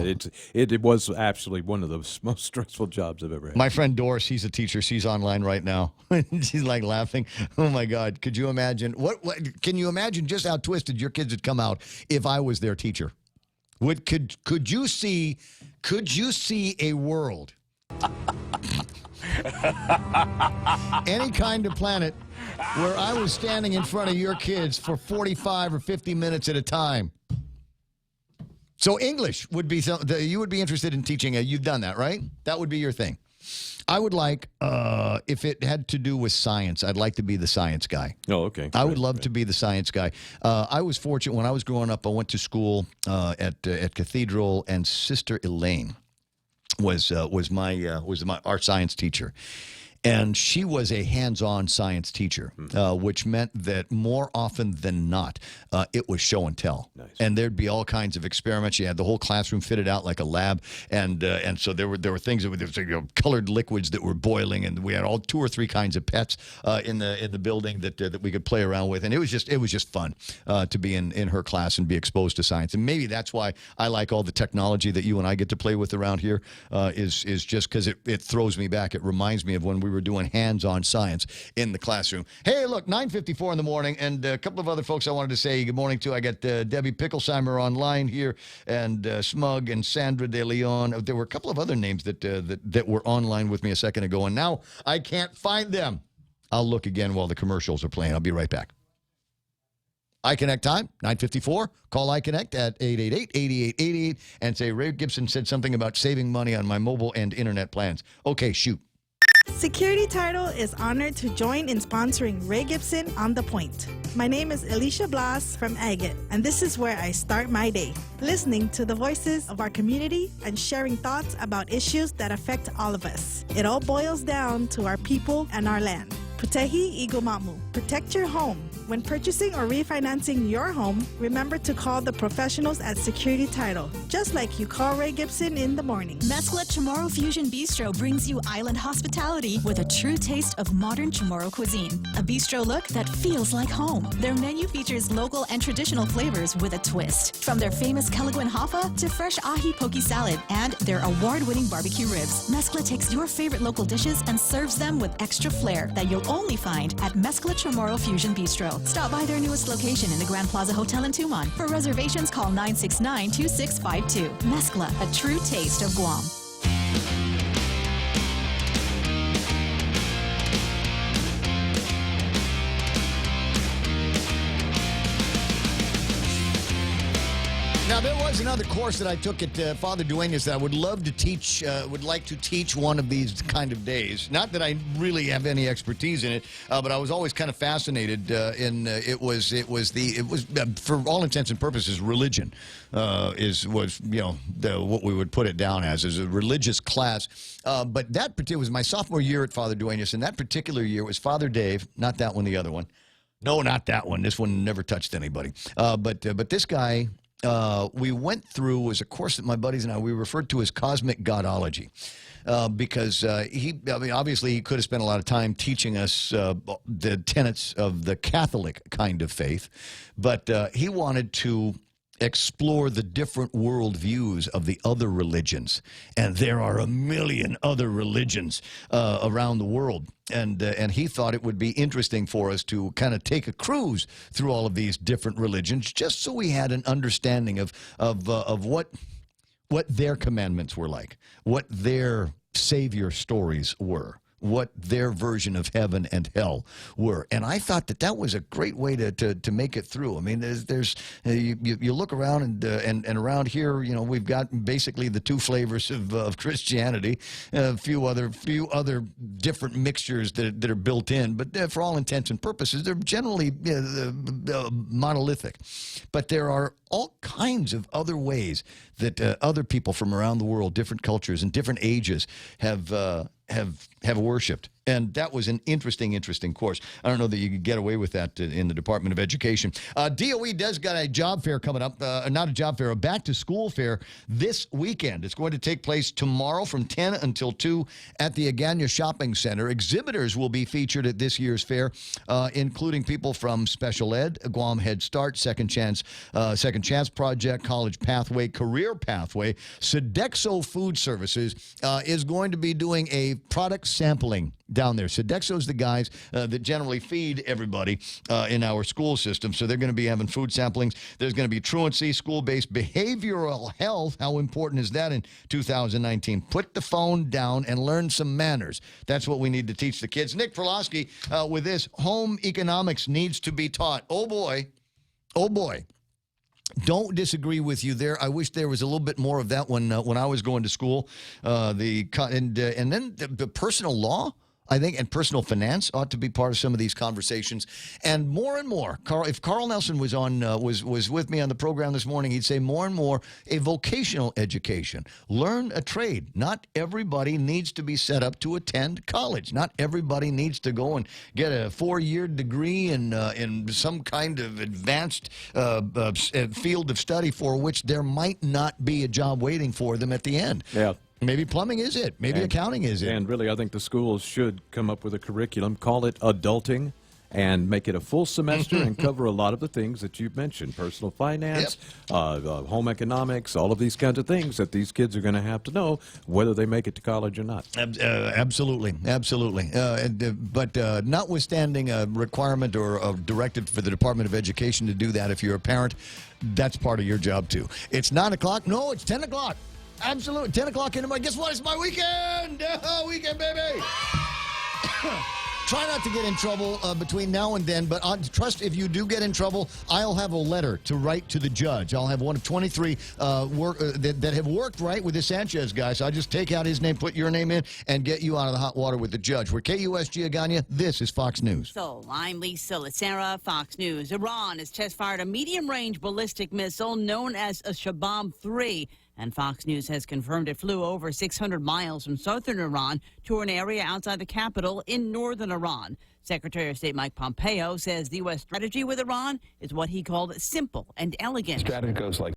It was actually one of the most stressful jobs I've ever had. My friend Doris, she's a teacher. She's online right now. She's like laughing. Oh my God. Could you imagine can you imagine just how twisted your kids would come out if I was their teacher? Could you see a world, any kind of planet, where I was standing in front of your kids for 45 or 50 minutes at a time? So English would be something you would be interested in teaching. You've done that, right? That would be your thing. I would like, if it had to do with science, I'd like to be the science guy. Oh, okay. I would love to be the science guy. I was fortunate when I was growing up. I went to school at Cathedral, and Sister Elaine was our science teacher. And she was a hands-on science teacher, which meant that more often than not, it was show and tell. Nice. And there'd be all kinds of experiments. She had the whole classroom fitted out like a lab, and so there were things there was colored liquids that were boiling, and we had all 2 or 3 kinds of pets in the building that we could play around with, and it was just fun to be in her class and be exposed to science. And maybe that's why I like all the technology that you and I get to play with around here, is just because it throws me back. It reminds me of when we were doing hands-on science in the classroom. Hey, look, 9:54 in the morning, and a couple of other folks I wanted to say good morning to. I got Debbie Picklesheimer online here, and Smug and Sandra De Leon. There were a couple of other names that were online with me a second ago, and now I can't find them. I'll look again while the commercials are playing. I'll be right back. iConnect time, 9:54. Call iConnect at 888-8888 and say, Ray Gibson said something about saving money on my mobile and internet plans. Okay, shoot. Security Title is honored to join in sponsoring Ray Gibson on The Point. My name is Alicia Blas from Agate, and this is where I start my day, listening to the voices of our community and sharing thoughts about issues that affect all of us. It all boils down to our people and our land. Putehi Igumamu. Protect your home. When purchasing or refinancing your home, remember to call the professionals at Security Title, just like you call Ray Gibson in the morning. Mezcla Chamorro Fusion Bistro brings you island hospitality with a true taste of modern Chamorro cuisine. A bistro look that feels like home. Their menu features local and traditional flavors with a twist. From their famous Calaguan Hafa to fresh ahi poke salad and their award-winning barbecue ribs. Mezcla takes your favorite local dishes and serves them with extra flair that you'll only find at Mezcla Chamorro Fusion Bistro. Stop by their newest location in the Grand Plaza Hotel in Tumon. For reservations, call 969-2652. Mezcla, a true taste of Guam. Now, there was another course that I took at Father Duenas that I would love to teach, would like to teach one of these kind of days. Not that I really have any expertise in it, but I was always kind of fascinated it was for all intents and purposes, religion was what we would put it down as a religious class. But it was my sophomore year at Father Duenas, and that particular year was Father Dave, not that one, the other one. No, not that one. This one never touched anybody. But this guy. We went through was a course that my buddies and we referred to as cosmic godology, because obviously he could have spent a lot of time teaching us the tenets of the Catholic kind of faith, but he wanted to explore the different worldviews of the other religions, and there are a million other religions around the world. And he thought it would be interesting for us to kind of take a cruise through all of these different religions, just so we had an understanding of what their commandments were like, what their savior stories were, what their version of heaven and hell were. And I thought that was a great way to make it through. I mean, you look around and around here, we've got basically the two flavors of Christianity, a few other different mixtures that are built in, but for all intents and purposes, they're generally monolithic. But there are all kinds of other ways that other people from around the world, different cultures and different ages, have worshipped. And that was an interesting course. I don't know that you could get away with that in the Department of Education. DOE does got a job fair coming up, not a job fair, a back-to-school fair this weekend. It's going to take place tomorrow from 10 until 2 at the Agana Shopping Center. Exhibitors will be featured at this year's fair, including people from Special Ed, Guam Head Start, Second Chance Project, College Pathway, Career Pathway. Sodexo Food Services is going to be doing a product sampling down there. Sodexo's the guys that generally feed everybody in our school system. So they're going to be having food samplings. There's going to be truancy, school-based behavioral health. How important is that in 2019? Put the phone down and learn some manners. That's what we need to teach the kids. Nick Perlowski with this. Home economics needs to be taught. Oh, boy. Oh, boy. Don't disagree with you there. I wish there was a little bit more of that when I was going to school. And then the personal law, I think, and personal finance ought to be part of some of these conversations. And more, Carl, if Carl Nelson was on was with me on the program this morning, he'd say more and more a vocational education. Learn a trade. Not everybody needs to be set up to attend college. Not everybody needs to go and get a 4-year degree in some kind of advanced field of study for which there might not be a job waiting for them at the end. Yeah. Maybe plumbing is it. Maybe accounting is it. And really, I think the schools should come up with a curriculum, call it adulting, and make it a full semester and cover a lot of the things that you've mentioned, personal finance, home economics, all of these kinds of things that these kids are going to have to know whether they make it to college or not. Absolutely. But notwithstanding a requirement or a directive for the Department of Education to do that, if you're a parent, that's part of your job, too. It's 9 o'clock. No, it's 10 o'clock. Absolutely. 10 o'clock into my... Guess what? It's my weekend! Weekend, baby! Try not to get in trouble between now and then, but trust if you do get in trouble, I'll have a letter to write to the judge. I'll have one of 23 that have worked right with the Sanchez guy, so I'll just take out his name, put your name in, and get you out of the hot water with the judge. We're KUSG Agana. This is Fox News. So, I'm Lisa Lacera, Fox News. Iran has test-fired a medium-range ballistic missile known as a Shabam-3. And Fox News has confirmed it flew over 600 miles from southern Iran to an area outside the capital in northern Iran. Secretary of State Mike Pompeo says the U.S. strategy with Iran is what he called simple and elegant. Strategy goes like